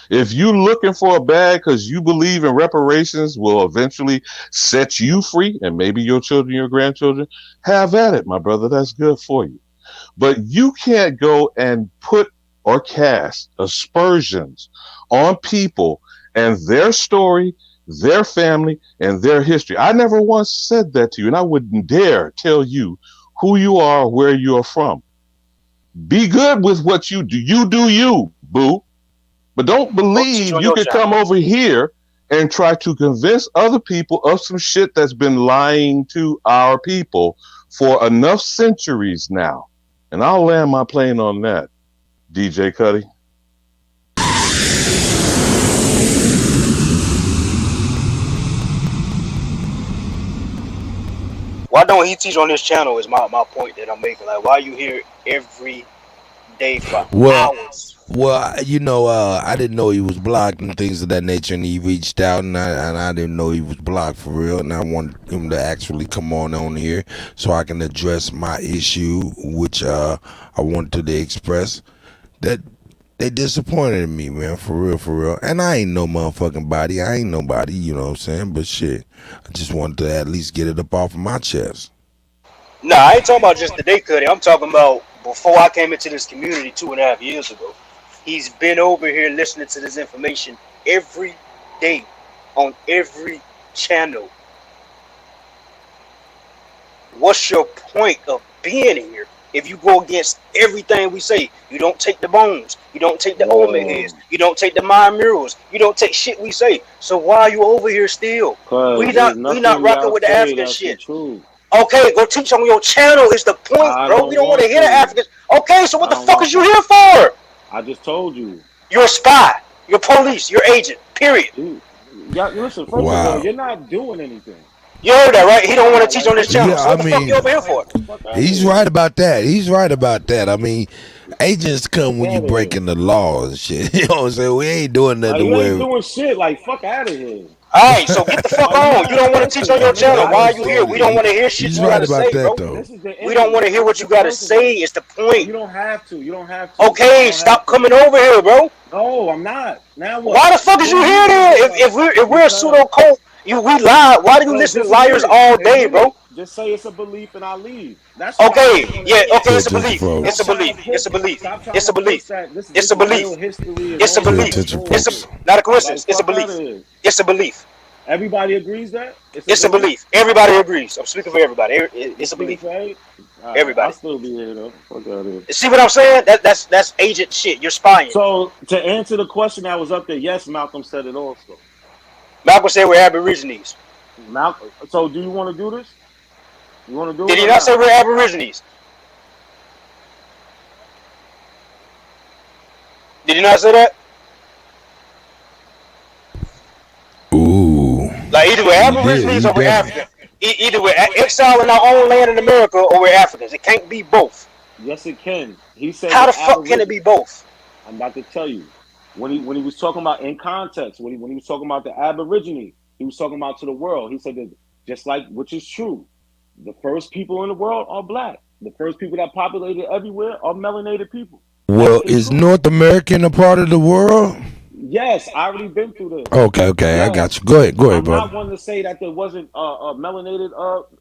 If you're looking for a bag because you believe in reparations will eventually set you free and maybe your children, your grandchildren, have at it, my brother. That's good for you. But you can't go and put or cast aspersions on people and their story, their family, and their history. I never once said that to you, and I wouldn't dare tell you who you are or where you are from. Be good with what you do. You do you, boo. But don't believe you can come over here and try to convince other people of some shit that's been lying to our people for enough centuries now. And I'll land my plane on that, DJ Cuddy. Why don't he teach on this channel is my point that I'm making. Like, why you here every day for hours? Well, you know, I didn't know he was blocked and things of that nature, and he reached out, and I didn't know he was blocked for real, and I wanted him to actually come on here so I can address my issue, which I wanted to express that they disappointed in me, man, for real, and I ain't no motherfucking body, I ain't nobody, you know what I'm saying, but shit, I just wanted to at least get it up off of my chest. Nah, I ain't talking about just today, Cuddy. I'm talking about before I came into this community 2.5 years ago. He's been over here listening to this information every day on every channel. What's your point of being here if you go against everything we say? You don't take the bones, you don't take the Olmec heads, you don't take the Mayan murals, you don't take shit we say. So why are you over here still? We not rocking with the African shit. Okay, go teach on your channel is the point, bro. We don't want to hear the Africans. Okay, so what the fuck is you here for? I just told you. You're a spy. You're police. You're agent. Period. Dude, listen, first of all, you're not doing anything. You heard that, right? He don't want to teach on this channel. Yeah, so what the fuck you over here for? He's right about that. I mean, agents come when you breaking the law and shit. You know what I'm saying? We ain't doing nothing. You ain't doing shit. Like, fuck out of here. All right, so get the fuck on. You don't want to teach on your channel. Why are you here? We don't want to hear shit you gotta say, bro. We don't want to hear what you gotta say. It's the point. You don't have to. You don't have to. Okay, stop coming over here, bro. No, I'm not. Now what? Why the fuck is you here then? If we're a pseudo cult, we lie. Why do you listen to liars all day, bro? Just say it's a belief and I leave. That's okay. Yeah. Okay. It's a belief. It's a belief. It's a belief. It's a belief. It's a belief. It's a belief. It's not a coincidence. It's a belief. It's a belief. Everybody agrees that it's a belief. Everybody agrees. I'm speaking for everybody. It's a belief. Everybody. I'll still be here though. Fuck out of here. See what I'm saying? That's agent shit. You're spying. So to answer the question that was up there, yes, Malcolm said it also. Malcolm said we're Aborigines. Malcolm. So do you want to do this? You want to do it? Did he not say we're Aborigines? Did he not say that? Ooh. Like either we're Aborigines or we're African. Either we're exiled in our own land in America or we're Africans. It can't be both. Yes, it can. He said. How the fuck can it be both? I'm about to tell you. When he was talking about in context, when he was talking about the Aborigine, he was talking about to the world. He said that just like, which is true, the first people in the world are black. The first people that populated everywhere are melanated people. Well, is North America a part of the world? Yes, I already been through this. Okay, yes. I got you. Go ahead, I'm bro. not one to say that there wasn't melanated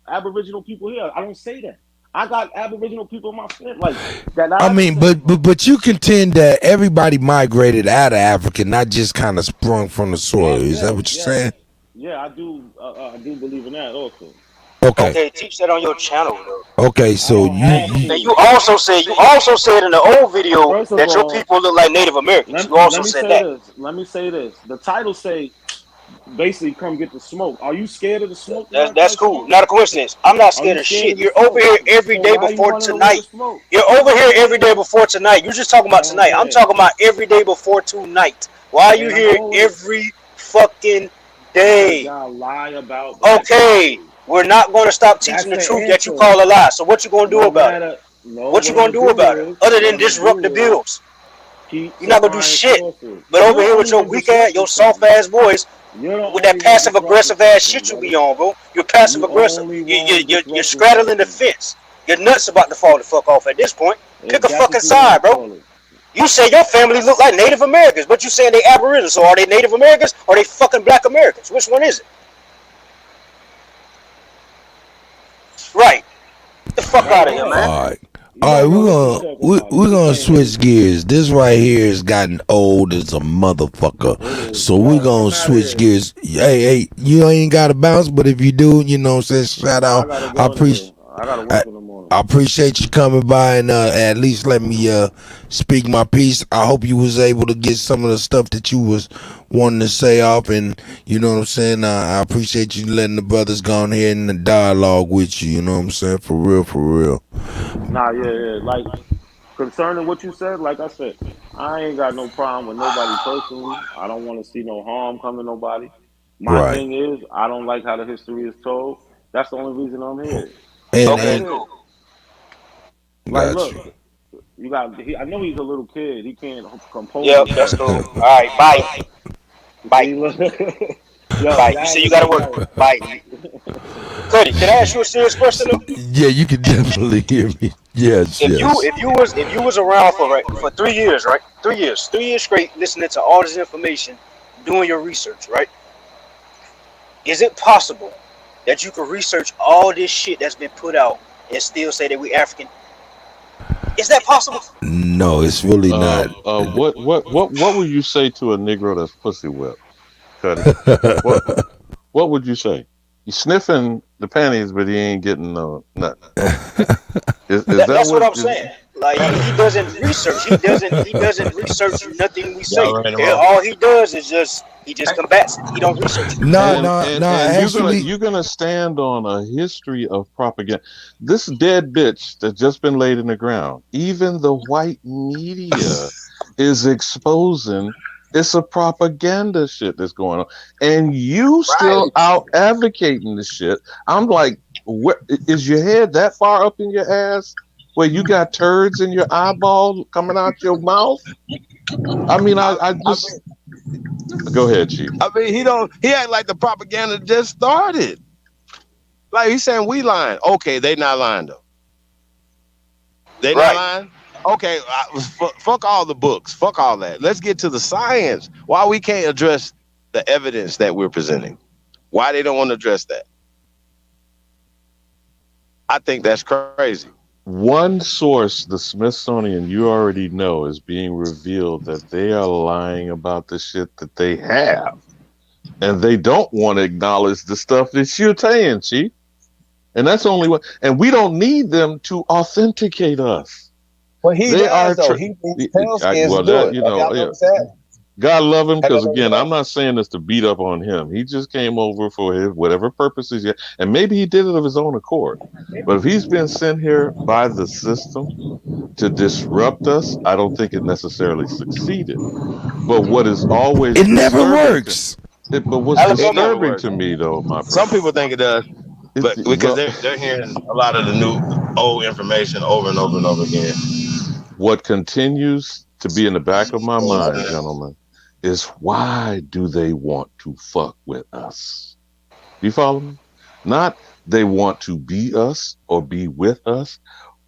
Aboriginal people here. I don't say that. I got Aboriginal people in my family. Like that. I mean, but you contend that everybody migrated out of Africa, not just kind of sprung from the soil. Is that what you're saying? Yeah, I do. I do believe in that also. Okay. Okay, teach that on your channel though. Okay, so And you also said in the old video First of that your all, people look like Native Americans. You also said that. Let me say this. The title say basically come get the smoke. Are you scared of the smoke? That's cool. Not a coincidence. I'm not scared of shit. You're over here every day before tonight. You're over here every day before tonight. You're just talking about tonight. I'm talking about every day before tonight. Why are you here every fucking day? Lie about okay, we're not going to stop teaching the truth that you call a lie. So what you going to do about it? What you going to do about it? Other than disrupt the bills. You're not going to do shit. But over here with your weak ass, your soft ass voice, with that passive aggressive ass shit you be on, bro. You're passive aggressive. You're straddling the fence. Your nuts about to fall the fuck off at this point. Pick a fucking side, bro. You say your family look like Native Americans, but you saying they Aboriginals. So are they Native Americans or are they fucking Black Americans? Which one is it? Right. Get the fuck out of here, man. All right, we're gonna switch gears. This right here has gotten old as a motherfucker. So we're gonna switch gears. Hey, you ain't gotta bounce, but if you do, you know what I'm saying, shout out. I appreciate I appreciate you coming by and at least let me speak my piece. I hope you was able to get some of the stuff that you was wanting to say off, and you know what I'm saying. I appreciate you letting the brothers go on here in the dialogue with you. You know what I'm saying, for real. Nah, yeah. Like concerning what you said, like I said, I ain't got no problem with nobody personally. I don't want to see no harm come to nobody. My thing is, I don't like how the history is told. That's the only reason I'm here. Like, look, you got. I know he's a little kid. He can't compose. Yep, that's cool. All right, bye. Bye. Bye. You say you gotta work. Bye. Cuddy, can I ask you a serious question though? Yeah, you can definitely hear me. Yes, If you was around for 3 years, right? 3 years straight, listening to all this information, doing your research, right? Is it possible that you could research all this shit that's been put out and still say that we African? Is that possible? No, it's really not. What would you say to a Negro that's pussy whipped, Cuddy? What would you say? He's sniffing the panties, but he ain't getting no nothing. That's what I'm saying. Like he doesn't research. He doesn't research nothing we say. All he does is he just combats it. He don't research. Actually, you're gonna stand on a history of propaganda. This dead bitch that's just been laid in the ground. Even the white media is exposing. It's a propaganda shit that's going on, and you still out advocating the shit. I'm like, what is your head that far up in your ass where you got turds in your eyeball coming out your mouth? I mean, I just go ahead, Chief. I mean, he act like the propaganda just started. Like he's saying we lying. Okay, they not lying though. They not lying. Okay, fuck all the books. Fuck all that. Let's get to the science. Why we can't address the evidence that we're presenting? Why they don't want to address that? I think that's crazy. One source, the Smithsonian, you already know, is being revealed that they are lying about the shit that they have. And they don't want to acknowledge the stuff that you're saying, Chief. And that's only what, and we don't need them to authenticate us. Well, he does, though. He tells kids to do it. You know, God love him, because again, I'm not saying this to beat up on him. He just came over for his whatever purposes, and maybe he did it of his own accord. But if he's been sent here by the system to disrupt us, I don't think it necessarily succeeded. But what is always it never works. But what's disturbing to me, though, my some people think it does, but because they're hearing a lot of the new old information over and over and over again. What continues to be in the back of my mind, gentlemen, is why do they want to fuck with us? You follow me? Not they want to be us or be with us.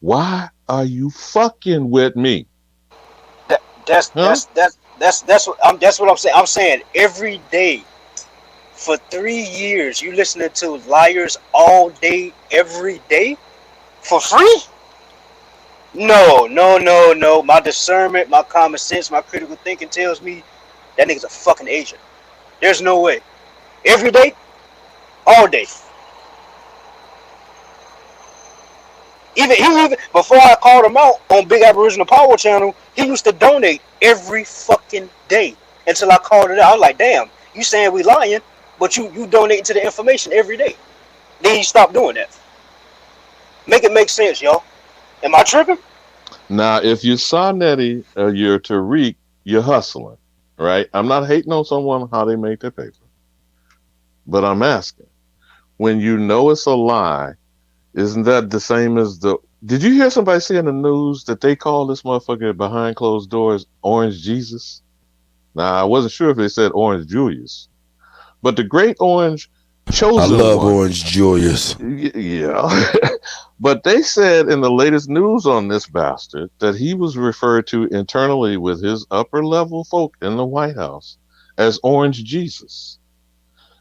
Why are you fucking with me? That's what I'm saying. I'm saying every day for 3 years you listening to liars all day, every day. For free? No. My discernment, my common sense, my critical thinking tells me that nigga's a fucking agent. There's no way. Every day, all day. Even before I called him out on Big Aboriginal Power Channel, he used to donate every fucking day until I called it out. I was like, damn, you saying we lying, but you donating to the information every day. Then he stopped doing that. Make it make sense, y'all. Am I tripping? Now, if you're Sarnetti or you're Tariq, you're hustling, right? I'm not hating on someone how they make their paper. But I'm asking, when you know it's a lie, isn't that the same as the... Did you hear somebody say in the news that they call this motherfucker behind closed doors Orange Jesus? Now, I wasn't sure if they said Orange Julius. But the great Orange Chosen I love One, Orange Julius. Yeah. But they said in the latest news on this bastard that he was referred to internally with his upper level folk in the White House as Orange Jesus.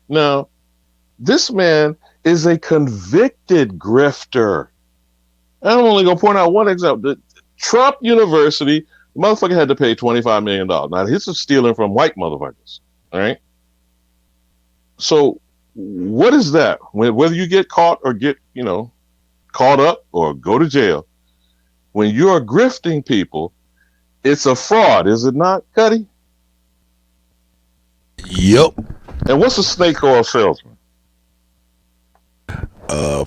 Now, this man is a convicted grifter. I'm only going to point out one example. Trump University, the motherfucker had to pay $25 million. Now, this is stealing from white motherfuckers. All right? So, what is that? Whether you get caught or get, caught up or go to jail, when you are grifting people, it's a fraud, is it not, Cuddy? Yep. And what's a snake oil salesman? A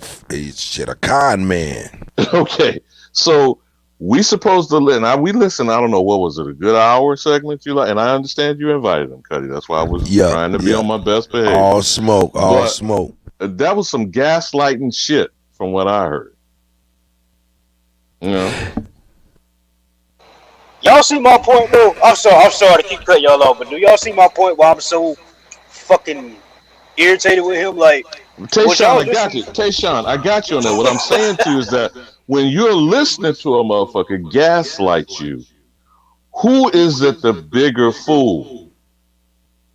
con man. Okay, so we supposed to we listen. I don't know, what was it, a good hour segment you like? And I understand you invited him, Cuddy. That's why I was trying to be on my best behavior. All smoke. That was some gaslighting shit from what I heard. Y'all see my point, though? I'm sorry to keep cutting y'all off, but do y'all see my point why I'm so fucking irritated with him? Like, Tayshawn, I got you. Tayshawn, I got you on that. What I'm saying to you is that when you're listening to a motherfucker gaslight you, who is it the bigger fool?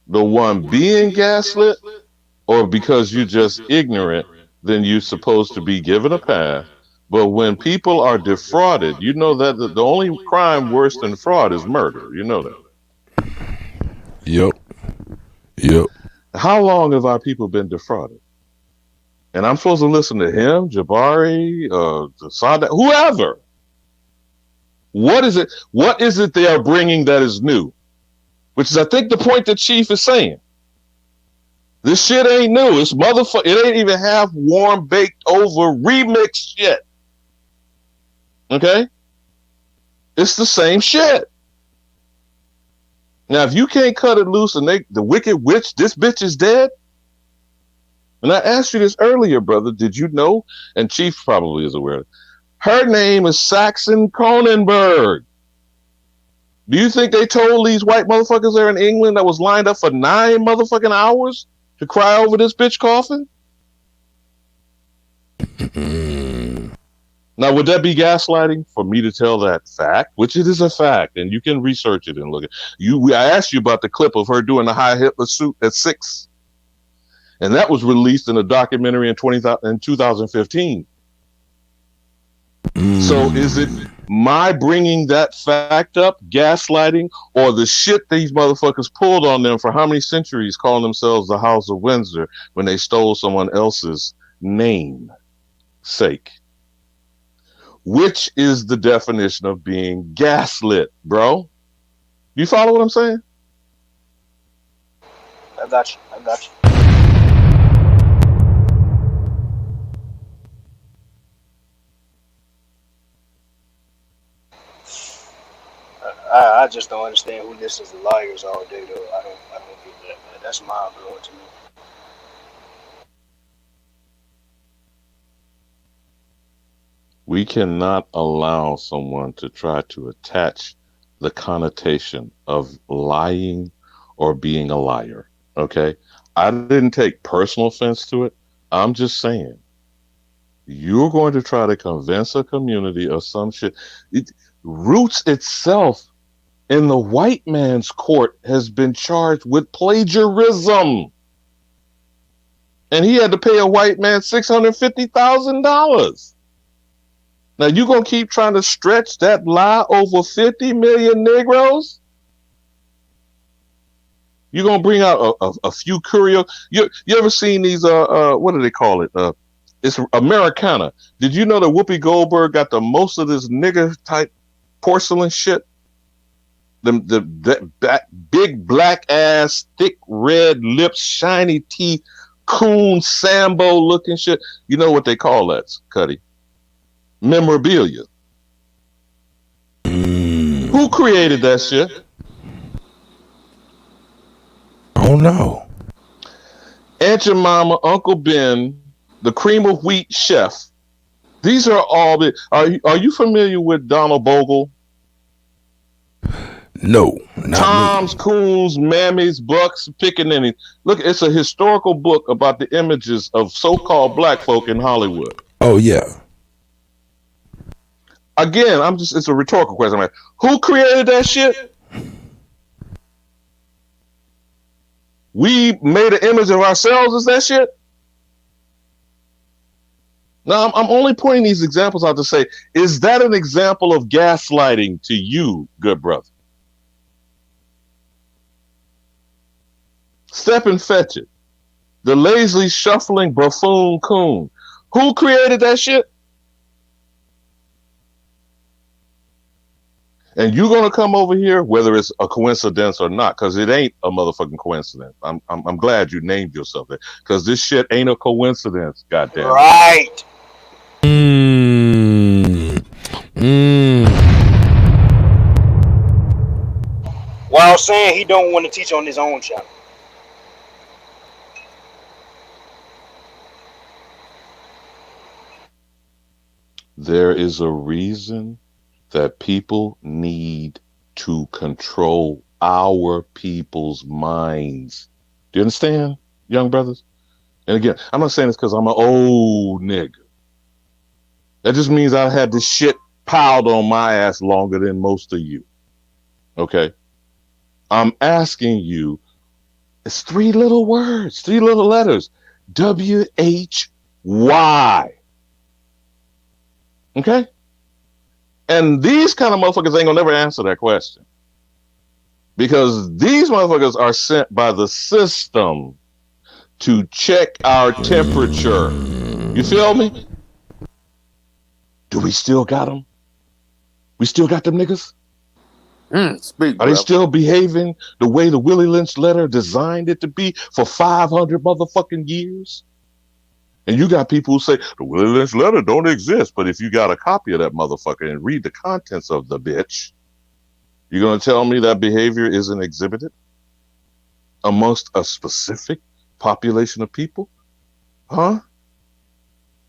The one being gaslit, or because you're just ignorant, then you're supposed to be given a pass? But when people are defrauded, you know that the only crime worse than fraud is murder. You know that. Yep. How long have our people been defrauded? And I'm supposed to listen to him, Jabari, Sadat, whoever. What is it? What is it they are bringing that is new? Which is, I think, the point that Chief is saying. This shit ain't new. It's motherfucker. It ain't even half warm, baked over, remixed shit. Okay? It's the same shit. Now, if you can't cut it loose and the wicked witch, this bitch is dead. And I asked you this earlier, brother. Did you know? And Chief probably is aware of it. Her name is Saxon Cronenberg. Do you think they told these white motherfuckers there in England that was lined up for 9 motherfucking hours to cry over this bitch coffin? Now, would that be gaslighting for me to tell that fact? Which it is a fact, and you can research it and look at it. I asked you about the clip of her doing the High Hitler suit at 6. And that was released in a documentary in 2015. So is it my bringing that fact up, gaslighting, or the shit these motherfuckers pulled on them for how many centuries calling themselves the House of Windsor when they stole someone else's name sake? Which is the definition of being gaslit, bro? You follow what I'm saying? I got you. I just don't understand who listens to liars all day, though. I don't get that, man. That's mind blowing to me. We cannot allow someone to try to attach the connotation of lying or being a liar. Okay? I didn't take personal offense to it. I'm just saying, you're going to try to convince a community of some shit. Roots itself in the white man's court has been charged with plagiarism. And he had to pay a white man $650,000. Now you gonna keep trying to stretch that lie over 50 million Negroes? You gonna bring out a few curio? You ever seen these? What do they call it? It's Americana. Did you know that Whoopi Goldberg got the most of this nigger type porcelain shit? That big black ass, thick red lips, shiny teeth, coon Sambo looking shit. You know what they call that, Cuddy? Memorabilia. Who created that shit? Oh no. Aunt Jemima, Uncle Ben, the cream of wheat chef. These are all the. Are you familiar with Donald Bogle? No, not Toms, Coons, Mammies, Bucks, Pickaninnies. Look, it's a historical book about the images of so-called black folk in Hollywood. Oh yeah. Again, it's a rhetorical question. Who created that shit? We made an image of ourselves as that shit? Now, I'm only pointing these examples out to say, is that an example of gaslighting to you, good brother? Step and fetch it. The lazily shuffling buffoon coon. Who created that shit? And you're gonna come over here, whether it's a coincidence or not, because it ain't a motherfucking coincidence. I'm glad you named yourself that, because this shit ain't a coincidence. Goddamn. Right. While saying he don't want to teach on his own channel. There is a reason that people need to control our people's minds. Do you understand, young brothers? And again, I'm not saying this because I'm an old nigga. That just means I had this shit piled on my ass longer than most of you. Okay? I'm asking you, it's 3 little words, 3 little letters. WHY. Okay? And these kind of motherfuckers ain't gonna never answer that question. Because these motherfuckers are sent by the system to check our temperature. You feel me? Do we still got them? We still got them niggas? Speak, Are they still behaving the way the Willie Lynch letter designed it to be for 500 motherfucking years? And you got people who say, the Willie Lynch letter don't exist, but if you got a copy of that motherfucker and read the contents of the bitch, you're going to tell me that behavior isn't exhibited amongst a specific population of people? Huh?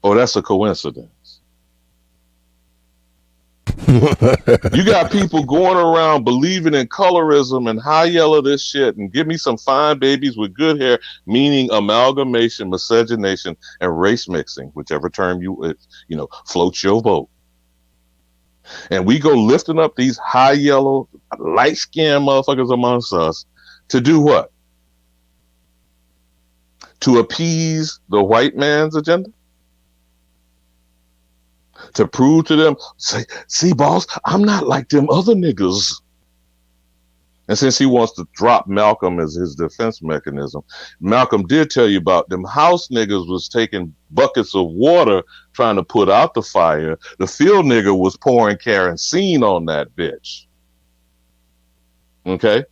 Or that's a coincidence? You got people going around believing in colorism and high yellow this shit and give me some fine babies with good hair, meaning amalgamation, miscegenation, and race mixing, whichever term you floats your boat. And we go lifting up these high yellow, light skinned motherfuckers amongst us to do what? To appease the white man's agenda? To prove to them, say, see, boss, I'm not like them other niggas. And since he wants to drop Malcolm as his defense mechanism, Malcolm did tell you about them house niggas was taking buckets of water trying to put out the fire. The field nigga was pouring kerosene on that bitch. Okay?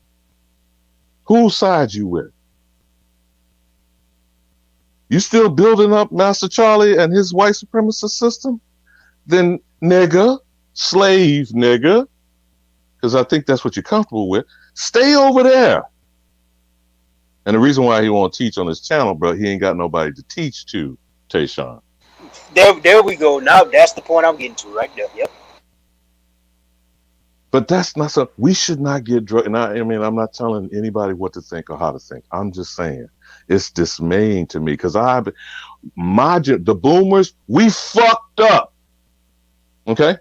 Whose side you with? You still building up Master Charlie and his white supremacist system? Then nigga, slave nigga, because I think that's what you're comfortable with, stay over there. And the reason why he won't teach on his channel, bro, he ain't got nobody to teach to, Tayshawn. There we go. Now that's the point I'm getting to right there. Yep. But that's not so. We should not get drunk. And I'm not telling anybody what to think or how to think. I'm just saying it's dismaying to me because the boomers, we fucked up. Okay.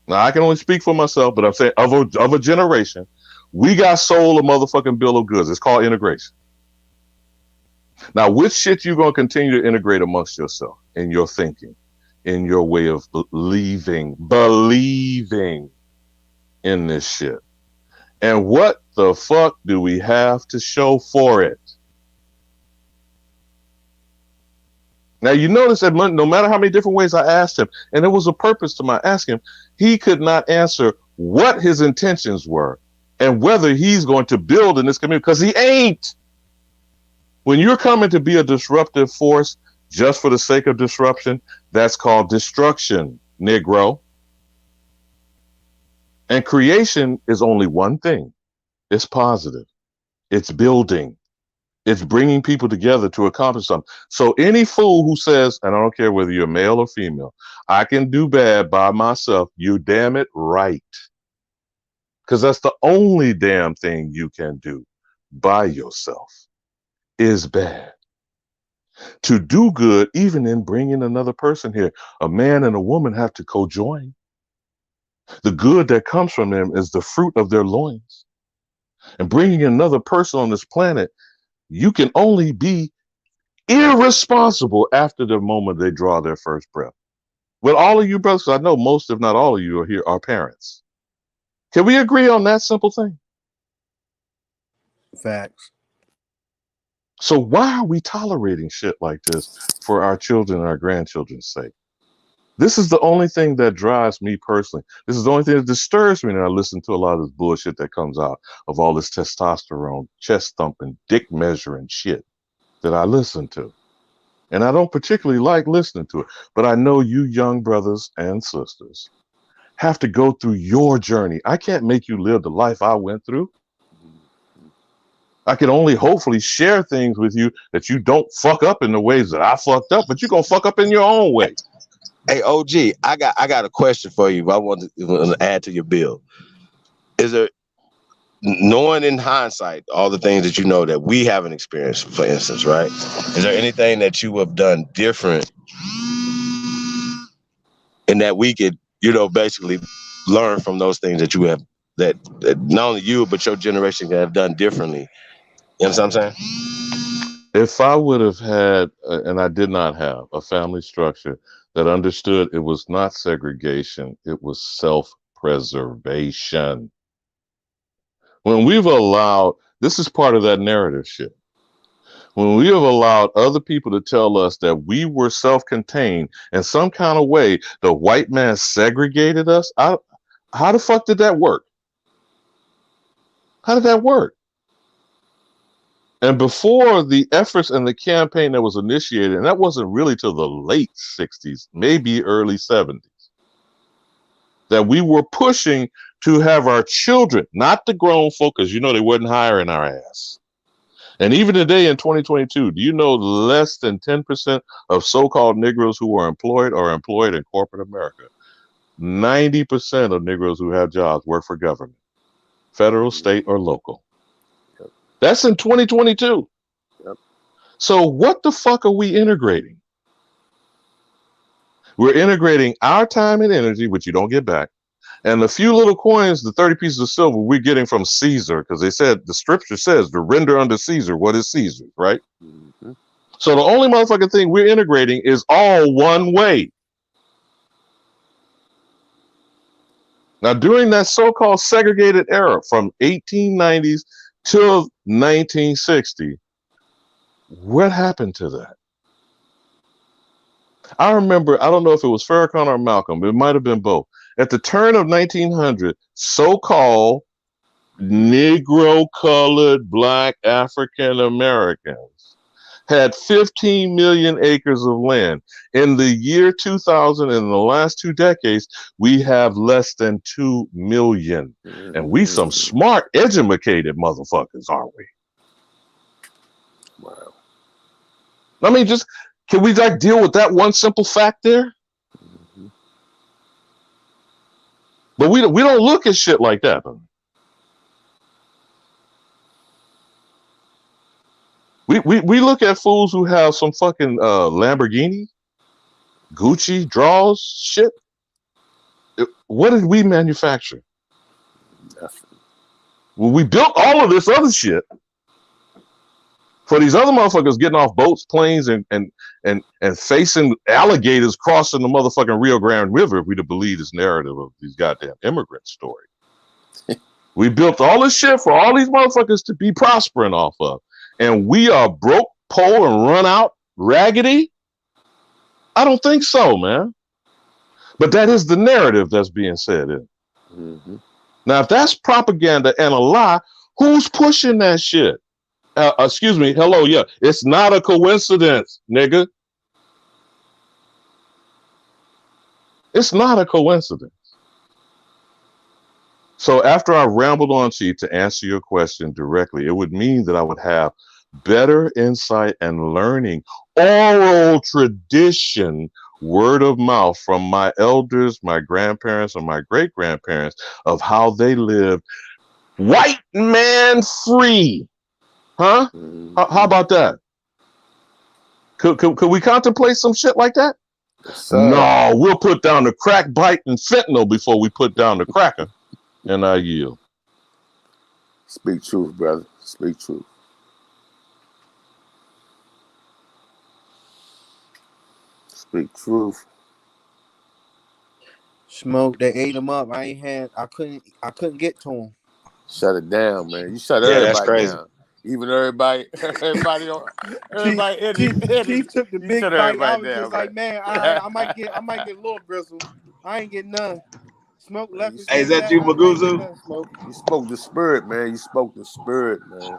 Now I can only speak for myself, but I'm saying of a generation, we got sold a motherfucking bill of goods. It's called integration. Now, which shit you gonna continue to integrate amongst yourself in your thinking? in your way of believing in this shit. And what the fuck do we have to show for it? Now, you notice that no matter how many different ways I asked him, and there was a purpose to my asking, he could not answer what his intentions were and whether he's going to build in this community, because he ain't. When you're coming to be a disruptive force just for the sake of disruption, that's called destruction, Negro. And creation is only one thing. It's positive. It's building. It's bringing people together to accomplish something. So any fool who says, and I don't care whether you're male or female, I can do bad by myself, you damn it right. Because that's the only damn thing you can do by yourself is bad. To do good, even in bringing another person here, a man and a woman have to co-join. The good that comes from them is the fruit of their loins. And bringing another person on this planet, you can only be irresponsible after the moment they draw their first breath. With all of you brothers, I know most, if not all of you are here, are parents. Can we agree on that simple thing? Facts. So why are we tolerating shit like this for our children and our grandchildren's sake? This is the only thing that drives me personally. This is the only thing that disturbs me when I listen to a lot of this bullshit that comes out of all this testosterone, chest thumping, dick measuring shit that I listen to. And I don't particularly like listening to it, but I know you young brothers and sisters have to go through your journey. I can't make you live the life I went through. I can only hopefully share things with you that you don't fuck up in the ways that I fucked up, but you're going to fuck up in your own way. Hey, OG, I got a question for you. I want to add to your bill. Is there, knowing in hindsight all the things that you know that we haven't experienced, for instance, right? Is there anything that you have done different and that we could, basically learn from those things that you have, that not only you, but your generation have done differently? You know what I'm saying? If I would have had, and I did not have, a family structure that understood it was not segregation, it was self-preservation. When we've allowed, this is part of that narrative shit. When we have allowed other people to tell us that we were self-contained in some kind of way, the white man segregated us, how the fuck did that work? How did that work? And before the efforts and the campaign that was initiated, and that wasn't really till the late 60s, maybe early 70s, that we were pushing to have our children, not the grown folk, because they wasn't hiring our ass. And even today in 2022, do you know less than 10% of so-called Negroes who are employed in corporate America? 90% of Negroes who have jobs work for government, federal, state, or local. That's in 2022. Yep. So what the fuck are we integrating? We're integrating our time and energy, which you don't get back, and the few little coins, the 30 pieces of silver we're getting from Caesar, because they said, the scripture says, to render unto Caesar what is Caesar, right? Mm-hmm. So the only motherfucking thing we're integrating is all one way. Now, during that so-called segregated era from 1890s till 1960, what happened to that? I remember, I don't know if it was Farrakhan or Malcolm, but it might have been both. At the turn of 1900, so-called Negro-colored Black African Americans had 15 million acres of land. In the year 2000, in the last 2 decades, we have less than 2 million. And we some smart, educated motherfuckers, aren't we? Wow. I mean, can we deal with that one simple fact there? Mm-hmm. But we don't look at shit like that. We look at fools who have some fucking Lamborghini, Gucci, draws, shit. What did we manufacture? Nothing. Well, we built all of this other shit For these other motherfuckers getting off boats, planes, and facing alligators crossing the motherfucking Rio Grande River, if we to believe this narrative of these goddamn immigrant stories. We built all this shit for all these motherfuckers to be prospering off of. And we are broke, poor, and run out, raggedy? I don't think so, man. But that is the narrative that's being said. Mm-hmm. Now, if that's propaganda and a lie, who's pushing that shit? Excuse me. Hello, yeah. It's not a coincidence, nigga. It's not a coincidence. So after I rambled on to you to answer your question directly, it would mean that I would have better insight and learning, oral tradition, word of mouth from my elders, my grandparents, and my great-grandparents of how they lived white man free. Huh? How about that? Could we contemplate some shit like that? No, we'll put down the crack bite and fentanyl before we put down the cracker. And I yield. Speak truth, brother. Speak truth. Speak truth. Smoke. They ate him up. I couldn't get to him. Shut it down, man. You shut Yeah, that's everybody crazy. down. Even everybody Chief took the big bite. I was down, just like, man, I might get a little bristle. I ain't getting none. Smoke left his Hey, is hand that you, down. I ain't getting Maguzu? none, Smoke. You spoke the spirit, man. You spoke the spirit, man.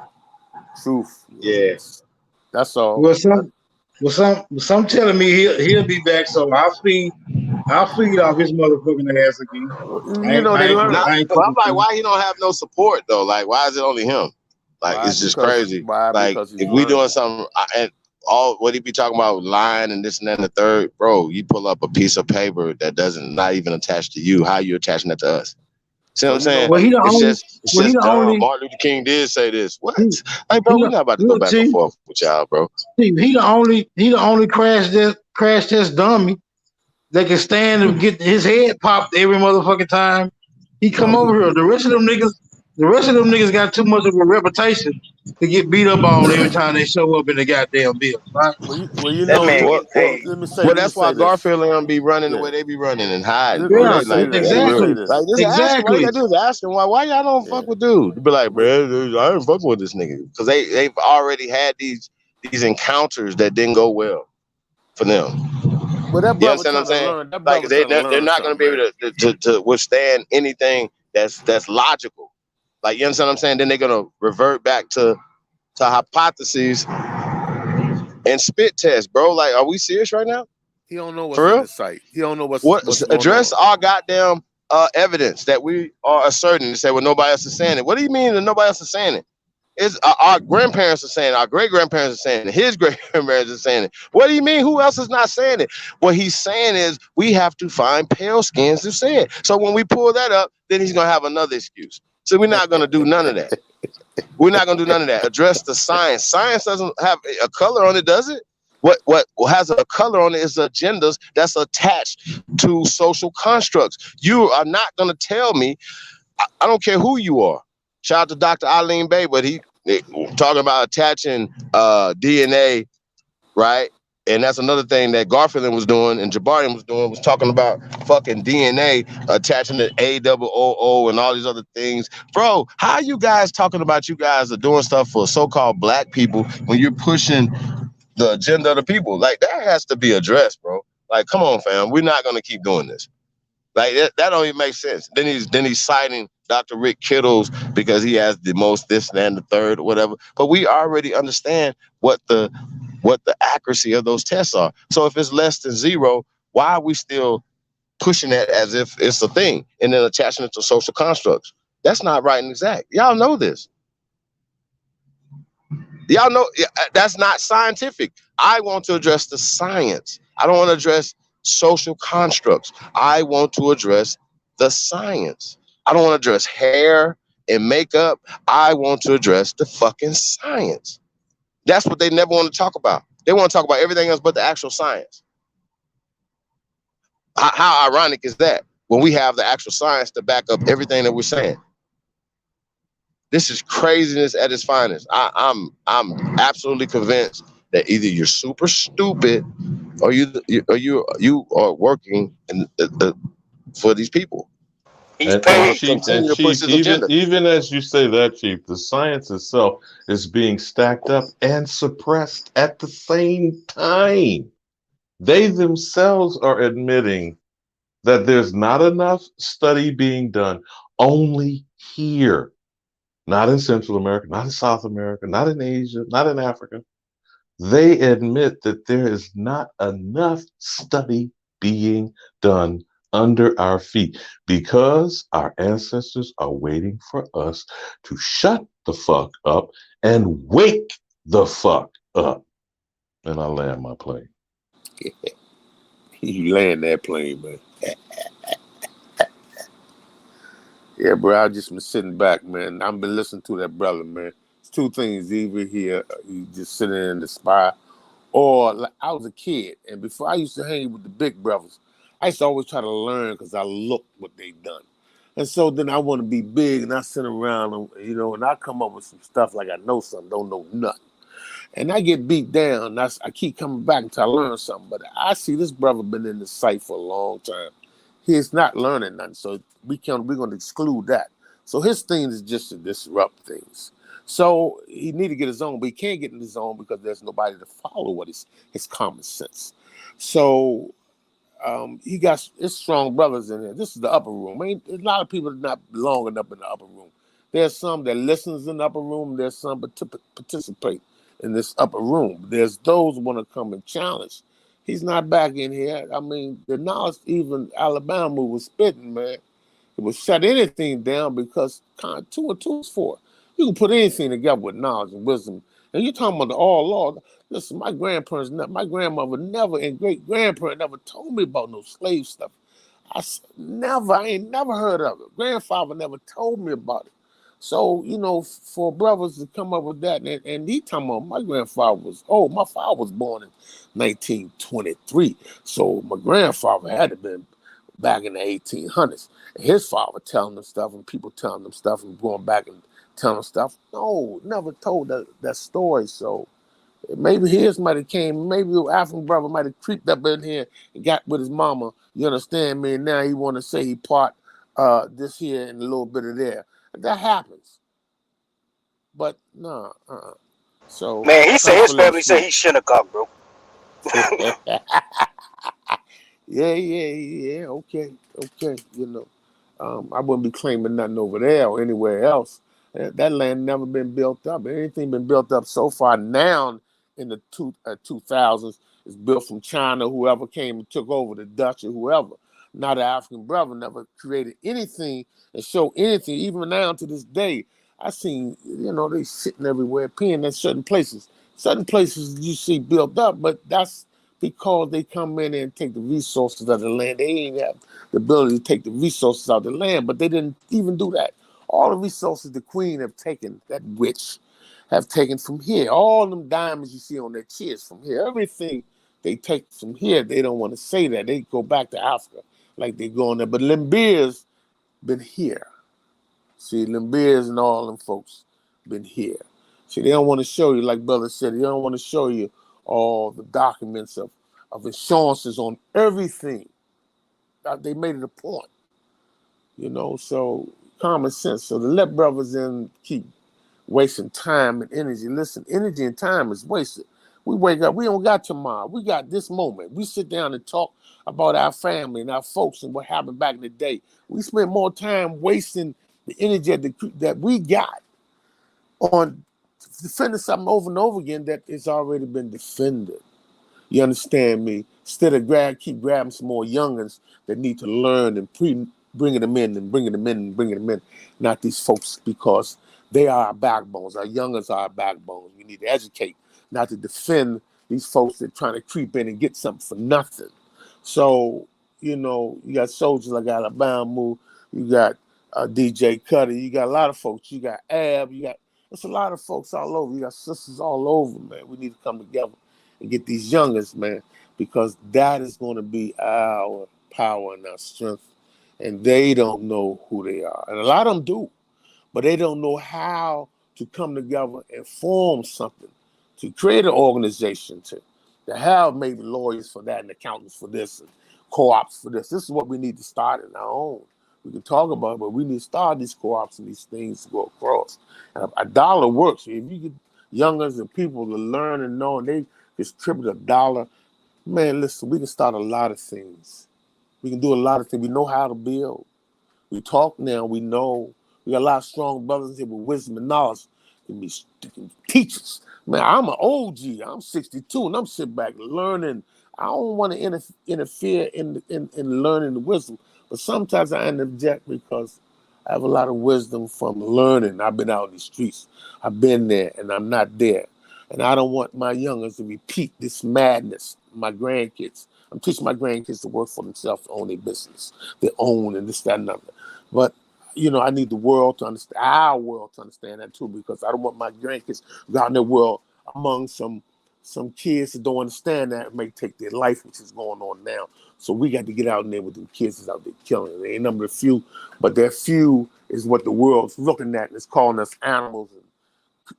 Truth. Yeah. That's all. Well, some telling me he'll be back, so I'll feed off his motherfucking ass again. You know they learn. Nah, I ain't but I'm taking like, to. why he don't have no support though? Like, why is it only him? Like, Why? it's just Because- crazy. why? Like, Because he's if we learning. doing something and all what he be talking about lying and this and that and the third, bro, you pull up a piece of paper that doesn't not even attach to you. How you attaching that to us? See what I'm saying? Well, he the only. It's Well, he just the dumb. only. Martin Luther King did say this. What? Like, bro, He we're not about to go look, back Chief, and forth with y'all, bro. He the only crash test dummy that can stand and get his head popped every motherfucking time he come over here. The rest of them niggas got too much of a reputation to get beat up on every time they show up in the goddamn bill, right? Well, you That know, man well, get paid. let me say Well, this. that's why Garfield and them be running the way they be running and hiding, bro. Yeah, They like they exactly. real. Like just ask him. All you gotta do is ask him why y'all don't fuck with dude. To be like, bro, I ain't fucking with this nigga because they've already had these encounters that didn't go well for them. Well, that You brother understand what I'm trying to saying? learn. That Like brother trying to they're learn not gonna be something, able to withstand anything that's logical. Like you understand what I'm saying? Then they're gonna revert back to hypotheses and spit tests, bro. Like, are we serious right now? He don't know what's For in real? the site. He don't know what's going Address on. our goddamn evidence that we are asserting and say, well, nobody else is saying it. What do you mean that nobody else is saying it? It's our grandparents are saying it, our great grandparents are saying it, his great grandparents are saying it. What do you mean? Who else is not saying it? What he's saying is we have to find pale skins to say it. So when we pull that up, then he's gonna have another excuse. So we're not gonna do none of that. We're not gonna do none of that. Address the science. Science doesn't have a color on it, does it? What has a color on it is agendas that's attached to social constructs. You are not gonna tell me. I don't care who you are. Shout out to Dr. Eileen Bay, but he talking about attaching DNA, right? And that's another thing that Garfield was doing and Jabarian was doing, was talking about fucking DNA, attaching the AOO and all these other things. Bro, how you guys talking about you guys are doing stuff for so-called black people when you're pushing the agenda of the people? Like, that has to be addressed, bro. Like, come on, fam. We're not going to keep doing this. Like, that don't even make sense. Then he's citing Dr. Rick Kittles because he has the most this and the third or whatever. But we already understand what the accuracy of those tests are. So if it's less than 0, why are we still pushing that as if it's a thing and then attaching it to social constructs? That's not right and exact. Y'all know this. Y'all know that's not scientific. I want to address the science. I don't want to address social constructs. I want to address the science. I don't want to address hair and makeup. I want to address the fucking science. That's what they never want to talk about. They want to talk about everything else but the actual science. How ironic is that when we have the actual science to back up everything that we're saying? This is craziness at its finest. I'm absolutely convinced that either you're super stupid or you are working for these people. He's And paid. continue to push Chief, his agenda. even as you say that, Chief, the science itself is being stacked up and suppressed at the same time. They themselves are admitting that there's not enough study being done only here, not in Central America, not in South America, not in Asia, not in Africa. They admit that there is not enough study being done under our feet because our ancestors are waiting for us to shut the fuck up and wake the fuck up. And I land my plane. You land that plane, man. Yeah, bro, I just been sitting back, man. I've been listening to that brother, man. It's two things. Either here, you just sitting in the spot, or like, I was a kid, and before I used to hang with the big brothers, I used to always try to learn because I looked what they done. And so then I want to be big, and I sit around, and I come up with some stuff like I know something, don't know nothing. And I get beat down. I keep coming back until I learn something. But I see this brother been in the site for a long time. He's not learning nothing, so we're going to exclude that. So his thing is just to disrupt things. So he need to get his own, but he can't get in his own because there's nobody to follow what his common sense. So he got his strong brothers in here. This is the upper room. I mean, a lot of people are not belonging up in the upper room. There's some that listens in the upper room. There's some that participate in this upper room. There's those who want to come and challenge. He's not back in here. I mean, the knowledge even Alabama was spitting, man. It would shut anything down because 2 and 2 is 4. You can put anything together with knowledge and wisdom. And you're talking about the all law. Listen, my grandmother never, and great grandparent never told me about no slave stuff. I ain't never heard of it. Grandfather never told me about it. So, for brothers to come up with that, and he talking about my grandfather was old. My father was born in 1923. So my grandfather had to been back in the 1800s. And his father telling them stuff and people telling them stuff and going back and telling them stuff. No, never told that story. So maybe his might have came, maybe the African brother might have creeped up in here and got with his mama. You understand me? And now he want to say he part this here and a little bit of there. That happens. But no, So Man, he said thanks his for letting me family say speak. he's Shinnecock, bro. Yeah. Okay. I wouldn't be claiming nothing over there or anywhere else. That land never been built up. Anything been built up so far now in the 2000s is built from China. Whoever came and took over, the Dutch or whoever. Not an African brother never created anything and show anything. Even now to this day, I seen they sitting everywhere, peeing in certain places. Certain places you see built up, but that's because they come in and take the resources of the land. They ain't have the ability to take the resources out of the land, but they didn't even do that. All the resources the queen have taken, that witch, have taken from here. All them diamonds you see on their chest from here, everything they take from here, they don't want to say that. They go back to Africa like they go on there. But Limbeer's been here. See, Limbeer's and all them folks been here. See, they don't want to show you, like Brother said, they don't want to show you all the documents of insurances on everything. They made it a point, so common sense. So to let brothers in keep wasting time and energy. Listen, energy and time is wasted. We wake up, we don't got tomorrow. We got this moment. We sit down and talk about our family and our folks and what happened back in the day. We spend more time wasting the energy that we got on defending something over and over again that has already been defended. You understand me? Instead of keep grabbing some more youngins that need to learn and bringing them in and bringing them in and bringing them in. Not these folks, because they are our backbones. Our youngins are our backbones. We need to educate, not to defend these folks that are trying to creep in and get something for nothing. So, you got soldiers like Alabama, you got DJ Cuddy, you got a lot of folks. You got Ab, there's a lot of folks all over. You got sisters all over, man. We need to come together and get these youngest, man, because that is going to be our power and our strength. And they don't know who they are. And a lot of them do. but they don't know how to come together and form something, to create an organization, to have maybe lawyers for that and accountants for this and co-ops for this. This is what we need to start in our own. We can talk about it, but we need to start these co-ops and these things to go across. And a dollar works. If you get youngers and people to learn and know, and they distribute $1, man, listen, we can start a lot of things. We can do a lot of things. We know how to build. We talk now, we know. We got a lot of strong brothers here with wisdom and knowledge. They can teach us. Man, I'm an OG. I'm 62, and I'm sitting back learning. I don't want to interfere in learning the wisdom, but sometimes I interject because I have a lot of wisdom from learning. I've been out in the streets. I've been there, and I'm not there. And I don't want my youngers to repeat this madness. My grandkids. I'm teaching my grandkids to work for themselves, to own their business, their own, and this, that, and other. But I need the world to understand, our world to understand that too, because I don't want my grandkids to go out in the world among some kids that don't understand that and may take their life, which is going on now. So we got to get out in there with the kids that's out there killing. They ain't number of few, but that few is what the world's looking at and it's calling us animals.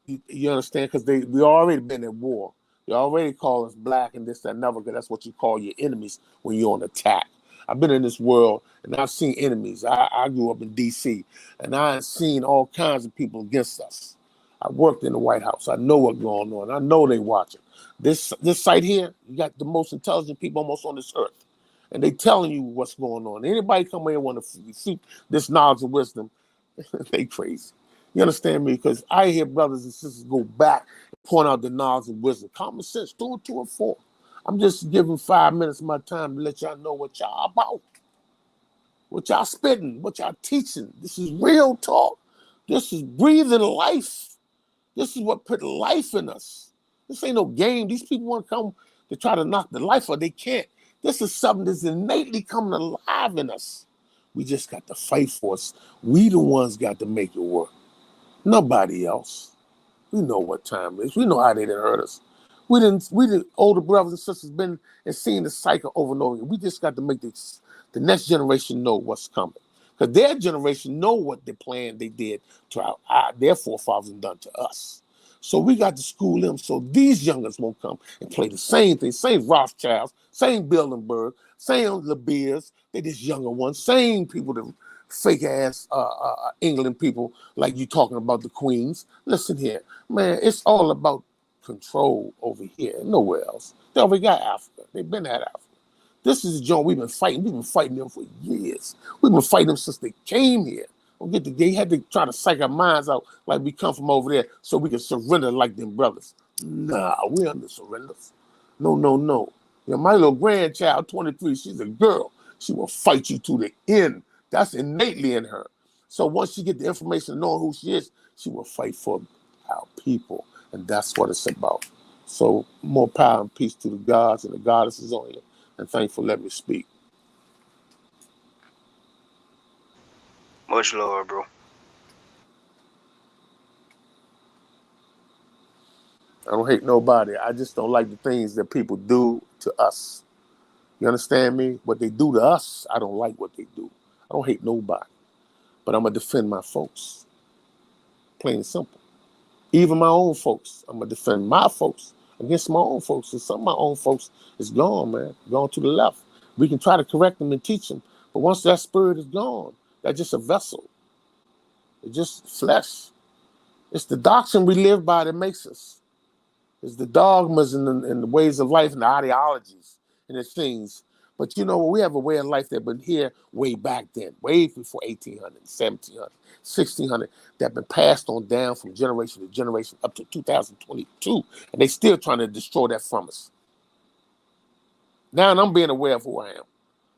You understand? Because we already been at war. They already call us black and this, that, and other, because that's what you call your enemies when you're on attack. I've been in this world and I've seen enemies. I grew up in D.C. and I've seen all kinds of people against us. I worked in the White House. I know what's going on. I know they watching. This site here, you got the most intelligent people almost on this earth. And they telling you what's going on. Anybody come here and want to seek this knowledge and wisdom, they crazy. You understand me? Because I hear brothers and sisters go back and point out the knowledge and wisdom. Common sense, 2 and 2 and 4. I'm just giving 5 minutes of my time to let y'all know what y'all about. What y'all spitting, what y'all teaching. This is real talk. This is breathing life. This is what put life in us. This ain't no game. These people want to come to try to knock the life out. They can't. This is something that's innately coming alive in us. We just got to fight for us. We the ones got to make it work. Nobody else. We know what time it is. We know how they done hurt us. We the older brothers and sisters been and seen the cycle over and over again. We just got to make the next generation know what's coming. Because their generation know what the plan they did to their forefathers and done to us. So we got to school them so these youngers won't come and play the same thing, same Rothschilds, same Bilderberg, same LeBeers. They just younger ones, same people that fake ass England people like you talking about the Queens. Listen here, man, it's all about control over here, nowhere else. They already got Africa. They've been at Africa. This is a joint we've been fighting. We've been fighting them for years. We've been fighting them since they came here. They had to try to psych our minds out like we come from over there so we can surrender like them brothers. Nah, we under surrenders. No, no, no. My little grandchild, 23, she's a girl. She will fight you to the end. That's innately in her. So once she get the information knowing who she is, she will fight for our people. And that's what it's about. So more power and peace to the gods and the goddesses on here. And thanks for letting me speak. Much love, bro. I don't hate nobody. I just don't like the things that people do to us. You understand me? What they do to us, I don't like what they do. I don't hate nobody. But I'm going to defend my folks. Plain and simple. Even my own folks. I'm going to defend my folks against my own folks. And some of my own folks is gone, man. Gone to the left. We can try to correct them and teach them. But once that spirit is gone, that's just a vessel. It's just flesh. It's the doctrine we live by that makes us. It's the dogmas and the ways of life and the ideologies and the things. But we have a way of life that been here way back then, way before 1800, 1700, 1600, that been passed on down from generation to generation up to 2022. And they still trying to destroy that from us. Now I'm being aware of who I am.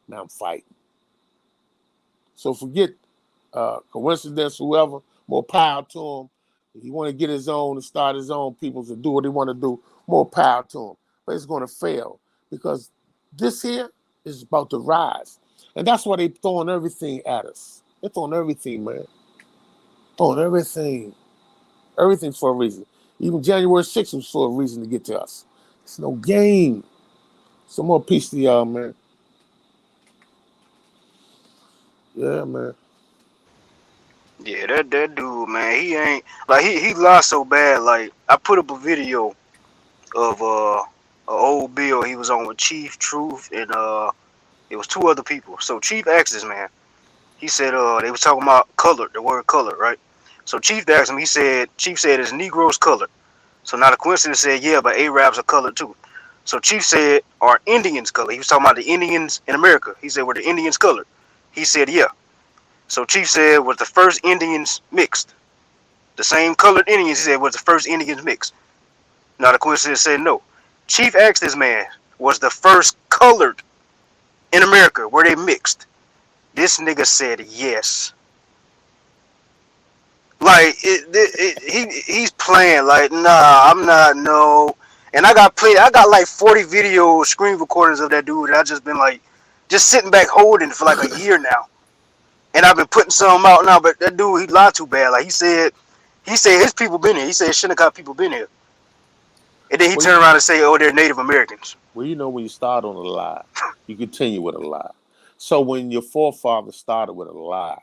Now I'm fighting. So forget coincidence, whoever, more power to him. If he want to get his own and start his own peoples and do what they want to do, more power to him. But it's going to fail because this here is about to rise. And that's why they throwing everything at us. They're throwing everything, man. Throwing everything. Everything for a reason. Even January 6th was for a reason to get to us. It's no game. Some more peace to y'all, man. Yeah, man. Yeah, that dude, man, he ain't like he lied so bad. Like I put up a video of a old bill he was on with Chief Truth and it was two other people. So Chief asked this man. He said they was talking about color, the word color, right? So Chief asked him. Chief said is Negroes colored. So now the coincidence said yeah, but Arabs are colored too. So Chief said are Indians colored? He was talking about the Indians in America. He said were the Indians colored? He said yeah. So Chief said was the first Indians mixed? The same colored Indians, he said, was the first Indians mixed. Now the coincidence said no. Chief asked this man, was the first colored in America, were they mixed? This nigga said yes. Like he's playing like nah, I'm not no. And I got like 40 video screen recordings of that dude that I just been like just sitting back holding for like a year now. And I've been putting some out now, but that dude he lied too bad. Like he said his people been here. He said Shinnecock people been here. And then he turned around and say, oh, they're Native Americans. Well, you know, when you start on a lie, you continue with a lie. So when your forefathers started with a lie,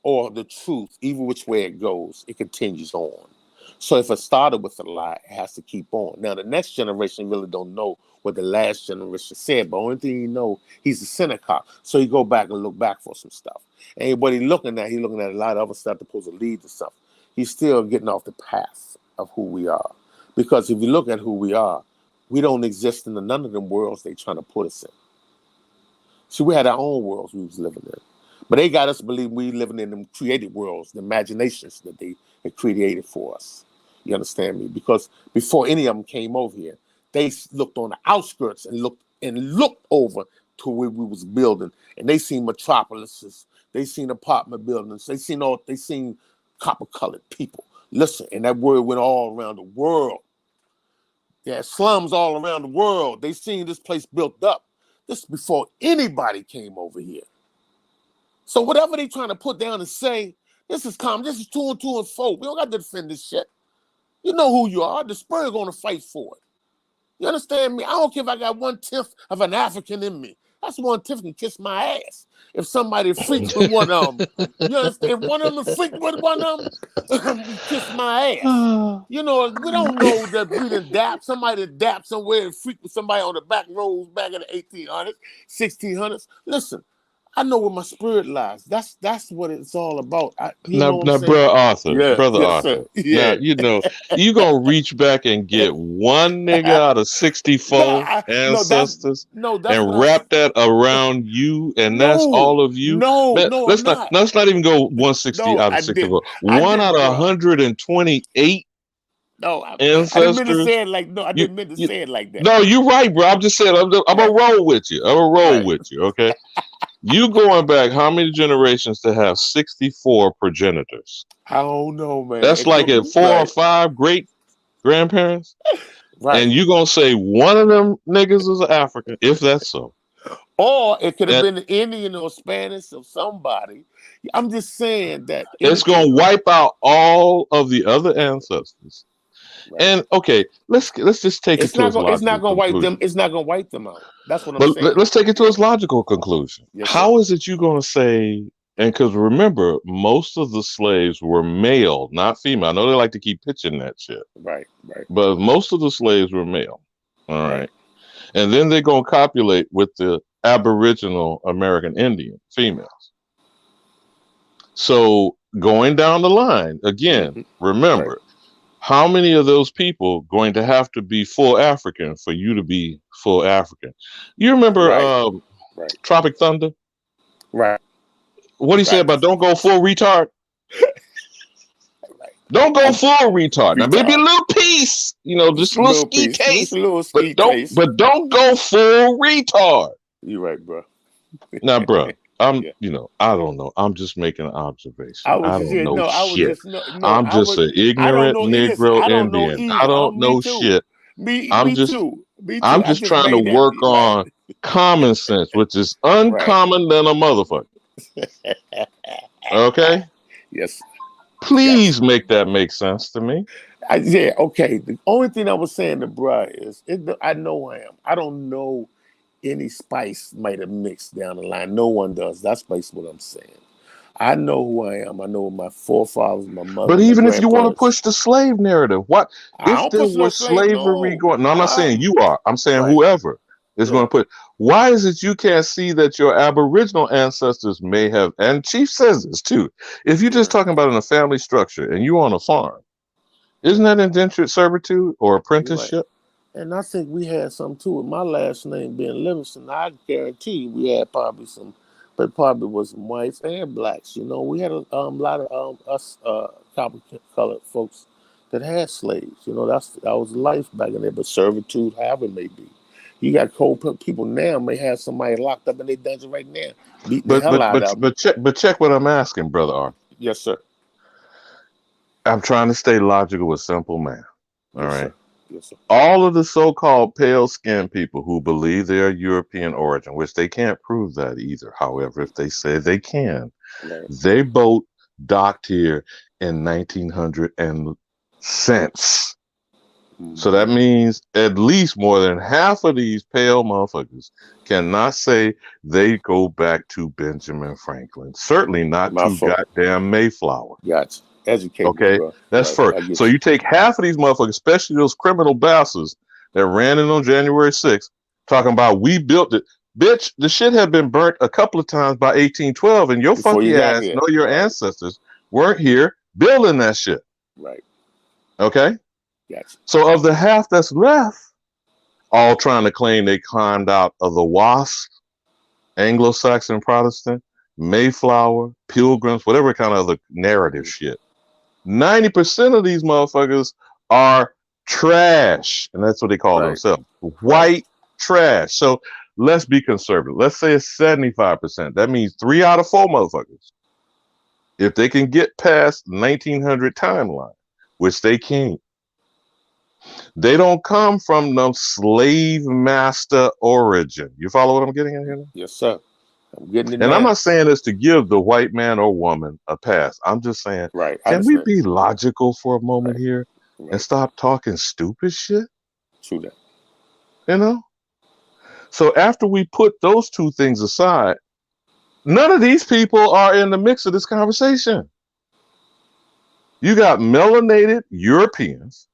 or the truth, even which way it goes, it continues on. So if it started with a lie, it has to keep on. Now, the next generation really don't know what the last generation said, but only thing you know, he's a Seneca. So you go back and look back for some stuff. And what he's looking at a lot of other stuff that's supposed to lead to stuff. He's still getting off the path of who we are. Because if you look at who we are, we don't exist in none of them worlds they trying to put us in. See, we had our own worlds we was living in. But they got us to believe we living in them created worlds, the imaginations that they had created for us. You understand me? Because before any of them came over here, they looked on the outskirts and looked over to where we was building, and they seen metropolises, they seen apartment buildings, they seen copper-colored people. Listen, and that word went all around the world. Yeah, slums all around the world. They seen this place built up. This is before anybody came over here. So whatever they trying to put down and say, this is common. This is 2 and 2 and 4. We don't got to defend this shit. You know who you are. The Spurs are going to fight for it. You understand me? I don't care if I got 1/10 of an African in me. That's 1/10 can kiss my ass. If somebody freaks with one of them, you understand? If one of them freak with one of them, kiss my ass. You know, we don't know that we done dap. Somebody dap somewhere and freak with somebody on the back roads back in the 1800s, 1600s. Listen, I know where my spirit lies. That's what it's all about. You know what I'm saying? Brother Yes, Arthur. sir. Yeah. Now, you know, you gonna reach back and get one nigga out of 64 ancestors that's and what wrap that around you, and that's No, all of you. no, Man, no, let's I'm not not. let's not even go 160 No, out of I 64. I One out of bruh. 128 No, I didn't mean to ancestors. say it like I didn't mean to say it like that. No, you're right, bro. I'm just saying I'm gonna roll with you. I'm gonna roll Right. with you, okay? You going back how many generations to have 64 progenitors? I don't know, man. That's like at 4 or 5 great grandparents. Right. And you gonna say one of them niggas is African, if that's so. Or it could have been Indian or Spanish or somebody. I'm just saying that It's gonna wipe out all of the other ancestors. Right. And okay, let's just take it to its logical it's not gonna wipe conclusion. them. It's not gonna wipe them out. That's what I'm But saying. let's take it to its logical conclusion. Yes, How is it you gonna say? And because remember, most of the slaves were male, not female. I know they like to keep pitching that shit. Right. But most of the slaves were male. All right. And then they're going to copulate with the Aboriginal American Indian females. So going down the line, again, remember, how many of those people going to have to be full African for you to be full African? You remember Tropic Thunder? Right. What do you say about don't go full retard? Don't go full retard. Now maybe a little piece, you know, just a little ski case, but don't go full retard. You're right, bro. Now, bro, you know, I don't know. I'm just making an observation. I don't know shit. I'm just an ignorant Negro Indian. I don't know shit. I'm just trying to work on common sense, which is uncommon than a motherfucker. Okay? Yes. Please make that make sense to me. Okay. The only thing I was saying to bruh is, I know I am. I don't know any spice might have mixed down the line. No one does. That's basically what I'm saying. I know who I am. I know my forefathers, my mother, But my even if you want to grandparents. push the slave narrative, what I if don't there push no were slave. slavery No. going? No, I'm not saying you are. I'm saying Right. whoever is Yeah. going to put. Why is it you can't see that your Aboriginal ancestors may have? And Chief says this too. If you're just talking about in a family structure and you're on a farm, isn't that indentured servitude or You're right. apprenticeship? And I think we had some too. With my last name being Livingston, I guarantee we had probably some, but probably was some whites and blacks. You know, we had a lot of us copper-colored folks that had slaves. You know, that was life back in there. But servitude, however it may be, you got cold people now may have somebody locked up in their dungeon right now, beating the hell out of them. But check what I'm asking, brother Arthur. Yes, sir. I'm trying to stay logical with simple math. All Yes, right. sir. Yes, sir. All of the so-called pale-skinned people who believe they are European origin, which they can't prove that either. However, if they say they can, Right. they boat docked here in 1900 and cents. So that means at least more than half of these pale motherfuckers cannot say they go back to Benjamin Franklin. Certainly not My to fault. goddamn Mayflower. Gotcha. Educate me, Okay, bro. that's Right. first. I get So you take half of these motherfuckers, especially those criminal bastards that ran in on January 6th, talking about we built it. Bitch, the shit had been burnt a couple of times by 1812, and your Before you funky got ass, here. no, your Right. ancestors weren't here building that shit. Right. Okay? Gotcha. So of the half that's left, all trying to claim they climbed out of the WASP, Anglo-Saxon Protestant, Mayflower, Pilgrims, whatever kind of other narrative shit. 90% of these motherfuckers are trash, and that's what they call themselves. White trash. So let's be conservative. Let's say it's 75%. That means 3 out of 4 motherfuckers. If they can get past 1900 timeline, which they can't, they don't come from no slave master origin. You follow what I'm getting at here? Yes, sir. I'm getting it And now. I'm not saying this to give the white man or woman a pass. I'm just saying, Right. can we be logical for a moment here Right. and stop talking stupid shit? True that. You know? So after we put those two things aside, none of these people are in the mix of this conversation. You got melanated Europeans.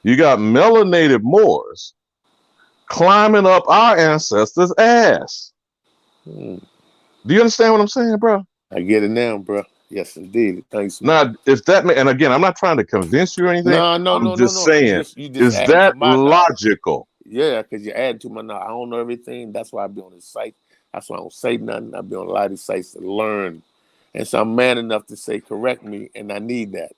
You got melanated Moors climbing up our ancestors' ass. Do you understand what I'm saying, bro? I get it now, bro. Yes, indeed. Thanks. Now, if that, and again, I'm not trying to convince you or anything. No. I'm just saying, You just is adding to that my knowledge. logical? Yeah, because you add to my knowledge. I don't know everything. That's why I be on this site. That's why I don't say nothing. I be on a lot of these sites to learn. And so I'm man enough to say, correct me, and I need that.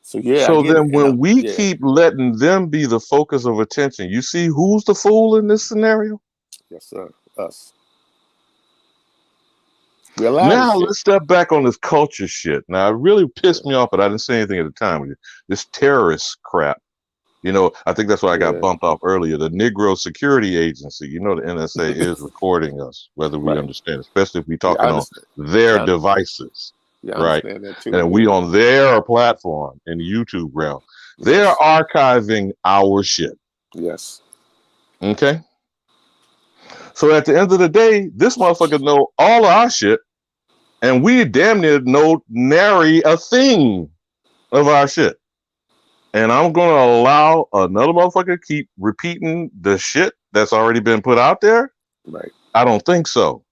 So yeah, I So get it. then when we keep letting them be the focus of attention, you see who's the fool in this scenario? Yes, sir. Us. We allow Now this shit. let's step back on this culture shit. Now it really pissed me off, but I didn't say anything at the time. This terrorist crap. You know, I think that's why I got bumped off earlier. The Negro Security Agency, you know, the NSA is recording us, whether we understand, especially if we're talking on their devices, Yeah, I right? understand that too. And we on their platform in the YouTube realm. They're archiving our shit. Yes. Okay? So at the end of the day, this motherfucker know all of our shit, and we damn near know nary a thing of our shit. And I'm going to allow another motherfucker keep repeating the shit that's already been put out there? Right. I don't think so.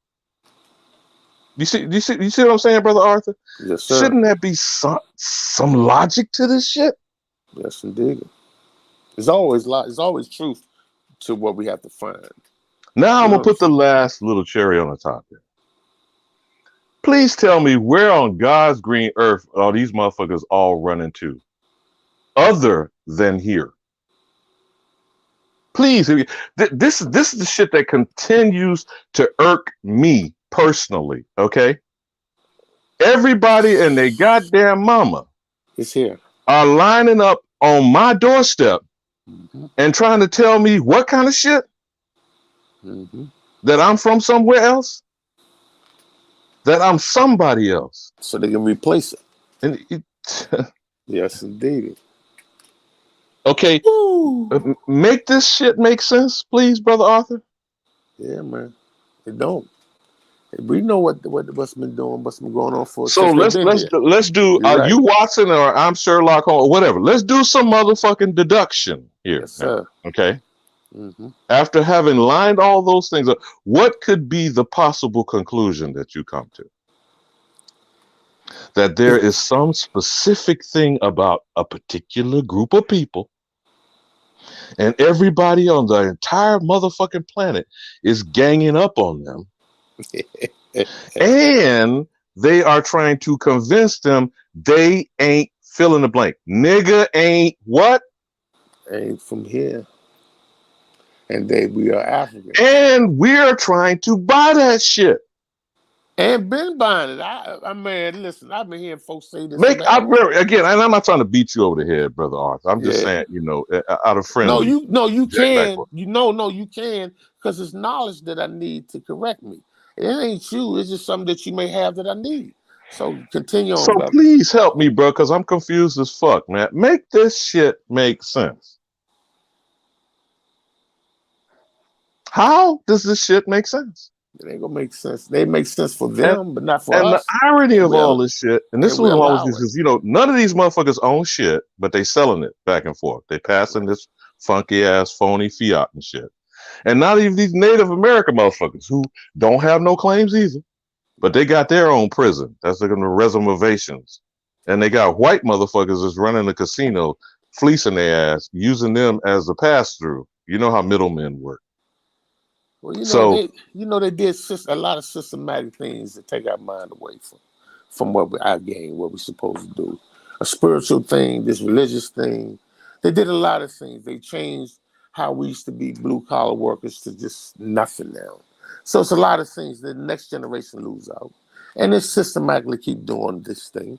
You see what I'm saying, Brother Arthur? Yes, sir. Shouldn't there be some logic to this shit? Yes, indeed. There's always truth to what we have to find. Now I'm going to put the last little cherry on the top here. Please tell me where on God's green earth are these motherfuckers all running to? Other than here. Please, this is the shit that continues to irk me personally, okay? Everybody and their goddamn mama is here, are lining up on my doorstep and trying to tell me what kind of shit? That I'm from somewhere else? That I'm somebody else? So they can replace it. And yes, indeed. Okay, make this shit make sense, please, Brother Arthur. Yeah, man. It don't. We know what's been doing, what's been going on for So since they've let's been here. let's do. You're right. You Watson or I'm Sherlock Holmes or whatever. Let's do some motherfucking deduction here. Yes, sir. Now, okay. Mm-hmm. After having lined all those things up, what could be the possible conclusion that you come to? That there is some specific thing about a particular group of people, and everybody on the entire motherfucking planet is ganging up on them. And they are trying to convince them they ain't fill in the blank. Nigga ain't what? Ain't from here. And we are African. And we're trying to buy that shit. And been buying it. I mean, listen, I've been hearing folks say this. Again, and I'm not trying to beat you over the head, Brother Arthur. I'm just saying, out of friendly. You can. You can, because it's knowledge that I need to correct me. It ain't you. It's just something that you may have that I need. So continue on. So brother. Please help me, bro, because I'm confused as fuck, man. Make this shit make sense. How does this shit make sense? It ain't gonna make sense. They make sense for them, but not for us. And the irony of all this shit, and this is what always is, none of these motherfuckers own shit, but they selling it back and forth. They passing this funky ass phony fiat and shit. And not even these Native American motherfuckers who don't have no claims either, but they got their own prison. That's like in the reservations. And they got white motherfuckers that's running the casino, fleecing their ass, using them as a pass through. You know how middlemen work. Well, they did a lot of systematic things to take our mind away from what our game, what we're supposed to do. A spiritual thing, this religious thing. They did a lot of things. They changed how we used to be blue collar workers to just nothing now. So it's a lot of things that the next generation lose out. And they systematically keep doing this thing.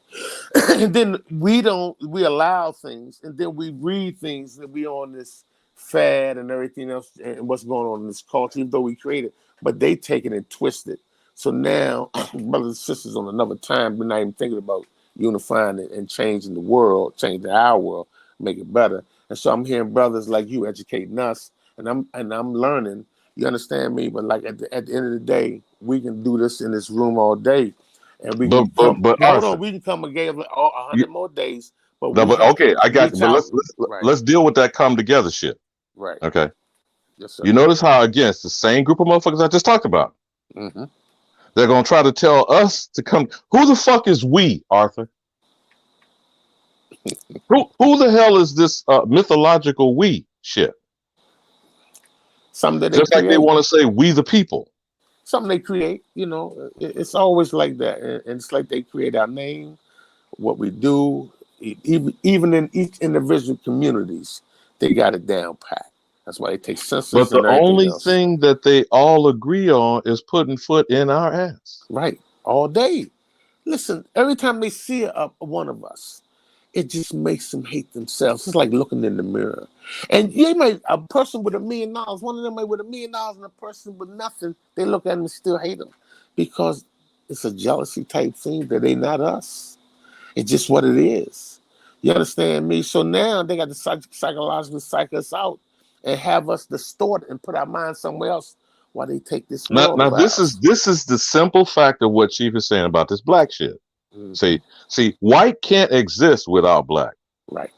And then we allow things, and then we read things that we on this fad and everything else and what's going on in this culture, even though we created, but they take it and twist it. So now, brothers and sisters on another time, we're not even thinking about unifying it and changing the world, changing our world, make it better. And so I'm hearing brothers like you educating us, and I'm learning. You understand me? But like at the end of the day, we can do this in this room all day, and we can we can come again 100 more days. Okay, I got you. But let's deal with that come together shit. Right. Okay. Yes, sir. You notice how, again, it's the same group of motherfuckers I just talked about. Mm-hmm. They're going to try to tell us to come. Who the fuck is we, Arthur? Who the hell is this mythological we shit? Something that just like they want to say we the people. Something they create, it's always like that. And it's like they create our name, what we do, even in each individual communities, they got it down pat. That's why they take census. But the only else. thing that they all agree on is putting foot in our ass. Right. All day. Listen, every time they see one of us, it just makes them hate themselves. It's like looking in the mirror. And a person with $1 million, one of them with $1 million and a person with nothing, they look at them and still hate them because it's a jealousy type thing that they not us. It's just what it is. You understand me? So now they got to psychologically psych us out and have us distort and put our mind somewhere else while they take this world. Now this is the simple fact of what Chief is saying about this black shit. Mm-hmm. See, white can't exist without black. Right.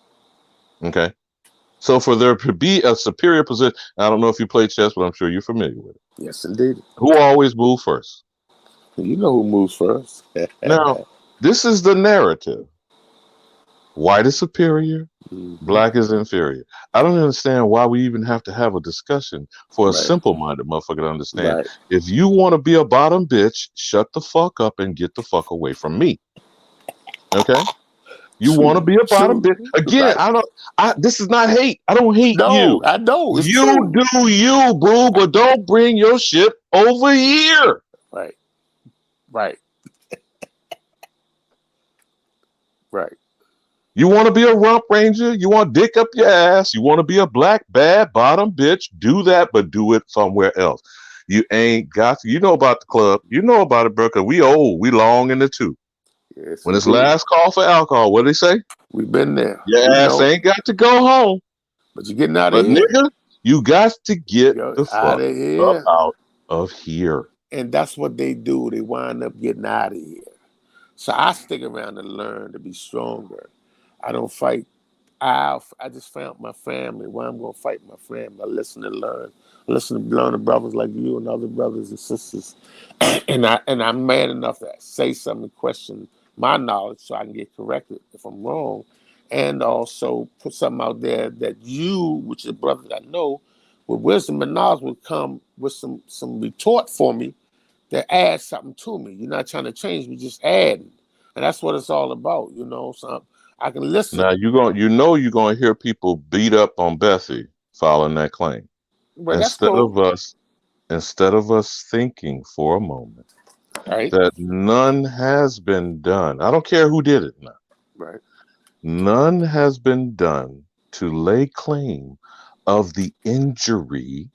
Okay. So for there to be a superior position, I don't know if you play chess, but I'm sure you're familiar with it. Yes, indeed. Who always moves first? You know who moves first. Now, this is the narrative. White is superior, black is inferior. I don't understand why we even have to have a discussion for a simple-minded motherfucker to understand. Right. If you want to be a bottom bitch, shut the fuck up and get the fuck away from me. Okay? You want to be a bottom bitch? Again, this is not hate. I don't hate you. I know. It's you true. Do you, boo, but don't bring your shit over here. Right. Right. Right. You want to be a rump ranger? You want to dick up your ass? You want to be a black bad bottom bitch? Do that, but do it somewhere else. You ain't got to. You know about the club. You know about it, bro, because we old. We long in the tooth. Yes, when it's last call for alcohol, what do they say? We've been there. Your ass ain't got to go home. But you're getting out of here. Nigga, you got to get the fuck out of here. And that's what they do. They wind up getting out of here. So I stick around and learn to be stronger. I don't fight. I just found my family. Why I'm gonna fight my family? I listen and learn. I listen to learn to brothers like you and other brothers and sisters. and I'm man enough to say something, question my knowledge so I can get corrected if I'm wrong. And also put something out there that you, which is brothers I know, with wisdom and knowledge would come with some retort for me that adds something to me. You're not trying to change me, just adding. And that's what it's all about, you know. So I can listen. Now you're gonna hear people beat up on Bessie following that claim. But that's cool. Instead of us thinking for a moment Right. that none has been done. I don't care who did it now. Right. None has been done to lay claim of the injury.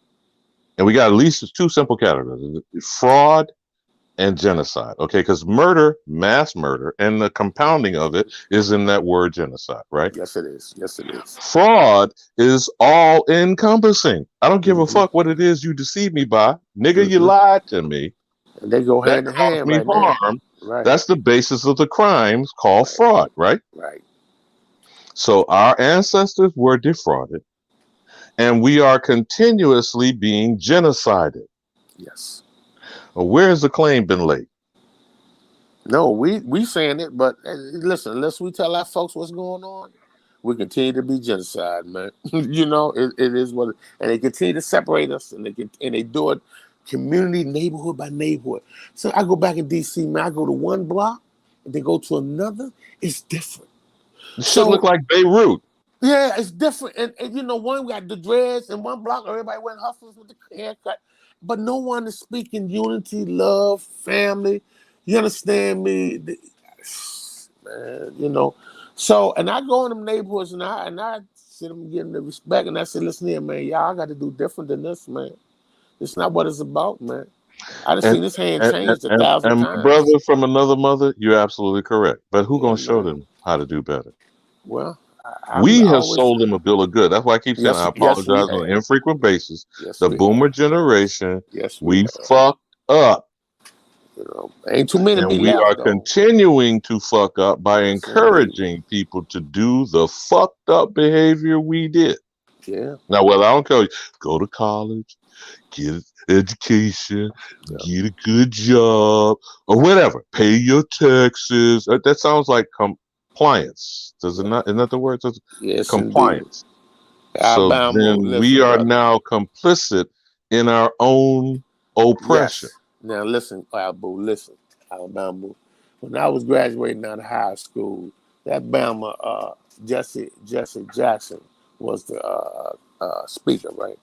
And we got at least two simple categories: fraud and genocide. Okay, because murder, mass murder, and the compounding of it is in that word genocide, right? Yes, it is. Yes, it is. Fraud is all encompassing. I don't give a fuck what it is you deceive me by. Nigga, you lied to me. And they go That hand in caused hand me right now. harm. Right. That's the basis of the crimes called fraud, right? Right. So our ancestors were defrauded, and we are continuously being genocided. Yes. Well, where has the claim been laid? No, we saying it, but listen, unless we tell our folks what's going on, we continue to be genocide, man. You know, it is what, and they continue to separate us, and they do it community, neighborhood by neighborhood. So I go back in D.C., man. I go to one block, and they go to another. It's different. It should look like Beirut. Yeah, it's different. And you know, one got the dreads, and one block everybody wearing hustlers with the haircut, but no one is speaking unity, love, family. You understand me, man? You know. So, and I go in them neighborhoods, and I see them getting the respect, and I say, listen here, man, y'all got to do different than this, man. It's not what it's about, man. I done seen this hand changed 1,000 and times. brother from another mother, you're absolutely correct. But who gonna show them how to do better? Well, We I have always sold them a bill of good. That's why I keep saying I yes, we apologize on an have. infrequent basis. Yes, The we boomer have. generation, Yes, we we have. fucked up. You know, ain't too many be And we left are though. continuing to fuck up by Yes, encouraging people to do the fucked up behavior we did. Yeah. Now, well, I don't tell you, go to college, get an education, get a good job, or whatever. Pay your taxes. That sounds like compliance. Does it not? Isn't that the word? Yes, compliance. indeed. So Alabama, then we listen, are brother. now complicit in our own oppression. Yes. Now listen, Alabama, listen, Alabama. When I was graduating out of high school, that Bama, Jesse Jackson was the speaker, right?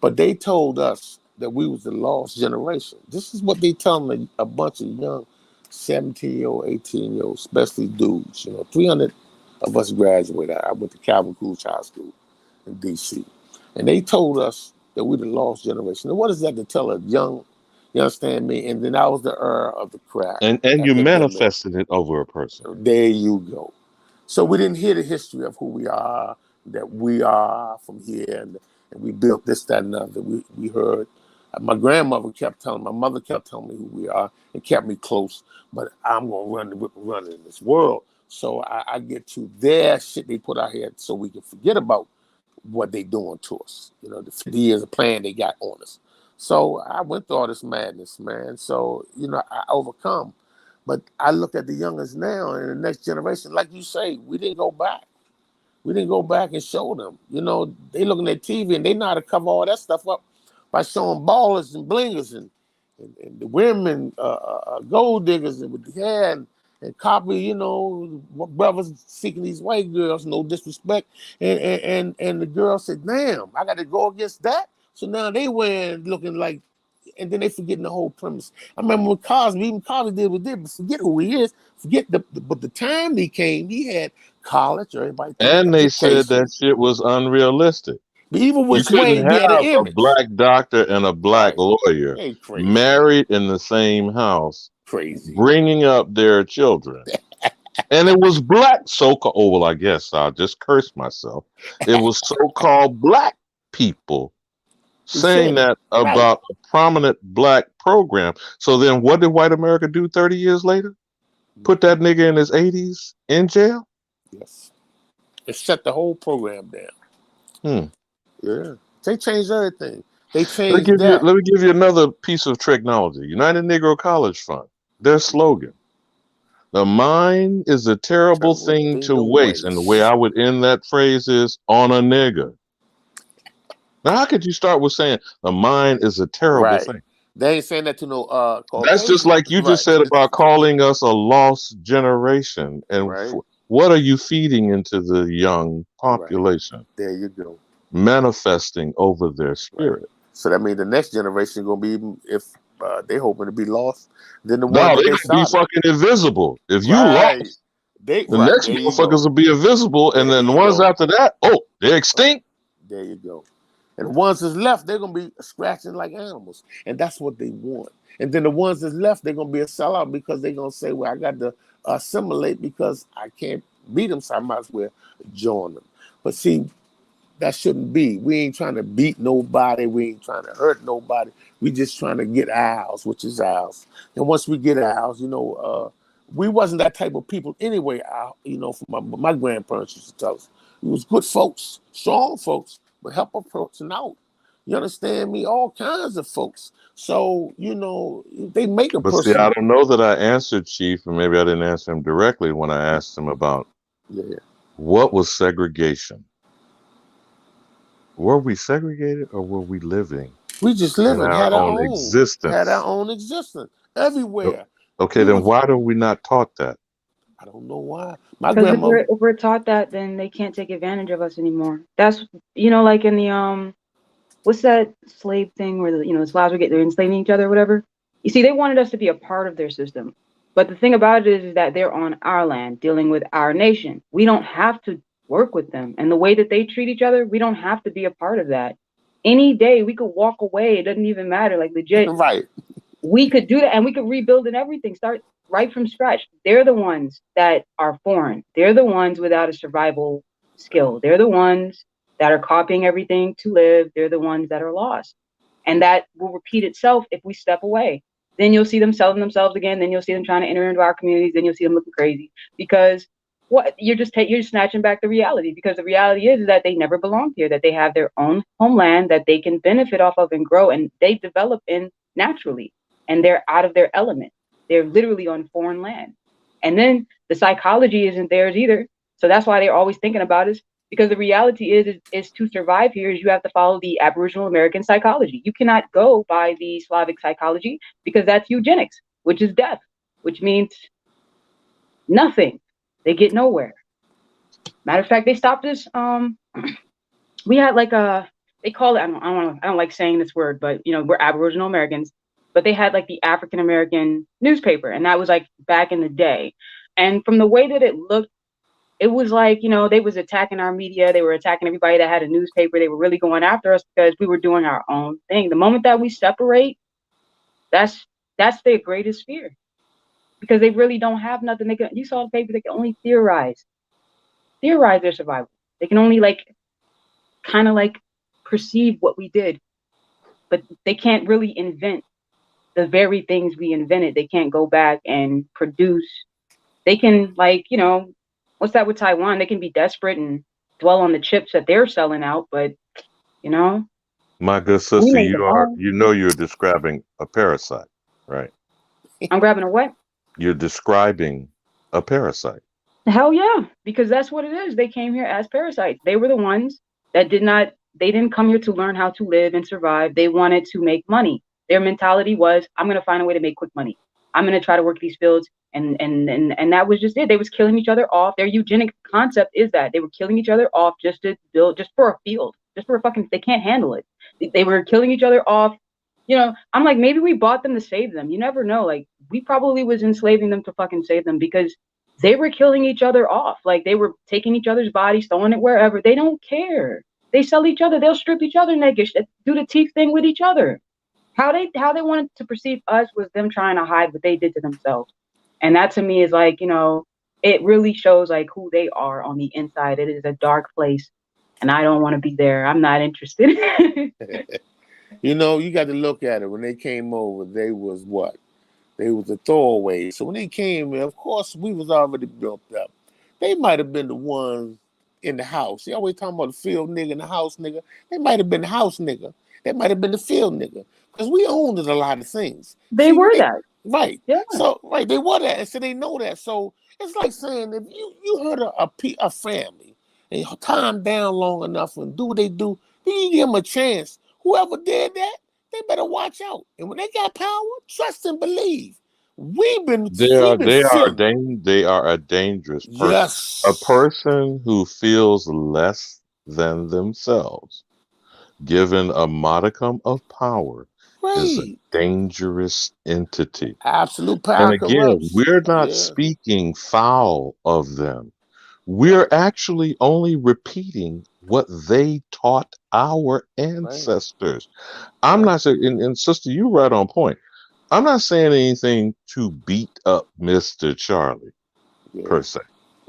But they told us that we was the lost generation. This is what they telling a bunch of young 17-year-old, 18-year-old, especially dudes. You know, 300 of us graduated. I went to Calvin Coolidge High School in D.C. And they told us that we the lost generation. And what is that to tell a young, you understand me? And then that was the era of the crack And you epidemic. manifested it over a person. There you go. So we didn't hear the history of who we are, that we are from here, and we built this, that, and other. We heard. My grandmother kept telling, my mother kept telling me who we are and kept me close, but I'm going to run in this world. So I get to their shit they put out here so we can forget about what they doing to us. You know, the 50 years of plan they got on us. So I went through all this madness, man. So, you know, I overcome. But I look at the youngest now and the next generation, like you say, we didn't go back. We didn't go back and show them. You know, they looking at TV and they know how to cover all that stuff up by showing ballers and blingers and the women, gold diggers and with the hair and copy, you know, brothers seeking these white girls, no disrespect. And the girl said, damn, I got to go against that. So now they wearing looking like, and then they forgetting the whole premise. I remember when Cosby, even Cosby did what he did, but forget who he is. Forget but the time he came, he had college, everybody thought And they said education. that shit was unrealistic. But even You which couldn't way, he had an have a image. black doctor and a black lawyer Hey, crazy. married in the same house, crazy, bringing up their children. And it was black so-called, oh, well, I guess I'll just curse myself. It was so-called black people saying that about a prominent black program. So then what did white America do 30 years later? Put that nigga in his 80s in jail? Yes. It shut the whole program down. Yeah. They changed everything. They changed that. Let me give you another piece of technology. United Negro College Fund. Their slogan. The mind is a terrible thing to waste. And the way I would end that phrase is on a nigga. Now, how could you start with saying the mind is a terrible thing? They ain't saying that to no That's just like you just said about calling us a lost generation. And what are you feeding into the young population? There you go. Manifesting over their spirit. So that means the next generation gonna be, if they hoping to be lost, then the No, ones they're gonna be fucking invisible. If you lost, the next motherfuckers will be invisible, and then the ones after that, they're extinct. There you go. And the ones that's left, they're gonna be scratching like animals, and that's what they want. And then the ones that's left, they're gonna be a sellout because they're gonna say, "Well, I got to assimilate because I can't beat them, so I might as well join them." But see, that shouldn't be. We ain't trying to beat nobody. We ain't trying to hurt nobody. We just trying to get ours, which is ours. And once we get ours, we wasn't that type of people anyway. From my grandparents used to tell us, we was good folks, strong folks, but help a person out. You understand me? All kinds of folks. So, they make a person. See, I don't know that I answered Chief, and maybe I didn't answer him directly when I asked him about what was segregation. Were we segregated or were we living? We just living, had our own existence. Had our own existence everywhere. Okay, then why are we not taught that? I don't know why. My Because grandmother. if we're taught that, then they can't take advantage of us anymore. That's like in the what's that slave thing where the Slavs they're enslaving each other or whatever. You see, they wanted us to be a part of their system, but the thing about it is that they're on our land dealing with our nation. We don't have to work with them, and the way that they treat each other, we don't have to be a part of that. Any day we could walk away. It doesn't even matter. Like legit, right? We could do that, and we could rebuild and everything. Start right from scratch. They're the ones that are foreign. They're the ones without a survival skill. They're the ones that are copying everything to live. They're the ones that are lost, and that will repeat itself if we step away. Then you'll see them selling themselves again. Then you'll see them trying to enter into our communities. Then you'll see them looking crazy because you're just snatching back the reality, because the reality is that they never belonged here, that they have their own homeland that they can benefit off of and grow, and they develop in naturally, and they're out of their element. They're literally on foreign land. And then the psychology isn't theirs either. So that's why they're always thinking about us, because the reality is to survive here is you have to follow the Aboriginal American psychology. You cannot go by the Slavic psychology because that's eugenics, which is death, which means nothing. They get nowhere. Matter of fact, they stopped us. We had they call it, I don't like saying this word, but we're Aboriginal Americans, but they had like the African American newspaper, and that was like back in the day. And from the way that it looked, it was like, they was attacking our media. They were attacking everybody that had a newspaper. They were really going after us because we were doing our own thing. The moment that we separate, that's their greatest fear, because they really don't have nothing. You saw the paper, they can only theorize their survival. They can only kind of perceive what we did, but they can't really invent the very things we invented. They can't go back and produce. They can what's that with Taiwan? They can be desperate and dwell on the chips that they're selling out, but My good sister, you're describing a parasite, right? I'm grabbing a what? You're describing a parasite. Hell yeah, because that's what it is. They came here as parasites. They were the ones that didn't come here to learn how to live and survive. They wanted to make money. Their mentality was, I'm going to find a way to make quick money. I'm going to try to work these fields. And that was just it. They was killing each other off. Their eugenic concept is that they were killing each other off just to build, just for a field, just for they can't handle it. They were killing each other off. I'm like, maybe we bought them to save them. You never know. Like, we probably was enslaving them to fucking save them, because they were killing each other off. Like, they were taking each other's bodies, throwing it wherever. They don't care. They sell each other. They'll strip each other naked, do the teeth thing with each other. How they wanted to perceive us was them trying to hide what they did to themselves. And that to me is it really shows who they are on the inside. It is a dark place, and I don't want to be there. I'm not interested. You know, you got to look at it. When they came over, they was what? They was a throwaway. So when they came, of course, we was already built up. They might have been the ones in the house. They always talking about the field nigga and the house nigga. They might have been the house nigga. They might have been the field nigga. Because we owned a lot of things. They were that. Right. Yeah. So, right, they were that. And so they know that. So it's like saying if you hurt a family and you tie them down long enough and do what they do, then you give them a chance. Whoever did that, they better watch out. And when they got power, trust and believe. We've been They are feeling it. they are a dangerous person. Yes. A person who feels less than themselves, given a modicum of power, is a Right. dangerous entity. Absolute power And again, corrupts. we're not Yeah. speaking foul of them. We're actually only repeating what they taught our ancestors. I'm not saying, and sister, you right on point. I'm not saying anything to beat up Mr. Charlie, per se.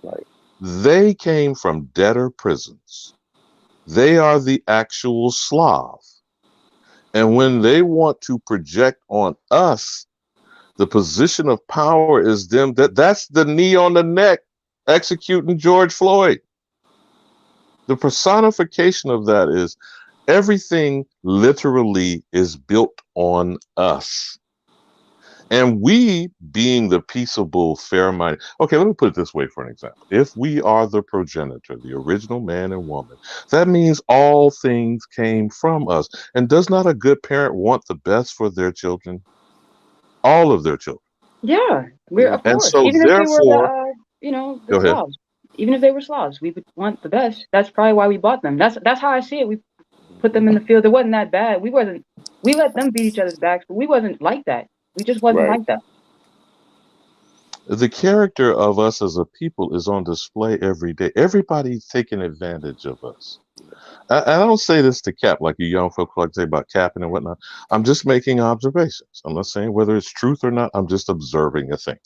Right. They came from debtor prisons. They are the actual Slav. And when they want to project on us, the position of power is them. That's the knee on the neck executing George Floyd. The personification of that is everything literally is built on us. And we, being the peaceable, fair-minded, okay, let me put it this way for an example. If we are the progenitor, the original man and woman, that means all things came from us. And does not a good parent want the best for their children? All of their children. Yeah, we're of And course. so Even if they were therefore, the, the go ahead. Slavs. Even if they were Slavs, we would want the best. That's probably why we bought them. That's how I see it. We put them in the field. It wasn't that bad. We let them beat each other's backs, but we wasn't like that. We just wasn't like that. The character of us as a people is on display every day. Everybody's taking advantage of us. I don't say this to cap, like you young folks like to say about capping and whatnot. I'm just making observations. I'm not saying whether it's truth or not. I'm just observing a thing.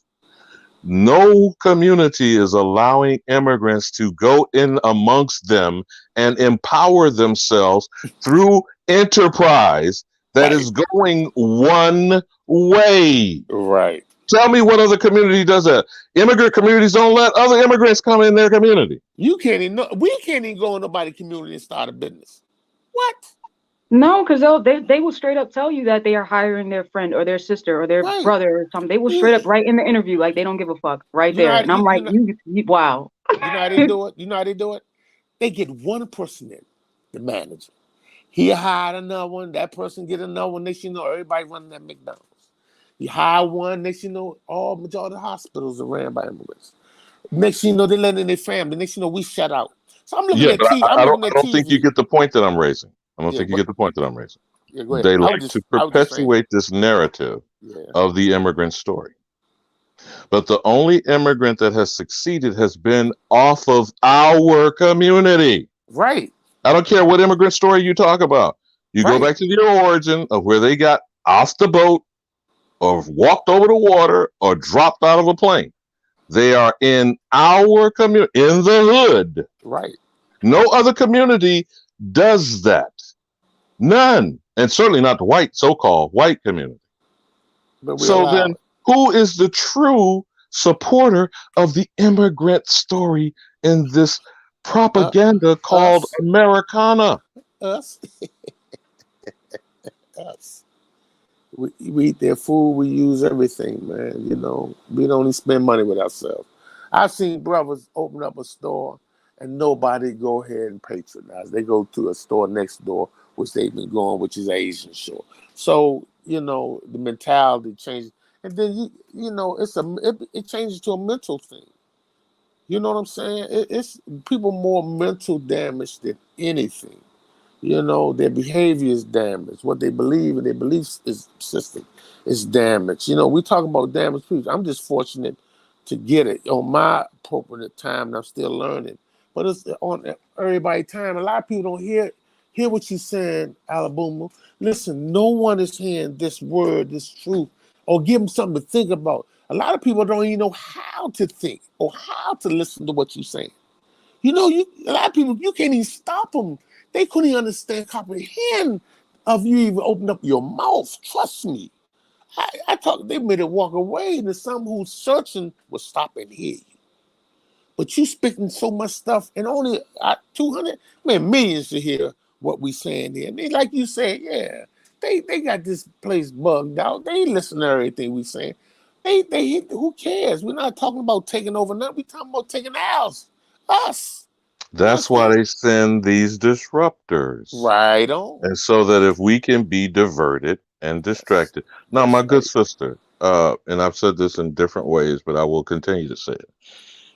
No community is allowing immigrants to go in amongst them and empower themselves through enterprise that is going one way. Right. Tell me what other community does that. Immigrant communities don't let other immigrants come in their community. We can't even go in nobody's community and start a business. What? No, because they will straight up tell you that they are hiring their friend or their sister or their brother or something. They will straight up right in the interview, like they don't give a fuck right there. And I'm like, wow. You know how they do it? You know how they do it? They get one person in, the manager. He hired another one. That person get another one. Next you know, everybody running that McDonald's. You hire one. Next you know, all majority of hospitals are ran by immigrants. Next you know, they let in their family. Next you know, we shut out. So I'm looking at TV. I don't think you get the point that I'm raising. I don't think you get the point that I'm raising. Yeah, go ahead. They like to perpetuate this narrative of the immigrant story. But the only immigrant that has succeeded has been off of our community. Right. I don't care what immigrant story you talk about. You go back to the origin of where they got off the boat or walked over the water or dropped out of a plane. They are in our community, in the hood. Right. No other community does that. None. And certainly not the white, so-called white community. So then, who is the true supporter of the immigrant story in this propaganda called Americana? Us. Us. We eat their food. We use everything, man. You know, we don't even spend money with ourselves. I've seen brothers open up a store and nobody go ahead and patronize. They go to a store next door, which they've been going, which is Asian store. So, you know, the mentality changes. And then, you know, it changes to a mental thing. You know what I'm saying? It's people more mental damage than anything. You know, their behavior is damaged. What they believe and their belief system is damaged. You know, we talk about damaged people. I'm just fortunate to get it on my appropriate time, and I'm still learning. But it's on everybody's time. A lot of people don't hear what you're saying, Alabama. Listen, no one is hearing this word, this truth, or give them something to think about. A lot of people don't even know how to think or how to listen to what you're saying. You know, a lot of people, you can't even stop them. They couldn't even comprehend of you even open up your mouth. Trust me. I talk. They made it walk away, and there's some who's searching will stop and hear you. But you spitting so much stuff, and only 200, man, millions to hear what we saying here. And they, like you said, yeah, they got this place bugged out. They ain't listen to everything we saying. They who cares? We're not talking about taking over nothing. We talking about taking ours, us. That's why they send these disruptors. Right on. And so that if we can be diverted and distracted. Now, my good sister, and I've said this in different ways, but I will continue to say it.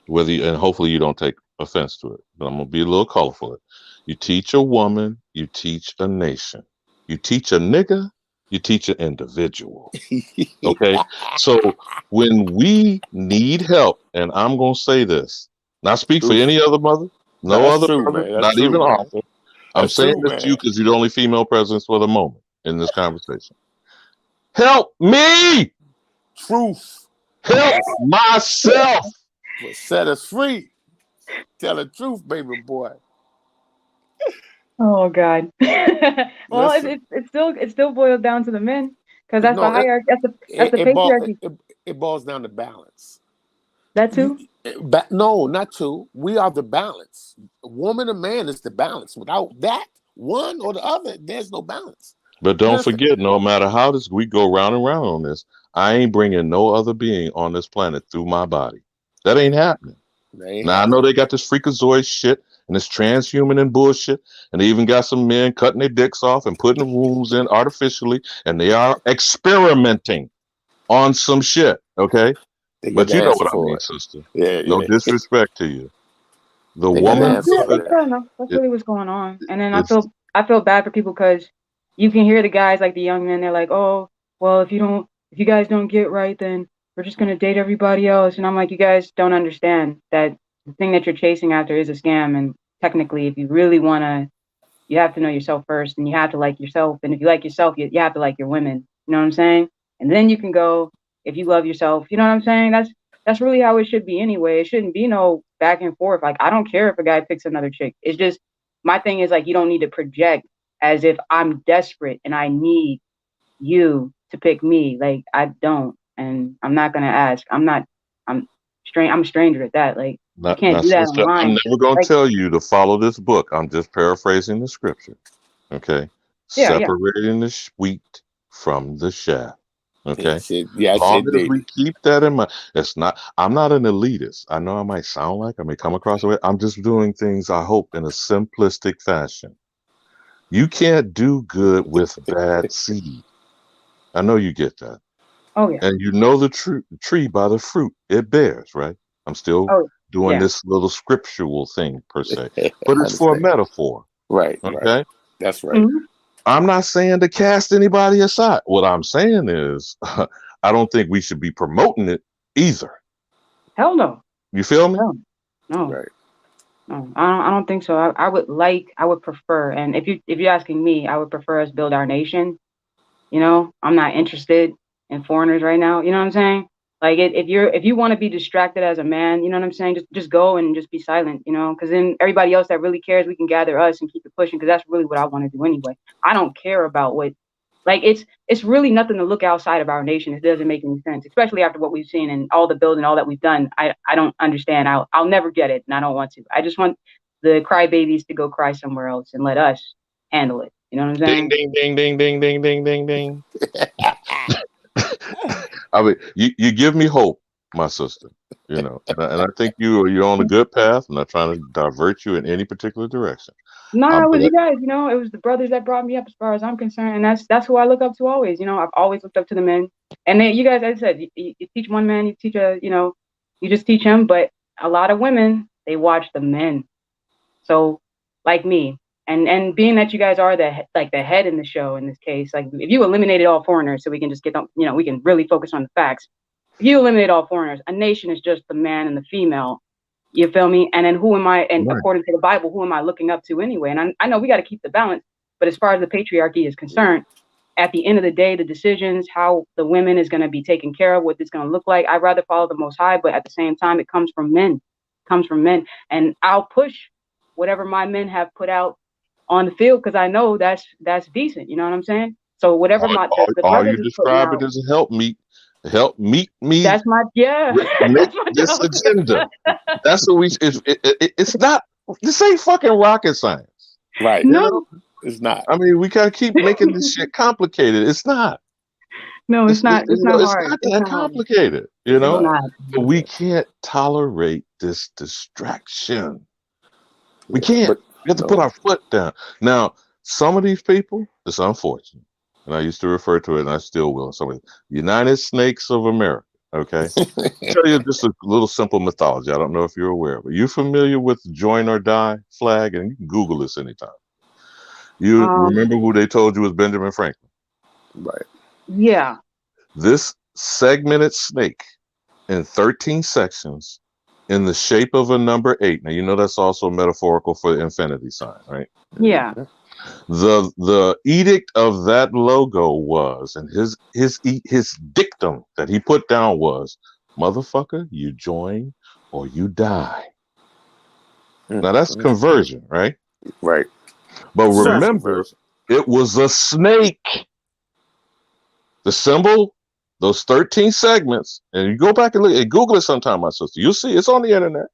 And hopefully you don't take offense to it, but I'm gonna be a little colorful. You teach a woman, you teach a nation. You teach a nigga, you teach an individual. Okay? So when we need help, and I'm gonna say this, not speak for any other mother, no That's other true, brother, man. That's not true, even man. author. I'm That's saying true, this to you man. because you're the only female presence for the moment in this conversation. Help me! Truth. Help myself! Will set us free. Tell the truth, baby boy. Oh God. Well, Listen. it still boils down to the men because that's the No, hierarchy. That's the patriarchy. it boils down to balance. That too. No, not two. We are the balance. Woman and man is the balance. Without that, one or the other, there's no balance. But don't forget, no matter how we go round and round on this, I ain't bringing no other being on this planet through my body. That ain't happening. Now, I know they got this freakazoid shit and this transhuman and bullshit, and they even got some men cutting their dicks off and putting wombs in artificially, and they are experimenting on some shit, okay? They got But the you know answer what I for mean, it. sister. Yeah, No yeah. disrespect to you. The They got the woman answer for It's that. fair enough. That's really what's going on. And then I it's feel bad for people because you can hear the guys like the young men. They're like, oh, well, if you guys don't get right, then we're just gonna date everybody else. And I'm like, you guys don't understand that the thing that you're chasing after is a scam. And technically, if you really wanna, you have to know yourself first, and you have to like yourself. And if you like yourself, you have to like your women. You know what I'm saying? And then you can go if you love yourself. You know what I'm saying? That's really how it should be anyway. It shouldn't be no back and forth. Like, I don't care if a guy picks another chick. It's just, my thing is like, you don't need to project as if I'm desperate and I need you to pick me. Like, I don't, and I'm not gonna ask. I'm a stranger at that. Like, you can't do that sister, I'm online. never going to Like, tell you to follow this book. I'm just paraphrasing the scripture. Okay? yeah, yeah. Separating the wheat from the chaff. Okay? Yes, Long as we indeed. keep that in mind. I'm not an elitist. I know I might sound like I may come across the way. I'm just doing things, I hope, in a simplistic fashion. You can't do good with bad seed. I know you get that. Oh yeah. And you know the tree by the fruit it bears, right? I'm still Oh doing yeah. this little scriptural thing per se, I but it's for a understand. metaphor. Right, Okay. right. That's right. I'm not saying to cast anybody aside. What I'm saying is, I don't think we should be promoting it either. Hell no. You feel me? No. Right. No, I don't think so. I would prefer, and if you're asking me, I would prefer us build our nation. You know, I'm not interested in foreigners right now. You know what I'm saying? Like, if you want to be distracted as a man, you know what I'm saying? Just go and just be silent. You know, because then everybody else that really cares, we can gather us and keep it pushing. Because that's really what I want to do anyway. I don't care about what. Like, it's really nothing to look outside of our nation. It doesn't make any sense, especially after what we've seen and all the building, all that we've done. I don't understand. I'll never get it, and I don't want to. I just want the crybabies to go cry somewhere else and let us handle it. You know what I'm saying? Ding, ding, ding, ding, ding, ding, ding, ding, ding. I mean, you give me hope, my sister. You know, and I think you're on a good path. I'm not trying to divert you in any particular direction. Nah, it was But you guys. You know, it was the brothers that brought me up, as far as I'm concerned, and that's who I look up to always. You know, I've always looked up to the men, and then you guys, as I said, you teach one man, you teach you just teach him. But a lot of women, they watch the men. So, like me, and being that you guys are the head in the show in this case, like if you eliminated all foreigners, so we can just get them, we can really focus on the facts. If you eliminate all foreigners, a nation is just the man and the female. You feel me? And then who am I? And according to the Bible, who am I looking up to anyway? And I know we got to keep the balance, but as far as the patriarchy is concerned, at the end of the day, the decisions, how the women is going to be taken care of, what it's going to look like, I'd rather follow the Most High. But at the same time, it comes from men. It comes from men, and I'll push whatever my men have put out on the field because I know that's decent. You know what I'm saying? So whatever the All brothers you is putting describe out, it as a help meet me that's my with that's my this job. agenda. That's what it's not. This ain't fucking rocket science. Right. You No, know? It's not. I mean, we gotta keep making this shit complicated. It's not. no, it's not. It's not It's hard. not It's that not hard. complicated. It's It's not. not. But we can't tolerate this distraction. We can't. But We have to put our foot down. Now, some of these people, it's unfortunate, and I used to refer to it, and I still will. Some of the United Snakes of America. Okay, tell you just a little simple mythology. I don't know if you're aware of it. You familiar with the join or die flag? And you can Google this anytime. You remember who they told you was Benjamin Franklin? Right. Yeah. This segmented snake in 13 sections in the shape of a number 8. Now you know that's also metaphorical for the infinity sign, right? Yeah. The edict of that logo was, and his dictum that he put down was, motherfucker, you join or you die. Now that's conversion, right? Right. But Right. remember, it was a snake. The symbol, those 13 segments, and you go back and look and Google it sometime, my sister. You'll see it's on the internet.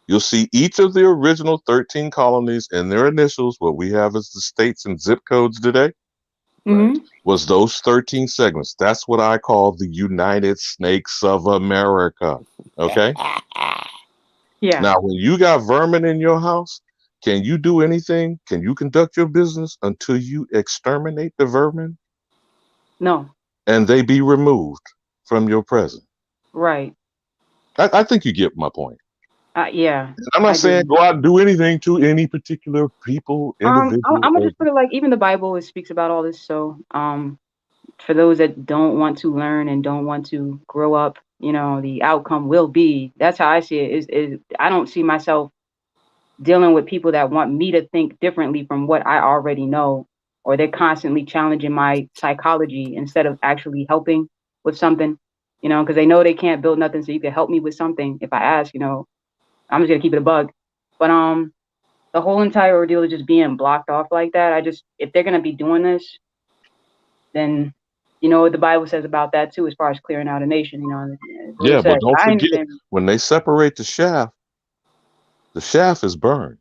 You'll see each of the original 13 colonies and their initials, what we have as the states and zip codes today, was those 13 segments. That's what I call the United Snakes of America. Okay? Yeah. Now, when you got vermin in your house, can you do anything? Can you conduct your business until you exterminate the vermin? No. And they be removed from your presence. Right. I think you get my point. Yeah. I'm not saying go out and do anything to any particular people, individual. I'm gonna just put it like even the Bible it speaks about all this. So, for those that don't want to learn and don't want to grow up, the outcome will be. That's how I see it. Is I don't see myself dealing with people that want me to think differently from what I already know, or they're constantly challenging my psychology instead of actually helping with something. Because they know they can't build nothing, so you can help me with something. If I ask, I'm just gonna keep it a bug. But the whole entire ordeal is just being blocked off like that. If they're gonna be doing this, then you know what the Bible says about that too, as far as clearing out a nation. What Yeah, it says. but don't I forget understand. when they separate the shaft is burned,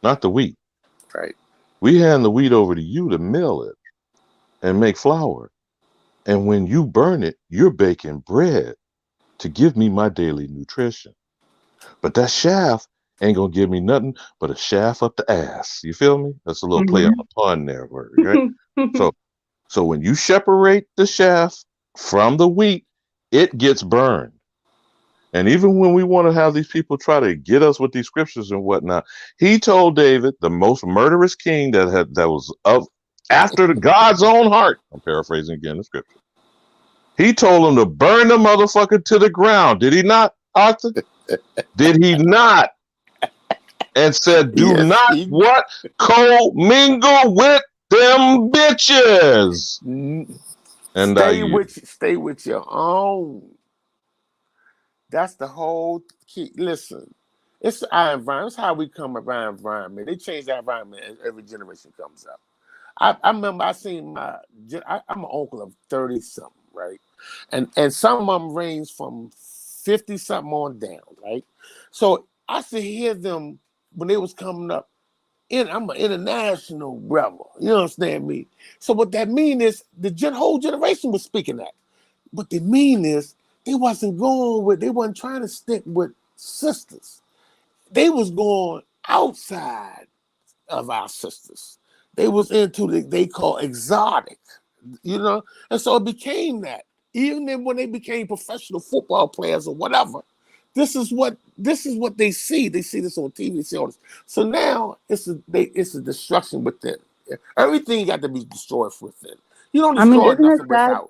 not the wheat. Right. We hand the wheat over to you to mill it and make flour. And when you burn it, you're baking bread to give me my daily nutrition. But that shaft ain't gonna give me nothing but a shaft up the ass. You feel me? That's a little play on the pun there, right? So when you separate the shaft from the wheat, it gets burned. And even when we want to have these people try to get us with these scriptures and whatnot, he told David, the most murderous king that was of after the God's own heart. I'm paraphrasing again the scripture. He told him to burn the motherfucker to the ground. Did he not, Arthur? Did he not? And said, do not what? Co-mingle with them bitches. And Stay with your own. That's the whole key. Listen, it's our environment. It's how we come around our environment. They change our environment as every generation comes up. I remember I seen I'm an uncle of 30 something, right? And some of them range from 50 something on down, right? So I should hear them when they was coming up. I'm an international rebel. You understand me? So what that mean is the whole generation was speaking that. What they mean is they wasn't trying to stick with sisters. They was going outside of our sisters. They was into they call exotic, and so it became that. Even then when they became professional football players or whatever, this is what they see. They see this on TV. They see all this. So now it's a destruction within. Everything got to be destroyed within. You don't destroy isn't it nothing sad? without.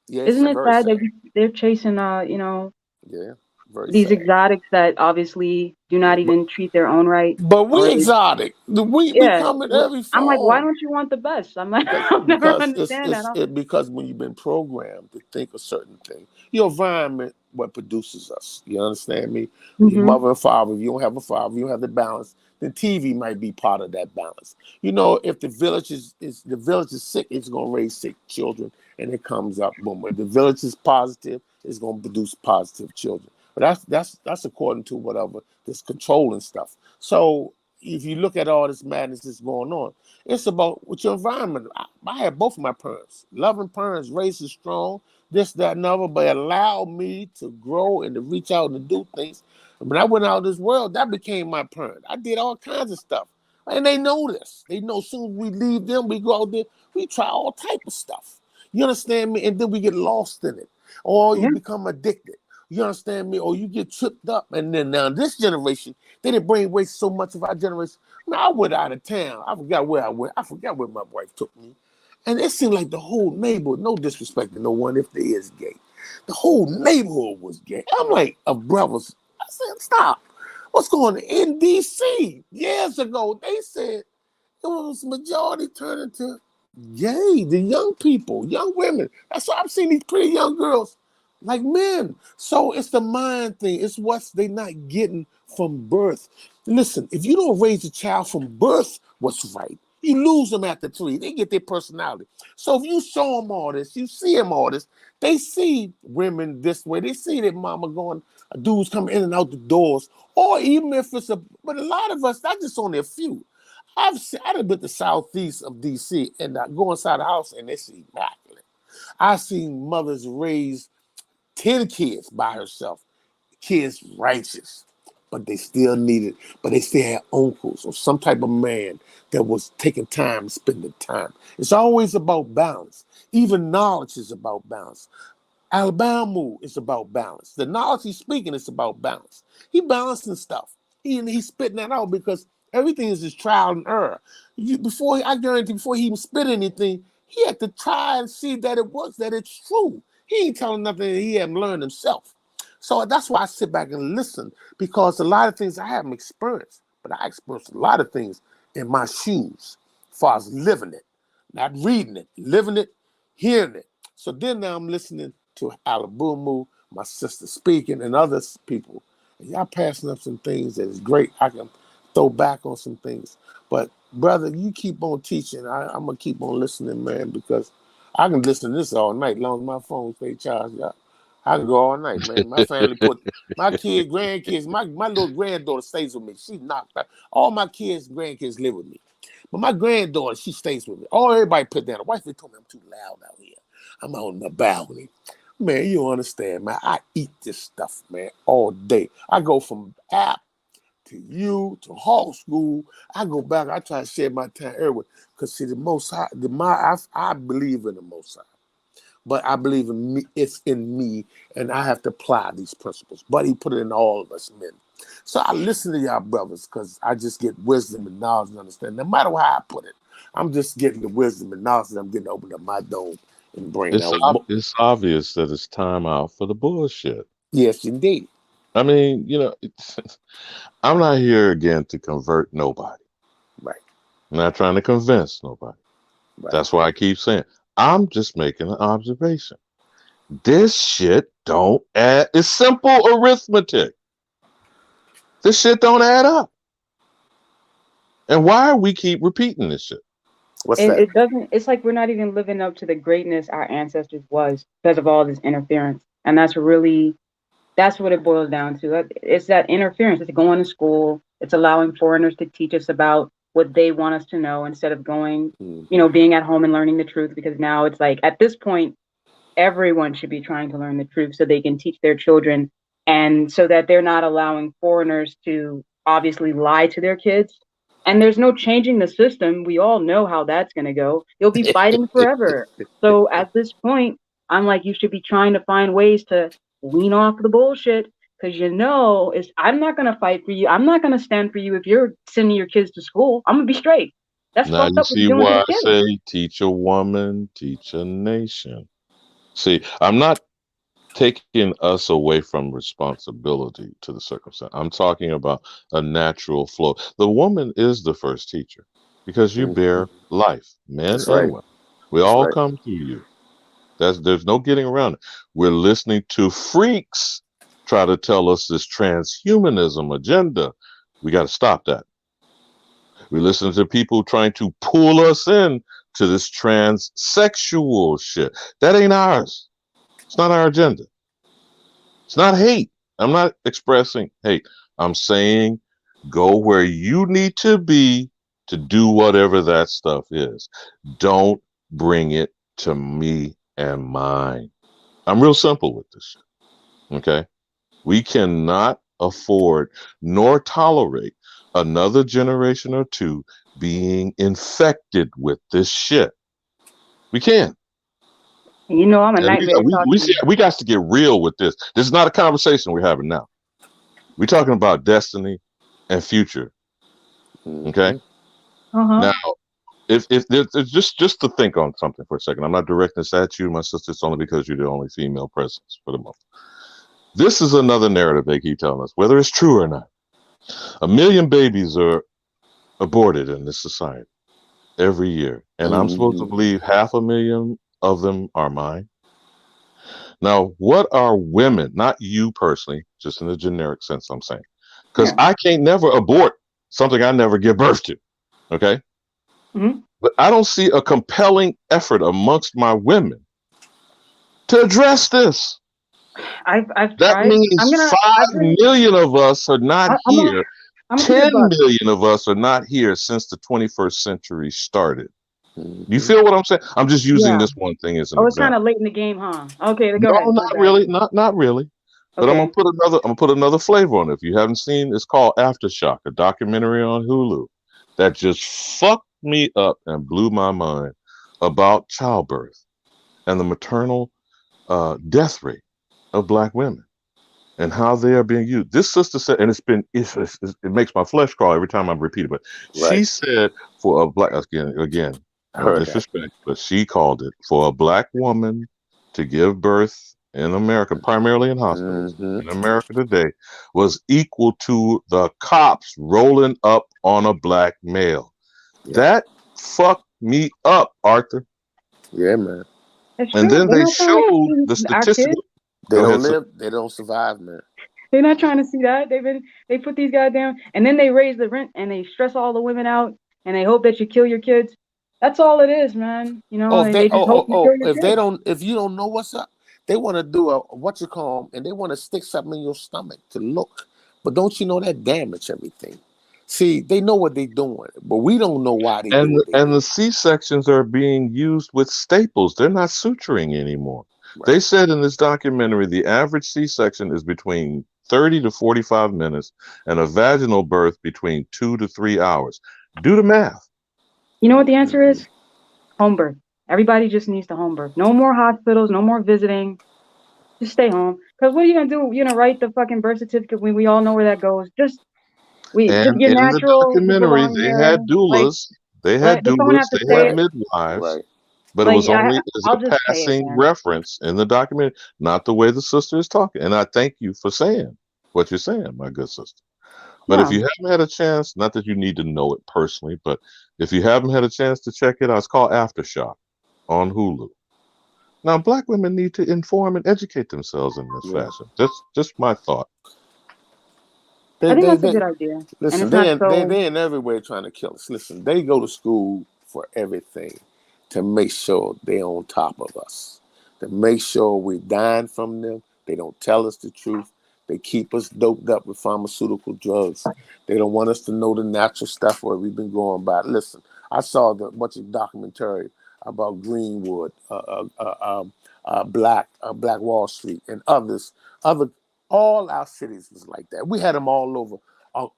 Yeah, Isn't it very sad sad. that they're chasing, Yeah, very these sad. exotics that obviously do not even treat their own right? But we exotic. We come in every I'm like, why form. don't you want the best? I'm like, I'll never understand that. Because when you've been programmed to think a certain thing, your environment what produces us. You understand me? Your mother and father. If you don't have a father, you don't have the balance. then TV might be part of that balance. You know, if the village is sick, it's gonna raise sick children, and it comes up. Boom. If the village is positive, it's gonna produce positive children. But that's according to whatever this controlling stuff. So if you look at all this madness that's going on, it's about with your environment. I had both of my parents, loving parents, raising strong, this, that, and other, but allowed me to grow and to reach out and to do things. And when I went out in this world, that became my parent. I did all kinds of stuff. And they know this. They know as soon as we leave them, we go out there, we try all type of stuff. You understand me? And then we get lost in it. Or you become addicted. You understand me? Or you get tripped up. And then now this generation, they didn't brainwash so much of our generation. Man, I went out of town. I forgot where I went. I forgot where my wife took me. And it seemed like the whole neighborhood, no disrespect to no one if there is gay, the whole neighborhood was gay. I'm like, brothers. I said, stop. What's going on? In D.C. years ago, they said it was majority turning to gay, the young people, young women. That's why I've seen these pretty young girls like men. So it's the mind thing. It's what they not getting from birth. Listen, if you don't raise a child from birth what's right, you lose them after 3. They get their personality. So if you show them all this, you see them all this, they see women this way. They see their mama going, dudes coming in and out the doors. Or even if it's but a lot of us, that's just only a few. I've been to the southeast of D.C. and I go inside the house and it's immaculate. I've seen mothers raise 10 kids by herself, kids righteous, but they still needed, but they still had uncles or some type of man that was taking time, spending time. It's always about balance. Even knowledge is about balance. Alabama is about balance. The knowledge he's speaking is about balance. He balancing stuff. He's spitting that out because everything is just trial and error. I guarantee before he even spit anything, he had to try and see that it works, that it's true. He ain't telling nothing that he hadn't learned himself. So that's why I sit back and listen, because a lot of things I haven't experienced, but I experienced a lot of things in my shoes as far as living it, not reading it, living it, hearing it. So then now I'm listening to Alabama, my sister speaking, and other people. And y'all passing up some things that is great. I can throw back on some things. But brother, you keep on teaching. I'm going to keep on listening, man, because I can listen to this all night, as long as my phone stay charged. Y'all. I can go all night, man. My family put my kids, grandkids, my little granddaughter stays with me. She knocked out. All my kids, grandkids live with me. But my granddaughter, she stays with me. Oh, everybody put down. The wife, they told me I'm too loud out here. I'm out on the balcony. Man, you don't understand, man. I eat this stuff, man, all day. I go from app to you to hall school. I go back. I try to share my time everywhere. Because see, the Most High, I believe in the Most High. But I believe in me, it's in me, and I have to apply these principles. But he put it in all of us men. So I listen to y'all brothers because I just get wisdom and knowledge and understanding. No matter how I put it, I'm just getting the wisdom and knowledge that I'm getting to open up my dome and brain. It's obvious that it's time out for the bullshit. Yes, indeed. I mean, I'm not here again to convert nobody. Right. I'm not trying to convince nobody. Right. That's why I keep saying, I'm just making an observation. This shit don't add. It's simple arithmetic. This shit don't add up. And why we keep repeating this shit? It doesn't. It's like we're not even living up to the greatness our ancestors was because of all this interference, and that's what it boils down to. It's that interference. It's going to school. It's allowing foreigners to teach us about what they want us to know instead of going, being at home and learning the truth. Because now it's like at this point, everyone should be trying to learn the truth so they can teach their children, and so that they're not allowing foreigners to obviously lie to their kids. And there's no changing the system. We all know how that's going to go. You'll be fighting forever. So at this point, I'm like, you should be trying to find ways to wean off the bullshit. Because I'm not going to fight for you. I'm not going to stand for you if you're sending your kids to school. I'm going to be straight. That's now fucked up. You see why I say teach a woman, teach a nation. See, I'm not taking us away from responsibility to the circumstance. I'm talking about a natural flow. The woman is the first teacher because you bear life, men and women. We all come through you. There's no getting around it. We're listening to freaks try to tell us this transhumanism agenda. We got to stop that. We listen to people trying to pull us in to this transsexual shit. That ain't ours. It's not our agenda. It's not hate. I'm not expressing hate. I'm saying go where you need to be to do whatever that stuff is. Don't bring it to me and mine. I'm real simple with this shit. Okay? We cannot afford nor tolerate another generation or two being infected with this shit. We can't. You know I'm a And nightmare to talk to. we got to get real with this. This is not a conversation we're having now. We're talking about destiny and future. Okay. Now, if just to think on something for a second, I'm not directing this at you, my sister. It's only because you're the only female presence for the moment. This is another narrative they keep telling us, whether it's true or not. 1 million babies are aborted in this society every year, and I'm supposed to believe 500,000 of them are mine. Now, what are women, not you personally, just in the generic sense I'm saying, because I can't never abort something I never give birth to, okay? But I don't see a compelling effort amongst my women to address this. I've That tried. means 5 million of us are not here. 10 million of us are not here since the 21st century started. You feel what I'm saying? I'm just using this one thing as an It's kind example. of late in the game, huh? Okay, go No, ahead. not really. Not really. But I'm gonna put another flavor on it. If you haven't seen, it's called Aftershock, a documentary on Hulu that just fucked me up and blew my mind about childbirth and the maternal death rate of Black women and how they are being used. This sister said, and it makes my flesh crawl every time I repeat it. But she said for a Black again, no disrespect, but she called it for a Black woman to give birth in America, primarily in hospitals in America today, was equal to the cops rolling up on a Black male. That fucked me up, Arthur. Yeah, man. And then they showed the statistical. They don't live. They don't survive, man. They're not trying to see that. They put these guys down, and then they raise the rent and they stress all the women out, and they hope that you kill your kids. That's all it is, man. You know, they just hope you kill your kids. If you don't know what's up, they want to do a what you call them, and they want to stick something in your stomach to look. But don't you know that damage everything? See, they know what they're doing, but we don't know why they do it. And the C-sections are being used with staples. They're not suturing anymore. They said in this documentary the average C-section is between 30 to 45 minutes and a vaginal birth between 2 to 3 hours. Do the math. You know what the answer is? Home birth. Everybody just needs to home birth. No more hospitals, no more visiting. Just stay home. Because what are you going to do? You're going to write the fucking birth certificate when we all know where that goes. Just And you're in natural. the documentary, they had doulas. They had midwives. But it was only as a passing reference in the documentary, not the way the sister is talking. And I thank you for saying what you're saying, my good sister. But if you haven't had a chance, not that you need to know it personally, but if you haven't had a chance to check it out, it's called Aftershock on Hulu. Now, Black women need to inform and educate themselves in this fashion. Just my thought. I think that's a good idea. Listen, they in everywhere trying to kill us. Listen, they go to school for everything to make sure they're on top of us, to make sure we're dying from them. They don't tell us the truth. They keep us doped up with pharmaceutical drugs. They don't want us to know the natural stuff where we've been going by. Listen, I saw a bunch of documentary about Greenwood, Black Wall Street, and other. All our cities was like that. We had them all over,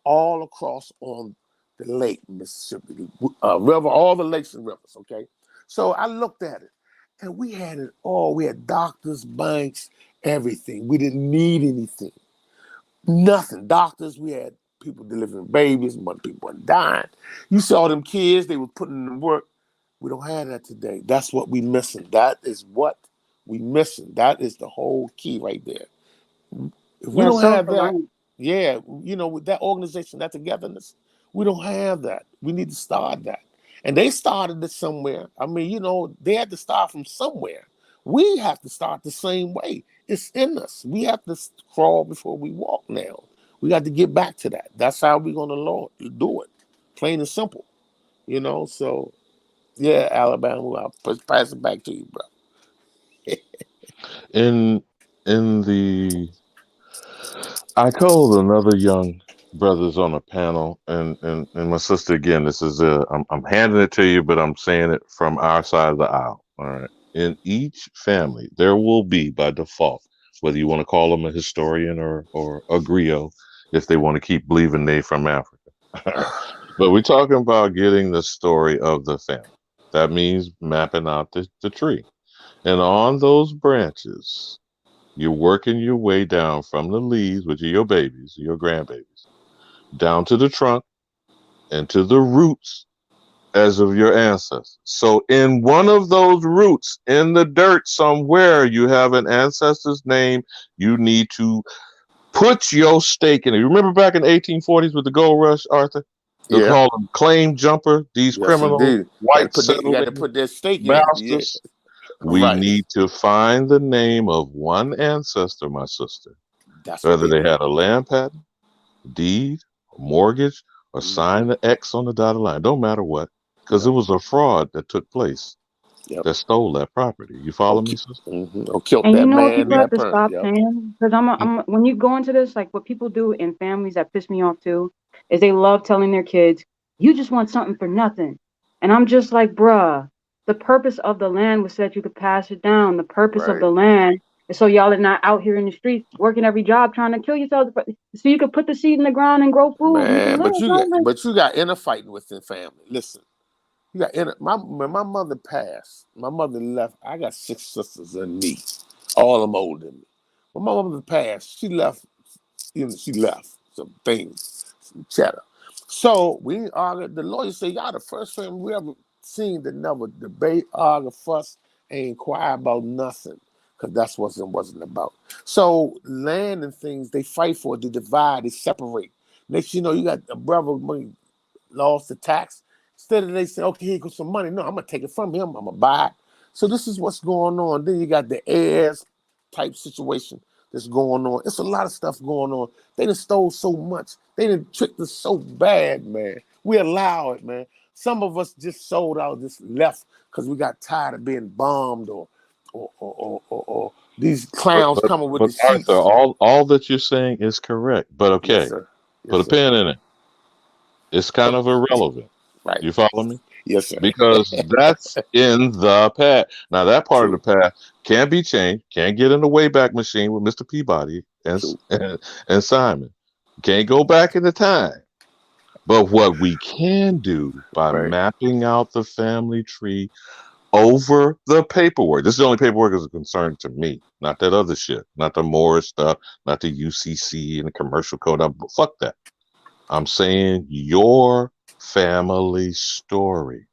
all across on the lake, Mississippi, river, all the lakes and rivers. Okay, so I looked at it, and we had it all. We had doctors, banks, everything. We didn't need anything, nothing. Doctors, we had people delivering babies, but people weren't dying. You saw them kids; they were putting in work. We don't have that today. That's what we missing. That is what we missing. That is the whole key right there. If we don't have that, with that organization, that togetherness, we don't have that. We need to start that. And they started it somewhere. I mean, they had to start from somewhere. We have to start the same way. It's in us. We have to crawl before we walk now. We got to get back to that. That's how we're going to do it. plain and simple. You know, so yeah, Alabama. I'll pass it back to you, bro. In the I called another young brothers on a panel, and my sister again. This is I'm handing it to you, but I'm saying it from our side of the aisle. All right. In each family, there will be by default, whether you want to call them a historian or a griot, if they want to keep believing they from Africa. All right. But we're talking about getting the story of the family. That means mapping out the tree, and on those branches. You're working your way down from the leaves, which are your babies, your grandbabies, down to the trunk and to the roots as of your ancestors. So, in one of those roots in the dirt somewhere, you have an ancestor's name. You need to put your stake in it. You remember back in the 1840s with the gold rush, Arthur? They Yeah. call them claim jumper, these Yes, criminals, indeed. white You got to settlement put that stake in it. Yeah. bastards. We Right. need to find the name of one ancestor, my sister. That's what Whether they they do. had a land patent, deed, a mortgage, or signed the X on the dotted line. Don't matter what, because it was a fraud that took place that stole that property. You follow me, sister? Or killed And you that know what man, people have that to parent. stop saying? Because I'm when you go into this, like what people do in families that piss me off too, is they love telling their kids, "You just want something for nothing," and I'm just like, bruh, the purpose of the land was so that you could pass it down. The purpose of Right. the land is so y'all are not out here in the streets working every job trying to kill yourselves, so you could put the seed in the ground and grow food and you can Man, live. but you got inner fighting within family. Listen, you got inner. When my mother passed, my mother left. I got 6 sisters and me, all of them older than me. When my mother passed, she left. She left some things, some cheddar. So we argued. The lawyer said, "Y'all the first family we ever seen that never debate, argue, fuss, and inquire about nothing, because that's what it wasn't about." So land and things they fight for, they divide, they separate. Next, you know, you got a brother lost the tax. Instead of they say, "Okay, here goes some money," no, I'm gonna take it from him. I'm gonna buy it. So this is what's going on. Then you got the heirs type situation that's going on. It's a lot of stuff going on. They done stole so much. They done tricked us so bad, man. We allow it, man. Some of us just sold out, just left because we got tired of being bombed or these But, clowns but, coming with but the Arthur, sheets. all that you're saying is correct. But Yes, okay, sir. put Yes, a sir. pin in it. It's kind of irrelevant. Right. You follow me? Yes, sir. Because that's in the past. Now that part of the past can't be changed. Can't get in the Wayback Machine with Mr. Peabody and Simon. Can't go back in the time. But what we can do by mapping out the family tree over the paperwork. This is the only paperwork that's a concern to me, not that other shit, not the Morris stuff, not the UCC and the commercial code. Fuck that. I'm saying your family story.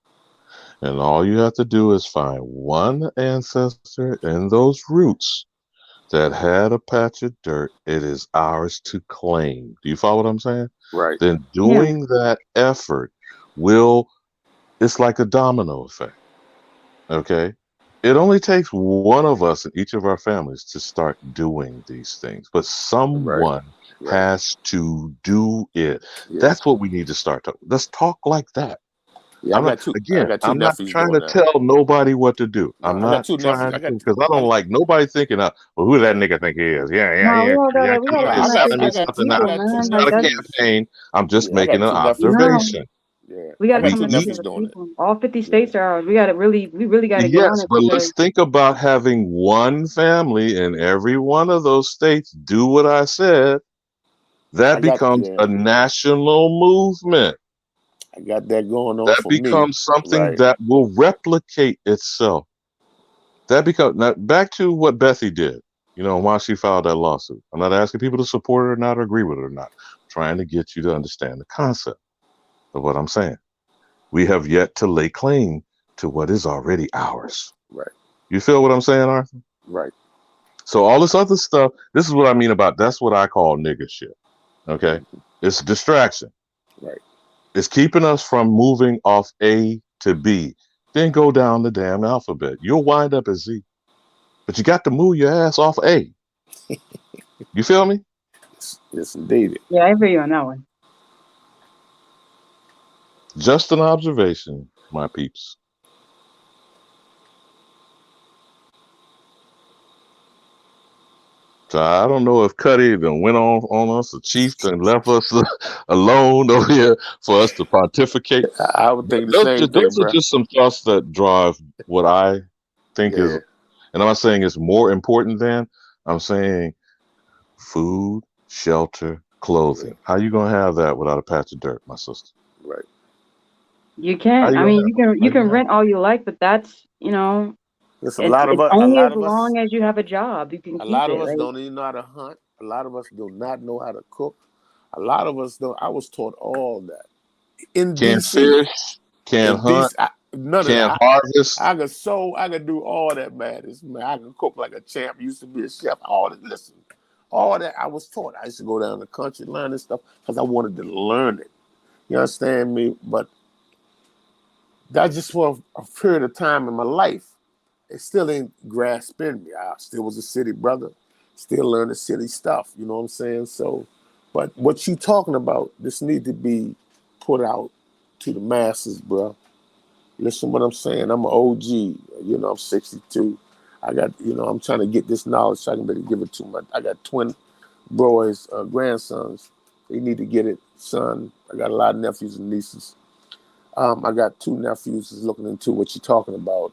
And all you have to do is find one ancestor in those roots that had a patch of dirt. It is ours to claim. Do you follow what I'm saying? Right. Then doing that effort it's like a domino effect. Okay. It only takes one of us in each of our families to start doing these things, but someone has to do it. Yeah. That's what we need to start talking. Let's talk like that. Yeah, I got two I'm not nephews trying doing to that. tell nobody what to do. No, I'm I got not 2 nephews. trying to, because I don't like nobody thinking, well, who that nigga think he is? No, Yeah. we Come gotta on come here, at send this me as a something people, out. man. It's Like not a that's campaign. I'm just making an no. observation. We gotta got come 2 at this nephews as a doing it. people. All 50 states are ours. We really gotta get on Yes, it but because let's think about having one family in every one of those states do what I said. That becomes a national movement. I got that going on That for me. becomes something Right. that will replicate itself. Now back to what Bethy did, why she filed that lawsuit. I'm not asking people to support it or not, or agree with it or not. I'm trying to get you to understand the concept of what I'm saying. We have yet to lay claim to what is already ours. Right. You feel what I'm saying, Arthur? Right. So all this other stuff, this is what I mean about, that's what I call nigga shit. Okay? It's distraction. Right. It's keeping us from moving off A to B. Then go down the damn alphabet. You'll wind up as Z. But you got to move your ass off A. You feel me? Yes, indeed. Yeah, I hear you on that one. Just an observation, my peeps. So I don't know if Cuddy then went on us, the chief, and left us alone over here for us to pontificate. I would think the Those, same thing, those are bro. just some thoughts that drive what I think is, Yeah. and I'm not saying it's more important than, I'm saying food, shelter, clothing. How you gonna have that without a patch of dirt, my sister? Right. You How can't. you I gonna mean, have? you can rent all you like, but that's, you know, Listen, a lot it's of only as us, long as you have a job, you can a keep lot of it. us Like, don't even know how to hunt. A lot of us do not know how to cook. A lot of us don't. I was taught all that in Can't DC. fish, can't In hunt, DC, none of can't that. harvest. I could do all that madness, man. I could cook like a champ. Used to be a chef. All that. Listen, all that I was taught. I used to go down the country, learn this stuff because I wanted to learn it. You understand me? But that's just for a period of time in my life. It still ain't grasping me. I still was a city brother, still learning city stuff. You know what I'm saying? So, but what you talking about, this need to be put out to the masses, bro. Listen what I'm saying. I'm an OG. You know, I'm 62. I got, I'm trying to get this knowledge so I can really give it to my, I got twin boys, grandsons. They need to get it, son. I got a lot of nephews and nieces. I got two nephews is looking into what you're talking about.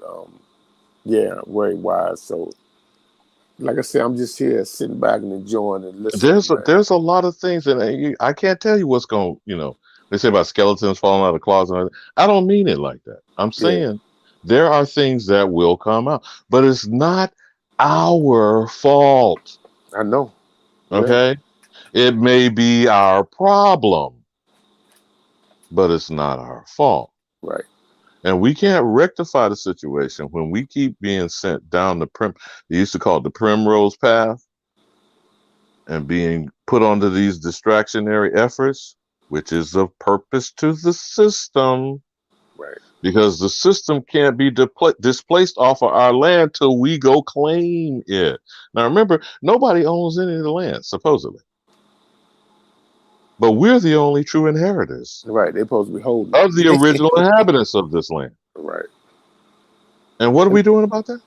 Yeah, very wise. So, like I said, I'm just here sitting back and enjoying and listening, man. There's a lot of things, and I can't tell you what's going. They say about skeletons falling out of the closet. I don't mean it like that. I'm Yeah, saying there are things that will come out, but it's not our fault. I know. Yeah, Okay, it may be our problem, but it's not our fault. right. And we can't rectify the situation when we keep being sent down they used to call it the primrose path, and being put onto these distractionary efforts, which is of purpose to the system, Right. because the system can't be displaced off of our land till we go claim it. Now, remember, nobody owns any of the land, supposedly. But we're the only true inheritors Right. They're supposed to be holding of the original it. inhabitants of this land. Right. And what are we doing about that?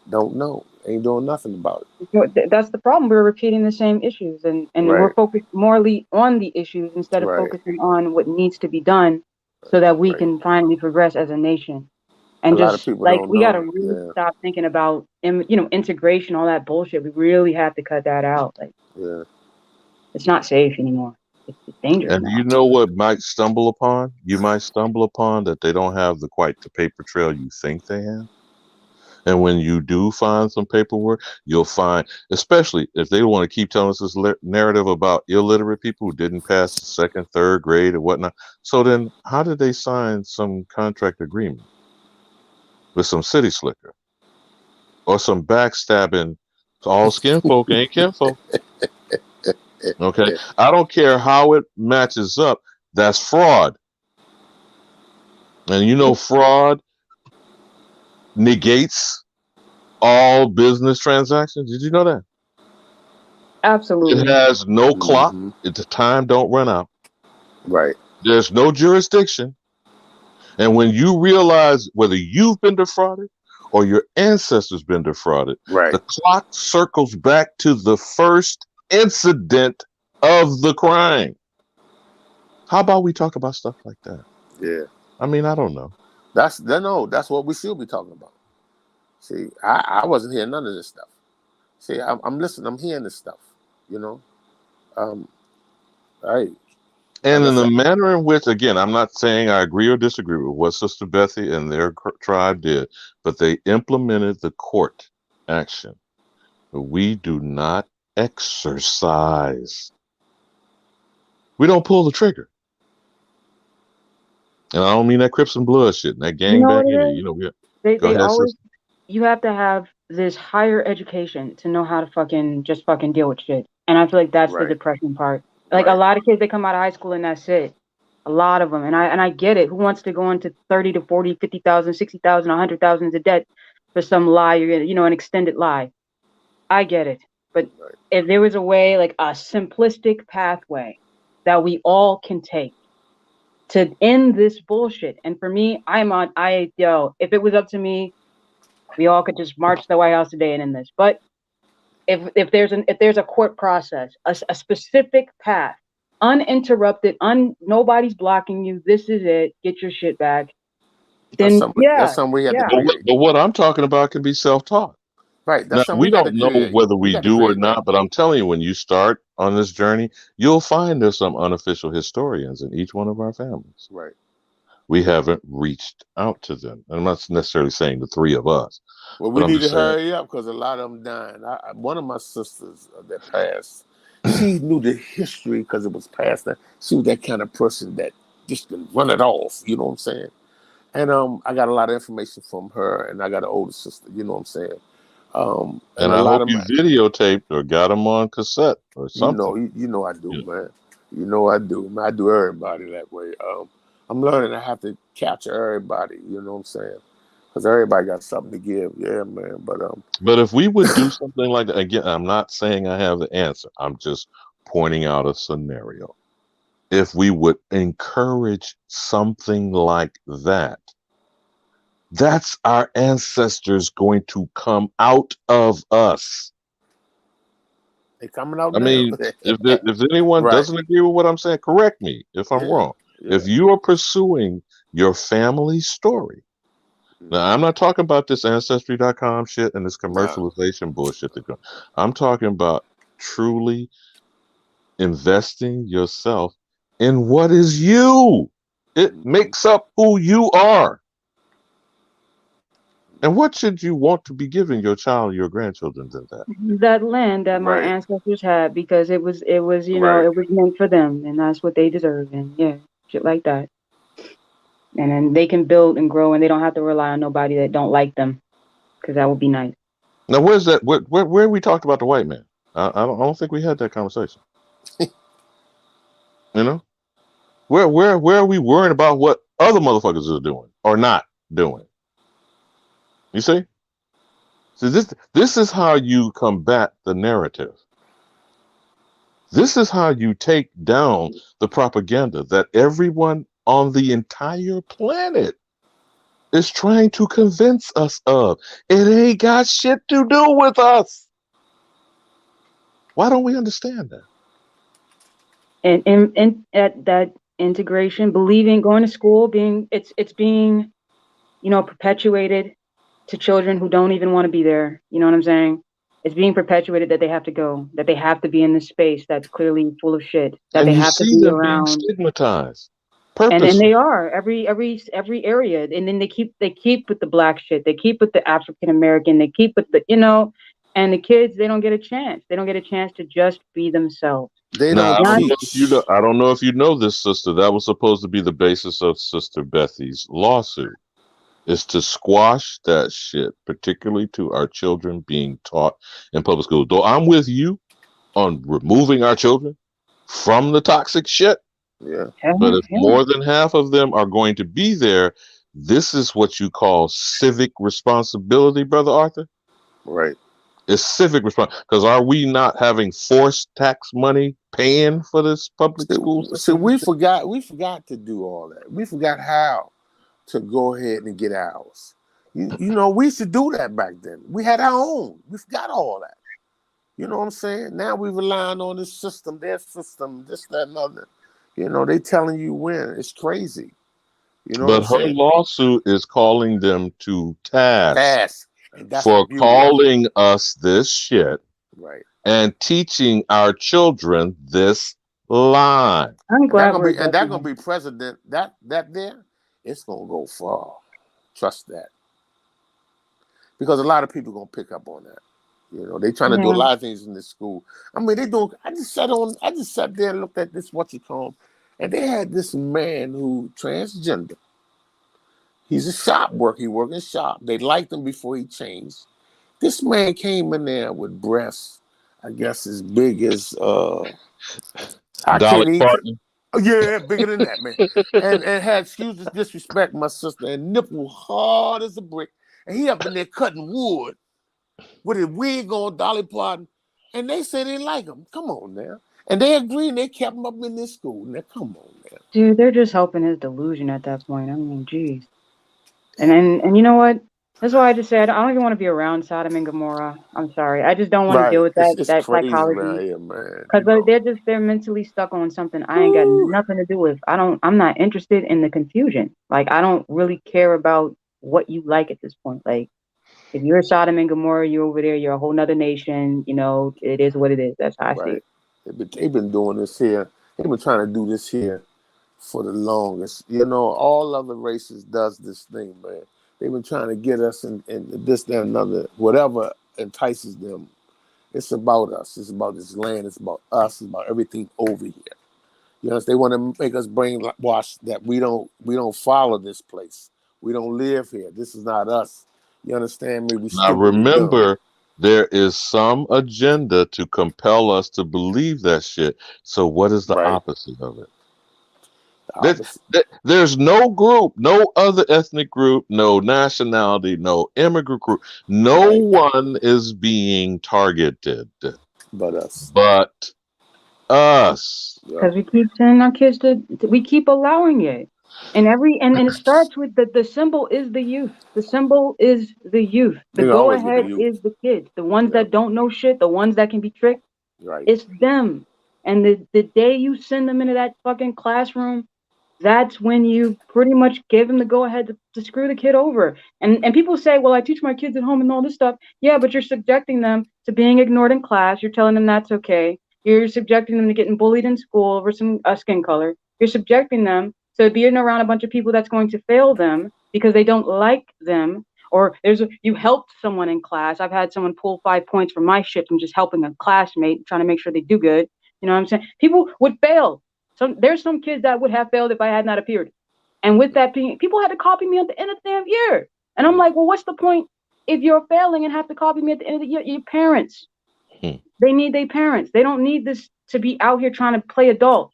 Don't know. Ain't doing nothing about it. that's the problem. We're repeating the same issues, and Right. we're focused morely on the issues instead of Right. focusing on what needs to be done so that we can finally progress as a nation. A And lot of just people like don't we got to know. really Yeah. stop thinking about, integration, all that bullshit. We really have to cut that out. Like, Yeah. it's not safe anymore. It's dangerous And now. you know what might stumble upon? You might stumble upon that they don't have quite the paper trail you think they have. And when you do find some paperwork, you'll find, especially if they want to keep telling us this narrative about illiterate people who didn't pass the second, third grade or whatnot. So then, how did they sign some contract agreement with some city slicker or some backstabbing? All skin folk ain't kinfolk. Okay, I don't care how it matches up. That's fraud, and fraud negates all business transactions. Did you know that? It Absolutely. has no clock. Mm-hmm. The time don't run out. Right. There's no jurisdiction. And when you realize whether you've been defrauded or your ancestors been defrauded, Right. the clock circles back to the first incident of the crime. How about we talk about stuff like that? Yeah. I mean, I don't know. That's what we should be talking about. See, I wasn't hearing none of this stuff. See, I'm listening. I'm hearing this stuff. You know. Right. And Like I in the said, manner in which, again, I'm not saying I agree or disagree with what Sister Bethy and their tribe did, but they implemented the court action. We do not exercise. We don't pull the trigger. And I don't mean that Crips and Blood shit and that You know what gangbang it either. is? Go They ahead, always, sister. you have to have this higher education to know how to just fucking deal with shit. And I feel like that's the right. depressing part. Like a Right. lot of kids, they come out of high school and that's it. A lot of them. And I get it. Who wants to go into 30 to 40, 50,000, 60,000, 100,000 of debt for some lie, an extended lie. I get it. But if there was a way, like a simplistic pathway that we all can take, to end this bullshit. And for me, if it was up to me, we all could just march to the White House today and end this. But if there's a court process, a specific path, uninterrupted, nobody's blocking you, this is it, get your shit back. Then that's something we have to create. But what I'm talking about can be self-taught. Right. Now, That's something we we got to don't know create. whether We we got to do or create that. not, but I'm telling you, when you start on this journey, you'll find there's some unofficial historians in each one of our families. Right. We haven't reached out to them. And I'm not necessarily saying the three of us. Well, but we I'm need to just saying, hurry up because a lot of them dying. One of my sisters that passed, she knew the history because it was passed. She was that kind of person that just can run it off. You know what I'm saying? And I got a lot of information from her, and I got an older sister. You know what I'm saying? and A I lot hope of you videotaped or got them on cassette or something. you know I do, man. You know I do. I do everybody that way. I'm learning I have to capture everybody. You know what I'm saying? Because everybody got something to give. Yeah, man. But if we would do something like that, again, I'm not saying I have the answer. I'm just pointing out a scenario. If we would encourage something like that, that's our ancestors going to come out of us. They coming out I now. mean, if anyone Right. doesn't agree with what I'm saying, correct me if I'm wrong. Yeah. If you are pursuing your family story, now I'm not talking about this Ancestry.com shit and this commercialization bullshit. I'm talking about truly investing yourself in what is you. It makes up who you are. And what should you want to be giving your child or your grandchildren than that? That land that my ancestors had, because it was it was meant for them, and that's what they deserve. And yeah, shit like that. And then they can build and grow, and they don't have to rely on nobody that don't like them, because that would be nice. Now, where's that? Where we talked about the white man? I don't think we had that conversation. You know, where are we worrying about what other motherfuckers are doing or not doing? You see? So this is how you combat the narrative. This is how you take down the propaganda that everyone on the entire planet is trying to convince us of. It ain't got shit to do with us. Why don't we understand that? And at that integration, believing, going to school, it's being, perpetuated to children who don't even want to be there. You know what I'm saying? It's being perpetuated that they have to go, that they have to be in this space that's clearly full of shit, that And they you have to see be them around. being stigmatized. And Purposely. they are every area, and then they keep with the black shit, they keep with the African American, they keep with the and the kids, they don't get a chance. They don't get a chance to just be themselves. They now, don't I teach. don't know if you know this, sister. That was supposed to be the basis of Sister Bethy's lawsuit, is to squash that shit, particularly to our children being taught in public schools. Though I'm with you on removing our children from the toxic shit. Yeah. But if more than half of them are going to be there, this is what you call civic responsibility, Brother Arthur. Right. It's civic responsibility. Because are we not having forced tax money paying for this public school system? So we forgot to do all that. We forgot how to go ahead and get ours. You know, we used to do that back then. We had our own. We forgot all that. You know what I'm saying? Now we relying on this system, their system, this, that, and other. You know, they telling you when. It's crazy. You know But what I'm her saying? lawsuit is calling them to task for the beauty of it. calling us this shit, right, and teaching our children this lie. I'm glad that's gonna be president. That there, it's gonna go far. Trust that. Because a lot of people gonna pick up on that. You know, they trying to do a lot of things in this school. I mean, they do. I just sat there and looked at this, and they had this man who transgender. He's a shop worker. He worked in shop. They liked him before he changed. This man came in there with breasts, I guess as big as I Dolly can't Parton. Yeah, bigger than that, man. and had, excuse the disrespect, my sister, and nipple hard as a brick. And he up in there cutting wood with his wig on, Dolly Parton. And they say they like him. Come on now. And they agreed and they kept him up in this school. Now, come on Dude, they're just helping his delusion at that point. I mean, geez. And you know what? That's why I just said I don't even want to be around Sodom and Gomorrah. I'm sorry. I just don't want to deal Right. with It's that crazy around psychology. here, man. Because they're mentally stuck on something I ain't got nothing to do with. I'm not interested in the confusion. Like I don't really care about what you like at this point. Like if you're Sodom and Gomorrah, you're over there, you're a whole nother nation, it is what it is. That's how I see Right. it. They've been doing this here. They've been trying to do this here for the longest. All other races does this thing, man. They've been trying to get us in this, that, and another, whatever entices them. It's about us. It's about this land. It's about us. It's about everything over here. They want to make us brainwash that we don't follow this place. We don't live here. This is not us. You understand me? We Now stick what we do. remember, there is some agenda to compel us to believe that shit. So what is the opposite of it? There's no group, no other ethnic group, no nationality, no immigrant group. No one is being targeted. But us. But us. Because we keep sending our kids we keep allowing it. And it starts with the symbol is the youth. The symbol is the youth. The They go always get the ahead youth. is the kids. The ones that don't know shit, the ones that can be tricked. Right. It's them. And the day you send them into that fucking classroom, that's when you pretty much gave them the go ahead to screw the kid over. And people say, well, I teach my kids at home and all this stuff. Yeah, but you're subjecting them to being ignored in class. You're telling them that's okay. You're subjecting them to getting bullied in school over some skin color. You're subjecting them to being around a bunch of people that's going to fail them because they don't like them. Or you helped someone in class. I've had someone pull 5 points from my shit from just helping a classmate, trying to make sure they do good. You know what I'm saying? People would fail. There's some kids that would have failed if I had not appeared. And with that being, people had to copy me at the end of the damn year. And I'm like, well, what's the point if you're failing and have to copy me at the end of the year? Your parents. They need their parents. They don't need this to be out here trying to play adult.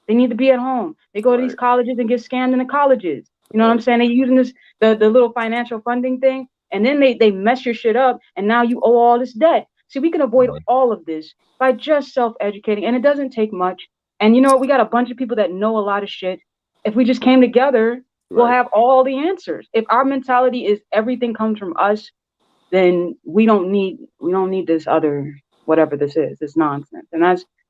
They need to be at home. They go to these colleges and get scammed in the colleges. You know what I'm saying? They're using the little financial funding thing, and then they mess your shit up, and now you owe all this debt. See, we can avoid all of this by just self-educating, and it doesn't take much. And you know what? We got a bunch of people that know a lot of shit. If we just came together, we'll have all the answers. If our mentality is everything comes from us, then we don't need this other whatever this is, this nonsense. And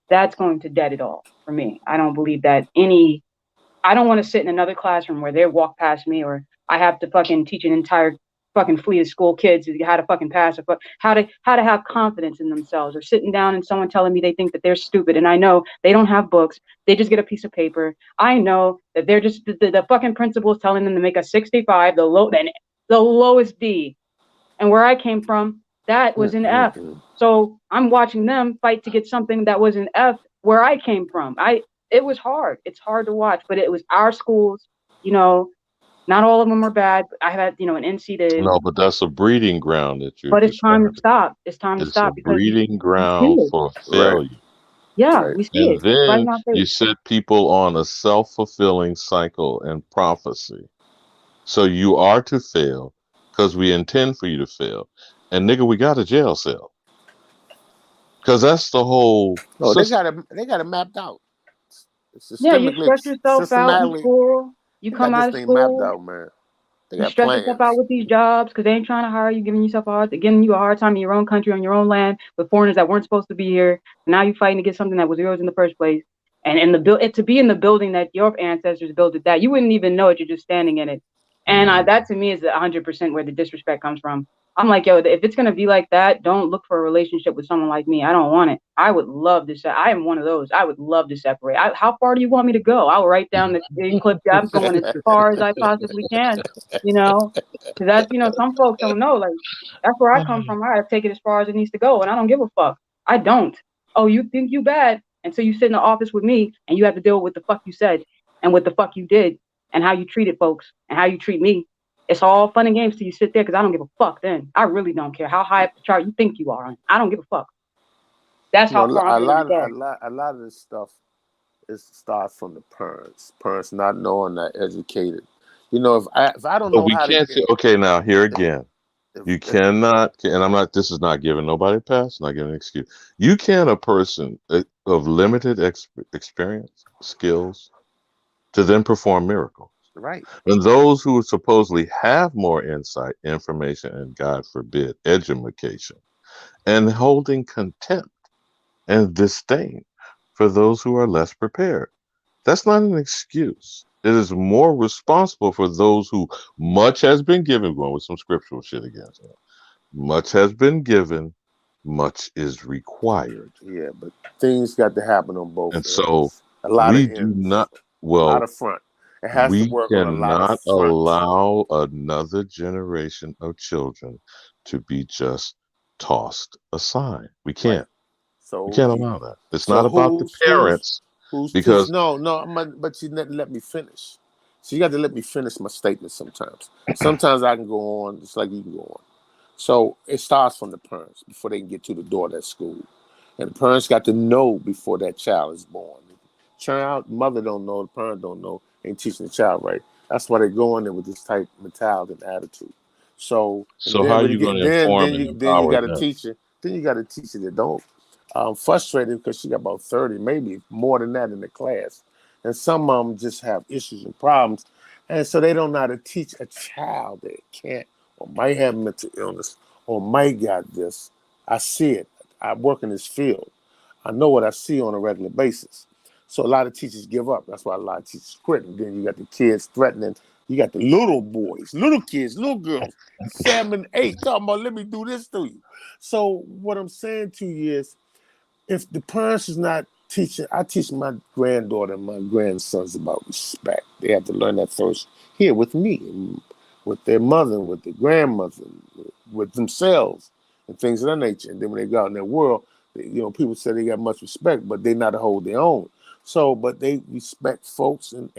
that's going to dead it all for me. I don't believe that I don't want to sit in another classroom where they walk past me, or I have to fucking teach an entire fucking fleet of school kids how to fucking pass, or how to have confidence in themselves, or sitting down and someone telling me they think that they're stupid. And I know they don't have books. They just get a piece of paper. I know that they're just the fucking principal is telling them to make a 65, the lowest D. And where I came from, that was an F. So I'm watching them fight to get something that was an F where I came from. It was hard. It's hard to watch, but it was our schools. Not all of them are bad. I had, an NC to. No, but that's a breeding ground that you're But it's time to describing. stop. It's time to stop It's a because breeding ground for failure. Yeah, we see And it. It's right then in our you face. set people on a self-fulfilling cycle and prophecy. So you are to fail because we intend for you to fail. And nigga, we got a jail cell. Because that's the whole No, they system. got it mapped out. Yeah, you stress yourself out in school. You They got come this out of thing mapped school. out, man. They You got stress yourself out plans. with these jobs because they ain't trying to hire you, giving you a hard time in your own country, on your own land, with foreigners that weren't supposed to be here. And now you're fighting to get something that was yours in the first place. And to be in the building that your ancestors built it, that you wouldn't even know it. You're just standing in it. And that to me is 100% where the disrespect comes from. I'm like, yo, if it's gonna be like that, don't look for a relationship with someone like me. I don't want it. I would love to. I am one of those. I would love to separate. How far do you want me to go? I'll write down the clip. I'm going as far as I possibly can. Because that's some folks don't know. Like that's where I come from. I take it as far as it needs to go, and I don't give a fuck. I don't. Oh, you think you bad? And so you sit in the office with me, and you have to deal with the fuck you said, and what the fuck you did, and how you treated folks, and how you treat me. It's all fun and games till you sit there because I don't give a fuck then. I really don't care how high up the chart you think you are. I don't give a fuck. That's how far I'm willing to go. A lot of this stuff starts from the parents. Parents not knowing, not educated. If I don't know we how can't to. say, okay, now here again. You cannot, and I'm not, this is not giving nobody a pass, not giving an excuse. You can, a person of limited experience, skills, to then perform miracles. Right. And those who supposedly have more insight, information, and God forbid, education, and holding contempt and disdain for those who are less prepared. That's not an excuse. It is more responsible for those who much has been given, going with some scriptural shit again. Much has been given, much is required. Yeah, but things got to happen on both And ends. so A lot of we do ends, not, a lot well, of front. It has to we work on a lot of cannot fronts. allow another generation of children to be just tossed aside. We Right. can't. We So can't you, allow that. It's so not about the parents who's because teaching? No, but you didn't let me finish. So you got to let me finish my statement sometimes. Sometimes I can go on just like you can go on. So it starts from the parents before they can get to the door of that school. And the parents got to know before that child is born. Child, mother don't know, the parent don't know, ain't teaching the child right. That's why they go in there with this type of mentality and attitude. So and so how then are when you you get going to inform and then you empower got to them? teach it. Then you got to teach it that don't. Frustrated because she got about 30, maybe more than that in the class. And some of them just have issues and problems. And so they don't know how to teach a child that can't or might have mental illness or might got this. I see it. I work in this field. I know what I see on a regular basis. So a lot of teachers give up. That's why a lot of teachers quit. And then you got the kids threatening. You got the little boys, little kids, little girls, 7, 8, talking about, let me do this to you. So what I'm saying to you is, if the parents is not teaching, I teach my granddaughter and my grandsons about respect. They have to learn that first here with me, with their mother, with their grandmother, with themselves, and things of that nature. And then when they go out in their world, people say they got much respect, but they not to hold their own. So, but they respect folks, and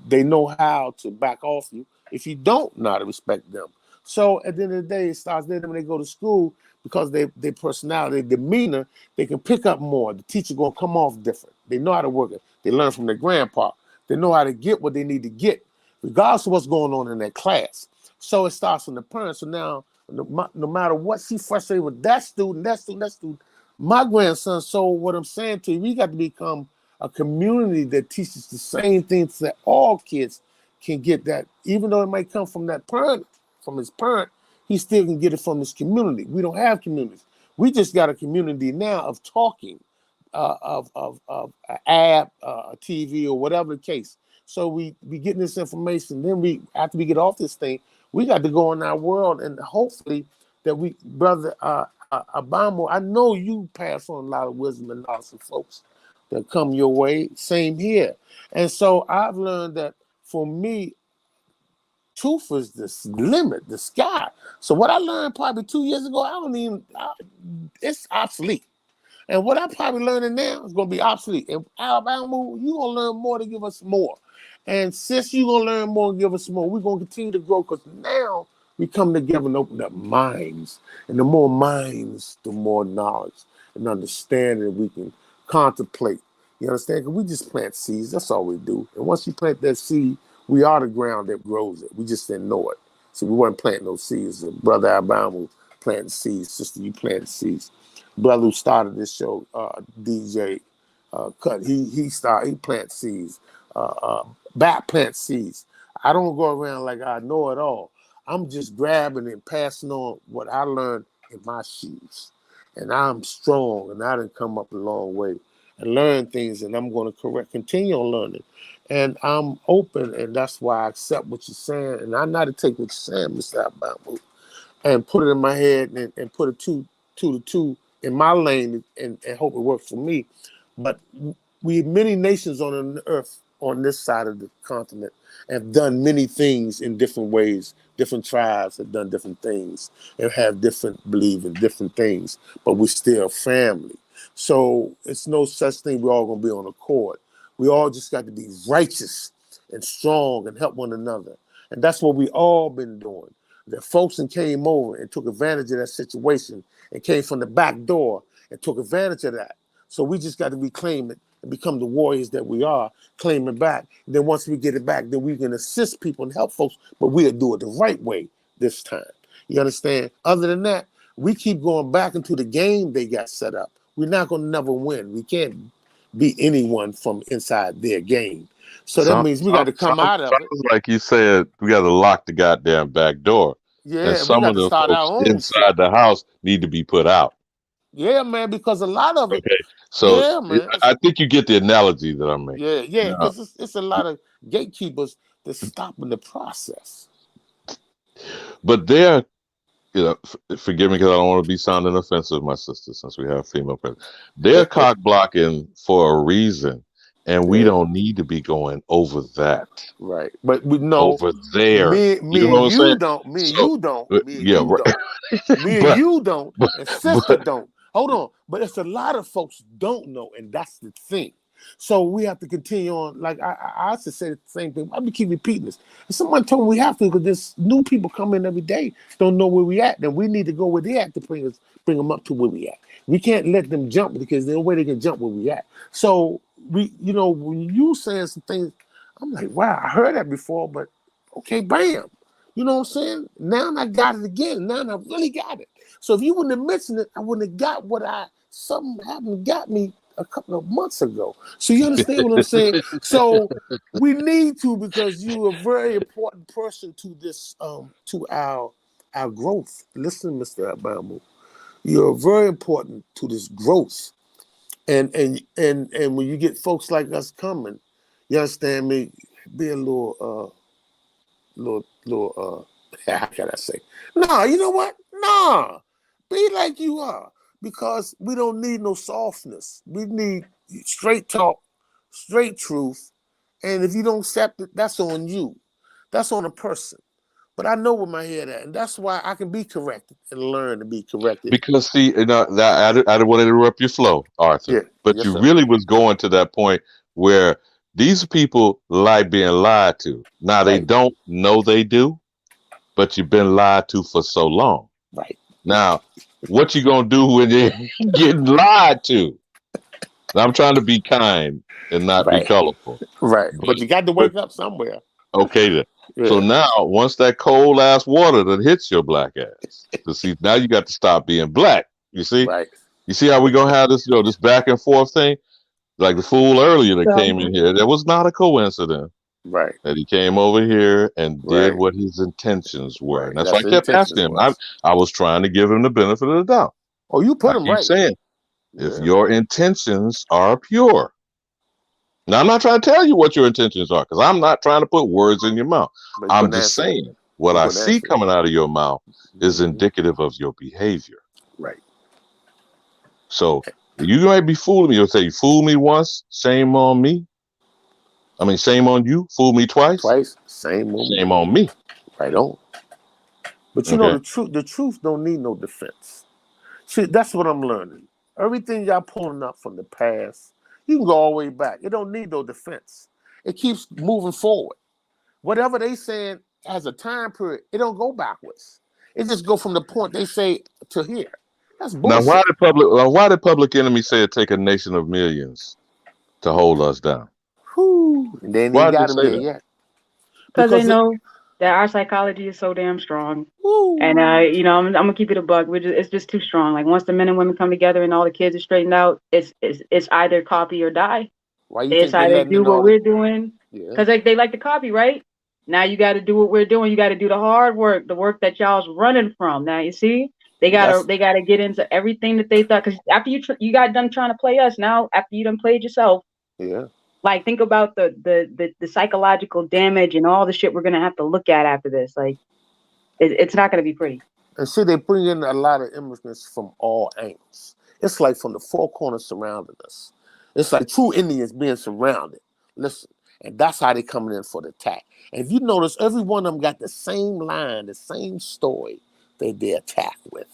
they know how to back off you if you don't know how to respect them. So at the end of the day, it starts then when they go to school because their personality, their demeanor, they can pick up more. The teacher gonna come off different. They know how to work it. They learn from their grandpa. They know how to get what they need to get, regardless of what's going on in that class. So it starts from the parents. So now, no matter what, she's frustrated with that student, my grandson. So what I'm saying to you, we got to become a community that teaches the same things that all kids can get. That even though it might come from that parent, from his parent, he still can get it from his community. We don't have communities. We just got a community now of talking, of an app, a TV, or whatever the case. So we getting this information. Then after we get off this thing, we got to go in our world, and hopefully that brother Obama, I know you pass on a lot of wisdom and knowledge to folks that come your way. Same here. And so I've learned that for me, truth is the limit, the sky. So what I learned probably 2 years ago, it's obsolete. And what I'm probably learning now is going to be obsolete. And Alabama, you're going to learn more to give us more. And sis, you're going to learn more and give us more. We're going to continue to grow because now we come together and open up minds. And the more minds, the more knowledge and understanding we can contemplate. You understand? Because we just plant seeds. That's all we do. And once you plant that seed, we are the ground that grows it. We just didn't know it. So we weren't planting those seeds. Brother Alabama planting seeds. Sister, you planting seeds. Brother who started this show, DJ Cut, he plants seeds. Bat plant seeds. I don't go around like I know it all. I'm just grabbing and passing on what I learned in my shoes. And I'm strong, and I done come up a long way and learn things, and I'm going to continue on learning. And I'm open, and that's why I accept what you're saying. And I know how to take what you're saying, Mr. Alabama, and put it in my head and put it two to two in my lane and hope it works for me. But we many nations on the earth on this side of the continent have done many things in different ways. Different tribes have done different things and have different belief in different things, but we're still family. So it's no such thing we're all gonna be on accord. We all just got to be righteous and strong and help one another. And that's what we all been doing. The folks that came over and took advantage of that situation and came from the back door and took advantage of that. So we just got to reclaim it and become the warriors that we are, claim it back. And then once we get it back, then we can assist people and help folks, but we'll do it the right way this time. You understand? Other than that, we keep going back into the game they got set up. We're not going to never win. We can't be anyone from inside their game. So that means we got to come out of it. Like you said, we got to lock the goddamn back door. Yeah, and some we got of to the start our folks own shit. inside the house need to be put out. Yeah, man, because a lot of it. Okay, so yeah, man. I think you get the analogy that I'm making. Yeah, because it's a lot of gatekeepers that's stopping the process. But they're, forgive me because I don't want to be sounding offensive, my sister, since we have female president. They're cock blocking for a reason, and we don't need to be going over that. Right, but we know over there. Me You know what I'm and you saying? don't. Me and So, you don't. Me and yeah, you right. don't. Me and But- you don't. And sister don't. Hold on, but it's a lot of folks don't know, and that's the thing. So we have to continue on. Like I used to say the same thing. I keep repeating this. And someone told me we have to because there's new people come in every day, don't know where we at. Then we need to go where they at to bring them up to where we at. We can't let them jump because there's no way they can jump where we at. So we, when you saying some things, I'm like, wow, I heard that before, but okay, bam. You know what I'm saying? Now I got it again. Now I really got it. So if you wouldn't have mentioned it, I wouldn't have got something happened got me a couple of months ago. So you understand what I'm saying? So we need to, because you're a very important person to this, to our growth. Listen, Mr. Abamu, you're very important to this growth. And when you get folks like us coming, you understand me? Be a little how can I say? Nah, you know what? Nah, be like you are, because we don't need no softness. We need straight talk, straight truth. And if you don't accept it, that's on you. That's on a person. But I know where my head at, and that's why I can be corrected and learn to be corrected. Because see, I didn't want to interrupt your flow, Arthur. Yeah, but yes, you sir. really was going to that point where these people like being lied to. Now they don't know they do, but you've been lied to for so long. Right. Now, what you gonna do when you're getting lied to? Now, I'm trying to be kind and not be colorful. Right. But you got to wake up somewhere. Okay then. Yeah. So now, once that cold ass water that hits your black ass, see, now you got to stop being black. You see? Right. You see how we gonna have this, this back and forth thing? Like the fool earlier that came in here. That was not a coincidence. Right. That he came over here and did what his intentions were. Right. And that's That's why I kept his asking him. intentions I was trying to give him the benefit of the doubt. Oh, you put I him keep right. saying, if your intentions are pure. Now, I'm not trying to tell you what your intentions are, because I'm not trying to put words in your mouth. But you I'm gonna just answer it. saying what You I gonna see answer it. coming out of your mouth is indicative of your behavior. Right. So you might be fooling me. You'll say, you fooled me once, shame on me. I mean, shame on you. Fool me twice. Shame on me. Right on. But you know the truth don't need no defense. See, that's what I'm learning. Everything y'all pulling up from the past, you can go all the way back. It don't need no defense. It keeps moving forward. Whatever they saying has a time period, it don't go backwards. It just go from the point they say to here. That's bullshit. Now, why did Public Enemy say it take a nation of millions to hold us down? Whew. And they ain't Why even did got they them say there that? yet. Because they know that our psychology is so damn strong. And I'm gonna keep it a buck. It's just too strong. Like once the men and women come together and all the kids are straightened out, it's either copy or die. Why you It's think they either letting do in what all we're doing, Yeah. because they like to copy, right? Now you got to do what we're doing. You got to do the hard work, the work that y'all's running from. Now you see, they gotta get into everything that they thought. Because after you got done trying to play us, now after you done played yourself, Yeah. like think about the psychological damage and all the shit we're gonna have to look at after this. Like it's not gonna be pretty. And see, they bring in a lot of immigrants from all angles. It's like from the four corners surrounding us. It's like true Indians being surrounded. Listen, and that's how they coming in for the attack. And if you notice, every one of them got the same line, the same story that they attack with.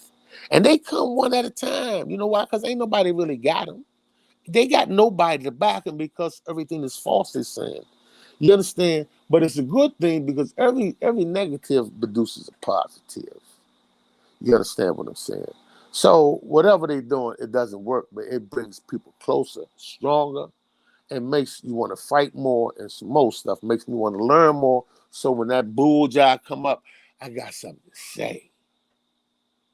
And they come one at a time. You know why? Because ain't nobody really got them. They got nobody to back them because everything is false, they're saying. You understand? But it's a good thing because every negative produces a positive. You understand what I'm saying? So whatever they're doing, it doesn't work, but it brings people closer, stronger, and makes you want to fight more, and some more stuff makes me want to learn more. So when that bull job come up, I got something to say.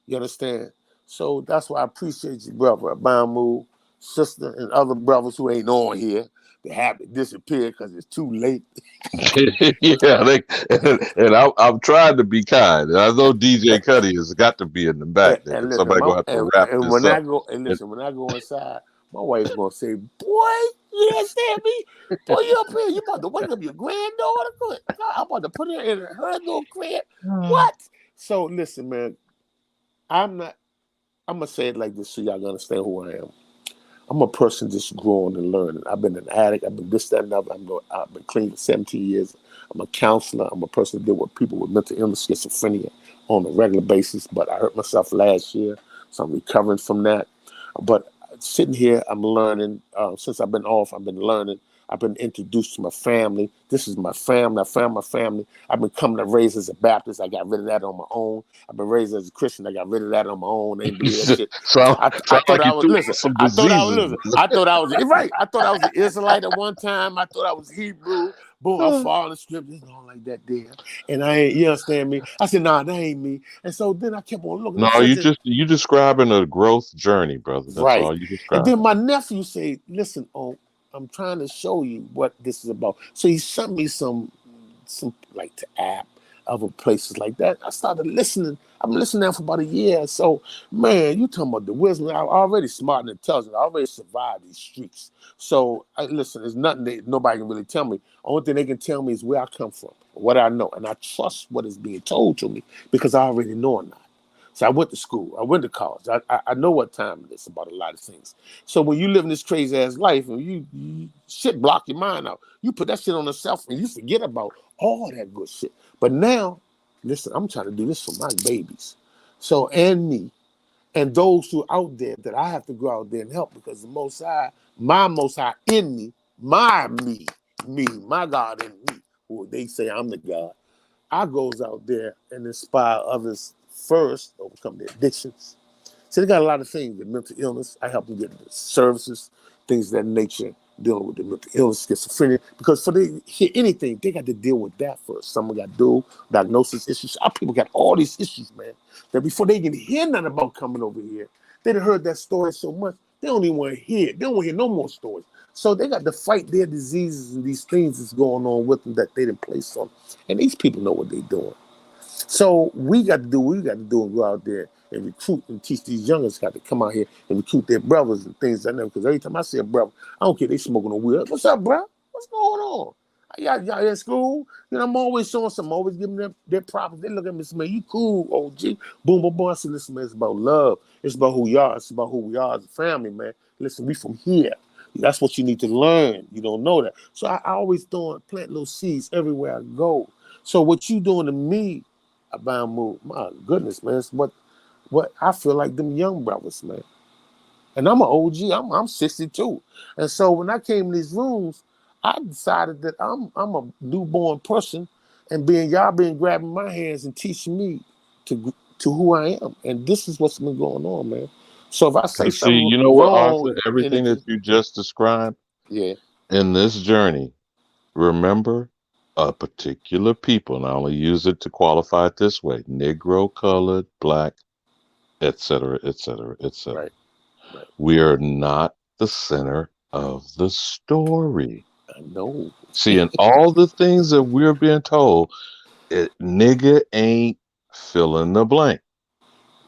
You understand? So that's why I appreciate you, brother Abamu. sister and other brothers who ain't on here. They have to disappear because it's too late. Yeah, I'm trying to be kind. And I know DJ Cuddy has got to be in the back there. And listen, Somebody gonna have to wrap and this when I up. go when I go inside, my wife's gonna say, "Boy, you understand me? Boy, you up here? You about to wake up your granddaughter? God, I'm about to put her in her little crib. What?" So listen, man, I'm gonna say it like this so y'all understand who I am. I'm a person just growing and learning. I've been an addict. I've been this, that, and other. I've been clean for 17 years. I'm a counselor. I'm a person that deal with people with mental illness, schizophrenia on a regular basis. But I hurt myself last year, so I'm recovering from that. But sitting here, I'm learning. Since I've been off, I've been learning. I've been introduced to my family. This is my family. I found my family. I've been coming to raised as a Baptist. I got rid of that on my own. I've been raised as a Christian. I got rid of that on my own. I ain't believe that shit. I thought like I you was threw listen. some I thought I was diseases. listen. I thought I was right. I thought I was an Israelite at one time. I thought I was Hebrew. Boom, I follow the scriptures and all like that there. And I ain't, you understand me? I said, nah, that ain't me. And so then I kept on looking. No, you describing a growth journey, brother. That's Right. all you And describe. then my nephew said, listen, I'm trying to show you what this is about. So he sent me some like the app, other places like that. I started listening. I've been listening now for about a year. So, man, you talking about the wisdom. I'm already smart and intelligent. I already survived these streets. So, listen, there's nothing that nobody can really tell me. Only thing they can tell me is where I come from, what I know. And I trust what is being told to me because I already know or not. So I went to school. I went to college. I know what time it is about a lot of things. So when you live in this crazy ass life and you shit block your mind out, you put that shit on the shelf and you forget about all that good shit. But now, listen, I'm trying to do this for my babies. So, and me, and those who are out there that I have to go out there and help because the Most High, my Most High in me, my God in me, who they say I'm the God. I goes out there and inspire others first, overcome their addictions. So they got a lot of things, the mental illness. I help them get the services, things of that nature, dealing with the mental illness, schizophrenia. Because for they hear anything, they got to deal with that first. Some got dual diagnosis issues. Our people got all these issues, man, that before they can hear nothing about coming over here, they done heard that story so much, they don't even want to hear it. They don't want to hear no more stories. So they got to fight their diseases and these things that's going on with them that they didn't place on. And these people know what they're doing. So we got to do what we got to do and go out there and recruit and teach these youngers got to come out here and recruit their brothers and things like that. Because every time I see a brother, I don't care, they smoking a weed. What's up, bro? What's going on? Y'all in school? You know, I'm always showing something, always giving them their problems. They look at me and say, man, you cool, OG. Boom, boom, boom. I said, listen, man, it's about love. It's about who you are. It's about who we are as a family, man. Listen, we from here. That's what you need to learn. You don't know that. So I always plant little seeds everywhere I go. So what you doing to me, Abound Move, my goodness, man, it's what I feel like them young brothers, man. And I'm an OG, I'm 62. And so when I came in these rooms, I decided that I'm a newborn person and y'all been grabbing my hands and teaching me to who I am. And this is what's been going on, man. So if I say See, something you know what, wrong, Arthur? Everything that you just described yeah, in this journey, remember a particular people, and I only use it to qualify it this way: Negro, colored, black, etc., etc., etc. Right. We are not the center of the story. I know. See, in all the things that we're being told, nigga ain't fill in the blank.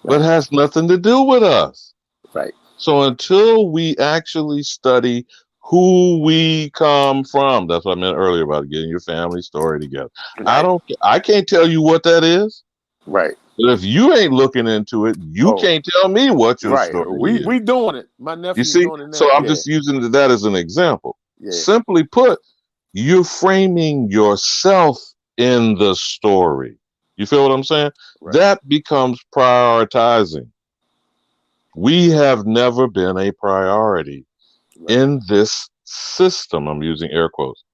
But it has nothing to do with us. Right. So until we actually study who we come from, that's what I meant earlier about getting your family story together. Right. I can't tell you what that is. Right. But if you ain't looking into it, you can't tell me what your story is. We doing it. My You nephew's see? doing it now. So I'm just using that as an example. Yeah. Simply put, you're framing yourself in the story. You feel what I'm saying? Right. That becomes prioritizing. We have never been a priority in this system. I'm using air quotes,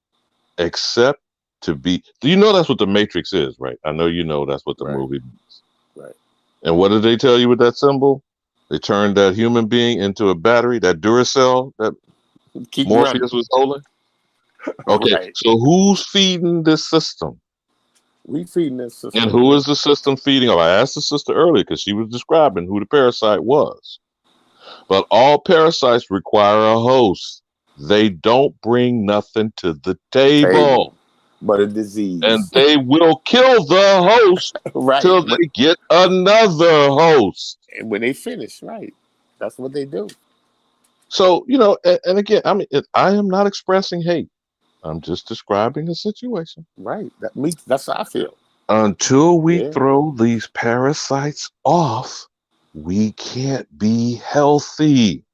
except to be. Do you know that's what the Matrix is, right? I know you know that's what the movie means. Right. And what did they tell you with that symbol? They turned that human being into a battery, that Duracell that Morpheus was holding. Okay, Right. so who's feeding this system? We feeding this system. And who is the system feeding? Oh, I asked the sister earlier because she was describing who the parasite was. But all parasites require a host. They don't bring nothing to the table. But a disease. And they will kill the host Right. till they get another host. And when they finish, right. That's what they do. So, and again, I mean, I am not expressing hate. I'm just describing a situation. Right. That's how I feel. Until we throw these parasites off, we can't be healthy.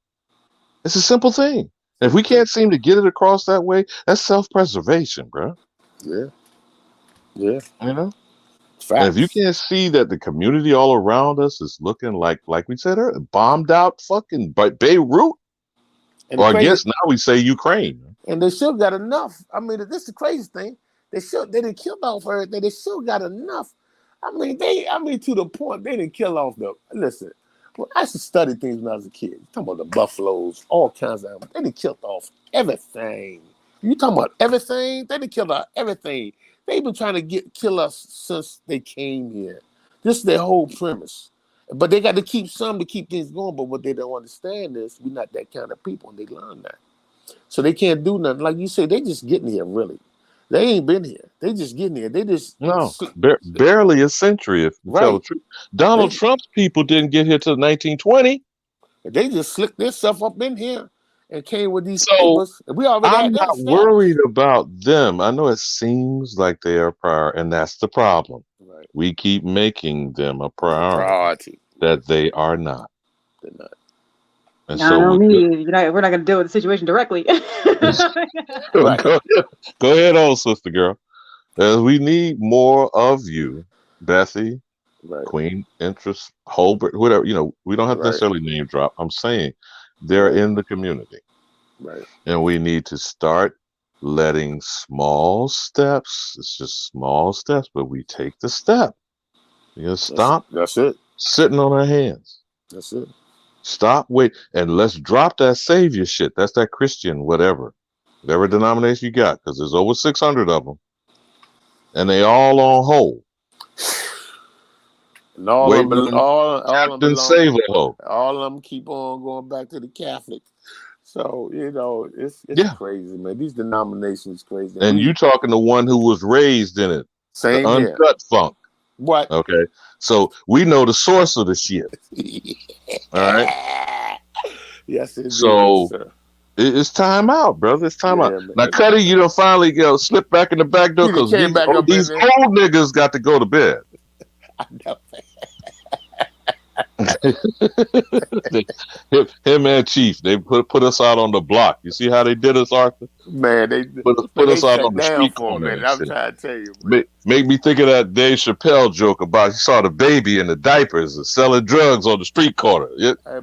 It's a simple thing. If we can't seem to get it across that way, that's self-preservation, bro. Yeah. Yeah. Facts. And if you can't see that the community all around us is looking like we said earlier, bombed out fucking Beirut, and or I guess now we say Ukraine. And they still got enough. I mean, this is the crazy thing. They didn't kill off everything. They still got enough. I mean, to the point they didn't kill off listen. Well, I used to study things when I was a kid. Talking about the buffaloes, all kinds of animals. They didn't kill off everything. You talking about everything? They didn't kill off everything. They've been trying to kill us since they came here. This is their whole premise. But they got to keep some to keep things going. But what they don't understand is we're not that kind of people, and they learn that. So they can't do nothing. Like you say, they just getting here, really. They ain't been here. They just getting here. They just... No, barely a century, if you tell the truth. Donald Trump's people didn't get here till 1920. They just slicked their stuff up in here and came with these papers. We already I'm not worried about them. I know it seems like they are prior, and that's the problem. Right. We keep making them a priority that they are not. They're not. And we're not going to deal with the situation directly. Go ahead, old sister girl. We need more of you, Bethy, Queen, Interest, Holbert, whatever. We don't have to necessarily name drop. I'm saying they're in the community. Right. And we need to start letting small steps. It's just small steps, but we take the step. Stop. That's it. Sitting on our hands. That's it. Stop, wait, and let's drop that savior shit. That's that Christian, whatever denomination you got, because there's over 600 of them, and they all on hold. And all of them keep on going back to the Catholic. So it's crazy, man. These denominations crazy. And you talking to one who was raised in it, same the uncut funk. What? Okay, so we know the source of the shit. All right. Yes, it is, so sir. It's time out, brother. It's time out. Now, Cuddy, you don't finally slip back in the back door because these old niggas got to go to bed. I know. him and Chief, they put us out on the block. You see how they did us, Arthur? Man, they put us out on the street corner. I'm trying to tell you, man. Make me think of that Dave Chappelle joke about you saw the baby in the diapers and selling drugs on the street corner.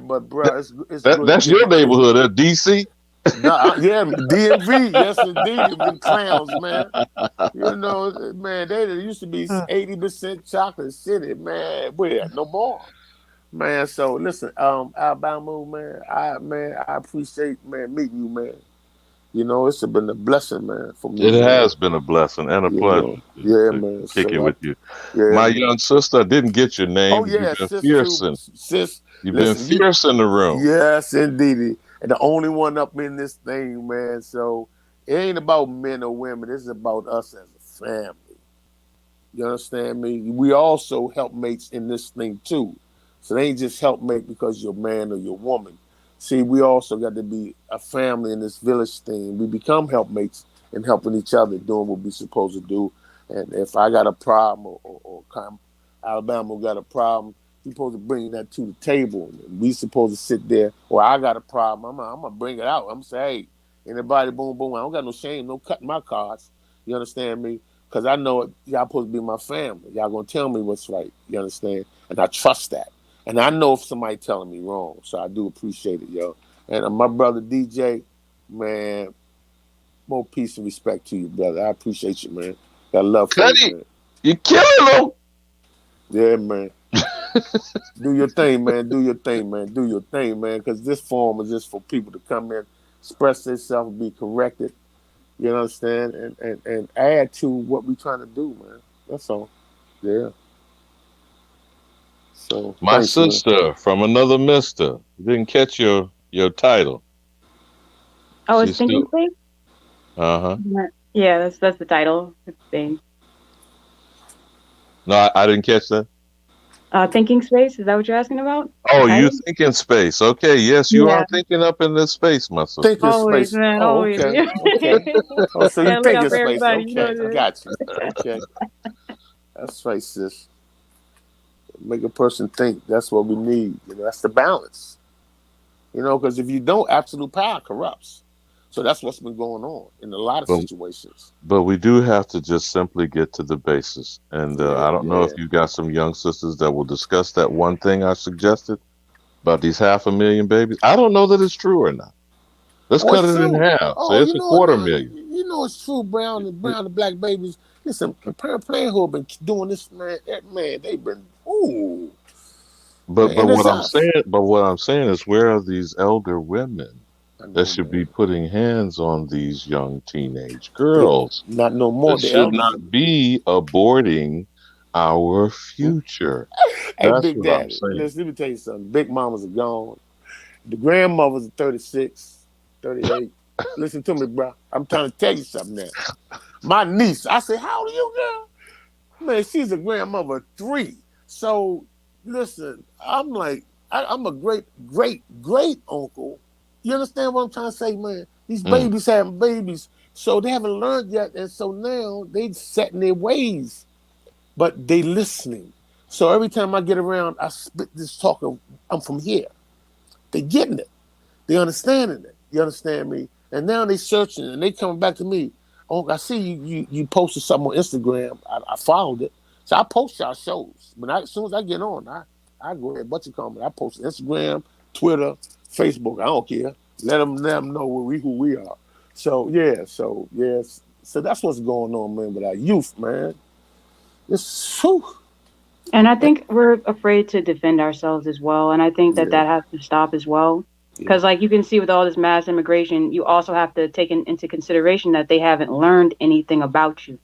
But bro, that's your neighborhood, DC. Yeah, DMV. Yes, indeed. The clowns, man. Man, they used to be 80% chocolate city, man. Where? No more. Man, so listen, Alabama, man, I appreciate, man, meeting you, man. It's been a blessing, man, for me. It has been a blessing and a pleasure. Man. Kick it with you. My young sister, I didn't get your name. Oh, yeah, You've been fierce. You've been fierce in the room. Yes, indeed. And the only one up in this thing, man. So it ain't about men or women. It's about us as a family. You understand me? We also helpmates in this thing, too. So they ain't just helpmate because you're a man or you're a woman. See, we also got to be a family in this village thing. We become helpmates and helping each other, doing what we're supposed to do. And if I got a problem or Alabama got a problem, you're supposed to bring that to the table. And we supposed to sit there. Or I got a problem. I'm going to bring it out. I'm going to say, hey, anybody, boom, boom. I don't got no shame, no cutting my cards. You understand me? Because I know y'all supposed to be my family. Y'all going to tell me what's right. You understand? And I trust that. And I know if somebody telling me wrong. So I do appreciate it, yo. And my brother DJ, man, more peace and respect to you, brother. I appreciate you, man. Got love for you, man. You killing them. Yeah, man. Do your thing, man. Do your thing, man. Do your thing, man. Because this forum is just for people to come in, express themselves, be corrected. You understand? And add to what we trying to do, man. That's all. Yeah. So my sister from another mister. Didn't catch your title. Oh, it's She's Thinking still. Space? Uh-huh. Yeah, that's the title. It's the thing. No, I didn't catch that. Thinking Space, is that what you're asking about? The Oh, you title? think in space. Okay, yes, you Yeah. are thinking up in this space, my sister. Thinking Always, space. man, Oh, always. okay. Okay. Oh, so you Yeah, look thinking out for space. everybody. You know Okay. what it is. Got you. Okay. That's right, sis. Make a person think. That's what we need. That's the balance. Because if you don't, absolute power corrupts. So that's what's been going on in a lot of But situations. but we do have to just simply get to the basis. And I don't know if Yeah. you got some young sisters that will discuss that one thing I suggested about these 500,000 babies. I don't know that it's true or not. Let's Oh, cut it's it in true. half. Oh, Say it's a quarter million. it's true. Brown and black babies. Listen, Planned Parenthood been doing this, man. Man, they've been But in the South. what I'm saying is, where are these elder women I that know, should man. be putting hands on these young teenage girls Not no more. that The should elders. not be aborting our future? Hey, That's Big what I'm Daddy, saying. listen, let me tell you something. Big mamas are gone. The grandmothers are 36, 38. Listen to me, bro. I'm trying to tell you something now. My niece, I said, how old are you, girl? Man, she's a grandmother of 3. So, listen, I'm like, I'm a great uncle. You understand what I'm trying to say, man? These babies having babies, so they haven't learned yet, and so now they set in their ways, but they listening. So every time I get around, I spit this talk of, I'm from here. They getting it. They understanding it. You understand me? And now they searching and they coming back to me. Oh, I see you posted something on Instagram. I followed it. So I post y'all shows. But as soon as I get on, I go ahead, bunch of comments. I post Instagram, Twitter, Facebook. I don't care. Let them know who we are. So yes. So that's what's going on, man, with our youth, man. It's whew. And I think we're afraid to defend ourselves as well. And I think that Yeah. has to stop as well. Yeah. Because, like, you can see with all this mass immigration, you also have to take into consideration that they haven't learned anything about you.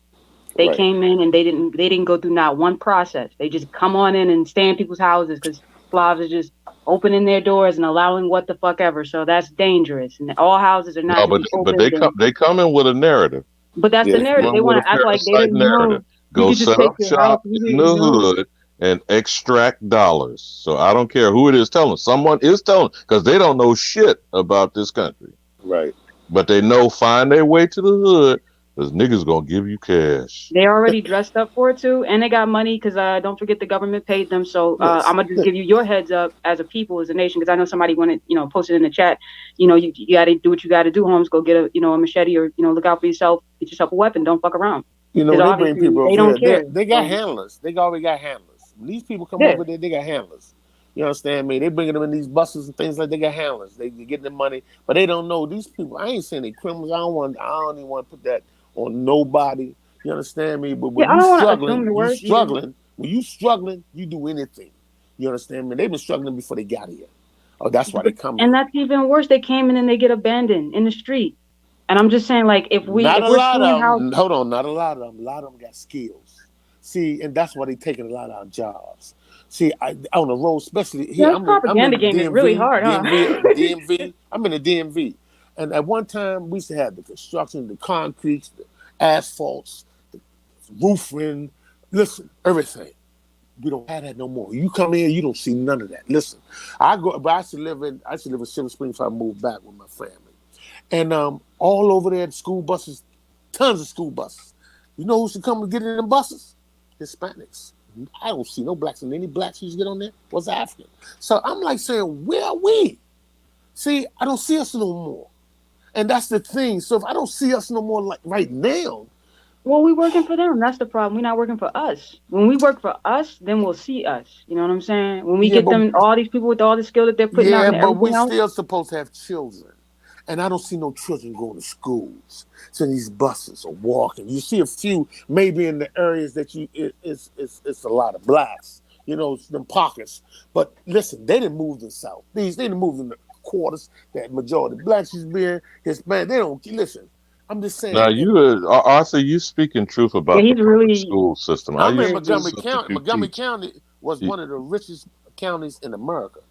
They Right. came in and they didn't go through not one process. They just come on in and stay in people's houses because Slavs are just opening their doors and allowing what the fuck ever. So that's dangerous. And all houses are not No, to be but opened. they come in with a narrative. But that's the They narrative. come They in with want a to act like they parasite didn't know narrative. you Go could just set take up your house. shop in the hood and extract dollars. So I don't care who it is telling. Someone is telling because they don't know shit about this country. Right. But they know find their way to the hood because niggas gonna give you cash. They already dressed up for it too, and they got money because don't forget the government paid them. So Yes. I'm gonna just give you your heads up as a people, as a nation, because I know somebody wanted, posted in the chat. You got to do what you got to do, Holmes. Go get a machete or look out for yourself. Get yourself a weapon. Don't fuck around. They bring people they over don't here. care. They got handlers. They already got handlers. When these people come over there, they got handlers. You understand me? They bringing them in these buses and things like they got handlers. They getting the money, but they don't know these people. I ain't saying they criminals. I don't even want to put that on nobody. You understand me? But when I you don't want to assume the word. when you struggling, you do anything. You understand me? They've been struggling before they got here. Oh, that's why they come. And that's even worse. They came in and they get abandoned in the street. And I'm just saying, like, if we're seeing how hold on, not a lot of them. A lot of them got skills. See, and that's why they taking a lot of our jobs. See, on the road, especially here, I'm in propaganda the game DMV, is really hard, huh? DMV. I'm in the DMV, and at one time we used to have the construction, the concrete, the asphalts, the roofing. Listen, everything. We don't have that no more. You come in, you don't see none of that. Listen, I used to live in Silver Spring before I moved back with my family. And all over there, the school buses, tons of school buses. You know who should come and get in the buses? Hispanics. I don't see no blacks, and any blacks who used to get on there was African. So I'm like saying, where are we? See, I don't see us no more. And that's the thing. So if I don't see us no more like right now. Well, we working for them. That's the problem. We're not working for us. When we work for us, then we'll see us. You know what I'm saying? When we get them, all these people with all the skill that they're putting out and but everything we else. still supposed to have children. And I don't see no children going to schools. So these buses are walking. You see a few, maybe in the areas that it's a lot of blacks, them pockets. But listen, they didn't move to the South. They didn't move in the quarters that majority of blacks used to be in. Hispanic, they don't listen. I'm just saying. Now Arthur, you speaking truth about the public school system. I'm in Montgomery County. Montgomery County was one of the richest counties in America.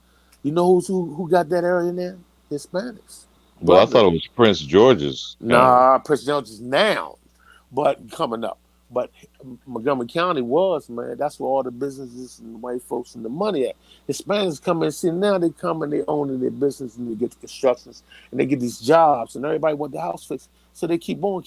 You know who got that area now? Hispanics. But I Brother. thought it was Prince George's County. Nah, Prince George's now, but coming up. But Montgomery County was, man, that's where all the businesses and the white folks and the money at. Hispanics come and see now, they come and they own their business and they get the constructions and they get these jobs and everybody want the house fixed. So they keep on.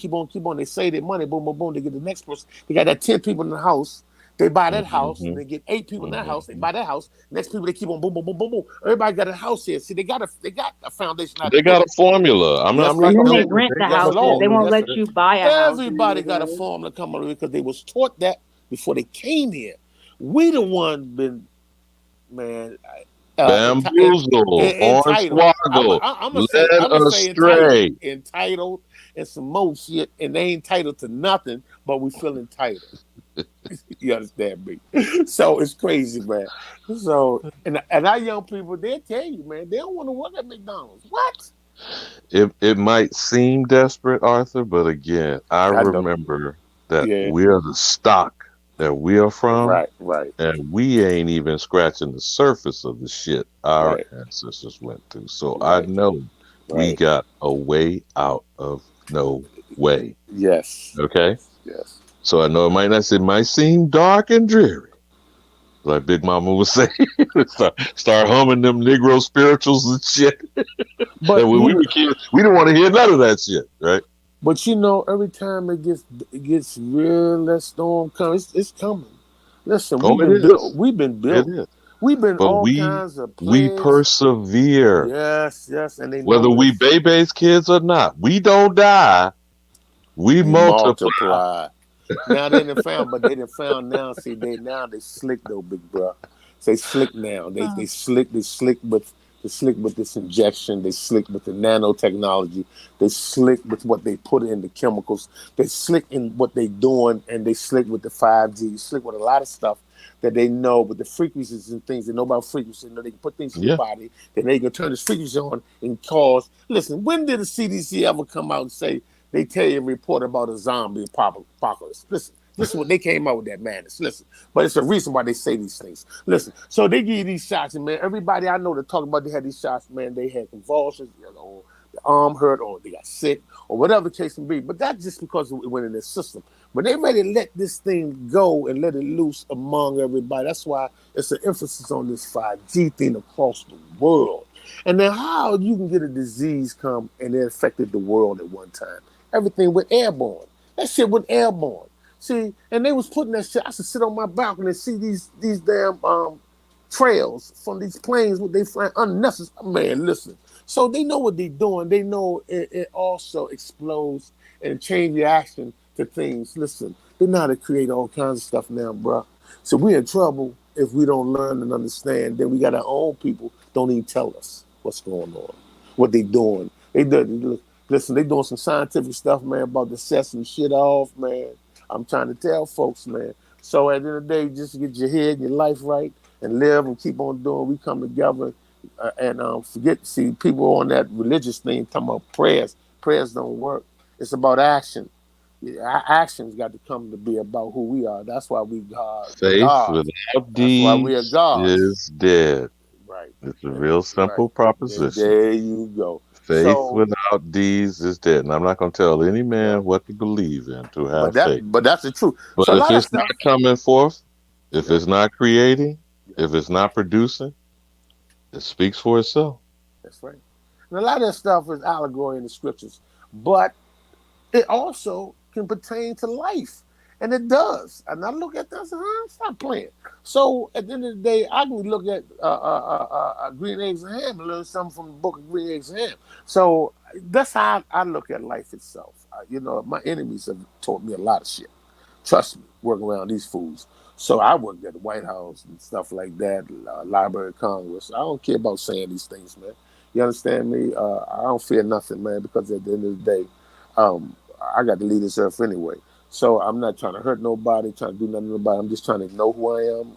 They save their money, boom, boom, boom. They get the next person. They got that 10 people in the house. They buy that house, and they get 8 people in that house. They buy that house. Next people they keep on boom, boom, boom, boom, boom. Everybody got a house here. See, they got a foundation. They got a formula. I'm Yes, not. And then they Lord. rent the Yes, houses. Lord. They won't Yes, let you buy a house. everybody got a formula coming over because they was taught that before they came here. We the one been, man, Bamboozle, entitled. hornswoggle, I'm led gonna say astray. entitled, and some more shit, and they ain't entitled to nothing, but we feel entitled. You understand me? So it's crazy, man. So and our young people, they tell you, man, they don't want to work at McDonald's. What? It might seem desperate, Arthur, but again, I I know. remember that Yeah. we are the stock that we are from, Right. and we ain't even scratching the surface of the shit our Right. ancestors went through. So I Right. know we Right. got a way out of no way. Yes. Okay? Yes. So I know it might seem dark and dreary. Like Big Mama was saying, start humming them Negro spirituals and shit. But And when we were kids, we didn't want to hear none of that shit, right? But you know, every time it gets real, that storm comes. It's coming. Listen, Oh, it is. We've been It built. is. We've been But all we kinds of plagues. persevere. Yes, and they Whether know we this. baby's kids or not, we don't die. We We multiply. multiply. Now they done found, but they done found now. See, they slick though, big bro. They slick now. They slick with this injection. They slick with the nanotechnology. They slick with what they put in the chemicals. They slick in what they doing, and they slick with the 5G. Slick with a lot of stuff that they know with the frequencies and things. They know about frequencies. They know they can put things in your body. Then they can turn this frequency on and cause. Listen, when did the CDC ever come out and say they tell you a report about a zombie apocalypse? Listen. This is what they came out with that madness. Listen, but it's a reason why they say these things. Listen, so they give you these shots, and man, everybody I know that talk about they had these shots, man, they had convulsions, or the arm hurt, or they got sick, or whatever the case may be. But that's just because it went in their system. When they ready to let this thing go and let it loose among everybody, that's why it's an emphasis on this 5G thing across the world. And then how you can get a disease come and it affected the world at one time. Everything went airborne. That shit went airborne. See, and they was putting that shit. I should sit on my balcony and see these damn trails from these planes. What they flying unnecessary. Man, listen. So they know what they're doing. They know it also explodes and change reaction to things. Listen, they know how to create all kinds of stuff now, bro. So we're in trouble if we don't learn and understand. Then we got our own people don't even tell us what's going on, what they doing. Listen, they doing some scientific stuff, man, about to set some shit off, man. I'm trying to tell folks, man. So at the end of the day, just get your head and your life right and live and keep on doing. We come together and forget. See, people on that religious thing talking about prayers. Prayers don't work. It's about action. Our actions got to come to be about who we are. That's why we God. Faith without That's why we are deeds gods. is dead. Right. It's a real simple proposition. There you go. Faith So, without deeds is dead. And I'm not going to tell any man what to believe in to have faith. but that's the truth. But So a if lot of it's not stuff. coming forth, if it's not creating, if it's not producing, it speaks for itself. That's right. And a lot of that stuff is allegory in the scriptures, but it also can pertain to life. And it does. And I look at that and say, stop playing. So at the end of the day, I can look at Green Eggs and Ham and learn something from the book of Green Eggs and Ham. So that's how I look at life itself. My enemies have taught me a lot of shit. Trust me, working around these fools. So I worked at the White House and stuff like that, Library of Congress. I don't care about saying these things, man. You understand me? I don't fear nothing, man, because at the end of the day, I got to leave this earth anyway. So I'm not trying to hurt nobody, trying to do nothing to nobody. I'm just trying to know who I am.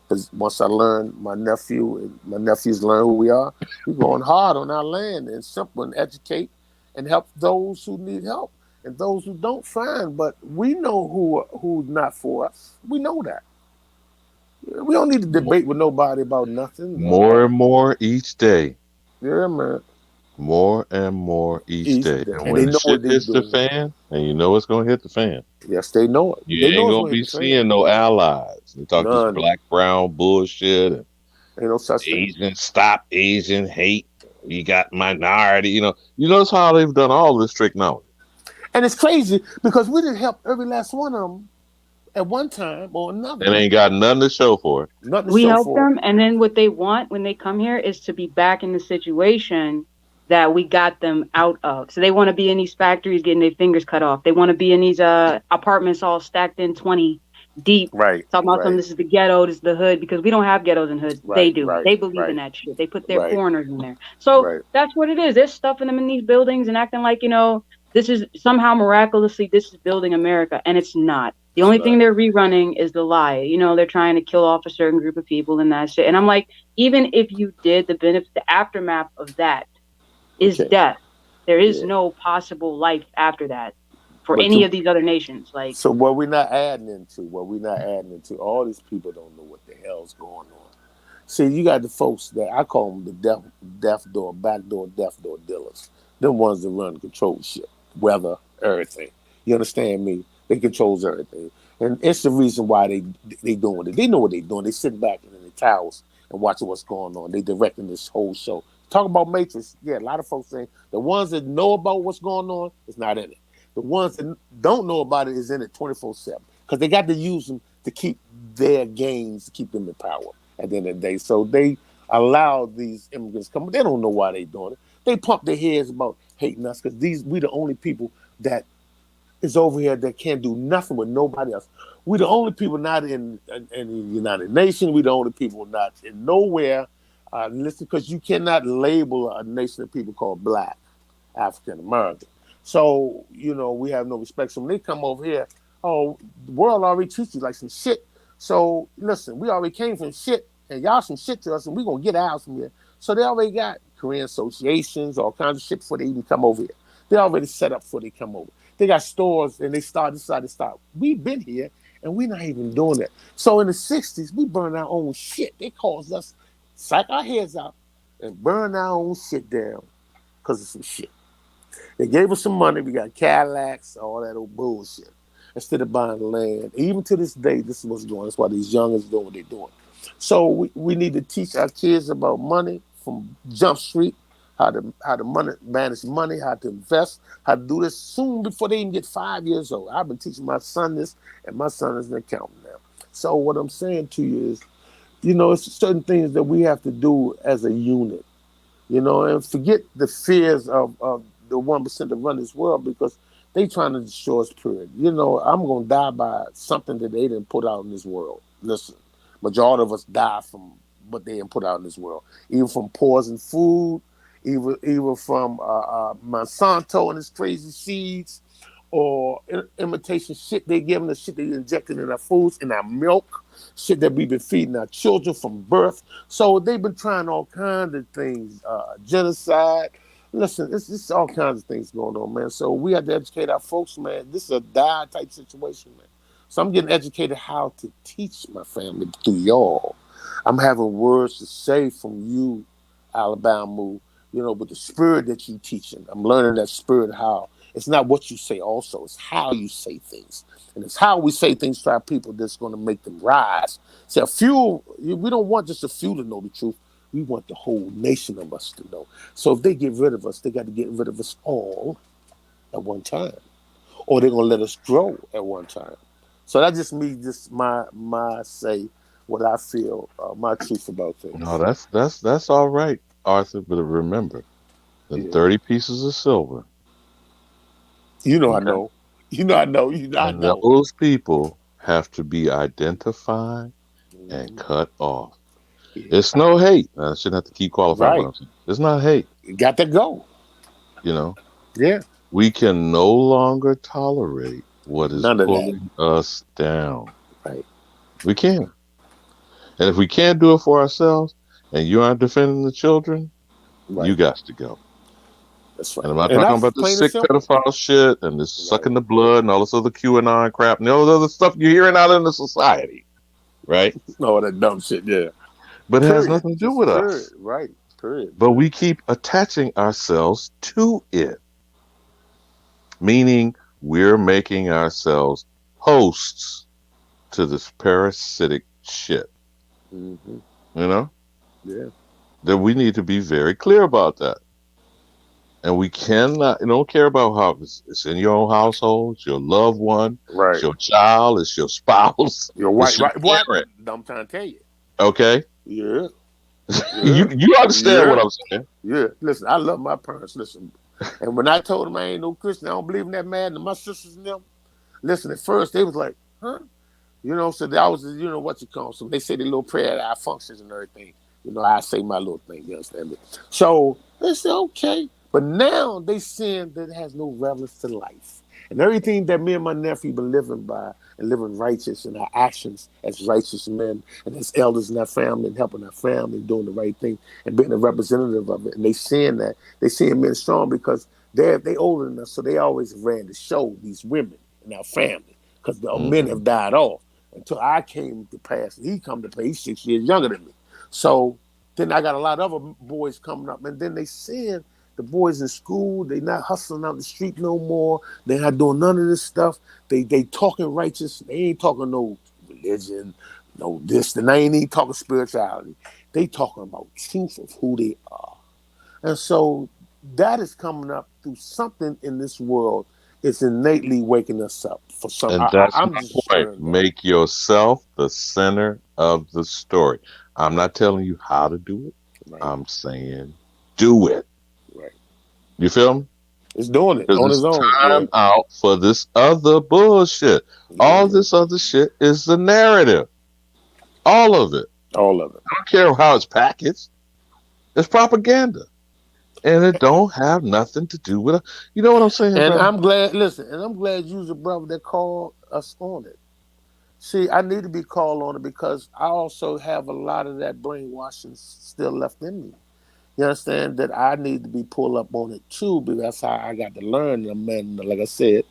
Because once I learn, my nephews learn who we are, we're going hard on our land and simple and educate and help those who need help. And those who don't, fine. But we know who's not for us. We know that. We don't need to debate with nobody about nothing. More and more each day. Yeah, man. More and more each day. And And when they the know shit what they're hits the doing. fan, and you know it's gonna hit the fan. Yes, they know it. You They ain't know it's gonna going to be hit the fan. seeing no allies. They talk this None. black brown bullshit and Ain't no such thing. Asian stop Asian hate. You got minority. You notice how they've done all this tricknology. And it's crazy because we didn't help every last one of them at one time or another. And ain't got nothing to show for it. Nothing to We show help for it. them, and then what they want when they come here is to be back in the situation that we got them out of. So they want to be in these factories getting their fingers cut off. They want to be in these apartments all stacked in 20 deep. Right. Talking about right. something, this is the ghetto, this is the hood, because we don't have ghettos and hoods. They Right, do. right, They believe in right. that shit. They put their Right. foreigners in there. So Right. that's what it is. They're stuffing them in these buildings and acting like, this is somehow miraculously, this is building America. And it's not. The only thing they're rerunning is the lie. They're trying to kill off a certain group of people and that shit. And I'm like, even if you did, the aftermath of that is death. There is no possible life after that for any of these other nations. Like, So what we're not adding into, all these people don't know what the hell's going on. See, you got the folks that I call them the death door, backdoor, death door dealers. Them ones that run control shit, weather, everything. You understand me? They controls everything, and it's the reason why they doing it. They know what they doing. They sitting back in the towers and watching what's going on. They directing this whole show. Talk about Matrix. Yeah, a lot of folks saying the ones that know about what's going on is not in it. The ones that don't know about it is in it 24/7 because they got to use them to keep their gains, to keep them in power at the end of the day. So they allow these immigrants come. They don't know why they doing it. They pump their heads about hating us because we the only people that is over here that can't do nothing with nobody else. We the only people not in the United Nations. We the only people not in nowhere. Listen, because you cannot label a nation of people called Black, African American. So, we have no respect. So when they come over here, the world already treats you like some shit. So listen, we already came from shit, and y'all some shit to us, and we're going to get ours from here. So they already got Korean associations, all kinds of shit before they even come over here. They already set up before they come over. They got stores, and they decided to start. We've been here, and we're not even doing that. So in the 60s, we burned our own shit. They caused us psych our heads out and burn our own shit down because of some shit. They gave us some money. We got Cadillacs, all that old bullshit. Instead of buying land. Even to this day, this is what's going on. That's why these youngins doing what they're doing. So we need to teach our kids about money from Jump Street, how to manage money, how to invest, how to do this soon before they even get 5 years old. I've been teaching my son this, and my son is an accountant now. So what I'm saying to you is, it's certain things that we have to do as a unit, and forget the fears of the 1% that run this world because they trying to destroy us, period. I'm going to die by something that they didn't put out in this world. Listen, majority of us die from what they didn't put out in this world, even from poison food, even from Monsanto and its crazy seeds, or imitation shit they giving us, shit they injected in our foods, in our milk, shit that we've been feeding our children from birth. So they've been trying all kinds of things, genocide. Listen, it's all kinds of things going on, man. So we have to educate our folks, man. This is a die type situation, man. So I'm getting educated how to teach my family through y'all. I'm having words to say from you, Alabama, with the spirit that you teaching. I'm learning that spirit how. It's not what you say also, it's how you say things. And it's how we say things to our people that's going to make them rise. See, we don't want just a few to know the truth. We want the whole nation of us to know. So if they get rid of us, they got to get rid of us all at one time. Or they're going to let us grow at one time. So that's just me, just my say, what I feel, my truth about things. No, that's all right, Arthur, but remember, the 30 pieces of silver. I know. I know. And those people have to be identified and cut off. Yeah. It's no hate. I shouldn't have to keep qualifying what I'm saying. It's not hate. You got to go. Yeah. We can no longer tolerate what is pulling us down. Right. We can't. And if we can't do it for ourselves and you aren't defending the children, you got to go. That's right. And I'm not talking about the sick pedophile shit and this sucking the blood and all this other QAnon crap and all this other stuff you're hearing out in the society. right? No, that dumb shit, yeah. But it has Period. nothing to do Just with period. us. Right. Period. But we keep attaching ourselves to it, meaning we're making ourselves hosts to this parasitic shit. Mm-hmm. You know? Yeah. That we need to be very clear about that. And we cannot, don't care about how it's in your own household, it's your loved one, Right. it's your child, it's your spouse, Your wife, it's your right? What? parent. I'm trying to tell you. Okay? Yeah. You understand what I'm saying? Yeah. Listen, I love my parents. Listen. And when I told them I ain't no Christian, I don't believe in that man, and my sisters and them, listen, at first they was like, huh? You know, so that was, what you call. So they say the little prayer at our functions and everything. I say my little thing, you understand me? So they said, okay. But now they seeing that it has no relevance to life. And everything that me and my nephew been living by and living righteous in our actions as righteous men and as elders in our family and helping our family doing the right thing and being a representative of it. And they seeing that. They seeing men strong because they older than us, so they always ran to show these women in our family because the men have died off until I came to pass and he come to pass. He's 6 years younger than me. So then I got a lot of other boys coming up, and then they seeing the boys in school. They not hustling out the street no more. They not doing none of this stuff. They talking righteous. They ain't talking no religion, no this. And they ain't even talking spirituality. They talking about truth of who they are. And so that is coming up through something in this world. It's innately waking us up for something. And that's I'm my just point. Make yourself the center of the story. I'm not telling you how to do it. Right. I'm saying do it. Right. You feel me? It's doing it on It's its own. time out for this other bullshit. All this other shit is the narrative. All of it. All of it. I don't care how it's packaged. It's propaganda. And it don't have nothing to do with it. You know what I'm saying, And brother? I'm glad, listen, and I'm glad you was a brother that called us on it. See, I need to be called on it because I also have a lot of that brainwashing still left in me. You understand that I need to be pulled up on it too, because that's how I got to learn, and like I said,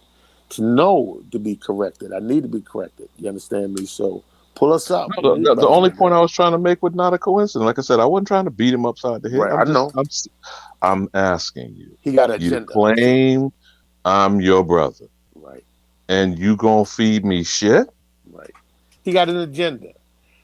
to know to be corrected. I need to be corrected. You understand me? So pull us up. No, the only point I was trying to make was not a coincidence. Like I said, I wasn't trying to beat him upside the head. Right, I'm asking you. He got an You agenda. claim I'm your brother. Right. And you gonna feed me shit? Right. He got an agenda.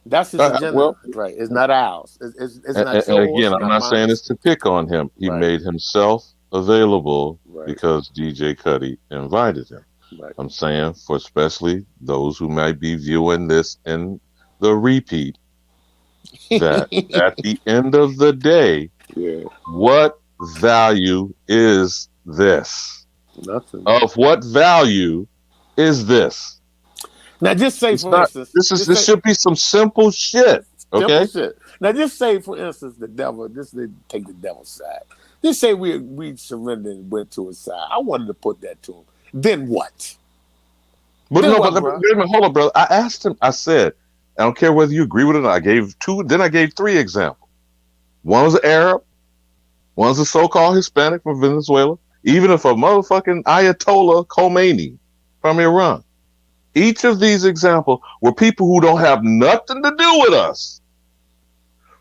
That's his agenda. Right. It's not ours. It's not yours. And again, I'm not mine. saying this to pick on him. He made himself available because DJ Cuddy invited him. Right. I'm saying for especially those who might be viewing this in the repeat, that at the end of the day, what value is this? Nothing. Of what value is this? Now just say instance, this should be some simple shit. Okay. Simple shit. Now just say for instance the devil, just take the devil's side. Just say we surrendered and went to his side. I wanted to put that to him. Then what? But wait a minute, hold on, brother. I asked him, I said, I don't care whether you agree with it or not. I gave I gave 3 examples. One was an Arab, one was a so-called Hispanic from Venezuela, even if a motherfucking Ayatollah Khomeini from Iran. Each of these examples were people who don't have nothing to do with us,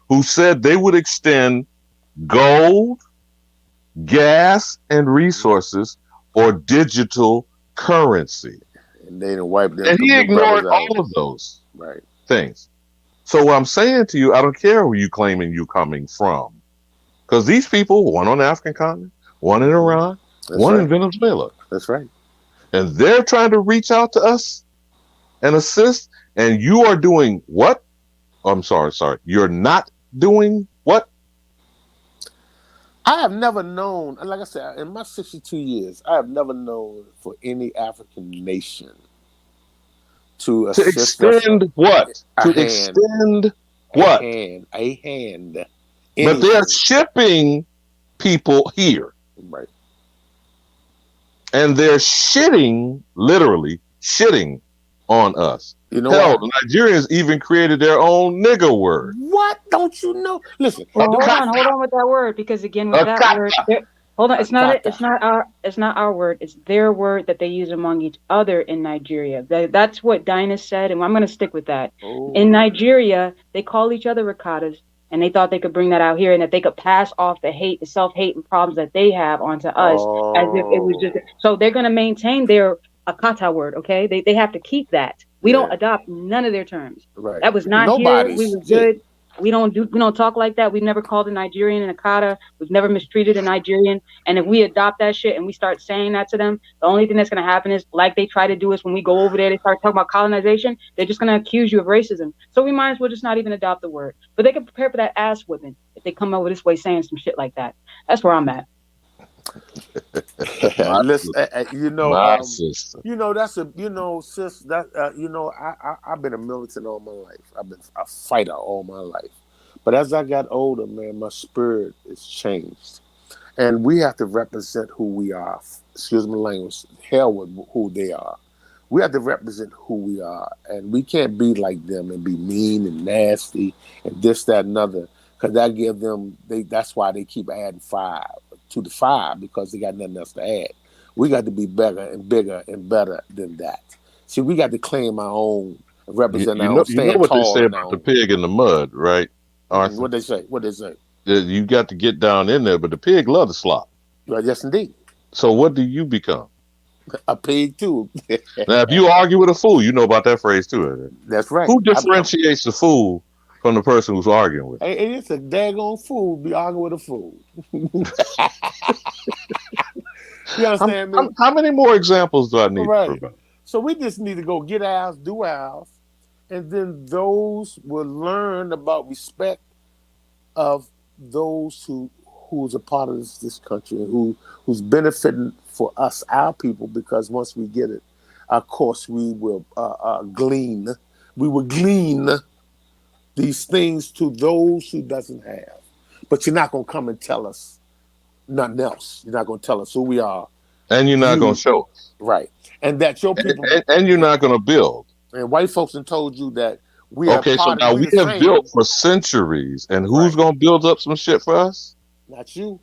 who said they would extend gold, gas, and resources or digital currency. And they didn't wipe them. And he ignored all of those things. So what I'm saying to you, I don't care who you claiming you coming from. Because these people, one on the African continent, one in Iran, one in Venezuela. That's right. And they're trying to reach out to us and assist. And you are doing what? I'm sorry. You're not doing what? I have never known, like I said, in my 62 years, I have never known for any African nation to extend what? To extend what? A hand. But they're shipping people here. Right. And they're literally shitting on us. You know hell, the Nigerians even created their own nigger word. What? Don't you know? Listen. Well, hold on with that word, because again, with that word, Hold on, it's not Kuttack. it's not our word. It's their word that they use among each other in Nigeria. That's what Dinah said, and I'm going to stick with that. In Oh, Nigeria, they call each other Rakatas, and they thought they could bring that out here, and that they could pass off the hate, the self-hate, and problems that they have onto us, as if it was just. oh, So they're going to maintain their Akata word. Okay, they have to keep that. We don't yeah, adopt none of their terms. right. That was not here. We Nobody's was shit. good. We don't talk like that. We've never called a Nigerian an Akata. We've never mistreated a Nigerian. And if we adopt that shit and we start saying that to them, the only thing that's going to happen is, like they try to do is when we go over there, they start talking about colonization, they're just going to accuse you of racism. So we might as well just not even adopt the word. But they can prepare for that ass whipping if they come over this way saying some shit like that. That's where I'm at. Listen, My sister. that's sis, that I've been a militant all my life. I've been a fighter all my life. But as I got older, man, my spirit has changed, and we have to represent who we are. Excuse my language. Hell with who they are. We have to represent who we are, and we can't be like them and be mean and nasty and this, that, and other. Because that give them that's why they keep adding fire to the fire, because they got nothing else to add. We got to be better and bigger and better than that. See, we got to claim our own, represent our own, You know stand what they tall say in our about the own. pig in the mud, right, Arthur? What they say? What they say? You got to get down in there, but the pig love the slop. Right, yes, indeed. So what do you become? A pig too. Now, if you argue with a fool, you know about that phrase too. Right? That's right. Who differentiates the fool from the person who's arguing with? Hey, it's a daggone fool be arguing with a fool. You understand me? How many more examples do I need? Right. So we just need to go get ours, do ours, and then those will learn about respect of those who's a part of this country and who's benefiting for us, our people, because once we get it, of course we will glean. We will glean these things to those who doesn't have. But you're not gonna come and tell us nothing else. You're not gonna tell us who we are. And you're not gonna show us. Right. And that your people and you're not gonna build. And white folks have told you that we are okay, part so now of we have built for centuries, and who's gonna build up some shit for us? Not you.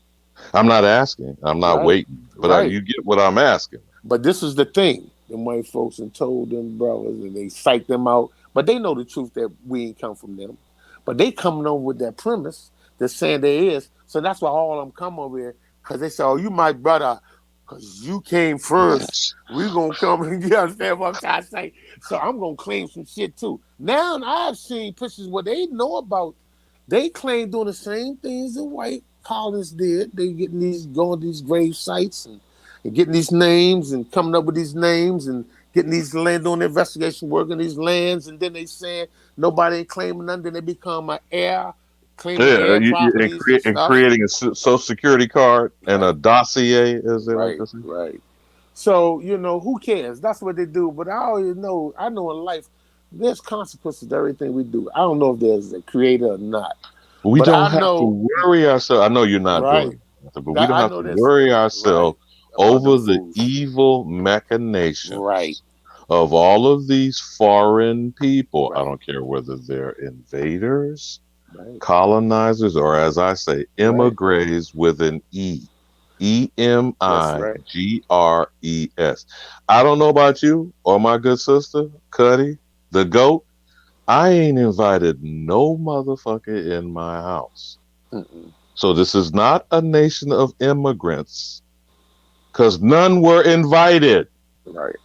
I'm not asking. I'm not waiting. But you get what I'm asking. But this is the thing. Them white folks and told them brothers, and they psych them out. But they know the truth that we ain't come from them. But they coming over with that premise that's saying there is. So that's why all of them come over here, because they say, oh, you my brother, because you came first. We gonna come and you understand what I'm trying to say. So I'm gonna claim some shit too. Now I've seen pictures where they know about. They claim doing the same things the white colonists did. They going to these grave sites and getting these names and coming up with these names and getting these land on investigation work in these lands, and then they saying nobody ain't claiming nothing. Then they become an heir, claiming heir properties and creating a social security card and a dossier, as they like to say. Right. So who cares? That's what they do. But I always know. I know in life there's consequences to everything we do. I don't know if there's a creator or not. We don't have to worry ourselves. I know you're not doing it, but we don't have to worry ourselves over the evil machinations of all of these foreign people. I don't care whether they're invaders, colonizers, or, as I say, emigres with an E. EMIGRES. I don't know about you or my good sister, Cuddy, the GOAT. I ain't invited no motherfucker in my house. So this is not a nation of immigrants, because none were invited. Right.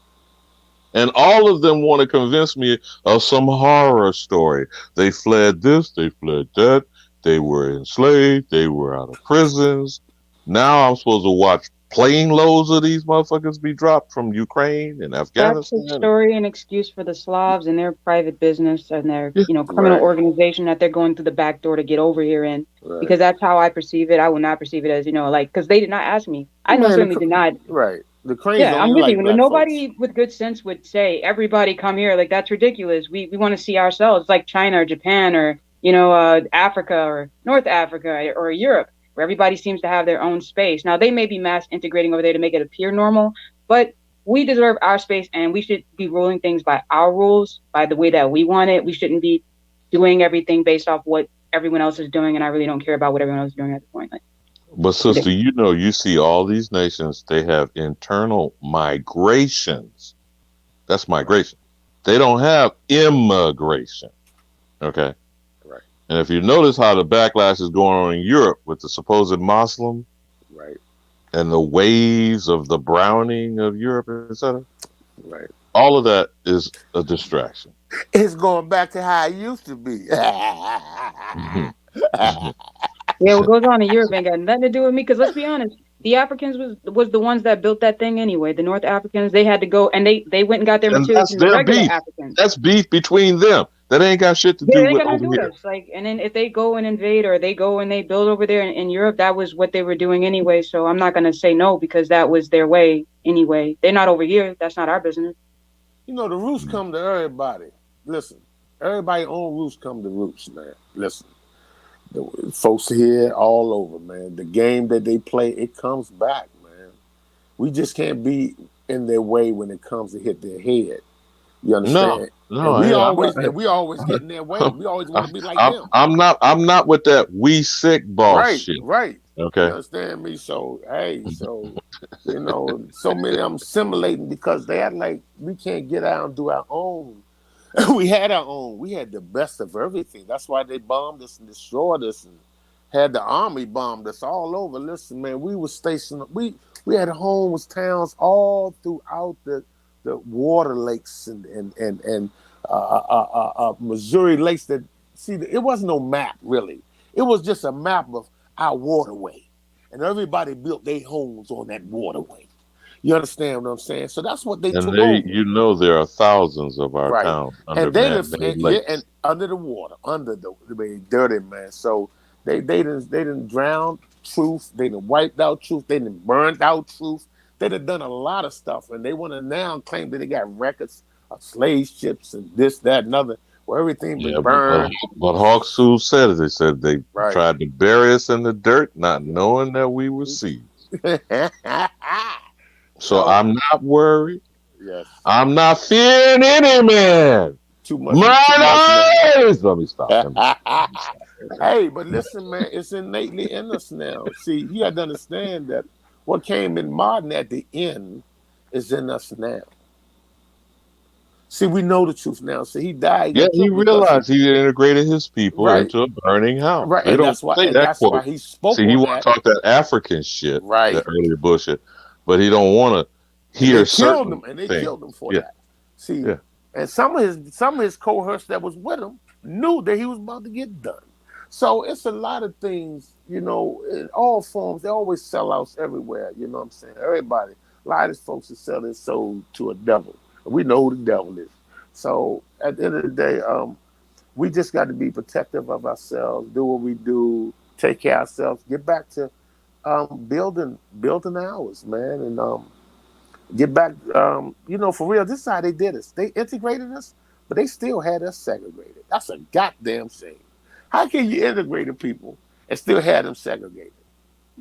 And all of them want to convince me of some horror story. They fled this, they fled that, they were enslaved, they were out of prisons. Now I'm supposed to watch plane loads of these motherfuckers be dropped from Ukraine and Afghanistan. That's a story and excuse for the Slavs and their private business and their criminal organization that they're going through the back door to get over here in. Because that's how I perceive it. I will not perceive it as because they did not ask me. I know certainly did not. Right. The cranes I'm with you. Nobody folks. with good sense would say everybody come here. Like, that's ridiculous. We want to see ourselves, like China or Japan or Africa or North Africa or Europe, where everybody seems to have their own space. Now, they may be mass integrating over there to make it appear normal, but we deserve our space, and we should be ruling things by our rules, by the way that we want it. We shouldn't be doing everything based off what everyone else is doing, and I really don't care about what everyone else is doing at this point. But sister, you see all these nations, they have internal migrations. That's migration. They don't have immigration. Okay. Right. And if you notice how the backlash is going on in Europe with the supposed Muslim, right, and the waves of the browning of Europe, etc., right, all of that is a distraction. It's going back to how it used to be. Yeah, what goes on in Europe ain't got nothing to do with me. Because let's be honest, the Africans was the ones that built that thing anyway. The North Africans, they had to go and they went and got their And materials that's from the their regular beef. Africans. That's beef between them. That ain't got shit to Yeah, do they with got nothing to over do with here. us. Like, and then if they go and invade or they go and they build over there in Europe, that was what they were doing anyway. So I'm not gonna say no because that was their way anyway. They're not over here. That's not our business. You know, the roots come to everybody. Listen, everybody own roots come to roots, man. Listen, the folks here all over, man. The game that they play, it comes back, man. We just can't be in their way when it comes to hit their head. You understand? No, We I'm always get in their way. We always want to be like them. I'm not with that we sick boss shit. Right. Okay. You understand me? So you know, so many of them assimilating because they act like we can't get out and do our own. We had our own. We had the best of everything. That's why they bombed us and destroyed us and had the army bombed us all over. Listen, man, we were stationed. We had homes, towns all throughout the water lakes and Missouri lakes. That it wasn't no map really. It was just a map of our waterway, and everybody built their homes on that waterway. You understand what I'm saying? So that's what they And took over. there are thousands of our Right. towns under And they live man-made lakes. and under the water, under the dirty, man. So they didn't drown truth, they didn't wiped out truth, they didn't burned out truth. They done done a lot of stuff, and they want to now claim that they got records of slave ships and this, that, and other, where everything been Yeah, burned. but Hawk Sul said it. They said they Right. tried to bury us in the dirt, not knowing that we were seeds. So I'm not worried. Yes. I'm not fearing any man. Too much. Eyes. Let me stop. Hey, but listen, man, it's innately in us now. See, you got to understand that what came in modern at the end is in us now. See, we know the truth now. See, he died. Yeah, he realized he integrated his people into a burning house. Right, They and don't that's why. say And that that's quote. why he spoke. See, he on want to talk that African shit, that earlier bullshit, but he don't want to hear certain they things. killed him for that. See, and some of his cohorts that was with him knew that he was about to get done. So it's a lot of things, you know, in all forms. They always sell outs everywhere. You know what I'm saying? Everybody, a lot of these folks that sell their soul to a devil. We know who the devil is. So at the end of the day, we just got to be protective of ourselves, do what we do, take care of ourselves, get back to building ours, man, and get back. You know, for real, this is how they did us. They integrated us, but they still had us segregated. That's a goddamn shame. How can you integrate people and still have them segregated?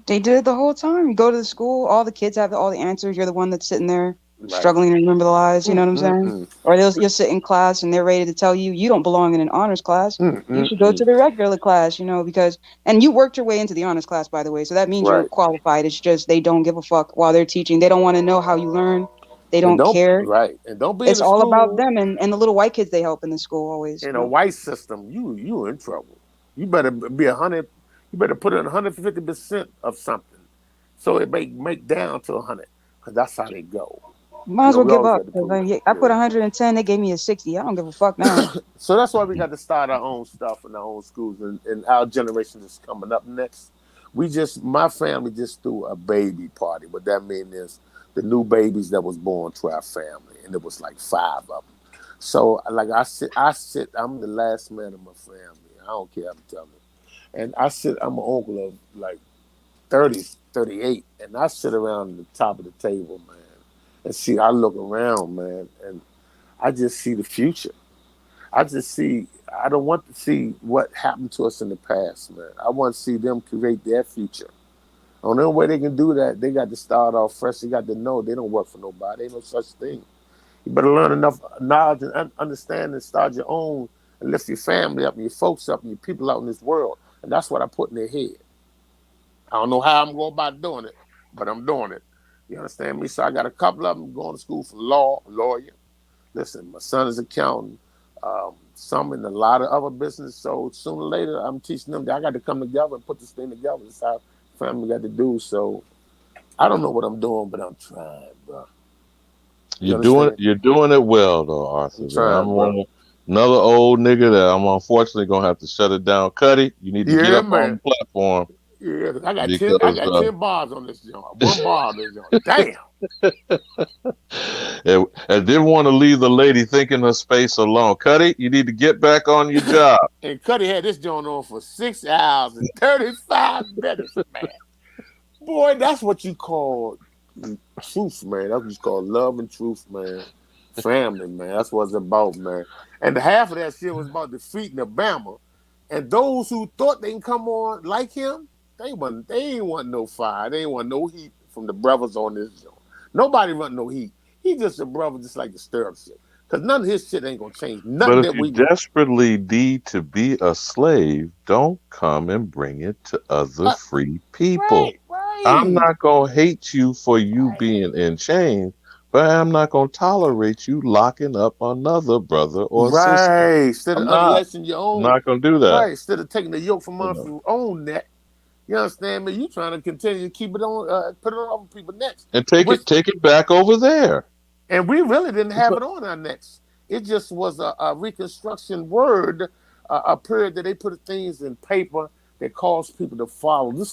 They did it the whole time. You go to the school, all the kids have all the answers. You're the one that's sitting there struggling to remember the lies. You know what I'm saying? Or you'll sit in class and they're ready to tell you you don't belong in an honors class. You should go to the regular class. You know, and you worked your way into the honors class, by the way. So that means you're qualified. It's just they don't give a fuck while they're teaching. They don't want to know how you learn. They don't care. Right, and don't be. It's in all school, about them and the little white kids they help in the school always. In a white system, you in trouble. You better be 100. You better put in 150% of something, so it make down to 100, because that's how they go. Might as well give up. I put 110. They gave me a 60. I don't give a fuck now. So that's why we got to start our own stuff in our own schools, and our generation is coming up next. My family just threw a baby party. What that means is the new babies that was born to our family, and it was like 5 of them. So like I sit. I'm the last man of my family. I don't care. I'm telling you. And I'm an uncle of like 30, 38, and I sit around the top of the table, man, and see. I look around, man, and I just see the future. I don't want to see what happened to us in the past, man. I want to see them create their future. The only way they can do that, they got to start off fresh. They got to know they don't work for nobody. Ain't no such thing. You better learn enough knowledge and understand and start your own and lift your family up and your folks up and your people out in this world. And that's what I put in their head. I don't know how I'm going about doing it, but I'm doing it. You understand me? So I got a couple of them going to school for lawyer. Listen, my son is accountant. Some in a lot of other business. So sooner or later, I'm teaching them that I got to come together and put this thing together. That's how family got to do. So I don't know what I'm doing, but I'm trying, bro. You understand? You're doing it well though, Arthur. I'm Man. I'm trying, bro. another old nigga that I'm unfortunately gonna have to shut it down. Cuddy, you need to get Yeah, up on man. the platform Yeah, I got 10. I because got 10 bars on this joint. One bar on this joint. Damn. I didn't want to leave the lady thinking her space alone. Cuddy, you need to get back on your job. And Cuddy had this joint on for 6 hours and 35 minutes, man. Boy, that's what you call truth, man. That's what you call love and truth, man. Family, man. That's what it's about, man. And half of that shit was about defeating Obama. And those who thought they can come on like him, they ain't want no fire. They ain't want no heat from the brothers on this joint. Nobody want no heat. He just a brother just like the stirrup shit. Because none of his shit ain't gonna change. But Nothing if that you we do. desperately need to be a slave, don't come and bring it to other free people. I'm Right. not going to hate you for you being in chains, but I'm not going to tolerate you locking up another brother or sister. Right. Instead of I'm not. unlacing your I'm own. not going to do that. Right. Instead of taking the yoke from You off know. your own neck. You understand me? You trying to continue to keep it on, put it on other people's necks. And take it back over there. And we really didn't have it on our necks. It just was a Reconstruction word, a period that they put things in paper that caused people to follow. No,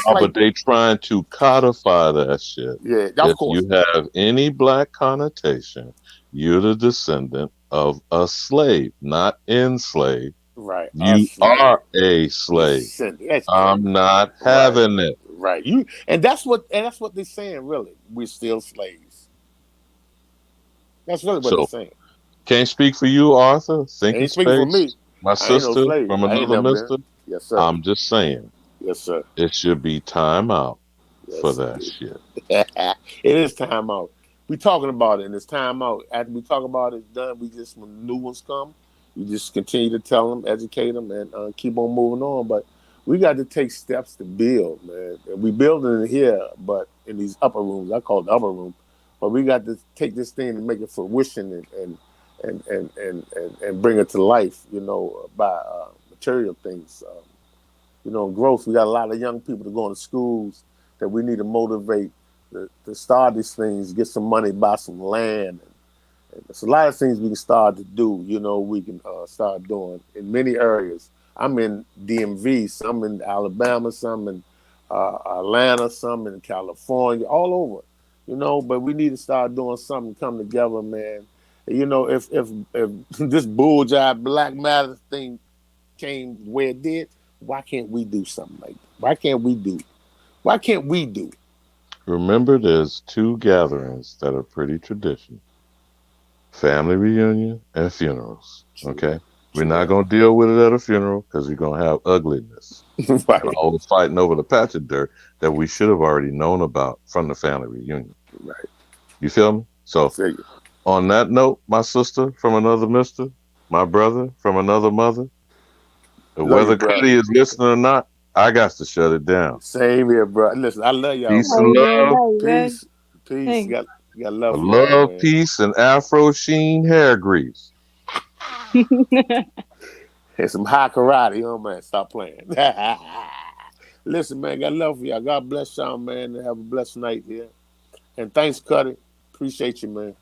but they trying to codify that shit. Yeah, of If course. you have any black connotation, you're the descendant of a slave, not enslaved. Right. You are a slave. That's I'm crazy. not Right. having it. Right. And that's what they're saying, really. We're still slaves. That's really what they're So saying. can't speak for you, Arthur. They Thinking ain't speaking for space. me. My I ain't no sister slave. from I ain't another never been. mister. Yes, sir. I'm just saying. Yes, sir. It should be time out for Yes, that indeed. shit. It is time out. We talking about it, and it's time out. After we talk about it, it's done. We just, when new ones come, we just continue to tell them, educate them, and keep on moving on. But we got to take steps to build, man. And we building it here, but in these upper rooms, I call it the upper room. But we got to take this thing and make it fruition and bring it to life, by material things. Growth. We got a lot of young people that go into schools that we need to motivate to start these things, get some money, buy some land. And there's a lot of things we can start to do, we can start doing in many areas. I'm in DMV, some in Alabama, some in Atlanta, some in California, all over, but we need to start doing something, come together, man. If this bull jive Black Matter thing came where it did, why can't we do something like that? Why can't we do? Remember, there's two gatherings that are pretty traditional: family reunion and funerals. Okay, we're not gonna deal with it at a funeral because we're gonna have ugliness. Right. And all the fighting over the patch of dirt that we should have already known about from the family reunion. Right. You feel me? So, I feel you. on that note, my sister from another mister, my brother from another mother, whether Cuddy is listening or not, I got to shut it down. Same here, bro. Listen, I love y'all, Peace man. and love. Peace. You got love for y'all, Love, man. peace, and Afro Sheen hair grease. And some high karate, man. Stop playing. Listen, man, got love for y'all. God bless y'all, man, and have a blessed night here. And thanks, Cuddy. Appreciate you, man.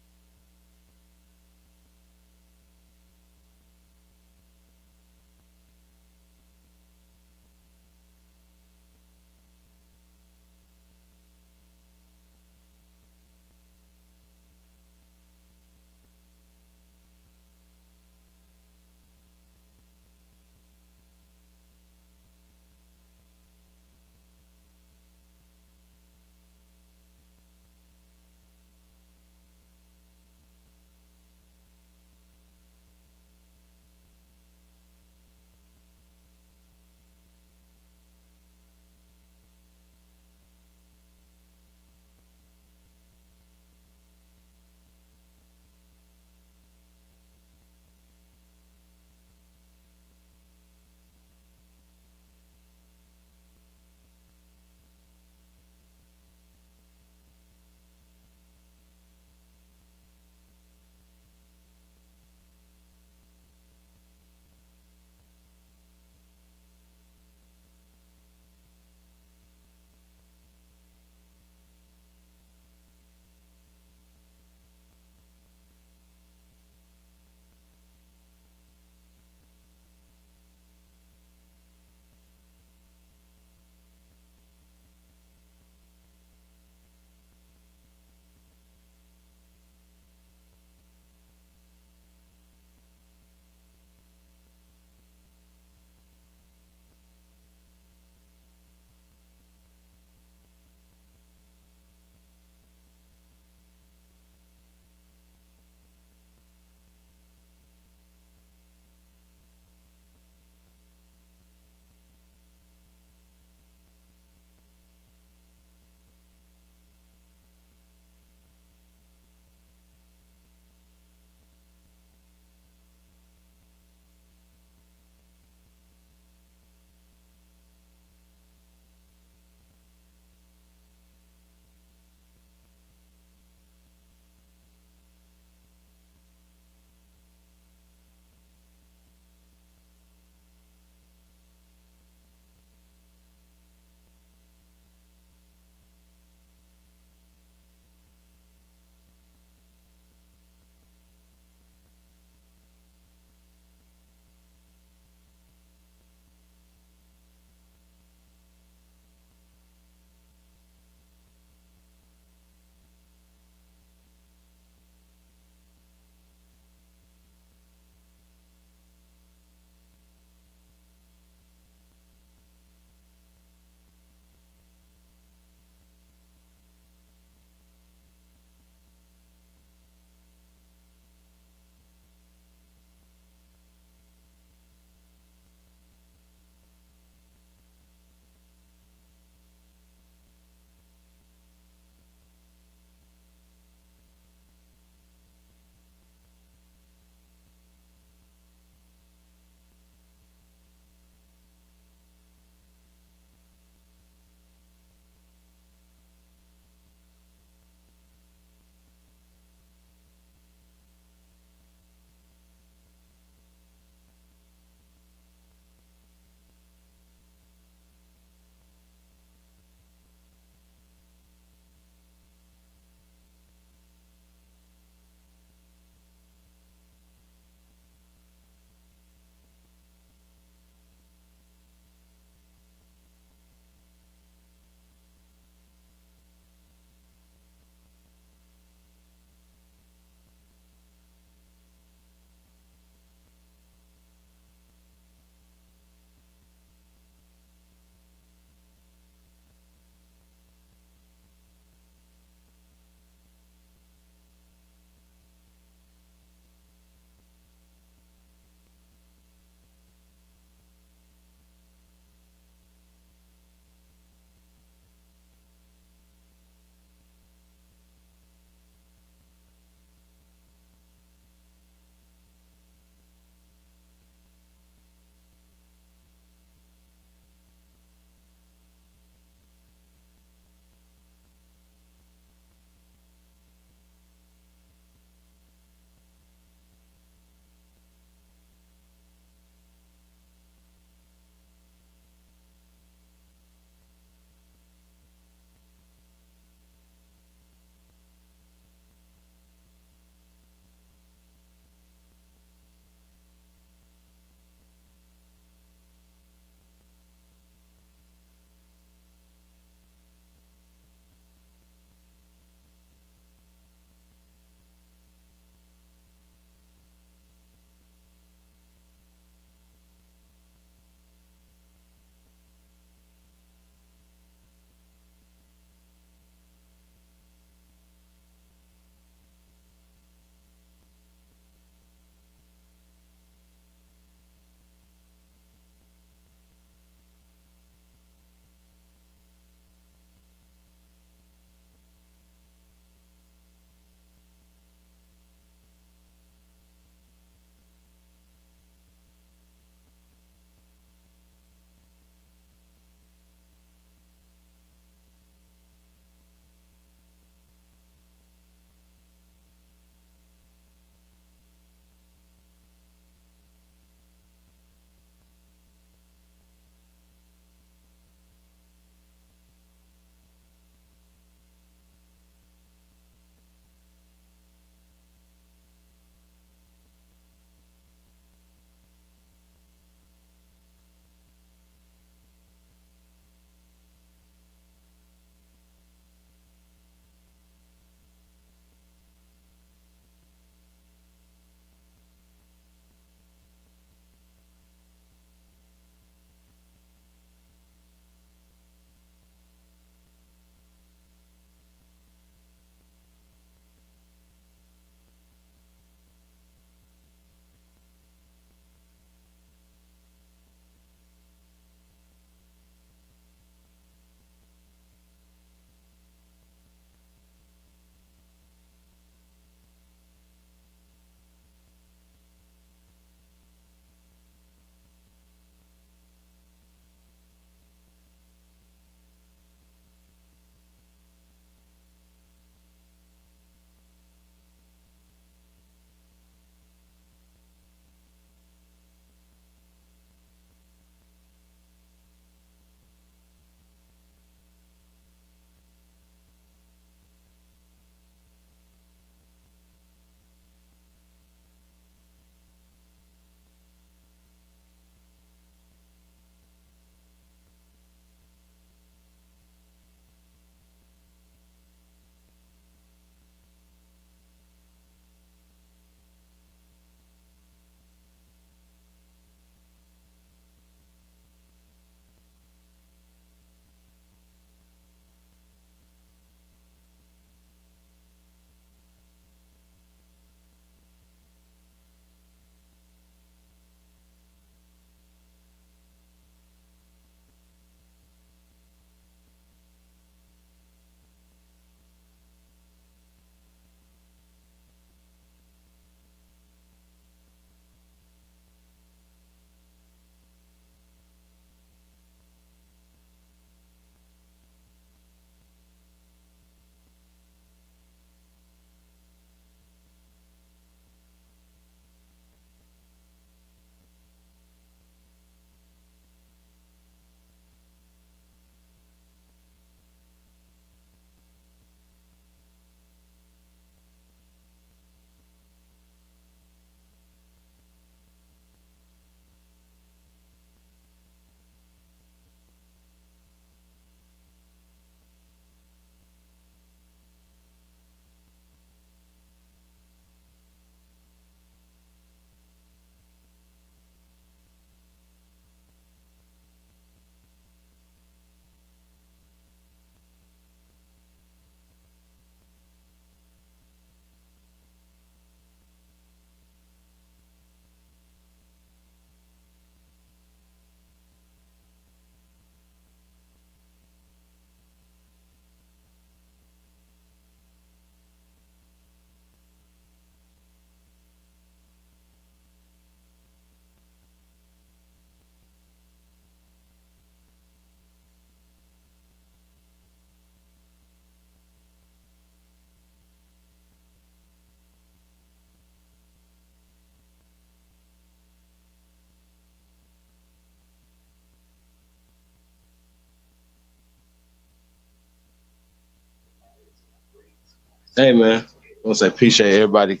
Hey, man. I want to say appreciate everybody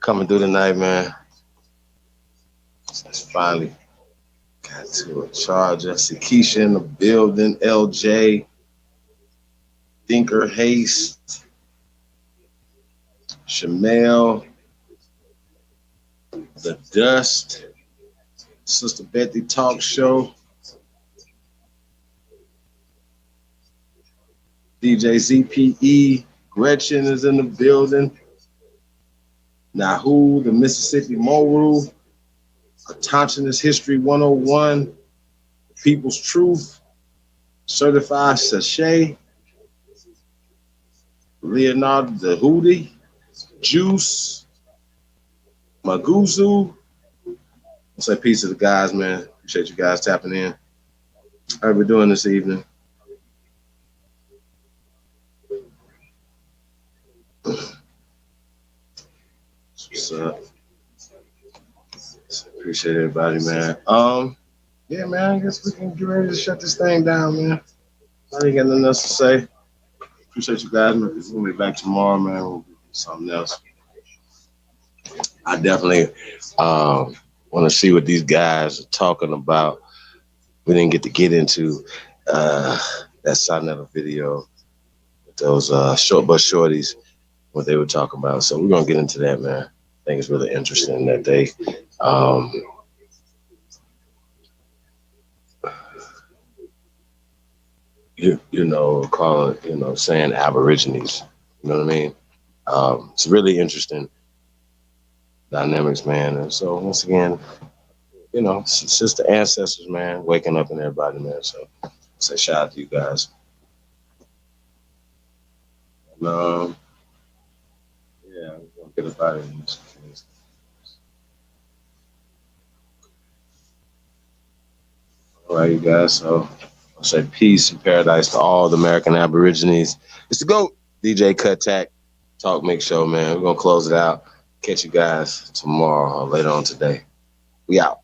coming through tonight, man. It's finally got to a charge. I see Keisha in the building, LJ, Thinker Haste, Shamel, The Dust, Sister Betty Talk Show, DJ ZPE, Gretchen is in the building, Nahu, the Mississippi Moru, Autonomous History 101, People's Truth, Certified Sachet, Leonardo the Hootie, Juice, Maguzu. I'll say peace to the guys, man. Appreciate you guys tapping in. How are we doing this evening? What's up? Appreciate everybody, man. Yeah, man, I guess we can get ready to shut this thing down, man. I ain't got nothing else to say. Appreciate you guys, man. We'll be back tomorrow, man. We'll do something else. I definitely want to see what these guys are talking about. We didn't get into that Sonetta video with those short bus shorties, what they were talking about. So we're gonna get into that, man. I think it's really interesting that they saying Aborigines. You know what I mean? It's really interesting dynamics, man. And so once again, it's just the ancestors, man, waking up in everybody, man. So say shout out to you guys. And, yeah, we're gonna get up out of here. All right, you guys. So I'll say peace and paradise to all the American Aborigines. It's the GOAT, DJ Kuttack, Talk Mix Show, man. We're gonna close it out. Catch you guys tomorrow or later on today. We out.